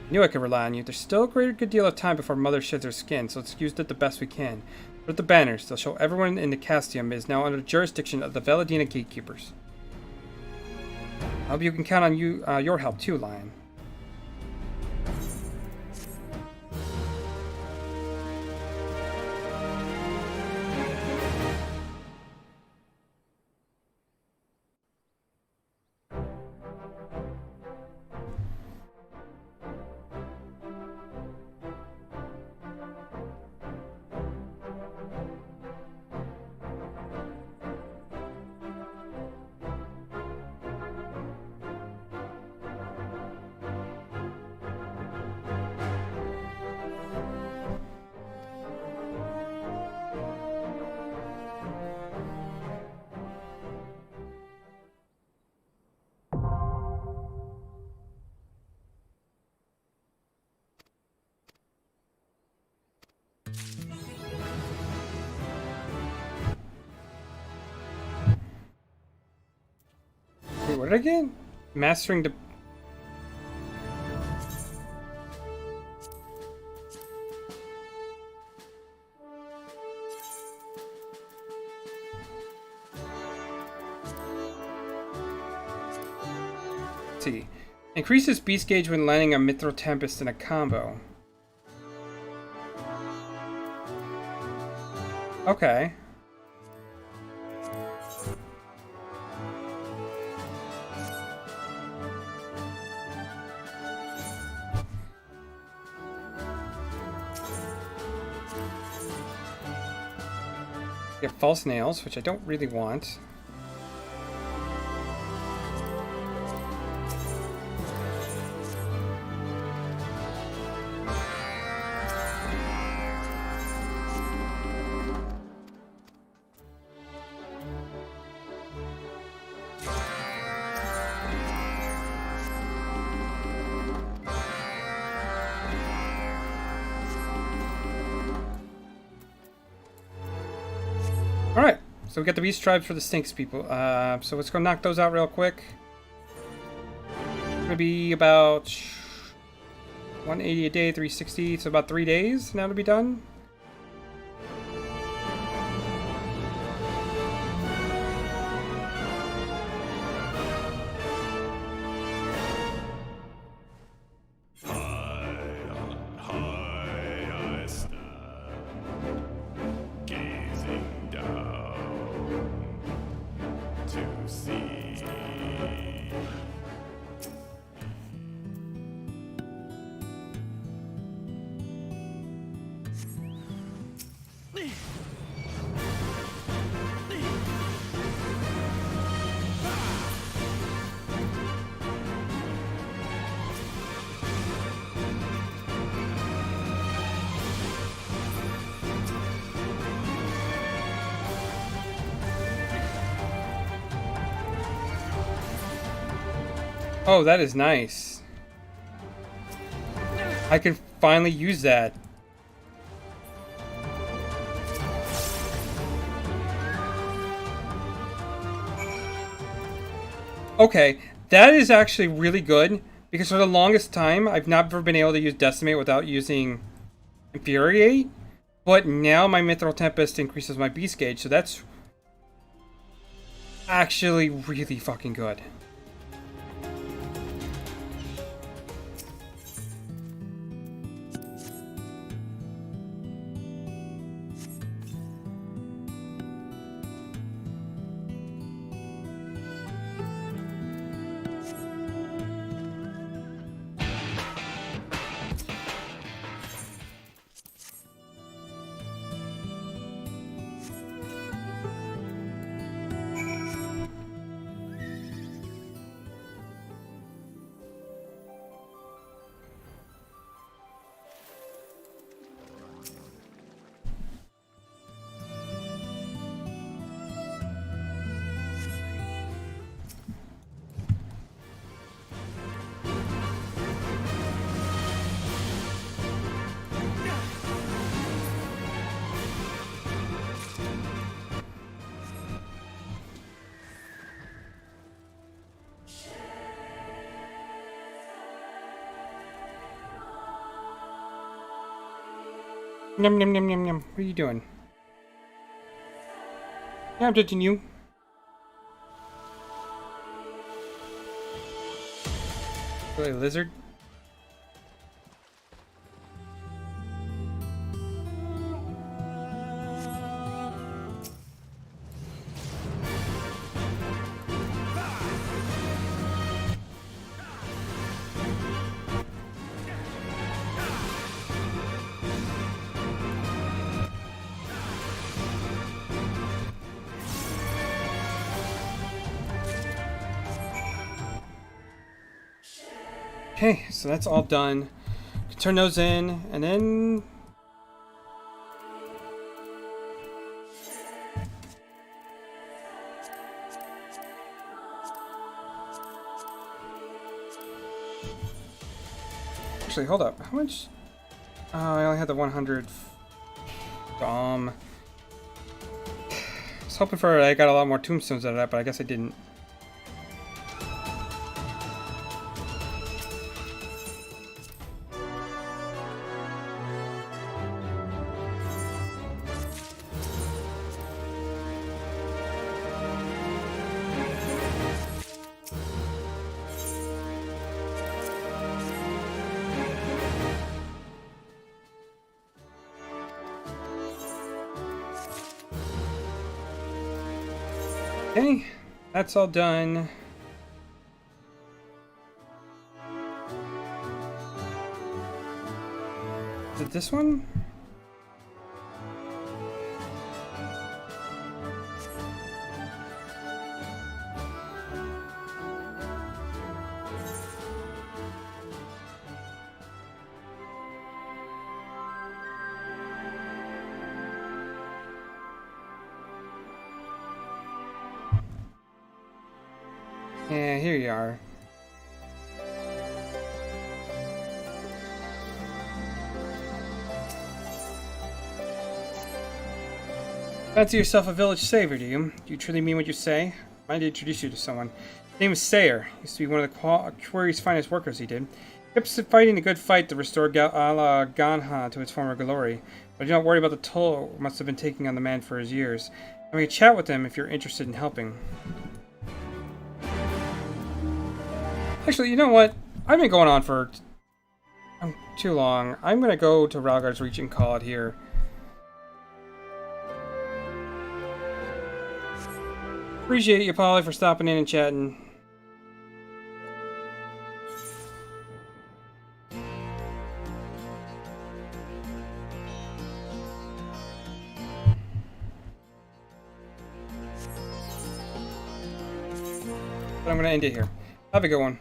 I knew I could rely on you. There's still a good deal of time before Mother sheds her skin, so let's use it the best we can. Put the banners. They'll show everyone in the Castium is now under the jurisdiction of the Veladina gatekeepers. I hope you can count on your help too, Lion. Wait, what again? Mastering the... Let's see. Increases beast gauge when landing a Mithril Tempest in a combo. Okay. Get false nails, which I don't really want. Alright, so we got the beast tribes for the Stinks people. So let's go knock those out real quick. It's gonna be about 180 a day, 360, so about 3 days now to be done. Oh, that is nice. I can finally use that. Okay, That is actually really good, because for the longest time, I've never been able to use Decimate without using Infuriate, but now my Mithril Tempest increases my beast gauge, so that's actually really fucking good. Yum, yum, yum, yum, yum. What are you doing? Yeah, I'm judging you. Really, lizard? Okay, so that's all done. Turn those in, and then... Actually, hold up. How much? Oh, I only had the 100. I was hoping for I got a lot more tombstones out of that, but I guess I didn't. Okay, that's all done. Is it this one? Yeah, here you are. Fancy yourself a village savior, do you? Do you truly mean what you say? I need to introduce you to someone. His name is Sayer. He used to be one of the quarry's finest workers, he did. He kept fighting a good fight to restore Ala Ganha to its former glory. But do not worry about the toll it must have been taking on the man for his years. Having a chat with him if you're interested in helping. Actually, you know what? I've been going on for too long. I'm gonna go to Rhalgard's Reach and call it here. Appreciate you, Polly, for stopping in and chatting. But I'm gonna end it here. Have a good one.